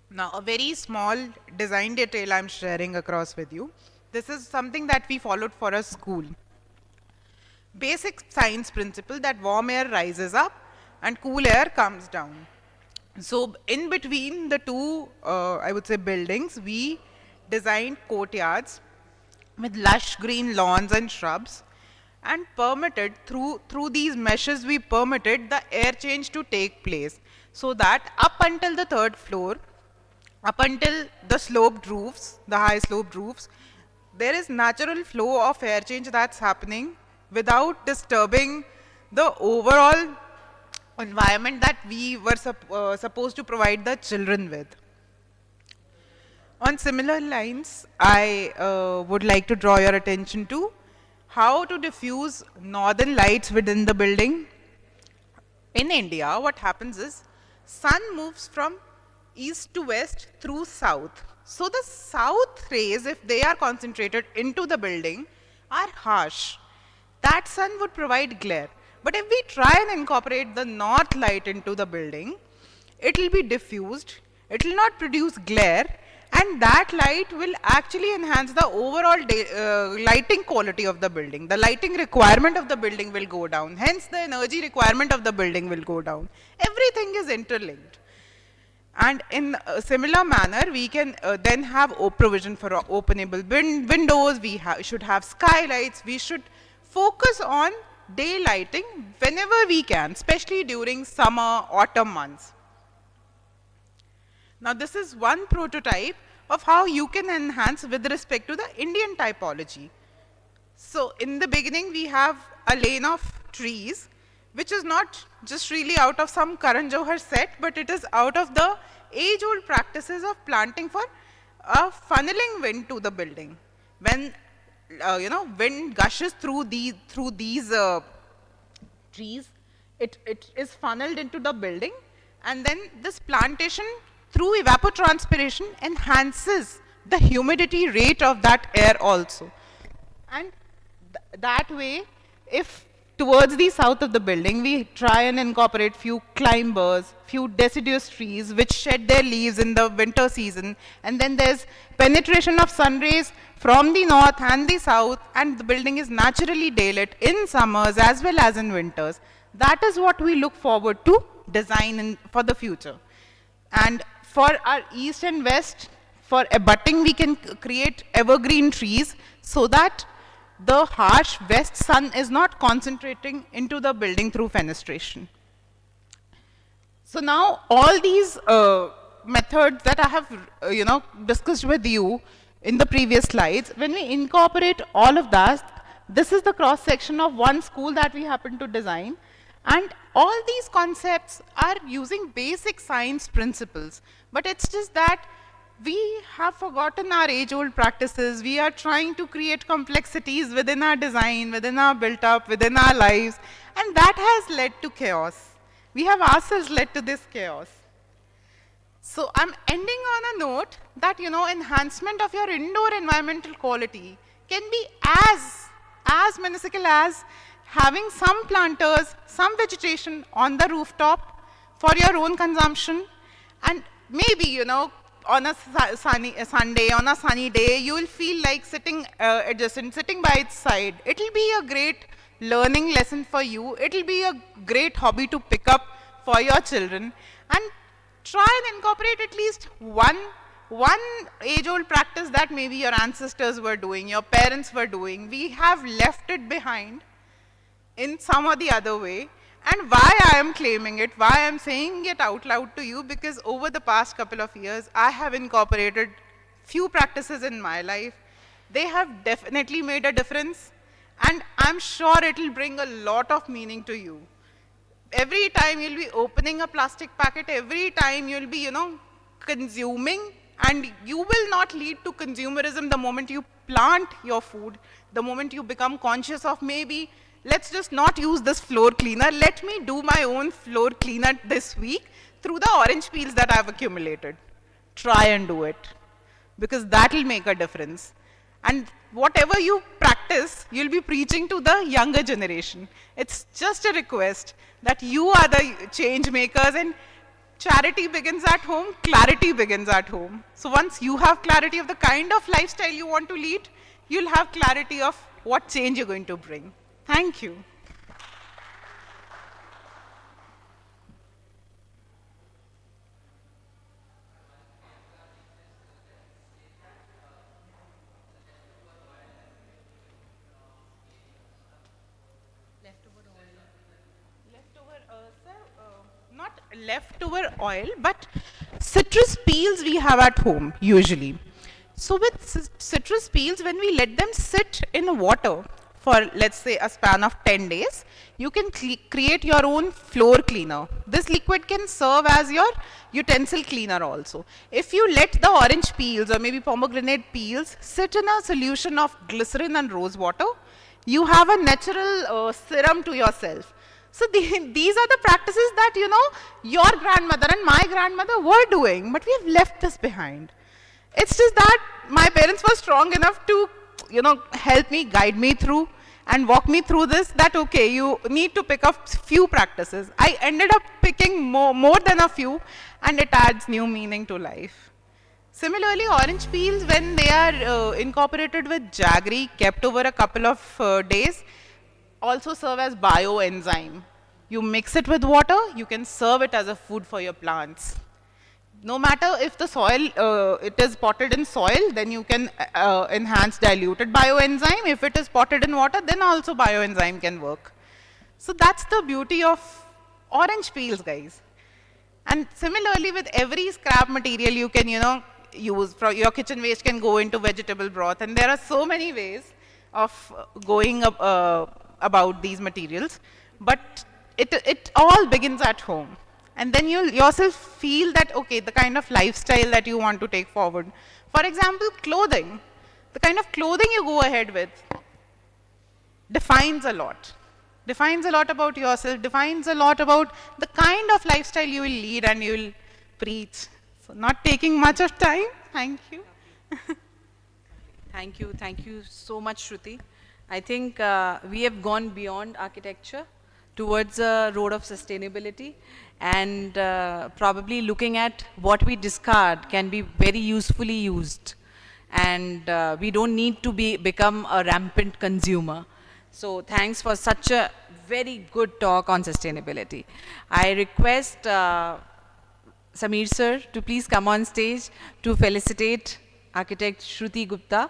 Now, a very small design detail I'm sharing across with you. This is something that we followed for a school. Basic science principle that warm air rises up and cool air comes down. So in between the two, I would say, buildings, we designed courtyards with lush green lawns and shrubs, and permitted through these meshes, we permitted the air change to take place, so that up until the third floor, up until the sloped roofs, the high sloped roofs, there is natural flow of air change that's happening without disturbing the overall environment that we were supposed to provide the children with. On similar lines, I would like to draw your attention to how to diffuse northern lights within the building. In India, what happens is, sun moves from east to west through south. So the south rays, if they are concentrated into the building, are harsh. That sun would provide glare. But if we try and incorporate the north light into the building, it will be diffused, it will not produce glare, and that light will actually enhance the overall lighting quality of the building. The lighting requirement of the building will go down, hence the energy requirement of the building will go down. Everything is interlinked. And in a similar manner, we can then have provision for openable windows, we should have skylights, we should focus on day lighting whenever we can, especially during summer, autumn months. Now this is one prototype of how you can enhance with respect to the Indian typology. So in the beginning we have a lane of trees, which is not just really out of some Karan Johar set, but it is out of the age-old practices of planting for funneling wind to the building. When wind gushes through these trees, it is funneled into the building, and then this plantation through evapotranspiration enhances the humidity rate of that air also. And that way, if towards the south of the building, we try and incorporate few climbers, few deciduous trees which shed their leaves in the winter season, and then there's penetration of sun rays from the north and the south, and the building is naturally daylit in summers as well as in winters. That is what we look forward to design for the future. And for our east and west, for abutting, we can create evergreen trees so that the harsh west sun is not concentrating into the building through fenestration. So now all these methods that I have discussed with you in the previous slides, when we incorporate all of that, this is the cross section of one school that we happen to design, and all these concepts are using basic science principles, but it's just that we have forgotten our age-old practices. We are trying to create complexities within our design, within our built-up, within our lives, and that has led to chaos. We have ourselves led to this chaos. So I'm ending on a note that, enhancement of your indoor environmental quality can be as minuscule as having some planters, some vegetation on the rooftop for your own consumption, and maybe, on a Sunday, on a sunny day, you will feel like sitting adjacent, sitting by its side. It will be a great learning lesson for you. It will be a great hobby to pick up for your children, and try and incorporate at least one age-old practice that maybe your ancestors were doing, your parents were doing. We have left it behind in some or the other way. And why I am claiming it, why I am saying it out loud to you, because over the past couple of years, I have incorporated few practices in my life. They have definitely made a difference, and I'm sure it will bring a lot of meaning to you. Every time you'll be opening a plastic packet, every time you'll be, consuming, and you will not lead to consumerism the moment you plant your food, the moment you become conscious of maybe, let's just not use this floor cleaner. Let me do my own floor cleaner this week through the orange peels that I've accumulated. Try and do it, because that will make a difference. And whatever you practice, you'll be preaching to the younger generation. It's just a request that you are the change makers, and charity begins at home, clarity begins at home. So once you have clarity of the kind of lifestyle you want to lead, you'll have clarity of what change you're going to bring. Thank you. Not leftover oil, but citrus peels we have at home usually. So with citrus peels, when we let them sit in water for, let's say, a span of 10 days, you can create your own floor cleaner. This liquid can serve as your utensil cleaner also. If you let the orange peels or maybe pomegranate peels sit in a solution of glycerin and rose water, you have a natural serum to yourself. So these are the practices that, your grandmother and my grandmother were doing, but we have left this behind. It's just that my parents were strong enough to, help me, guide me through and walk me through this, that okay, you need to pick up few practices. I ended up picking more than a few, and it adds new meaning to life. Similarly, orange peels, when they are incorporated with jaggery, kept over a couple of days, also serve as bioenzyme. You mix it with water, you can serve it as a food for your plants. No matter if the soil, it is potted in soil, then you can enhance diluted bioenzyme. If it is potted in water, then also bioenzyme can work. So that's the beauty of orange peels, guys. And similarly, with every scrap material you can, use, from your kitchen waste can go into vegetable broth. And there are so many ways of going about these materials. But it all begins at home. And then you'll yourself feel that, okay, the kind of lifestyle that you want to take forward. For example, clothing. The kind of clothing you go ahead with defines a lot. Defines a lot about yourself, defines a lot about the kind of lifestyle you will lead and you will preach. So not taking much of time. Thank you. Thank you so much, Shruti. I think we have gone beyond architecture towards a road of sustainability, and probably looking at what we discard can be very usefully used, and we don't need to become a rampant consumer. So thanks for such a very good talk on sustainability. I request Sameer sir to please come on stage to felicitate architect Shruti Gupta,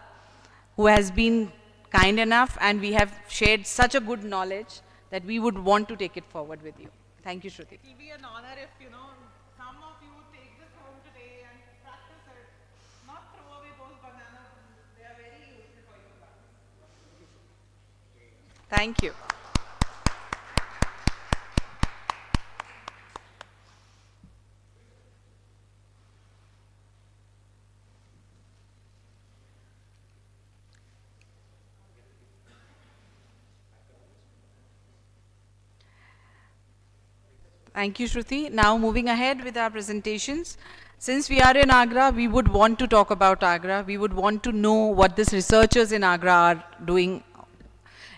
who has been kind enough, and we have shared such a good knowledge that we would want to take it forward with you. Thank you, Shruti. It will be an honor if, some of you take this home today and practice it. Not throw away those bananas. They are very useful for you. Thank you. Thank you, Shruti. Now moving ahead with our presentations. Since we are in AGRA, we would want to talk about AGRA. We would want to know what these researchers in AGRA are doing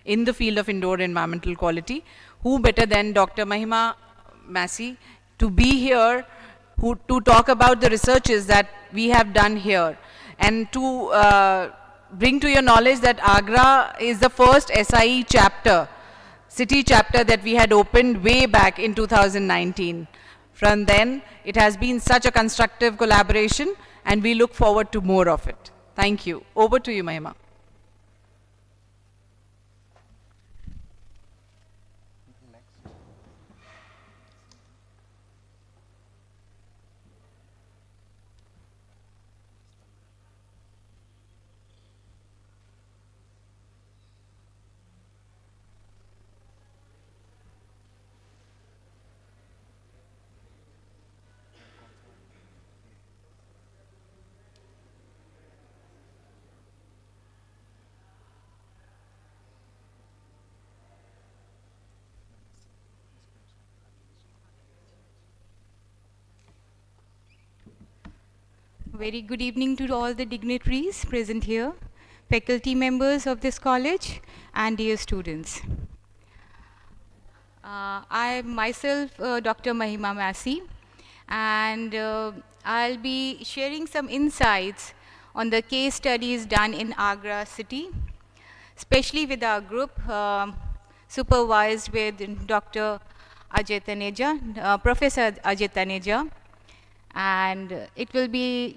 in the field of indoor environmental quality. Who better than Dr. Mahima Massey to be here to talk about the researches that we have done here, and to bring to your knowledge that AGRA is the first SIE chapter, city chapter, that we had opened way back in 2019. From then, it has been such a constructive collaboration, and we look forward to more of it. Thank you. Over to you, Mahima. Very good evening to all the dignitaries present here, faculty members of this college, and dear students. I am myself Dr. Mahima Massey, and I'll be sharing some insights on the case studies done in Agra city, especially with our group supervised with Dr. Ajay Taneja, Professor Ajay Taneja, and it will be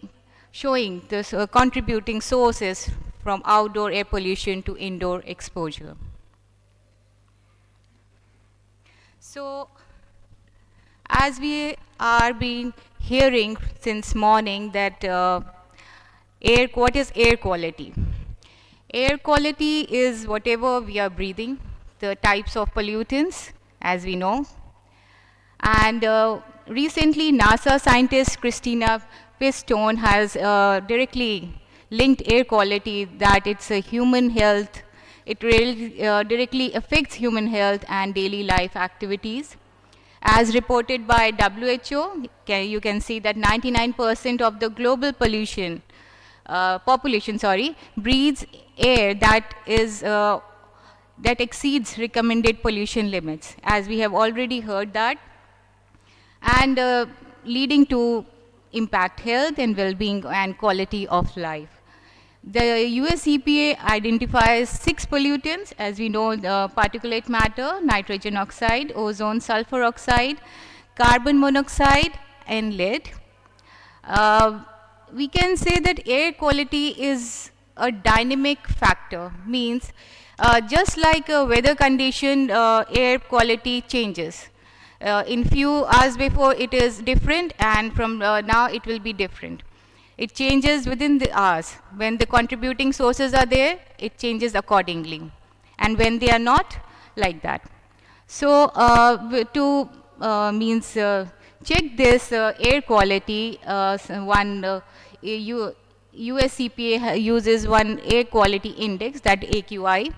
showing the contributing sources from outdoor air pollution to indoor exposure. So, as we are been hearing since morning that what is air quality? Air quality is whatever we are breathing, the types of pollutants, as we know. And recently, NASA scientist Christina Pistone has directly linked air quality that it's a human health. It really directly affects human health and daily life activities. As reported by WHO, you can see that 99% of the global population breathes air that exceeds recommended pollution limits, as we have already heard that, and leading to impact health and well-being and quality of life. The US EPA identifies 6 pollutants, as we know, the particulate matter, nitrogen oxide, ozone, sulfur oxide, carbon monoxide, and lead. We can say that air quality is a dynamic factor, means Just like a weather condition, air quality changes. In few hours before it is different, and from now it will be different. It changes within the hours. When the contributing sources are there, it changes accordingly. And when they are not, like that. So to check this air quality, US EPA uses one air quality index, that AQI,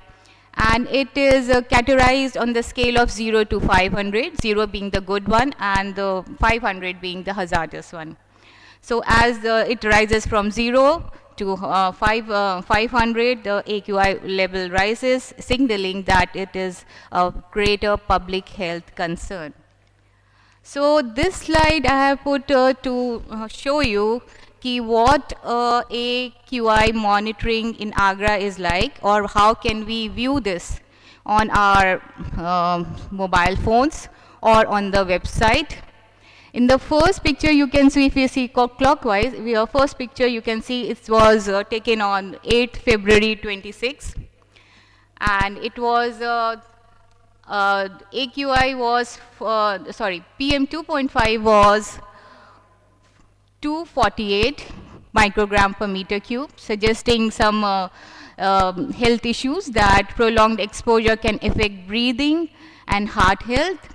and it is categorized on the scale of 0 to 500, 0 being the good one and the 500 being the hazardous one. So as it rises from 0 to 500, the AQI level rises, signaling that it is a greater public health concern. So this slide I have put to show you what AQI monitoring in AGRA is like, or how can we view this on our mobile phones or on the website. In the first picture you can see, if you see clockwise, first picture you can see it was taken on 8th February 26, and it was AQI was, PM 2.5 was 248 microgram per meter cube, suggesting some health issues, that prolonged exposure can affect breathing and heart health.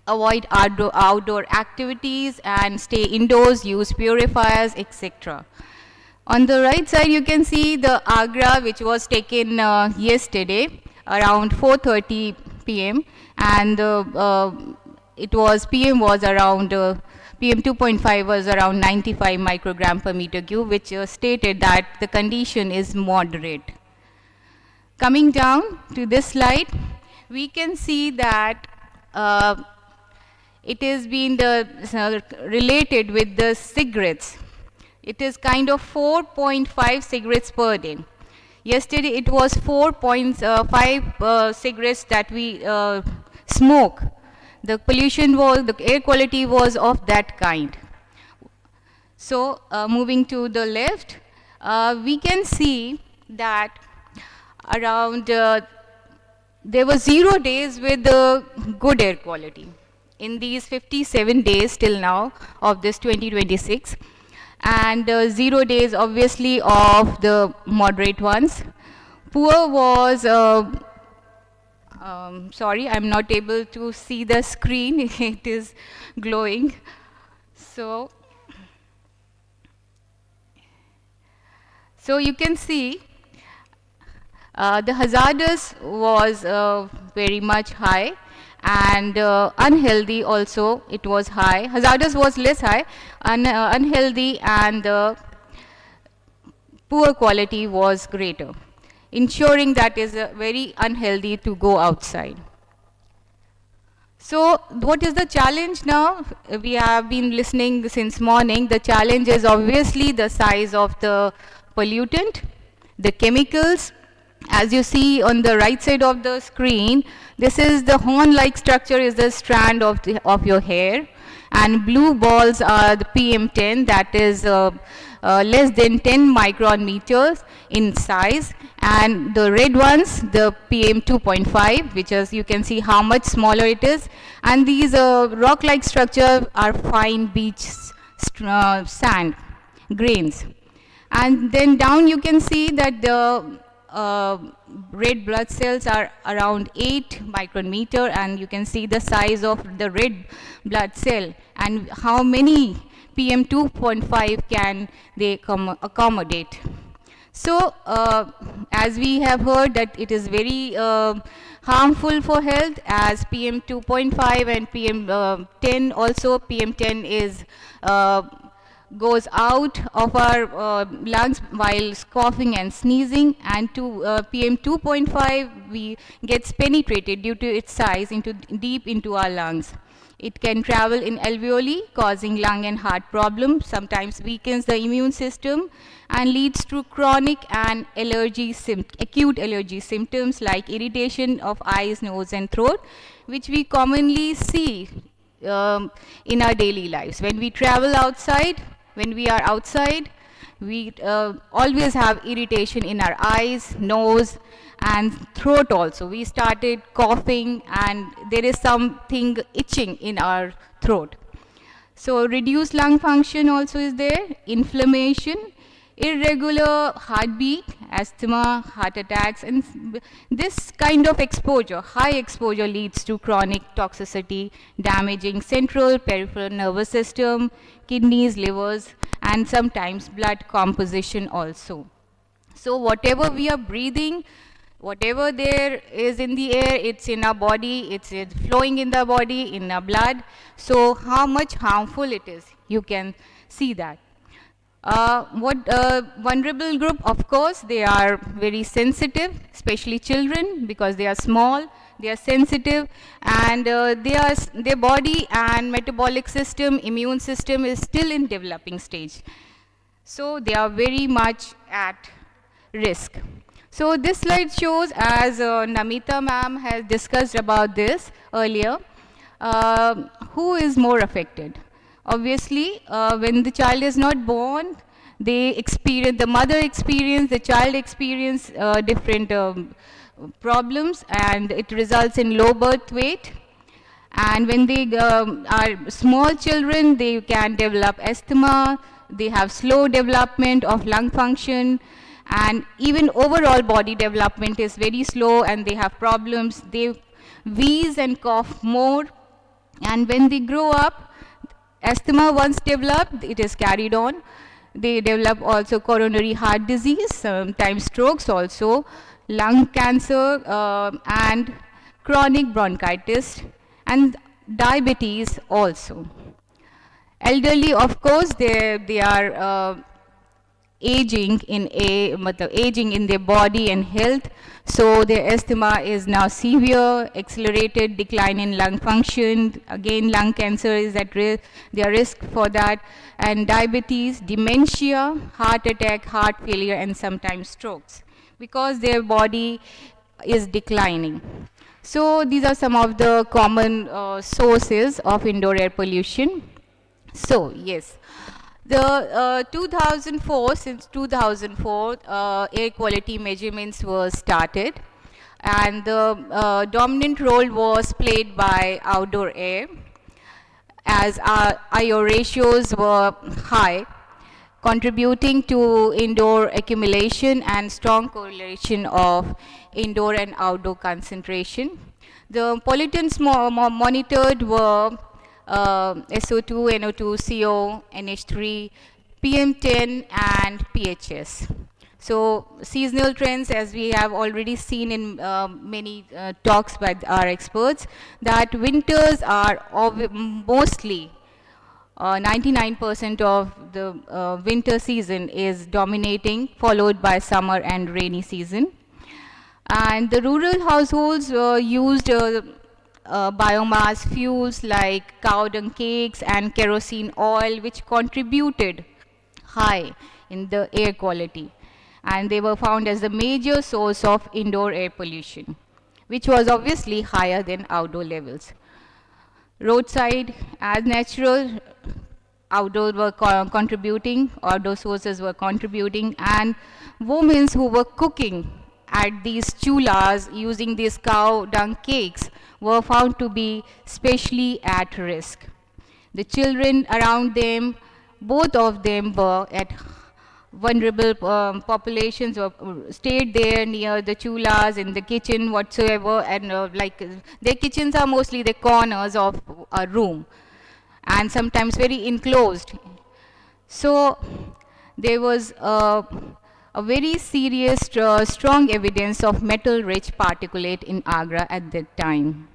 Avoid outdoor activities and stay indoors, use purifiers, etc. On the right side you can see the AGRA, which was taken yesterday around 4:30 p.m. and it was PM was around PM 2.5 was around 95 microgram per meter cube, which stated that the condition is moderate. Coming down to this slide, we can see that it is being related with the cigarettes. It is kind of 4.5 cigarettes per day. Yesterday it was 4.5 cigarettes that we smoke. The pollution was, the air quality was of that kind. So moving to the left, we can see that around there were 0 days with good air quality in these 57 days till now of this 2026, and 0 days obviously of the moderate ones. Poor was, sorry, I'm not able to see the screen, it is glowing. So you can see the hazardous was very much high, and unhealthy also it was high. Hazardous was less high, unhealthy and poor quality was greater, ensuring that is very unhealthy to go outside. So what is the challenge now? We have been listening since morning. The challenge is obviously the size of the pollutant, the chemicals. As you see on the right side of the screen, this is the horn-like structure, is the strand of your hair, and blue balls are the PM10, that is less than 10 micron meters in size, and the red ones, the PM 2.5, which is, you can see how much smaller it is, and these rock-like structures are fine beach sand grains. And then down you can see that the red blood cells are around 8 micrometer, and you can see the size of the red blood cell and how many PM 2.5 can they accommodate. So as we have heard that it is very harmful for health, as PM 2.5 and PM 10 also. PM 10 is goes out of our lungs while coughing and sneezing, and PM 2.5 gets penetrated due to its size deep into our lungs. It can travel in alveoli, causing lung and heart problems, sometimes weakens the immune system, and leads to chronic and acute allergy symptoms like irritation of eyes, nose and throat, which we commonly see in our daily lives. When we travel outside, when we are outside, We always have irritation in our eyes, nose, and throat also. We started coughing and there is something itching in our throat. So reduced lung function also is there, inflammation, irregular heartbeat, asthma, heart attacks, and this kind of exposure, high exposure, leads to chronic toxicity, damaging central peripheral nervous system, kidneys, livers, and sometimes blood composition also. So whatever we are breathing, whatever there is in the air, it's in our body, it's flowing in the body, in our blood. So how much harmful it is, you can see that. Vulnerable group, of course, they are very sensitive, especially children, because they are small, they are sensitive, and their body and metabolic system, immune system is still in developing stage. So they are very much at risk. So this slide shows, as Namita ma'am has discussed about this earlier, who is more affected. Obviously, when the child is not born, the mother experience, the child experience different problems, and it results in low birth weight. And when they are small children, they can develop asthma, they have slow development of lung function, and even overall body development is very slow, and they have problems. They wheeze and cough more, and when they grow up, asthma once developed, it is carried on. They develop also coronary heart disease, sometimes strokes also, lung cancer, and chronic bronchitis, and diabetes also. Elderly, of course, they are aging in their body and health, so their asthma is now severe, accelerated decline in lung function, again lung cancer is at risk, their risk for that, and diabetes, dementia, heart attack, heart failure, and sometimes strokes, because their body is declining. So these are some of the common sources of indoor air pollution. So yes, the 2004, since 2004, air quality measurements were started, and the dominant role was played by outdoor air, as our IO ratios were high, contributing to indoor accumulation and strong correlation of indoor and outdoor concentration. The pollutants monitored were SO2, NO2, CO, NH3, PM10, and PHS. So seasonal trends, as we have already seen in many talks by our experts, that winters are mostly 99% of the winter season is dominating, followed by summer and rainy season. And the rural households used biomass fuels like cow dung cakes and kerosene oil, which contributed high in the air quality. And they were found as the major source of indoor air pollution, which was obviously higher than outdoor levels. Roadside, as natural, outdoor were contributing, outdoor sources were contributing, and women who were cooking at these chulas using these cow dung cakes were found to be especially at risk. The children around them, both of them were at vulnerable populations, stayed there near the chulas, in the kitchen, whatsoever, and their kitchens are mostly the corners of a room, and sometimes very enclosed. So there was a very serious, strong evidence of metal-rich particulate in Agra at that time.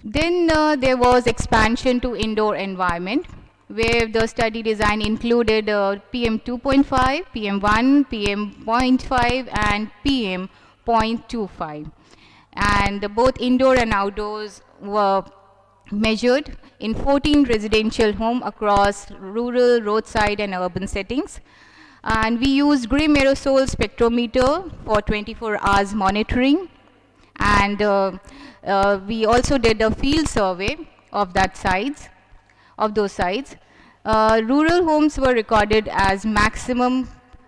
Then there was expansion to indoor environment, where the study design included PM 2.5, PM 1, PM 0.5, and PM 0.25. And both indoor and outdoors were measured in 14 residential homes across rural, roadside, and urban settings. And we used grim aerosol spectrometer for 24 hours monitoring. And we also did a field survey of those sites. Rural homes were recorded as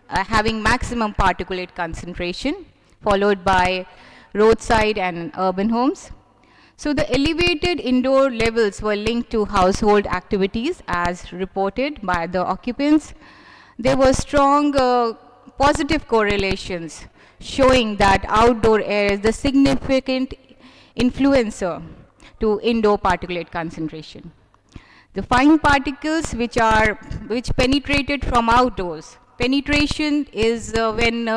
having maximum particulate concentration, followed by roadside and urban homes. So the elevated indoor levels were linked to household activities as reported by the occupants. There were strong positive correlations showing that outdoor air is the significant influencer to indoor particulate concentration. The fine particles which penetrated from outdoors. Penetration is when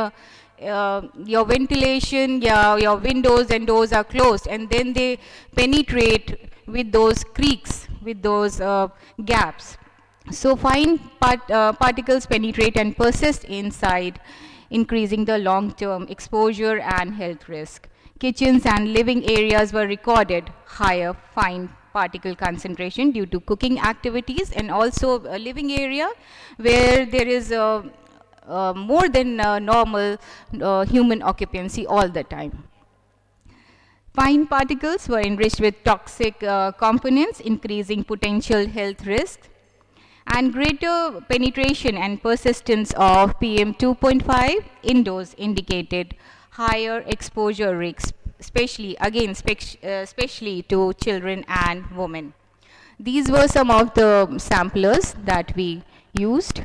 your ventilation, your windows and doors are closed, and then they penetrate with those creaks, with those gaps. So fine particles penetrate and persist inside, increasing the long-term exposure and health risk. Kitchens and living areas were recorded higher fine particle concentration due to cooking activities, and also a living area where there is more than normal human occupancy all the time. Fine particles were enriched with toxic components, increasing potential health risks, and greater penetration and persistence of PM 2.5 indoors indicated higher exposure risks, especially to children and women. These were some of the samplers that we used.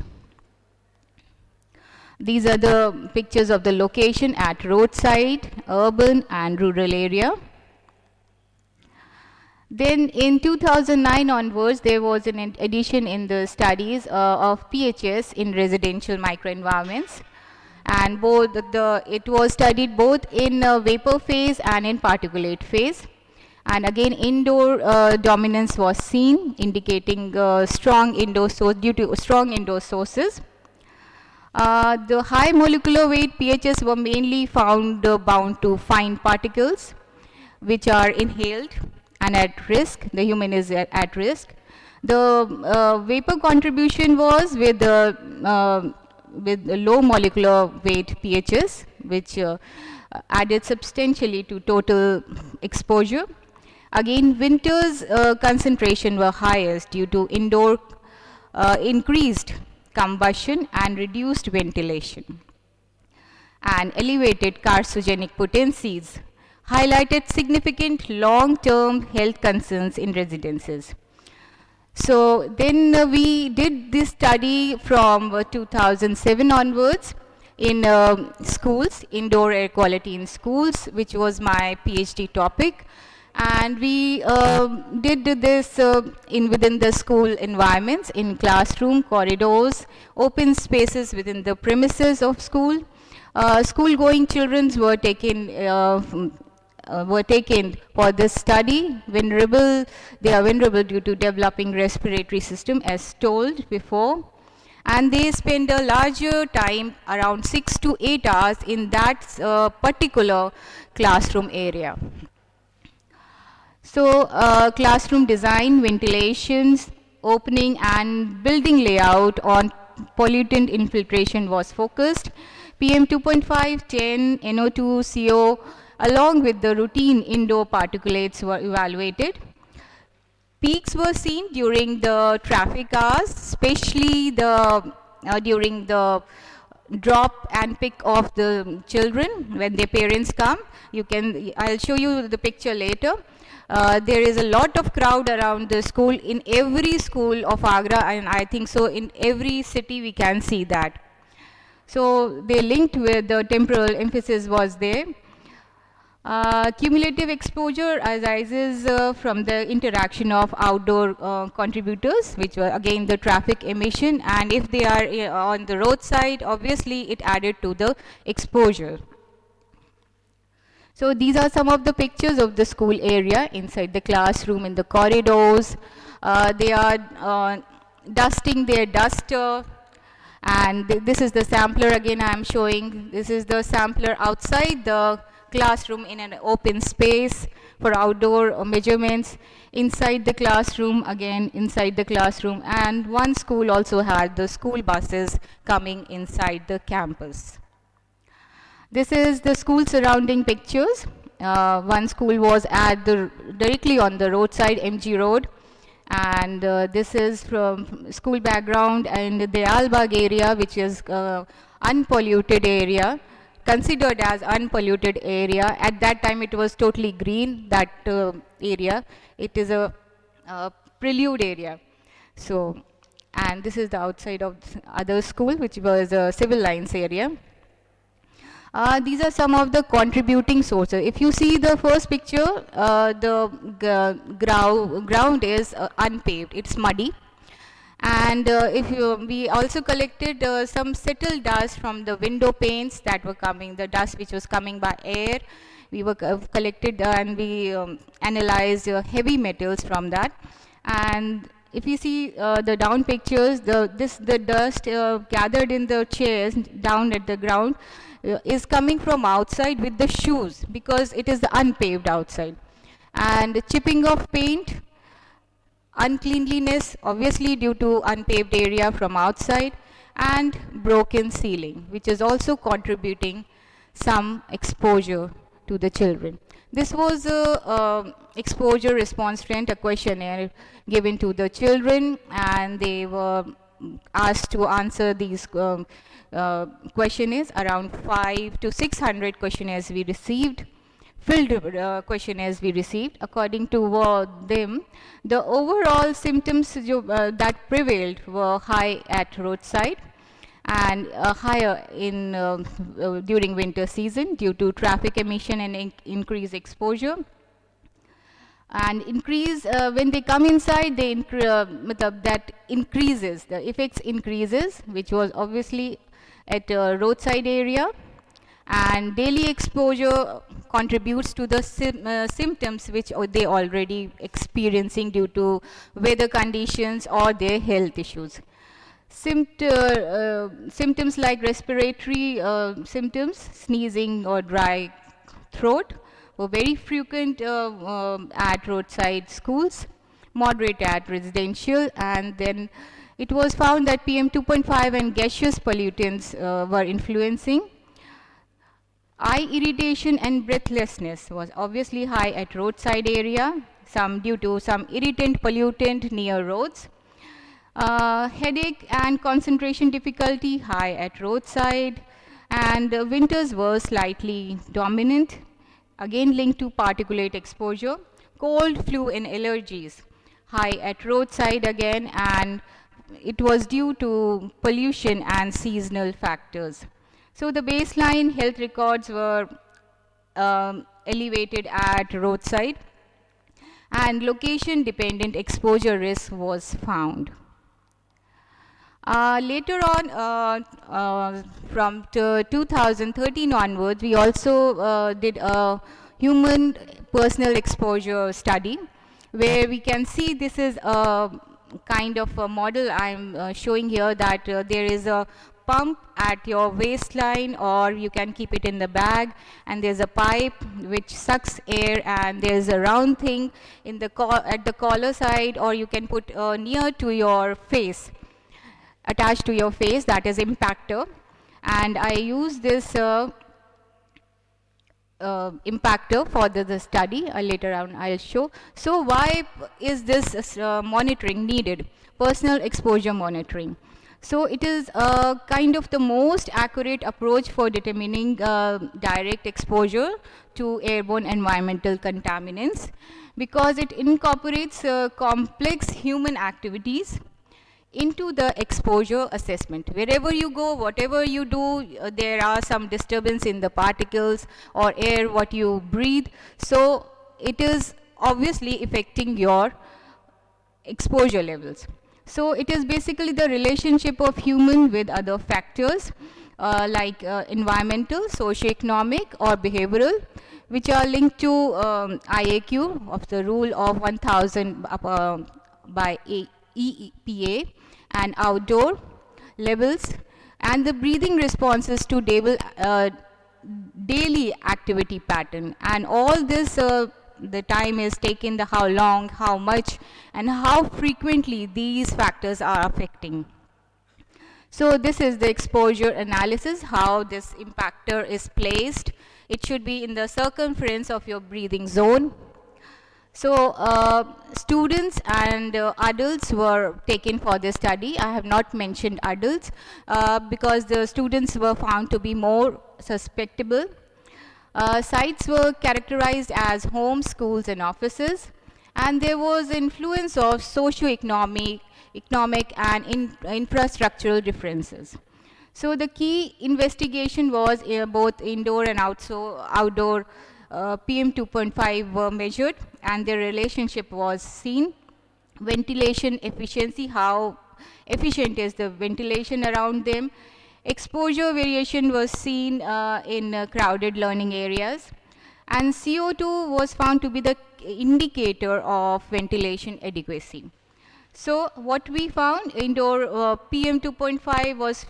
These are the pictures of the location at roadside, urban and rural area. Then in 2009 onwards, there was an addition in the studies of PHS in residential microenvironments. And it was studied both in vapor phase and in particulate phase. And again, indoor dominance was seen, indicating strong indoor source due to strong indoor sources. The high molecular weight PHS were mainly found bound to fine particles, which are inhaled and at risk. The human is at risk. The vapor contribution was with low molecular weight pHs, which added substantially to total exposure. Again, winters concentration were highest due to indoor increased combustion and reduced ventilation. And elevated carcinogenic potencies highlighted significant long-term health concerns in residences. So then we did this study from 2007 onwards in schools, indoor air quality in schools, which was my PhD topic. And we did this within the school environments, in classroom, corridors, open spaces within the premises of school. School-going children were taken for this study. They are vulnerable due to developing respiratory system, as told before. And they spend a larger time, around 6 to 8 hours, in that particular classroom area. So classroom design, ventilations, opening and building layout on pollutant infiltration was focused. PM 2.5, 10, NO2, CO, along with the routine indoor particulates were evaluated. Peaks were seen during the traffic hours, especially during the drop and pick of the children when their parents come. I'll show you the picture later. There is a lot of crowd around the school, in every school of Agra, and I think so in every city we can see that. So they linked with the temporal emphasis was there. Cumulative exposure arises from the interaction of outdoor contributors, which were again the traffic emission, and if they are on the roadside, obviously it added to the exposure. So these are some of the pictures of the school area inside the classroom, in the corridors. They are dusting their duster, and this is the sampler again I am showing. This is the sampler outside the classroom in an open space for outdoor measurements. Inside the classroom, again inside the classroom, and one school also had the school buses coming inside the campus. This is the school surrounding pictures. One school was directly on the roadside, MG Road, And this is from school background and the Albag area, which is unpolluted area, considered as unpolluted area. At that time it was totally green, that area. It is a prelude area. So, and this is the outside of other school, which was a civil lines area. These are some of the contributing sources. If you see the first picture, the ground is unpaved, it's muddy. And we also collected some settled dust from the window panes that were coming, the dust which was coming by air. We were collected and we analyzed heavy metals from that. And if you see the down pictures, the dust gathered in the chairs down at the ground is coming from outside with the shoes, because it is the unpaved outside. And chipping of paint, uncleanliness obviously due to unpaved area from outside, and broken ceiling, which is also contributing some exposure to the children. This was a exposure response trend, a questionnaire given to the children, and they were asked to answer these questionnaires. Around 500 to 600 questionnaires we received, filled questionnaires we received. According to them, the overall symptoms that prevailed were high at roadside and higher in during winter season due to traffic emission and increased exposure. And increase when they come inside, they that increases, the effects increases, which was obviously at roadside area. And daily exposure contributes to the symptoms which they already experiencing due to weather conditions or their health issues. Symptoms like respiratory symptoms, sneezing or dry throat, were very frequent at roadside schools, moderate at residential, and then it was found that PM 2.5 and gaseous pollutants were influencing. Eye irritation and breathlessness was obviously high at roadside area, some due to some irritant pollutant near roads. Headache and concentration difficulty high at roadside, and winters were slightly dominant, again linked to particulate exposure. Cold, flu and allergies high at roadside again, and it was due to pollution and seasonal factors. So the baseline health records were elevated at roadside, and location dependent exposure risk was found. Later on, from 2013 onwards, we also did a human personal exposure study, where we can see this is a kind of a model I'm showing here, that there is a pump at your waistline, or you can keep it in the bag, and there's a pipe which sucks air, and there's a round thing in the at the collar side, or you can put near to your face, attached to your face, that is impactor. And I use this impactor for the study. Later on I'll show. So why is this monitoring needed? Personal exposure monitoring. So it is kind of the most accurate approach for determining direct exposure to airborne environmental contaminants, because it incorporates complex human activities into the exposure assessment. Wherever you go, whatever you do, there are some disturbance in the particles or air what you breathe. So it is obviously affecting your exposure levels. So it is basically the relationship of human with other factors like environmental, socioeconomic or behavioral, which are linked to IAQ of the rule of 1000 by EPA, and outdoor levels, and the breathing responses to daily activity pattern. And all this, the time is taken, the how long, how much, and how frequently these factors are affecting. So this is the exposure analysis, how this impactor is placed. It should be in the circumference of your breathing zone. So students and adults were taken for this study. I have not mentioned adults because the students were found to be more susceptible. Sites were characterized as homes, schools, and offices, and there was influence of economic and infrastructural differences. So the key investigation was both indoor and outdoor PM 2.5 were measured, and their relationship was seen. Ventilation efficiency, how efficient is the ventilation around them. Exposure variation was seen in crowded learning areas. And CO2 was found to be the indicator of ventilation adequacy. So what we found, indoor PM 2.5 was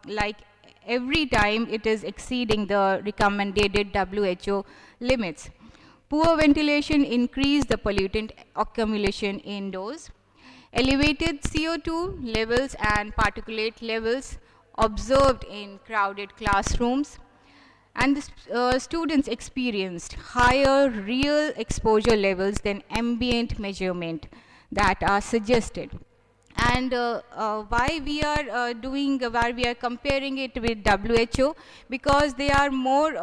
like every time it is exceeding the recommended WHO limits. Poor ventilation increased the pollutant accumulation indoors. Elevated CO2 levels and particulate levels observed in crowded classrooms, and the students experienced higher real exposure levels than ambient measurement that are suggested. And why we are comparing it with WHO, because they are more,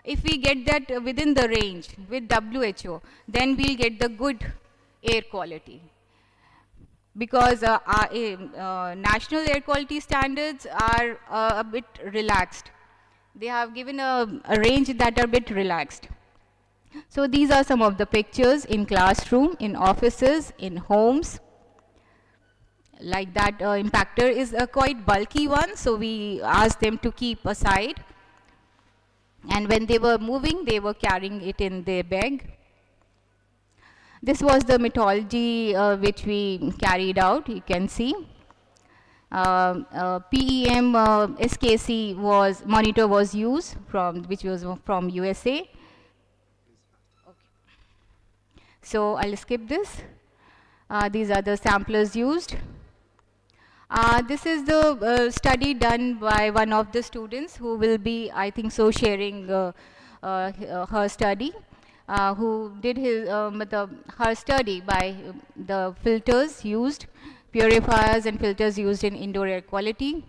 if we get that within the range with WHO, then we'll get the good air quality. Because our national air quality standards are a bit relaxed. They have given a range that are a bit relaxed. So these are some of the pictures in classroom, in offices, in homes. Like that impactor is a quite bulky one, so we asked them to keep aside. And when they were moving, they were carrying it in their bag. This was the methodology which we carried out, you can see. PEM SKC monitor was used which was from USA. Okay. So I'll skip this. These are the samplers used. This is the study done by one of the students who will be, I think so, sharing her study. Who did her study by the filters used, purifiers and filters used in indoor air quality.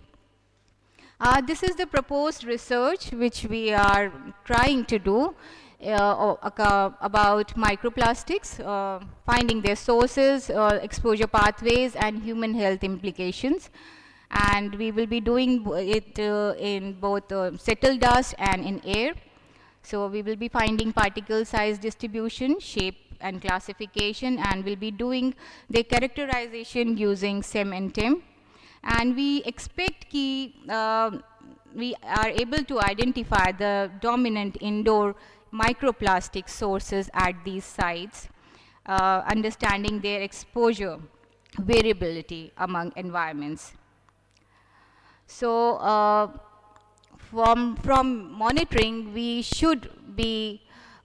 This is the proposed research which we are trying to do about microplastics, finding their sources, exposure pathways, and human health implications. And we will be doing it in both settled dust and in air. So we will be finding particle size distribution, shape and classification, and we'll be doing the characterization using SEM and TEM. And we expect we are able to identify the dominant indoor microplastic sources at these sites, understanding their exposure variability among environments. So from monitoring, we should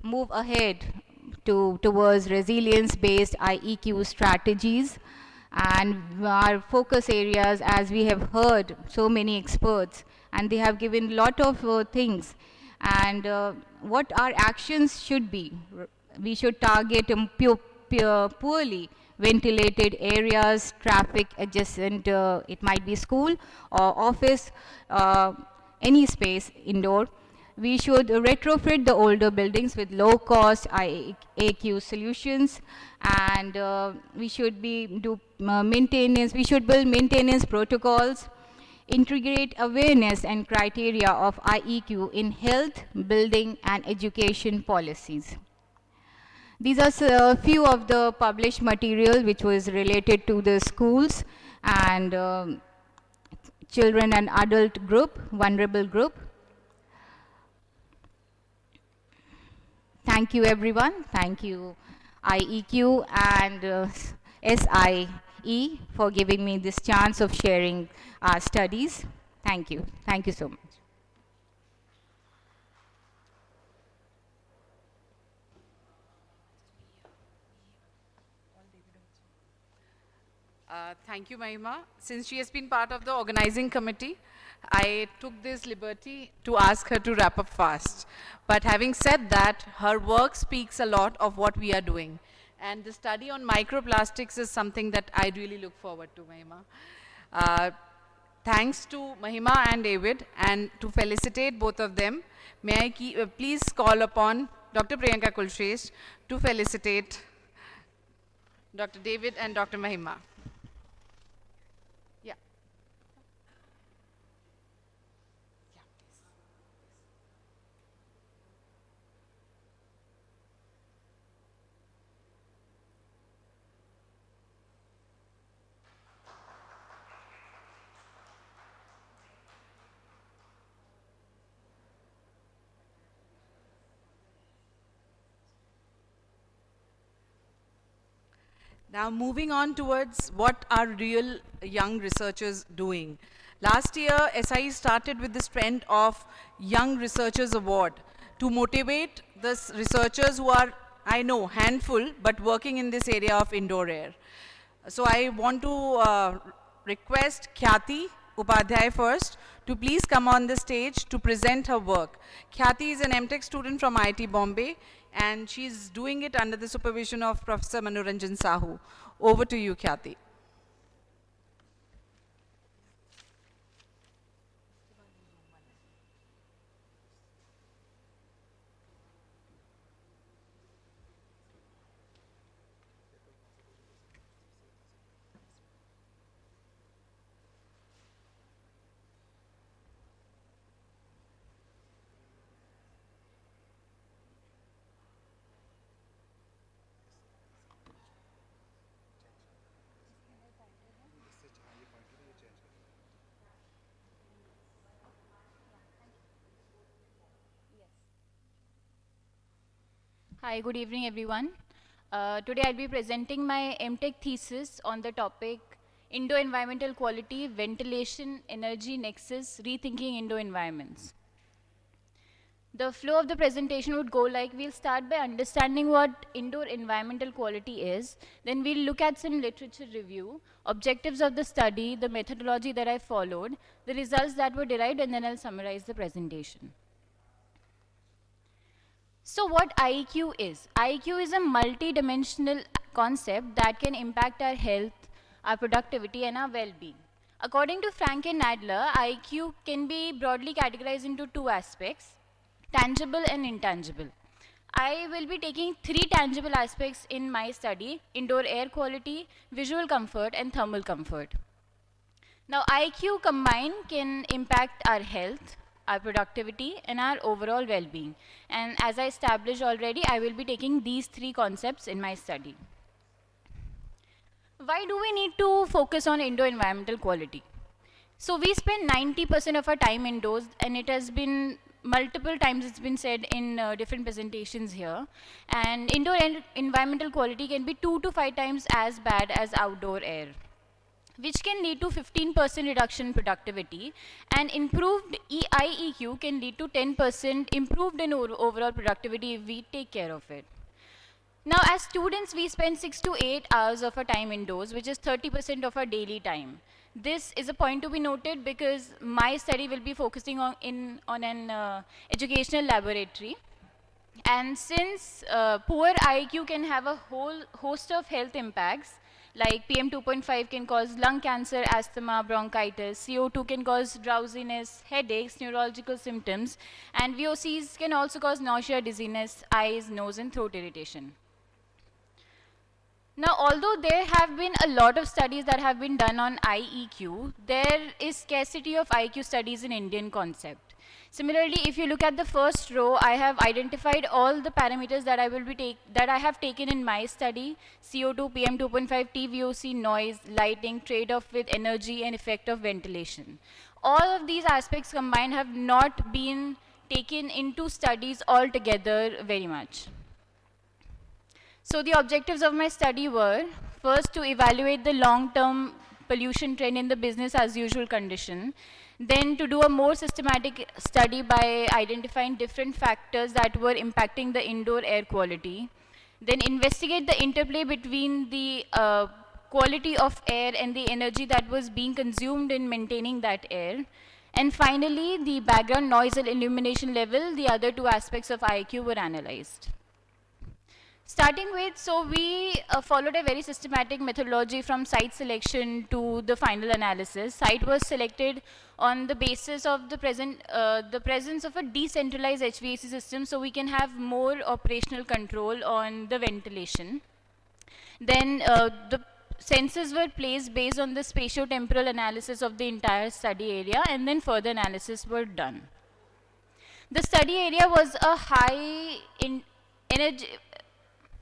move ahead towards resilience-based IEQ strategies, and our focus areas, as we have heard so many experts, and they have given a lot of things, and what our actions should be. We should target poorly ventilated areas, traffic adjacent, it might be school or office, any space indoor. We should retrofit the older buildings with low-cost IAQ solutions, and we should build maintenance protocols, integrate awareness and criteria of IEQ in health, building, and education policies. These are a few of the published material which was related to the schools and children and adult group, vulnerable group. Thank you, everyone. Thank you, IEQ and SIE, for giving me this chance of sharing our studies. Thank you. Thank you so much. Thank you, Mahima. Since she has been part of the organizing committee, I took this liberty to ask her to wrap up fast. But having said that, her work speaks a lot of what we are doing. And the study on microplastics is something that I really look forward to, Mahima. Thanks to Mahima and David, and to felicitate both of them, may I please call upon Dr. Priyanka Kulshresht to felicitate Dr. David and Dr. Mahima. Yeah. Now moving on towards what are real young researchers doing. Last year, SIE started with this trend of Young Researchers Award to motivate the researchers who are, I know, handful, but working in this area of indoor air. So I want to request Khyati Upadhyay first to please come on the stage to present her work. Khyati is an MTech student from IIT Bombay, and she's doing it under the supervision of Professor Manoranjan Sahu. Over to you, Khyati. Hi, good evening everyone. Today I'll be presenting my MTech thesis on the topic Indoor Environmental Quality, Ventilation, Energy Nexus, Rethinking Indoor Environments. The flow of the presentation would go like, we'll start by understanding what indoor environmental quality is, then we'll look at some literature review, objectives of the study, the methodology that I followed, the results that were derived, and then I'll summarize the presentation. So what IEQ is? IEQ is a multi-dimensional concept that can impact our health, our productivity, and our well-being. According to Frank and Nadler, IEQ can be broadly categorized into two aspects, tangible and intangible. I will be taking three tangible aspects in my study: indoor air quality, visual comfort, and thermal comfort. Now IEQ combined can impact our health, our productivity, and our overall well-being. And as I established already, I will be taking these three concepts in my study. Why do we need to focus on indoor environmental quality? So we spend 90% of our time indoors, and it has been multiple times it's been said in different presentations here. And indoor environmental quality can be 2 to 5 times as bad as outdoor air, which can lead to 15% reduction in productivity, and improved IEQ can lead to 10% improved in overall productivity if we take care of it. Now as students, we spend 6 to 8 hours of our time indoors, which is 30% of our daily time. This is a point to be noted because my study will be focusing on an educational laboratory. And since poor IEQ can have a whole host of health impacts, like PM 2.5 can cause lung cancer, asthma, bronchitis, CO2 can cause drowsiness, headaches, neurological symptoms, and VOCs can also cause nausea, dizziness, eyes, nose, and throat irritation. Now, although there have been a lot of studies that have been done on IEQ, there is scarcity of IEQ studies in Indian concept. Similarly, if you look at the first row, I have identified all the parameters that I have taken in my study: CO2, PM 2.5, TVOC, noise, lighting, trade-off with energy, and effect of ventilation. All of these aspects combined have not been taken into studies altogether very much. So the objectives of my study were, first, to evaluate the long-term pollution trend in the business as usual condition, then to do a more systematic study by identifying different factors that were impacting the indoor air quality, then investigate the interplay between the quality of air and the energy that was being consumed in maintaining that air. And finally, the background noise and illumination level, the other two aspects of IEQ were analyzed. Starting with, so we followed a very systematic methodology from site selection to the final analysis. Site was selected on the basis of the presence of a decentralized HVAC system, so we can have more operational control on the ventilation. Then the sensors were placed based on the spatio-temporal analysis of the entire study area, and then further analysis were done. The study area was a high in energy.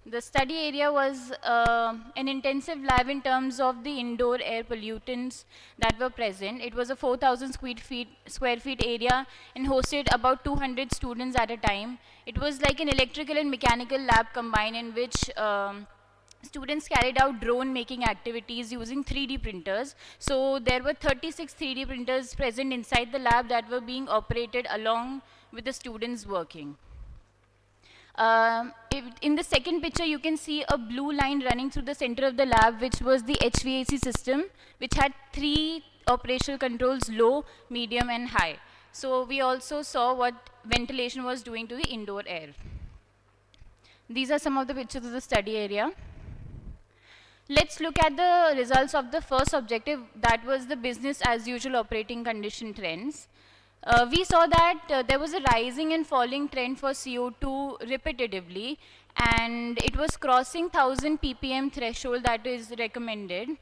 The study area was an intensive lab in terms of the indoor air pollutants that were present. It was a 4,000 square feet area and hosted about 200 students at a time. It was like an electrical and mechanical lab combined, in which students carried out drone making activities using 3D printers. So there were 36 3D printers present inside the lab that were being operated along with the students working. In the second picture, you can see a blue line running through the center of the lab, which was the HVAC system, which had 3 operational controls: low, medium, and high. So we also saw what ventilation was doing to the indoor air. These are some of the pictures of the study area. Let's look at the results of the first objective, that was the business as usual operating condition trends. We saw that there was a rising and falling trend for CO2 repetitively, and it was crossing 1000 ppm threshold that is recommended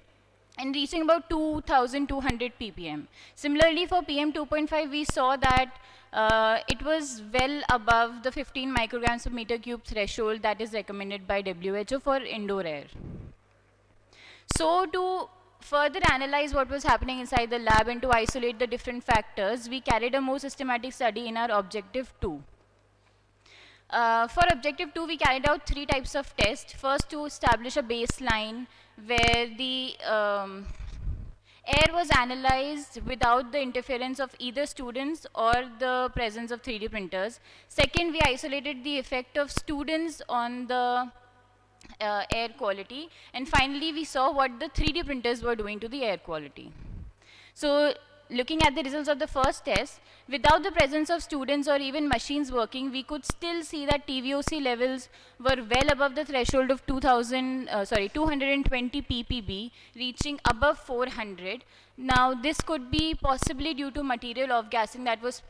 and reaching about 2200 ppm. Similarly, for PM 2.5, we saw that it was well above the 15 micrograms per meter cube threshold that is recommended by WHO for indoor air. So to further analyze what was happening inside the lab and to isolate the different factors, we carried a more systematic study in our objective 2. For objective 2, we carried out 3 types of tests. First, to establish a baseline where the air was analyzed without the interference of either students or the presence of 3D printers. Second, we isolated the effect of students on the air quality, and finally we saw what the 3D printers were doing to the air quality. So looking at the results of the first test, without the presence of students or even machines working, we could still see that TVOC levels were well above the threshold of 220 ppb, reaching above 400. Now this could be possibly due to material off-gassing that was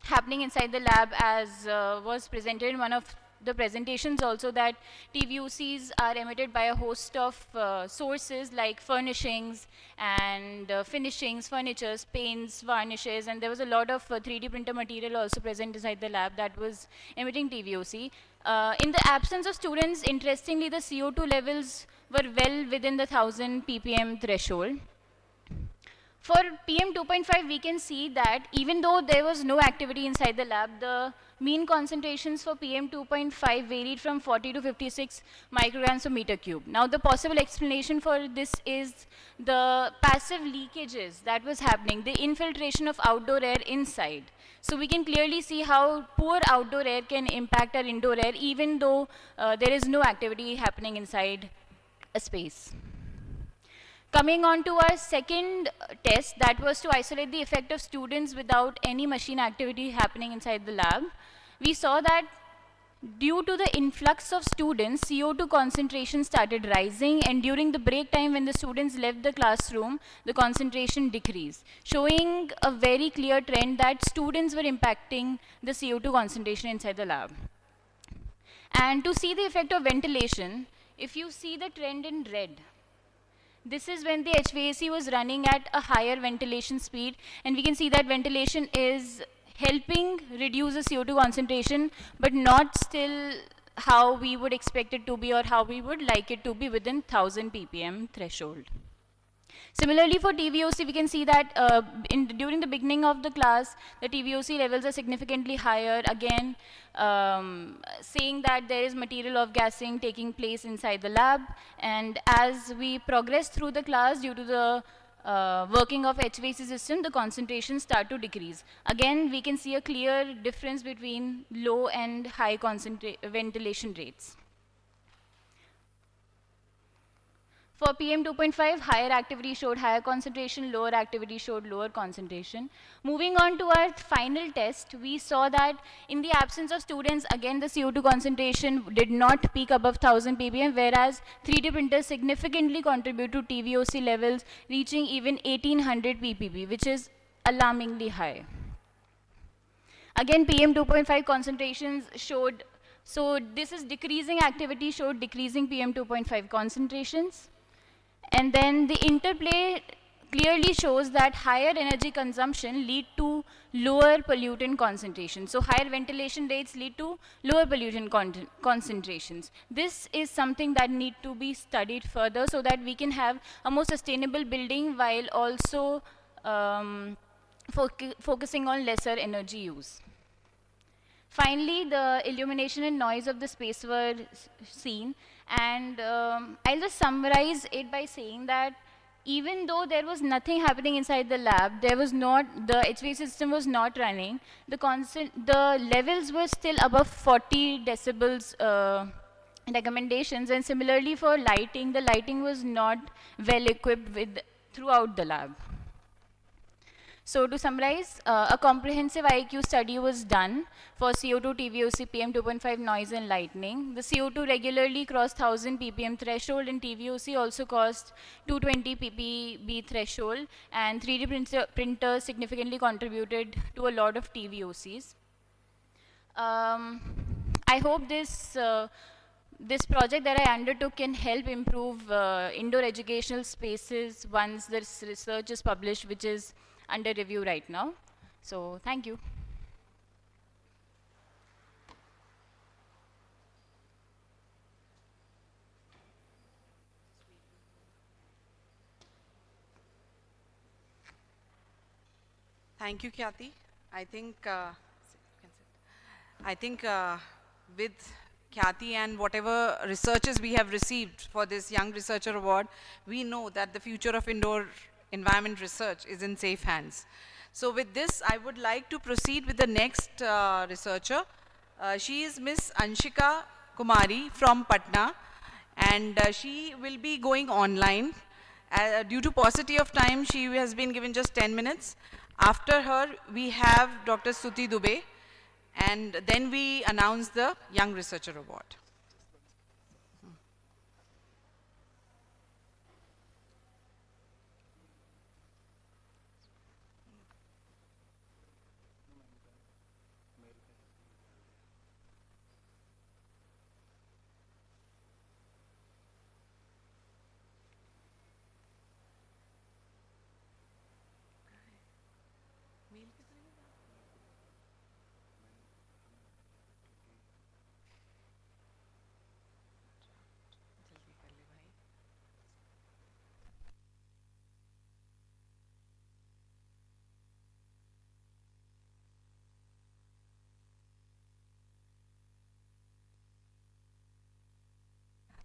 happening inside the lab, as was presented in one of the presentations also, that TVOCs are emitted by a host of sources like furnishings and finishings, furnitures, paints, varnishes, and there was a lot of 3D printer material also present inside the lab that was emitting TVOC. In the absence of students, interestingly, the CO2 levels were well within the 1000 ppm threshold. For PM 2.5, we can see that even though there was no activity inside the lab, the mean concentrations for PM 2.5 varied from 40 to 56 micrograms per meter cube. Now, the possible explanation for this is the passive leakages that was happening, the infiltration of outdoor air inside. So we can clearly see how poor outdoor air can impact our indoor air, even though there is no activity happening inside a space. Coming on to our second test, that was to isolate the effect of students without any machine activity happening inside the lab. We saw that due to the influx of students, CO2 concentration started rising, and during the break time when the students left the classroom, the concentration decreased, showing a very clear trend that students were impacting the CO2 concentration inside the lab. And to see the effect of ventilation, if you see the trend in red, this is when the HVAC was running at a higher ventilation speed, and we can see that ventilation is helping reduce the CO2 concentration, but not still how we would expect it to be or how we would like it to be within 1000 ppm threshold. Similarly, for TVOC, we can see that during the beginning of the class, the TVOC levels are significantly higher, again saying that there is material off-gassing taking place inside the lab. And as we progress through the class, due to the working of HVAC system, the concentrations start to decrease. Again, we can see a clear difference between low and high ventilation rates. For PM 2.5, higher activity showed higher concentration, lower activity showed lower concentration. Moving on to our final test, we saw that in the absence of students, again the CO2 concentration did not peak above 1000 ppm, whereas 3D printers significantly contribute to TVOC levels reaching even 1800 ppb, which is alarmingly high. Again, PM 2.5 concentrations showed, so this is decreasing activity showed decreasing PM 2.5 concentrations. And then the interplay clearly shows that higher energy consumption lead to lower pollutant concentration. So higher ventilation rates lead to lower pollutant concentrations. This is something that need to be studied further so that we can have a more sustainable building while also focusing on lesser energy use. Finally, the illumination and noise of the space were seen, and I'll just summarize it by saying that even though there was nothing happening inside the lab, there was not, the HVAC system was not running, the levels were still above 40 decibels recommendations, and similarly for lighting, the lighting was not well equipped with throughout the lab. So to summarize, a comprehensive IEQ study was done for CO2, TVOC, PM 2.5 noise and lightning. The CO2 regularly crossed 1000 ppm threshold, and TVOC also crossed 220 ppb threshold, and 3D printers significantly contributed to a lot of TVOCs. I hope this this project that I undertook can help improve indoor educational spaces once this research is published, which is under review right now. So thank you. Thank you, Khyati. I think with Khyati and whatever researches we have received for this Young Researcher Award, we know that the future of indoor environment research is in safe hands. So with this, I would like to proceed with the next researcher. She is Miss Anshika Kumari from Patna, and she will be going online. Due to paucity of time, she has been given just 10 minutes. After her, we have Dr. Stuti Dubey, and then we announce the Young Researcher Award.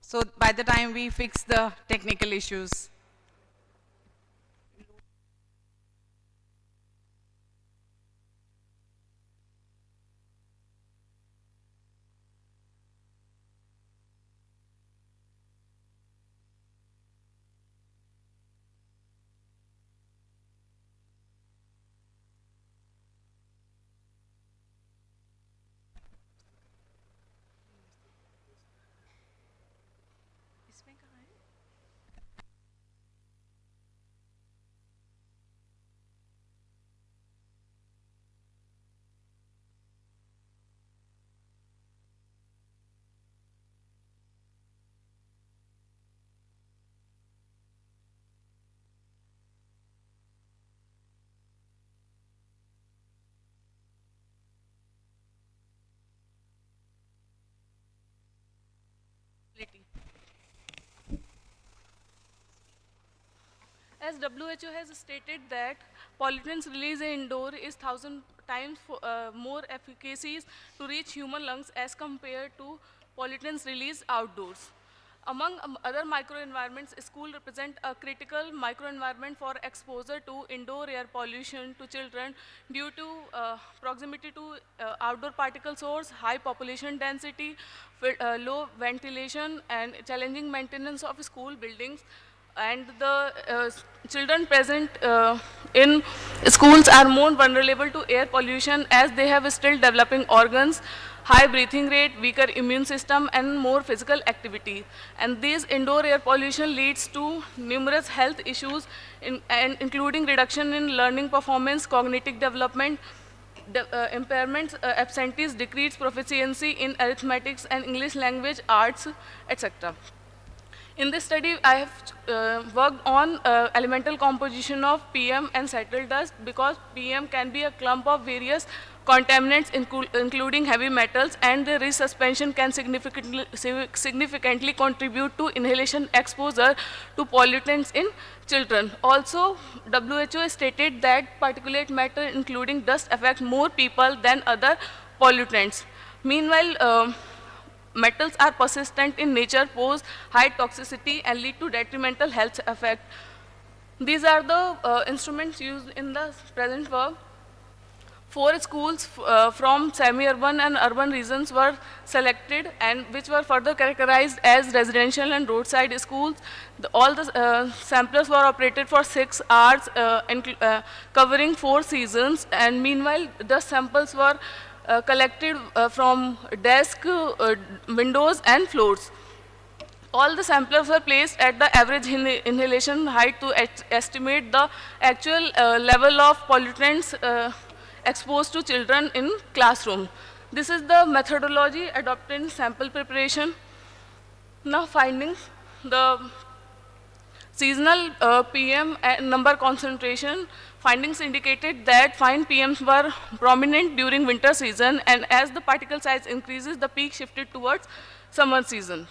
So by the time we fix the technical issues. As WHO has stated that pollutants released indoor is 1000 times more efficacious to reach human lungs as compared to pollutants released outdoors. Among other microenvironments, school represent a critical microenvironment for exposure to indoor air pollution to children due to proximity to outdoor particle source, high population density, low ventilation, and challenging maintenance of school buildings. And the children present in schools are more vulnerable to air pollution as they have still developing organs, high breathing rate, weaker immune system, and more physical activity. And this indoor air pollution leads to numerous health issues, including reduction in learning performance, cognitive development, impairments, absentees, decreased proficiency in arithmetics and English language, arts, etc. In this study, I have worked on elemental composition of PM and settled dust, because PM can be a clump of various contaminants including heavy metals, and the resuspension can significantly contribute to inhalation exposure to pollutants in children. Also, WHO stated that particulate matter including dust affect more people than other pollutants. Meanwhile, metals are persistent in nature, pose high toxicity, and lead to detrimental health effect. These are the instruments used in the present work. 4 schools from semi-urban and urban regions were selected, and which were further characterized as residential and roadside schools. All the samplers were operated for 6 hours, covering 4 seasons, and meanwhile the samples were collected from desk, windows, and floors. All the samplers were placed at the average inhalation height to estimate the actual level of pollutants exposed to children in classroom. This is the methodology adopted in sample preparation. Now findings. The seasonal PM number concentration findings indicated that fine PMs were prominent during winter season, and as the particle size increases, the peak shifted towards summer season.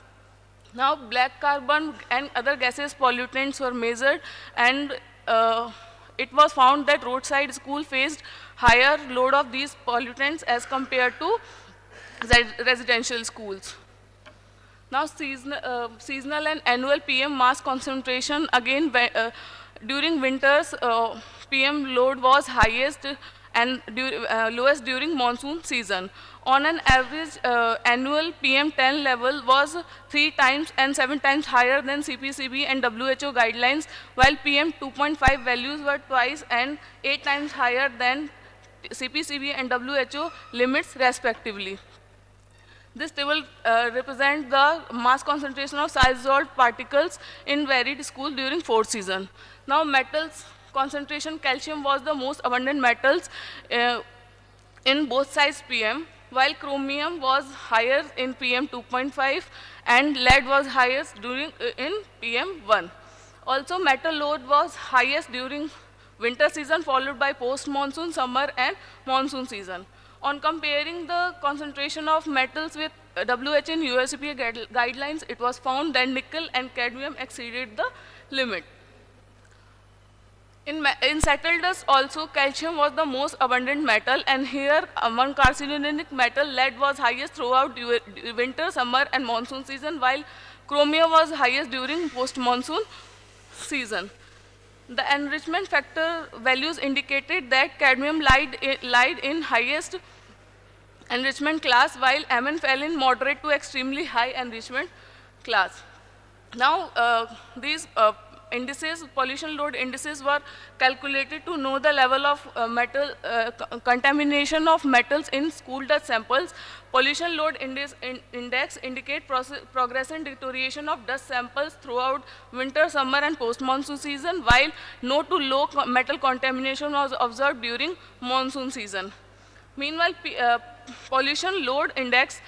Now black carbon and other gaseous pollutants were measured, and it was found that roadside school faced higher load of these pollutants as compared to residential schools. Now seasonal and annual PM mass concentration, again during winters PM load was highest and lowest during monsoon season. On an average, annual PM10 level was 3 times and 7 times higher than CPCB and WHO guidelines, while PM2.5 values were twice and 8 times higher than CPCB and WHO limits respectively. This table represents the mass concentration of size-dissolved particles in varied schools during 4th season. Now metals concentration, calcium was the most abundant metals in both size PM, while chromium was higher in PM 2.5 and lead was highest in PM 1. Also metal load was highest during winter season, followed by post-monsoon, summer, and monsoon season. On comparing the concentration of metals with WHO and USEPA guidelines, it was found that nickel and cadmium exceeded the limit. In settled dust also, calcium was the most abundant metal, and here among carcinogenic metal, lead was highest throughout winter, summer, and monsoon season, while chromium was highest during post-monsoon season. The enrichment factor values indicated that cadmium lied in highest enrichment class, while Mn fell in moderate to extremely high enrichment class. Now, these indices, pollution load indices, were calculated to know the level of contamination of metals in school dust samples. Pollution load index indicate progressive deterioration of dust samples throughout winter, summer, and post-monsoon season, while no to low metal contamination was observed during monsoon season. Meanwhile, pollution load index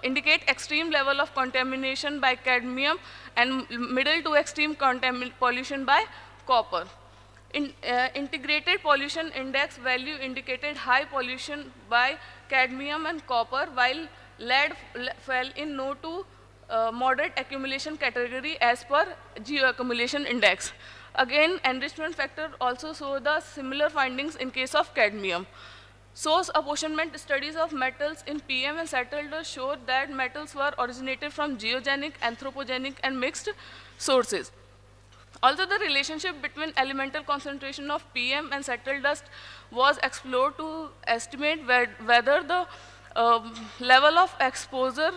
indicate extreme level of contamination by cadmium and middle to extreme pollution by copper. Integrated pollution index value indicated high pollution by cadmium and copper, while lead fell in no to moderate accumulation category as per geoaccumulation index. Again, enrichment factor also show the similar findings in case of cadmium. Source apportionment studies of metals in PM and settled dust showed that metals were originated from geogenic, anthropogenic, and mixed sources. Also, the relationship between elemental concentration of PM and settled dust was explored to estimate whether the level of exposure,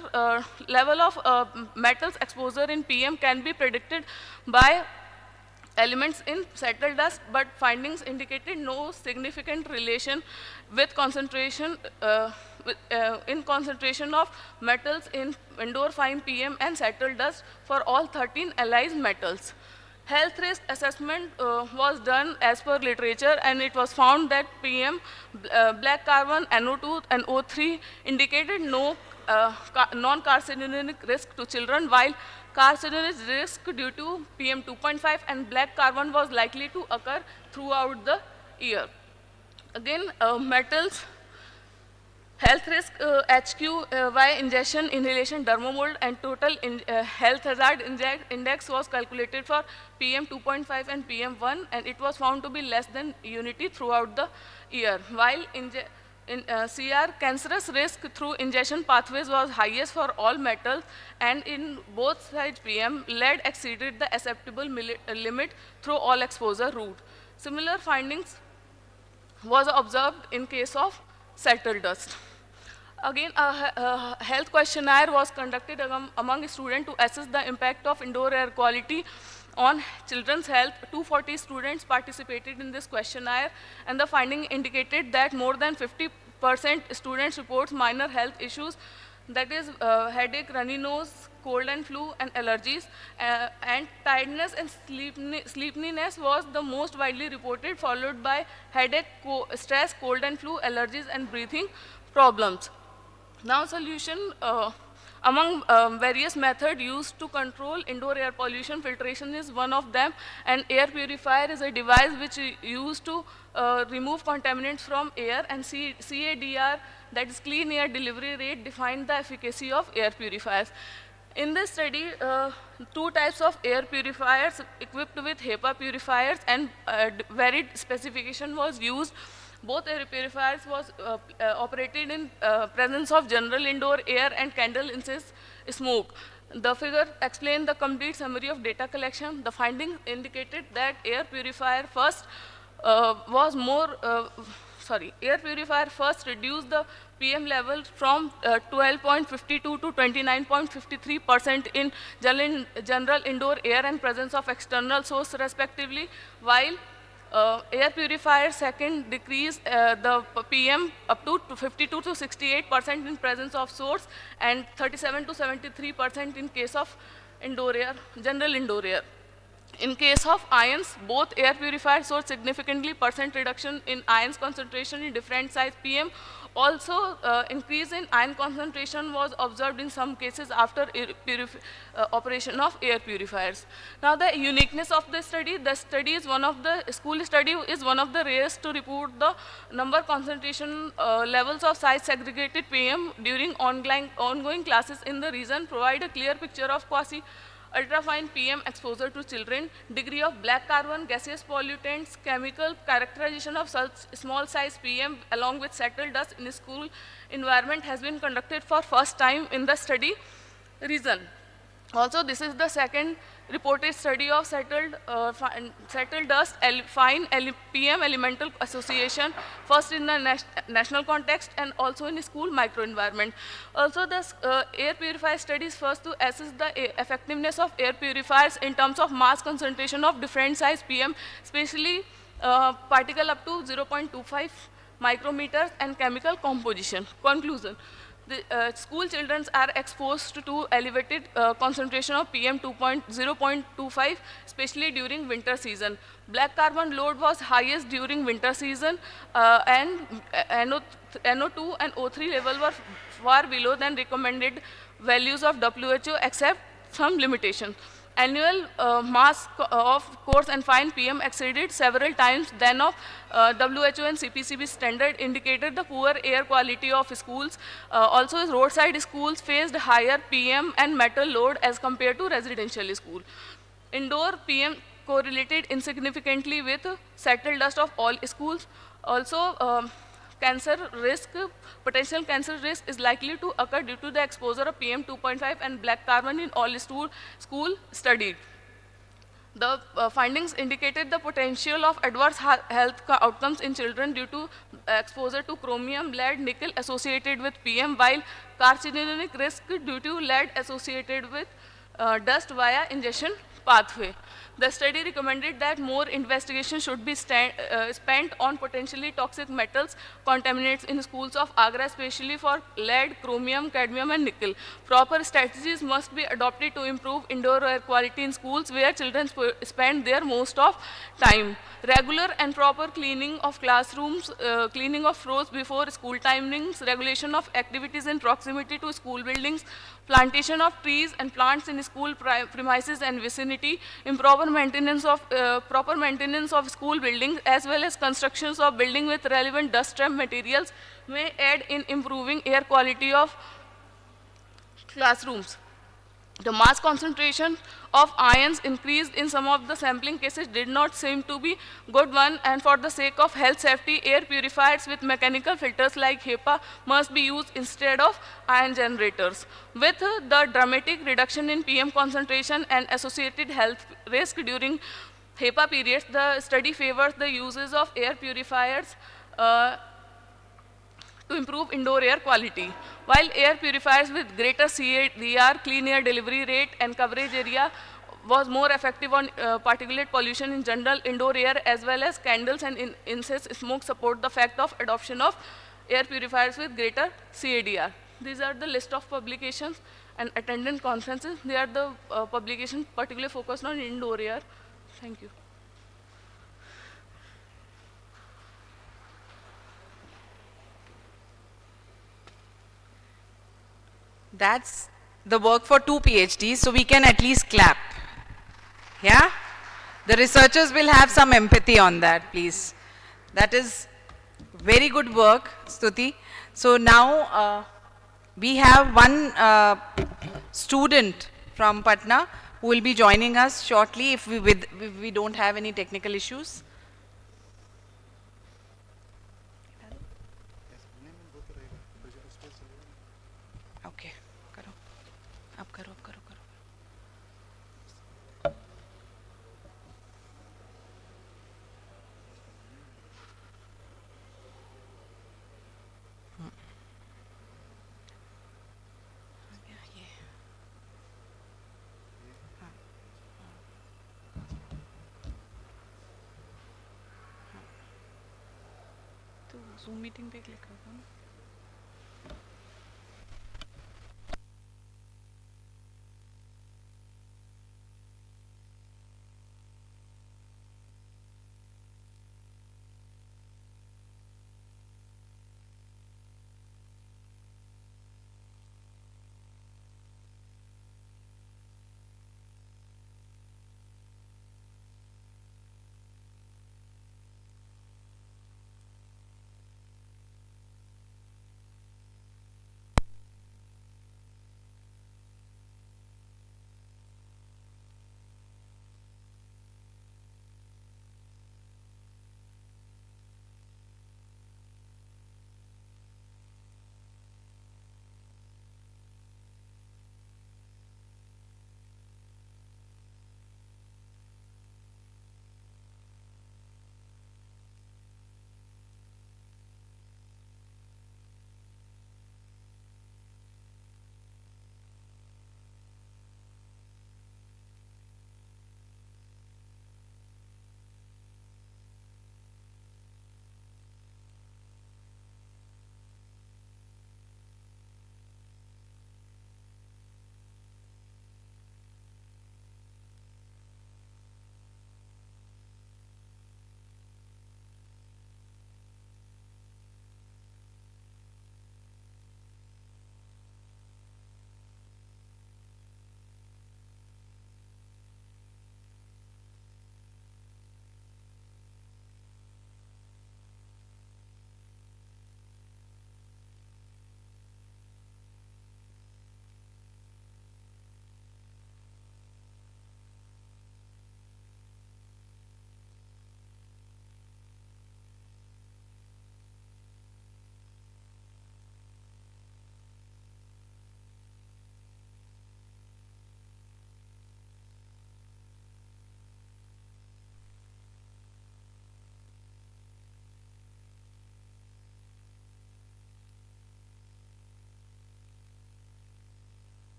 metals exposure in PM can be predicted by elements in settled dust, but findings indicated no significant relation with concentration in concentration of metals in indoor fine PM and settled dust for all 13 allied metals. Health risk assessment was done as per literature, and it was found that PM, black carbon, NO2 and O3 indicated no non-carcinogenic risk to children, while carcinogenic risk due to PM 2.5 and black carbon was likely to occur throughout the year. Again, metals, health risk HQ via ingestion, inhalation, dermomold, and total health hazard index was calculated for PM 2.5 and PM 1, and it was found to be less than unity throughout the year, while CR, cancerous risk through ingestion pathways was highest for all metals, and in both sides PM, lead exceeded the acceptable limit through all exposure route. Similar findings was observed in case of settled dust. Again, a health questionnaire was conducted among students to assess the impact of indoor air quality on children's health. 240 students participated in this questionnaire, and the finding indicated that more than 50% students report minor health issues, that is headache, runny nose, cold and flu, and allergies, and tiredness and sleepiness was the most widely reported, followed by headache, stress, cold and flu, allergies, and breathing problems. Now, solution among various methods used to control indoor air pollution, filtration is one of them, and air purifier is a device which is used to remove contaminants from air, and CADR, that is clean air delivery rate, defined the efficacy of air purifiers. In this study, two types of air purifiers equipped with HEPA purifiers and varied specification was used. Both air purifiers was operated in presence of general indoor air and candle incense smoke. The figure explained the complete summary of data collection. The findings indicated that air purifier first reduced the PM level from 12.52 to 29.53% in general indoor air and presence of external source respectively, while air purifier second decrease the PM up to 52 to 68% in presence of source and 37 to 73% in case of indoor air, general indoor air. In case of ions, both air purifiers showed significantly % reduction in ions concentration in different size PM. Also, increase in ion concentration was observed in some cases after operation of air purifiers. Now, the uniqueness of the study is one of the school study is one of the rarest to report the number concentration levels of size segregated PM during ongoing classes in the region, provide a clear picture of quasi ultrafine PM exposure to children, degree of black carbon, gaseous pollutants, chemical characterization of such small size PM along with settled dust in school environment has been conducted for first time in the study region. Also, this is the second reported study of settled dust fine PM elemental association, first in the national context and also in school microenvironment. Also, the air purifier studies first to assess the effectiveness of air purifiers in terms of mass concentration of different size PM, especially particle up to 0.25 micrometers and chemical composition. Conclusion. The school children are exposed to elevated concentration of PM 0.25, especially during winter season. Black carbon load was highest during winter season, and NO2 and O3 level were far below than recommended values of WHO, except some limitation. Annual mass of coarse and fine PM exceeded several times than of WHO and CPCB standard, indicated the poor air quality of schools. Also, roadside schools faced higher PM and metal load as compared to residential school. Indoor PM correlated insignificantly with settled dust of all schools. Also, cancer risk, potential cancer risk is likely to occur due to the exposure of PM 2.5 and black carbon in all school studied. The findings indicated the potential of adverse health outcomes in children due to exposure to chromium, lead, nickel associated with PM, while carcinogenic risk due to lead associated with dust via ingestion pathway. The study recommended that more investigation should be spent on potentially toxic metals contaminants in schools of AGRA, especially for lead, chromium, cadmium, and nickel. Proper strategies must be adopted to improve indoor air quality in schools where children spend their most of time. Regular and proper cleaning of classrooms, cleaning of floors before school timings, regulation of activities in proximity to school buildings, plantation of trees and plants in school premises and vicinity, improper proper maintenance of school buildings, as well as constructions of building with relevant dust trap materials may aid in improving air quality of classrooms. The mass concentration of ions increased in some of the sampling cases did not seem to be good one, and for the sake of health safety, air purifiers with mechanical filters like HEPA must be used instead of ion generators. With the dramatic reduction in PM concentration and associated health risk during HEPA periods, the study favors the uses of air purifiers to improve indoor air quality. While air purifiers with greater CADR, clean air delivery rate, and coverage area was more effective on particulate pollution in general indoor air, as well as candles and incense smoke support the fact of adoption of air purifiers with greater CADR. These are the list of publications and attended conferences. They are the publications particularly focused on indoor air. Thank you. That's the work for 2 PhDs, so we can at least clap. Yeah? The researchers will have some empathy on that, please. That is very good work, Stuti. So now we have one student from Patna who will be joining us shortly if we don't have any technical issues. Okay, karo. Ab karo. Zoom meeting पे click करता हूँ.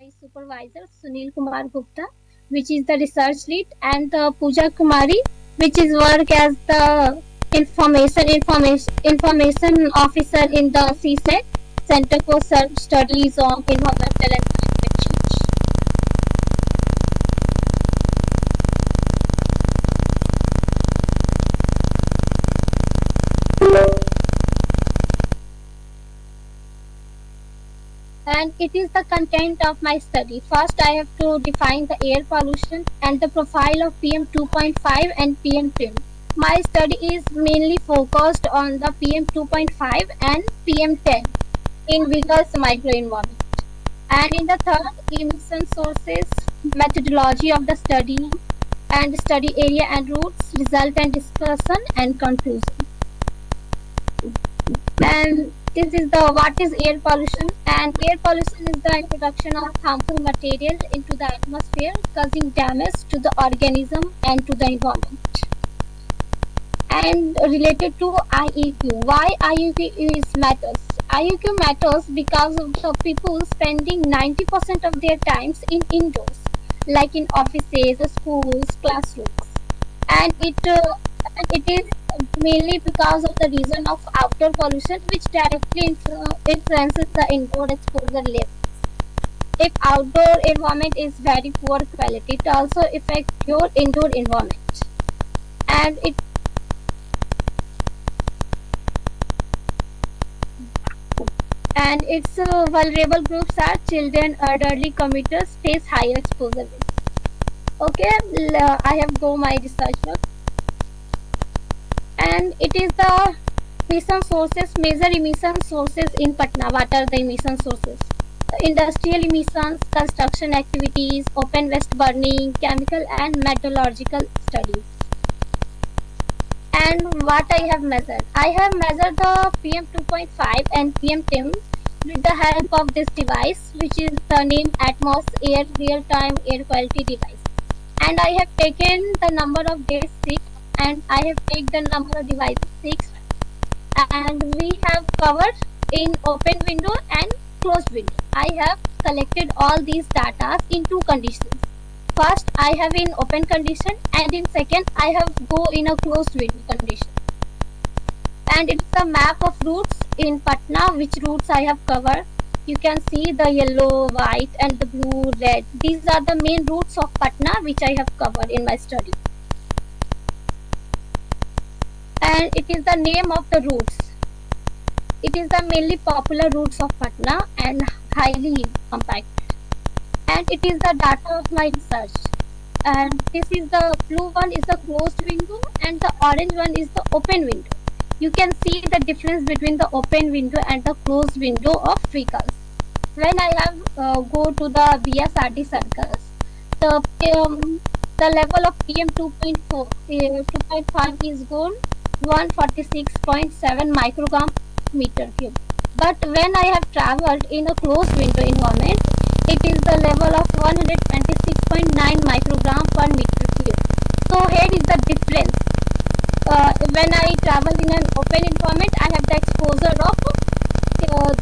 my supervisor Sunil Kumar Gupta, which is the research lead, and Pooja Kumari, which is work as the information officer in the CSET Center for Studies on Environmental and Climate Change. And it is the content of my study. First, I have to define the air pollution and the profile of PM 2.5 and PM 10. My study is mainly focused on the PM 2.5 and PM 10 in vehicles microenvironment. And in the third, emission sources, methodology of the study, and study area and routes, result and discussion, and conclusion. And this is the what is air pollution, and air pollution is the introduction of harmful material into the atmosphere causing damage to the organism and to the environment. And related to IEQ, why IEQ is matters? IEQ matters because of the people spending 90% of their times in indoors, like in offices, schools, classrooms, and it is mainly because of the reason of outdoor pollution, which directly influences the indoor exposure levels. If outdoor environment is very poor quality, it also affects your indoor environment. And its vulnerable groups are children, elderly, commuters face higher exposure risk. Okay, I have go my research work. And it is the emission sources, major emission sources in Patna. What are the emission sources? Industrial emissions, construction activities, open waste burning, chemical and metallurgical studies. And what I have measured? I have measured the PM 2.5 and PM 10 with the help of this device, which is the name Atmos Air Real-Time Air Quality Device. And I have taken the number of days 6, and I have taken the number of devices 6, and we have covered in open window and closed window. I have collected all these data in two conditions. First, I have in open condition, and in second, I have go in a closed window condition. And it's a map of routes in Patna, which routes I have covered. You can see the yellow, white, and the blue, red. These are the main routes of Patna, which I have covered in my study. And it is the name of the routes. It is the mainly popular routes of Patna and highly compact. And it is the data of my research. And this is the blue one is the closed window, and the orange one is the open window. You can see the difference between the open window and the closed window of vehicles. When I have go to the BSRD circles, the level of PM 2.4, 2.5 is gone 146.7 microgram meter cube. But when I have traveled in a closed window environment, it is the level of 126.9 microgram per meter cube. So here is the difference. When I travel in an open environment, I have the exposure of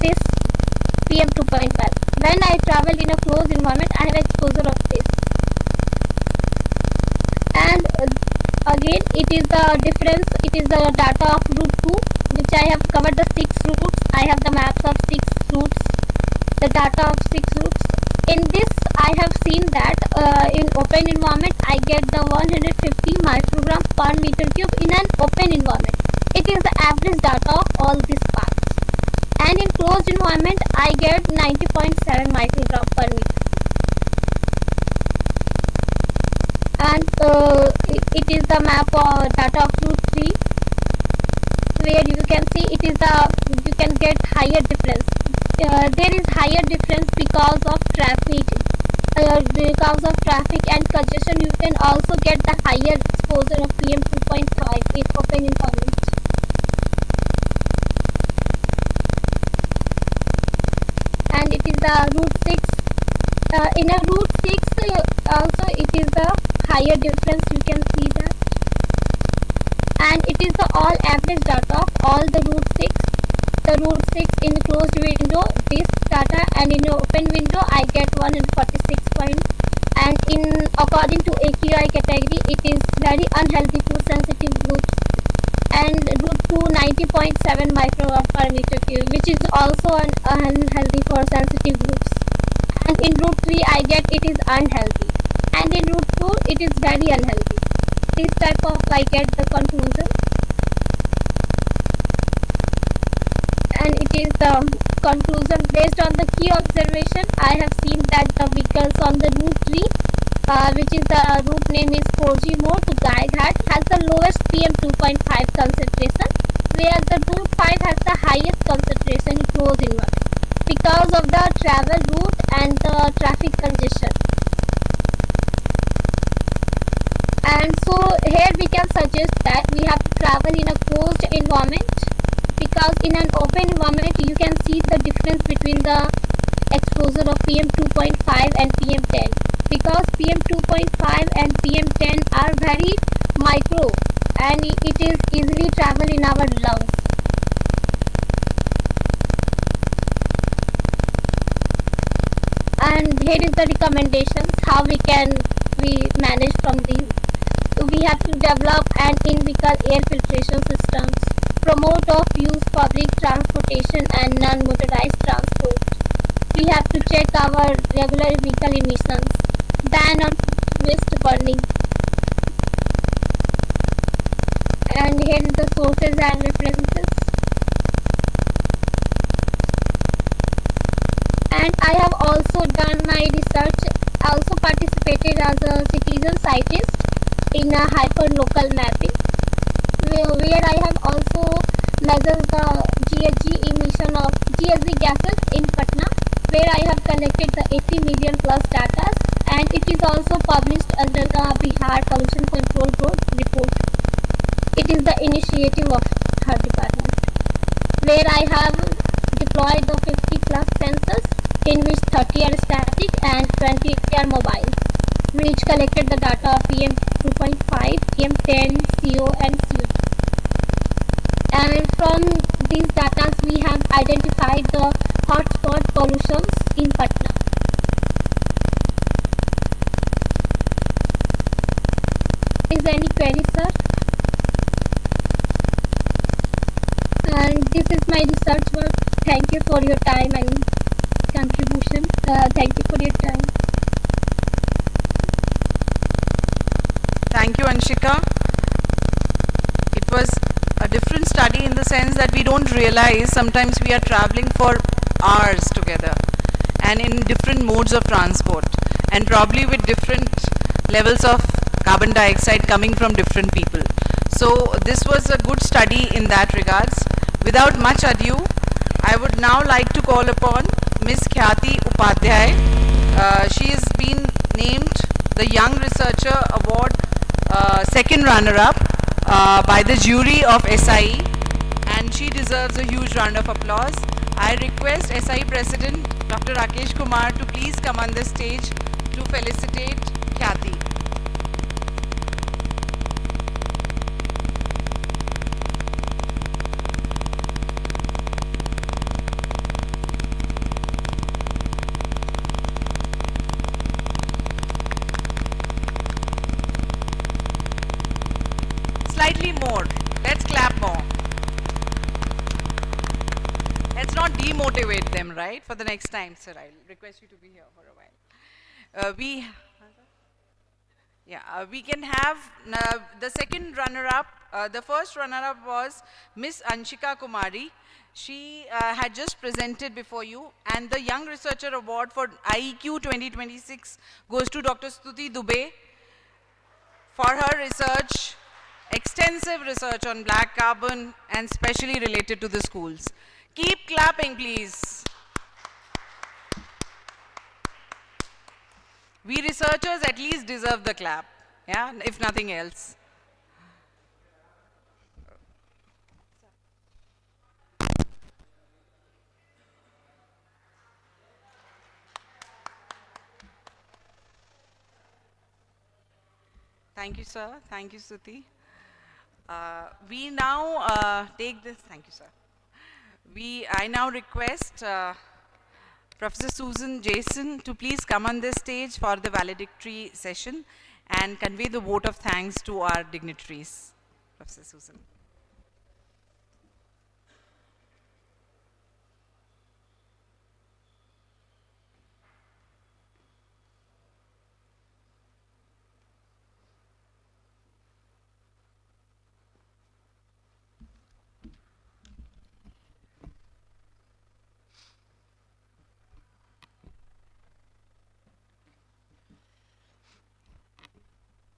this PM 2.5. When I travel in a closed environment, I have exposure of this. And again, it is the difference. It is the data of route 2, which I have covered the 6 routes. I have the maps of 6 routes, the data of 6 routes. In this, I have seen that in open environment, I get the 150 microgram per meter cube in an open environment. It is the average data of all these paths. And in closed environment, I get 90.7 microgram per meter. And it is the map or data of route 3, where you can see it is you can get higher difference. There is higher difference because of traffic. Because of traffic and congestion, you can also get the higher exposure of PM 2.5 in open environment. And it is the route 6. In a route 6, also it is the higher difference, you can see that. And it is the all average data of all the route 6. The route 6 in closed window, this data, and in open window I get 146 points. And in according to AQI category, it is very unhealthy to sensitive groups. And route 2 90.7 microgram per meter cube, which is also unhealthy for sensitive groups. And in route 3 I get it is unhealthy, and in route 4 it is very unhealthy. This type of I get the conclusion, and it is the conclusion based on the key observation. I have seen that the vehicles on the route 3, which is the route name is 4G mode to Ghat, has the lowest PM 2.5 concentration, where the route 5 has the highest concentration in close inverted because of the travel route and the traffic congestion. And so here we can suggest that we have to travel in a closed environment, because in an open environment you can see the difference between the exposure of PM 2.5 and PM 10, because PM 2.5 and PM 10 are very micro and it is easily travel in our lungs. And here is the recommendations how we manage from these. We have to develop an in-vehicle air filtration systems, promote of use public transportation and non-motorized transport. We have to check our regular vehicle emissions, ban on waste burning. And here is the sources and references. And I have also done my research, also participated as a citizen scientist in a hyper-local mapping, where I have also measured the GHG emission of GHG gases in Patna, where I have collected the 80 million plus data, and it is also published under the Bihar Pollution Control Board report. It is the initiative of her department, where I have deployed the 50 plus sensors, in which 30 are static and 20 are mobile, which collected the data of PM 2.5, PM 10, CO and CO2. And from these data we have identified the hotspot pollutions in Patna. Is there any query, sir? And this is my research work. Thank you for your time and contribution. Thank you for your time. Thank you, Anshika. It was a different study in the sense that we don't realize sometimes we are traveling for hours together and in different modes of transport and probably with different levels of carbon dioxide coming from different people. So this was a good study in that regards. Without much ado, I would now like to call upon Ms. Khyati Upadhyay. She has been named the Young Researcher Award second runner-up by the jury of SIE, and she deserves a huge round of applause. I request SIE President Dr. Rakesh Kumar to please come on the stage to felicitate Khyati. Slightly more. Let's clap more. Let's not demotivate them, right? For the next time, sir, I'll request you to be here for a while. We can have the second runner-up. The first runner-up was Miss Anshika Kumari. She had just presented before you, and the Young Researcher Award for IEQ 2026 goes to Dr. Stuti Dubey for her research, extensive research on black carbon and specially related to the schools. Keep clapping, please. We researchers at least deserve the clap, yeah, if nothing else. Thank you, sir. Thank you, Suti. We now take this. Thank you, sir. I now request Professor Susan Jason to please come on this stage for the valedictory session and convey the vote of thanks to our dignitaries. Professor Susan.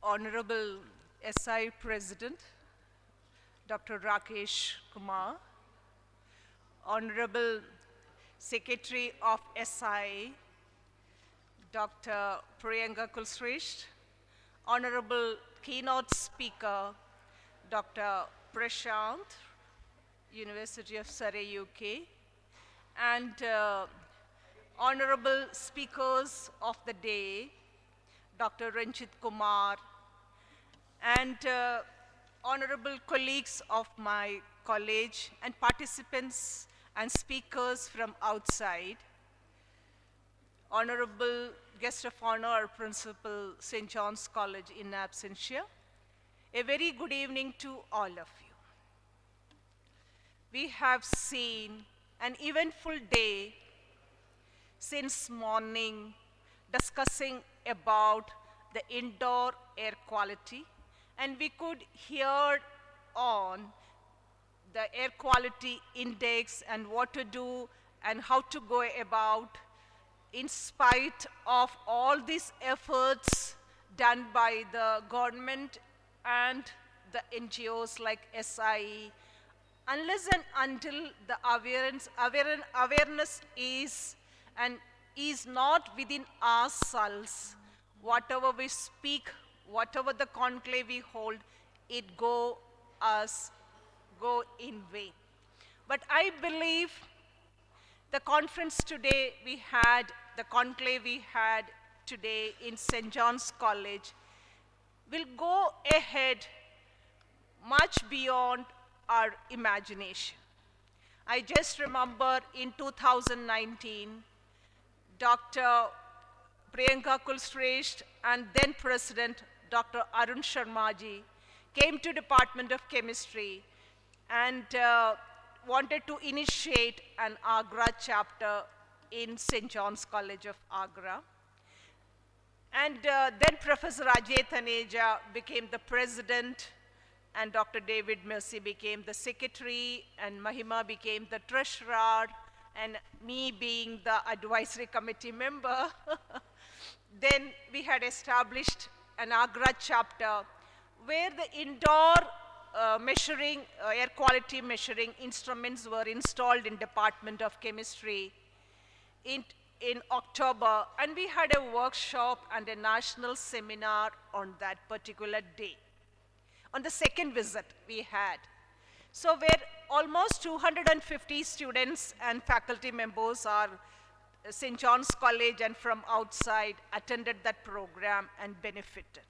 Honorable SI President, Dr. Rakesh Kumar, Honorable Secretary of SI, Dr. Priyanka Kulsresht, Honorable Keynote Speaker, Dr. Prashant, University of Surrey, UK, and Honorable Speakers of the Day, Dr. Ranjit Kumar, and honorable colleagues of my college and participants and speakers from outside, honorable guest of honor, Principal St. John's College in absentia, a very good evening to all of you. We have seen an eventful day since morning discussing about the indoor air quality, and we could hear on the air quality index and what to do and how to go about in spite of all these efforts done by the government and the NGOs like SIE. Unless and until the awareness is and is not within ourselves, whatever we speak, whatever the conclave we hold, it go in vain. But I believe the conference today we had, the conclave we had today in St. John's College will go ahead much beyond our imagination. I just remember in 2019, Dr. Priyanka Kulsresht and then President Dr. Arun Sharmaji came to Department of Chemistry and wanted to initiate an AGRA chapter in St. John's College of AGRA. And then Professor Ajay Taneja became the president, and Dr. David Mercy became the secretary, and Mahima became the treasurer, and me being the advisory committee member. Then we had established an AGRA chapter where the indoor air quality measuring instruments were installed in Department of Chemistry in October, and we had a workshop and a national seminar on that particular day. On the second visit we had. So where almost 250 students and faculty members are St. John's College and from outside attended that program and benefited.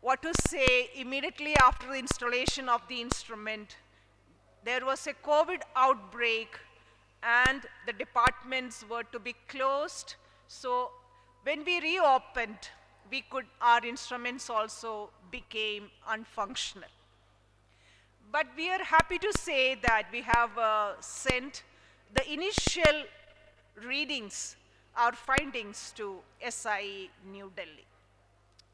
What to say, immediately after the installation of the instrument, there was a COVID outbreak and the departments were to be closed. So when we reopened, our instruments also became unfunctional. But we are happy to say that we have sent the initial readings, our findings to SIE New Delhi.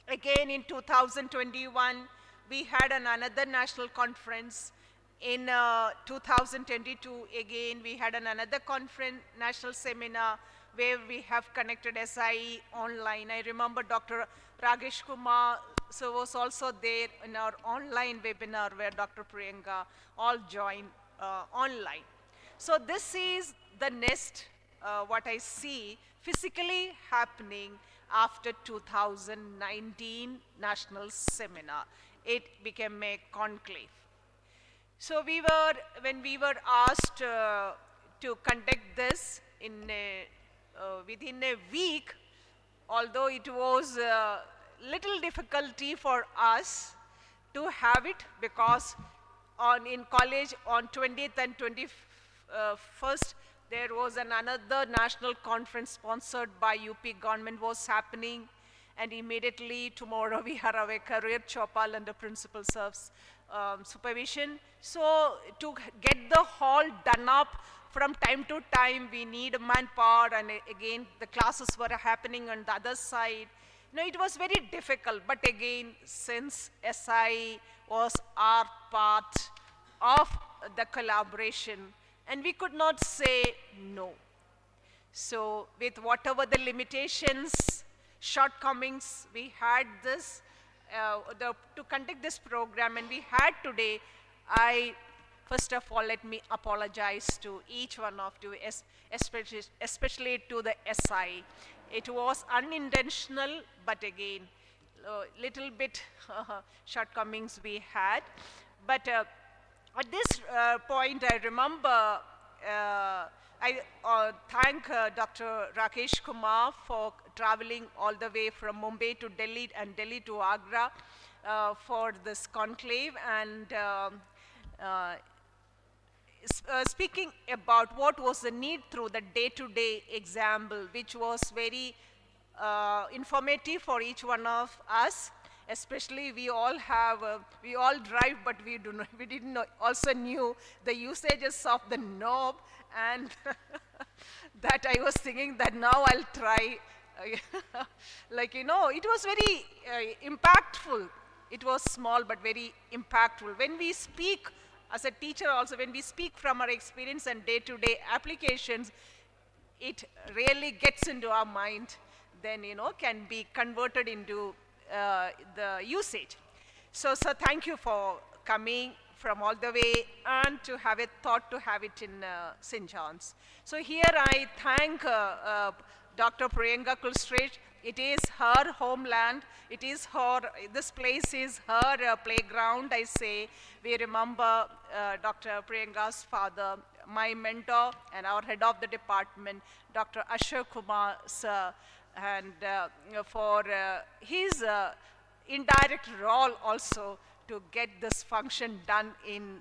Again in 2021, we had another national conference. In 2022, again, we had another conference, national seminar, where we have connected SIE online. I remember Dr. Rakesh Kumar was also there in our online webinar where Dr. Priyanka all joined online. So this is the next, what I see physically happening after 2019 national seminar. It became a conclave. So when we were asked to conduct this within a week, although it was little difficulty for us to have it because in college on 20th and 21st there was another national conference sponsored by UP government was happening, and immediately tomorrow we have our career Chopal under Principal Serves supervision. So to get the hall done up from time to time, we need manpower, and again the classes were happening on the other side. No, it was very difficult, but again, since SI was our part of the collaboration, and we could not say no. So with whatever the limitations, shortcomings, we had this, to conduct this program, and we had today, first of all, let me apologize to each one of you, especially to the SI. It was unintentional, but again, little bit shortcomings we had. But at this point, I remember, I thank Dr. Rakesh Kumar for traveling all the way from Mumbai to Delhi and Delhi to Agra for this conclave, and speaking about what was the need through the day-to-day example, which was very informative for each one of us. Especially we all drive, but we didn't know, also knew the usages of the knob, and that I was thinking that now I'll try. Like, it was very impactful. It was small but very impactful. When we speak as a teacher also, when we speak from our experience and day-to-day applications, it really gets into our mind, then, can be converted into the usage. So thank you for coming from all the way and to have a thought to have it in St. John's. So here I thank Dr. Priyanka Kulstrate. It is her homeland. This place is her playground, I say. We remember Dr. Priyanka's father, my mentor, and our head of the department, Dr. Ashok Kumar sir, and for his indirect role also to get this function done in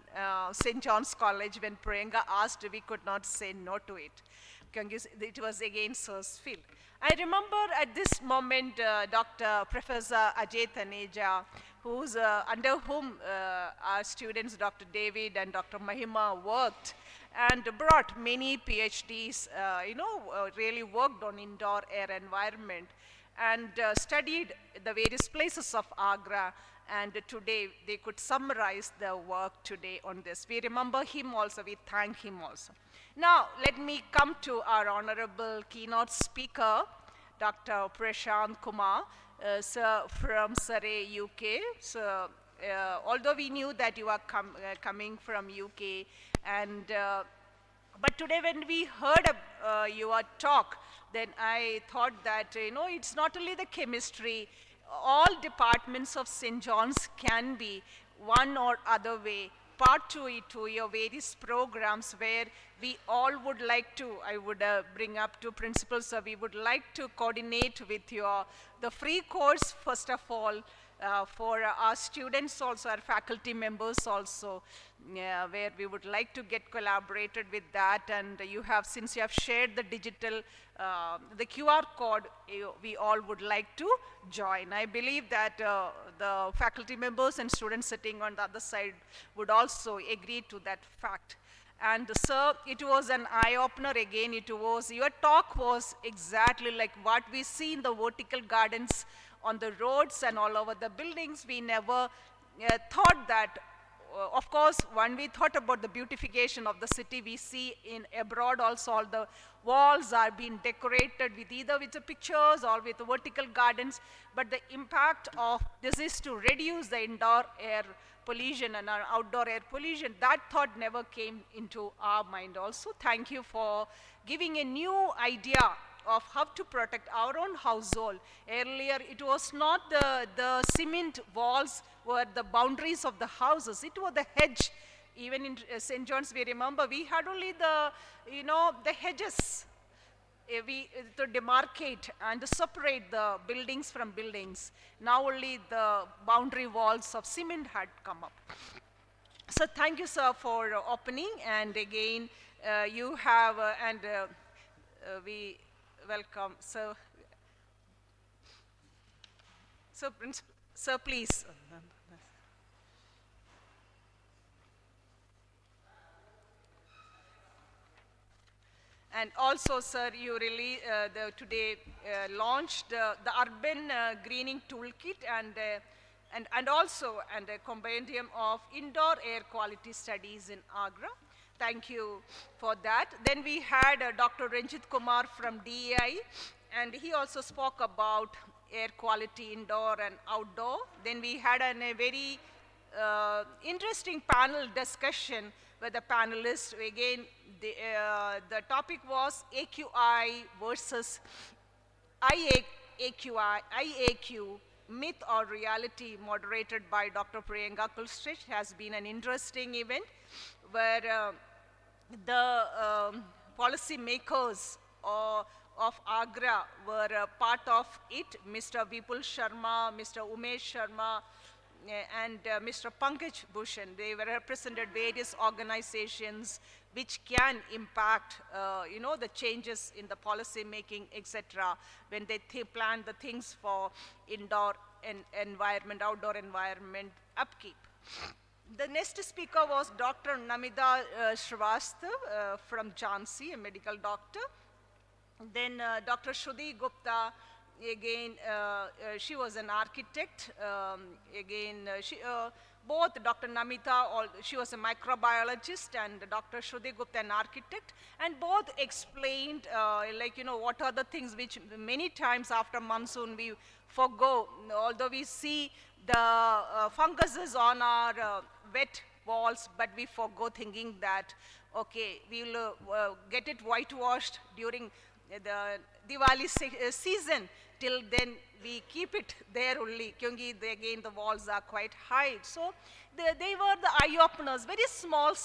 St. John's College. When Priyanka asked, we could not say no to it. It was again Sir's field. I remember at this moment Dr. Professor Ajay Taneja, under whom our students Dr. David and Dr. Mahima worked, and brought many PhDs, really worked on indoor air environment, and studied the various places of AGRA, and today they could summarize the work today on this. We remember him also, we thank him also. Now, let me come to our honorable keynote speaker, Dr. Prashant Kumar, sir, from Surrey, UK. So, although we knew that you are coming from UK, and but today when we heard your talk, then I thought that, it's not only the chemistry, all departments of St. John's can be one or other way part to your various programs where we all would like to, I would bring up to principals, so we would like to coordinate with the free course first of all, for our students also, our faculty members also, where we would like to get collaborated with that, and since you have shared the digital, the QR code, we all would like to join. I believe that the faculty members and students sitting on the other side would also agree to that fact. And sir, it was an eye-opener again. Your talk was exactly like what we see in the vertical gardens on the roads and all over the buildings. We never thought that, of course, when we thought about the beautification of the city, we see in abroad also all the walls are being decorated with either with the pictures or with the vertical gardens, but the impact of this is to reduce the indoor air pollution and our outdoor air pollution. That thought never came into our mind also. Thank you for giving a new idea of how to protect our own household. Earlier, it was not the cement walls were the boundaries of the houses. It was the hedge. Even in St. John's, we remember, we had only the hedges to demarcate and to separate the buildings from buildings. Now only the boundary walls of cement had come up. So thank you, sir, for opening, and again, you have, we welcome. So, Principal, sir, please. And also, sir, you really today launched the Urban Greening Toolkit and also a compendium of indoor air quality studies in AGRA. Thank you for that. Then we had Dr. Ranjit Kumar from DEI, and he also spoke about air quality indoor and outdoor. Then we had a very interesting panel discussion with the panelists. Again, the topic was AQI versus IAQ, myth or reality, moderated by Dr. Priyanka Kulstrich. Has been an interesting event where the policy makers of AGRA were part of it. Mr. Vipul Sharma, Mr. Umesh Sharma, and Mr. Pankaj Bhushan. They were represented various organizations which can impact, the changes in the policy making, etc., when they plan the things for indoor environment, outdoor environment upkeep. The next speaker was Dr. Namita Srivastav from Jhansi, a medical doctor. Then Dr. Shruti Gupta, again, she was an architect. Both Dr. Namita, she was a microbiologist, and Dr. Shruti Gupta, an architect, and both explained, what are the things which many times after monsoon we forgo. Although we see the funguses on our wet walls, but we forgo thinking that, okay, we'll get it whitewashed during the Diwali season. Till then, we keep it there only, because again the walls are quite high. So they were the eye-openers, very small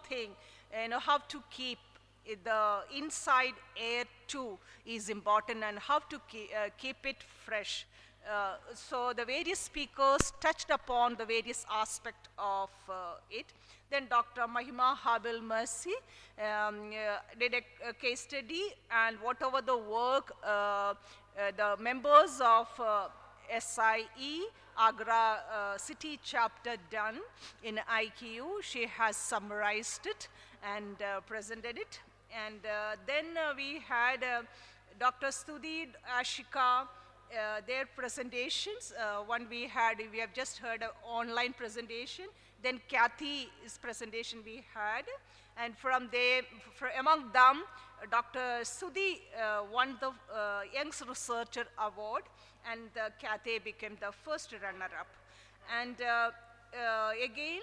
thing, how to keep the inside air too is important, and how to keep it fresh. So the various speakers touched upon the various aspects of it. Then Dr. Mahima Habil Mercy did a case study, and whatever the work the members of SIE, AGRA City chapter done in IEQ, she has summarized it and presented it. And then we had Dr. Studi Ashika, their presentations. One we have just heard an online presentation. Then Kathy's presentation we had. And among them, Dr. Sudhi won the Young's Researcher Award, and Kathy became the first runner-up. And again,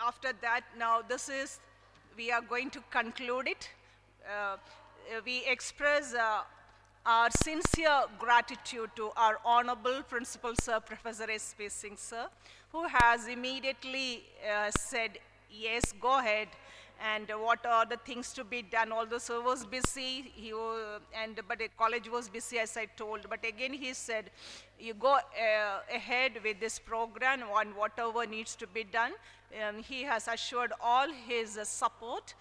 after that, now we are going to conclude it. We express our sincere gratitude to our Honorable Principal Sir, Professor S.P. Singh Sir, who has immediately said, yes, go ahead, and what are the things to be done. Although sir was busy, but the college was busy, as I told. But again, he said, you go ahead with this program on whatever needs to be done. He has assured all his support,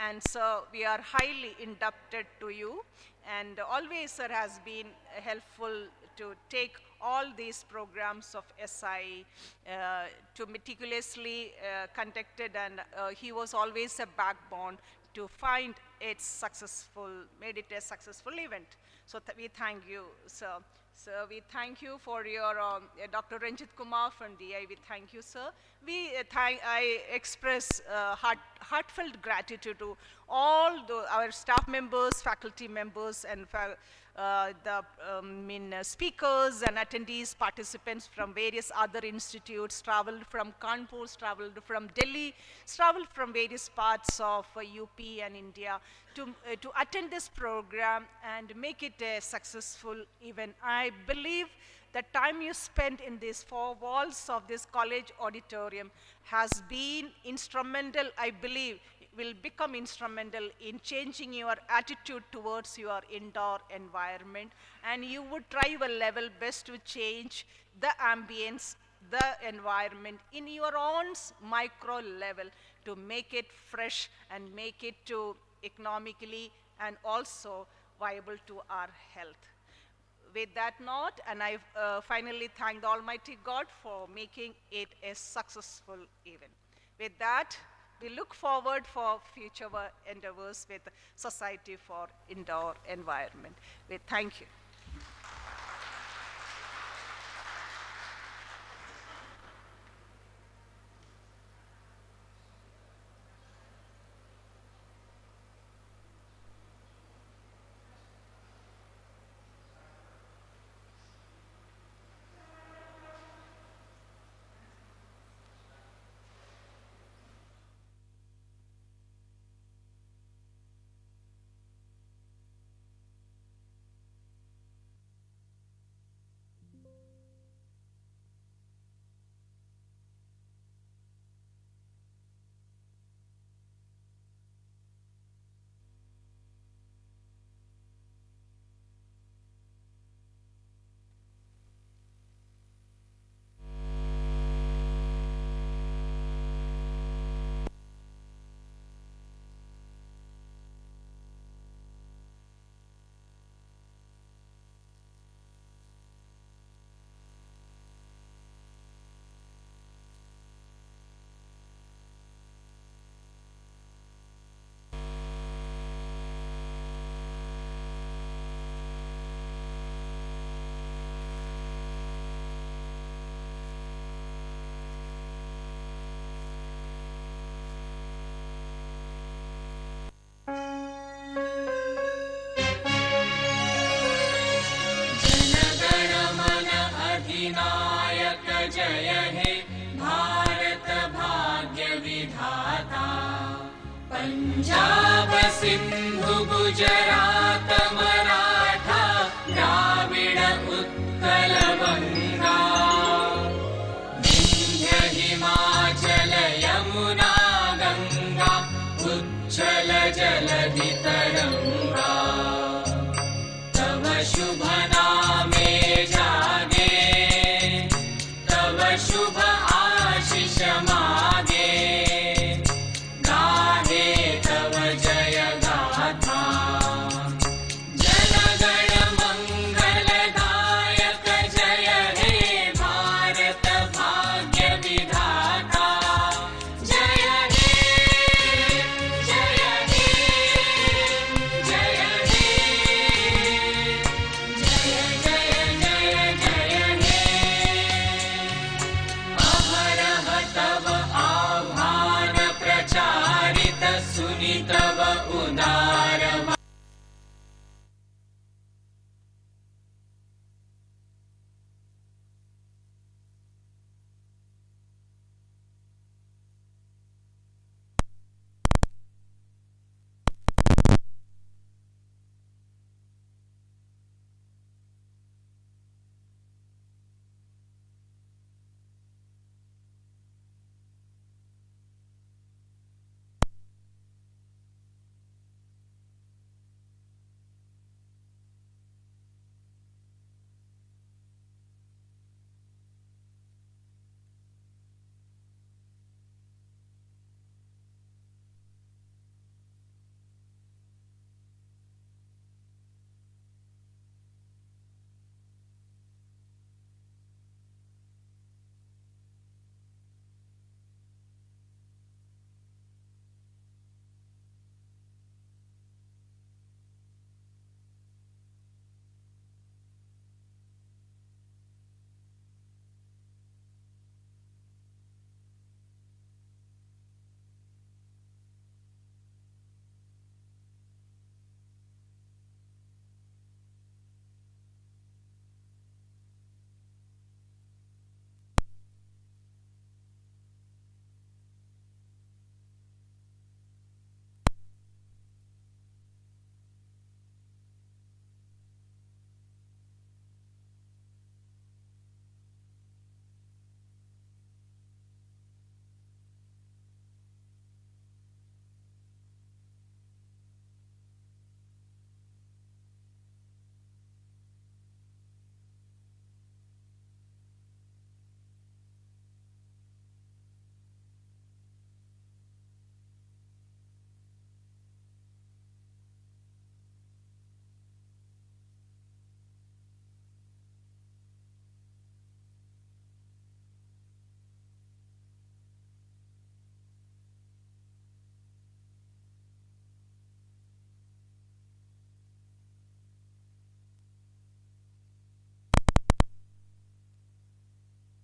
and so we are highly indebted to you. And always, sir has been helpful to take all these programs of SI to meticulously conducted, and he was always a backbone to find it successful, made it a successful event. So we thank you, sir. So we thank you for your, Dr. Ranjit Kumar from DI, we thank you, sir. I express heartfelt gratitude to all our staff members, faculty members, and speakers and attendees, participants from various other institutes, traveled from Kanpur, traveled from Delhi, traveled from various parts of UP and India to attend this program and make it a successful event. I believe the time you spent in these four walls of this college auditorium has been instrumental, I believe, will become instrumental in changing your attitude towards your indoor environment, and you would try your level best to change the ambience, the environment in your own micro level to make it fresh and make it to economically and also viable to our health. With that note, and I finally thank the Almighty God for making it a successful event. With that, we look forward for future endeavors with Society for Indoor Environment. We thank you. अधिनायक जय हे भारत भाग्य विधाता पंजाब सिंधु गुजरात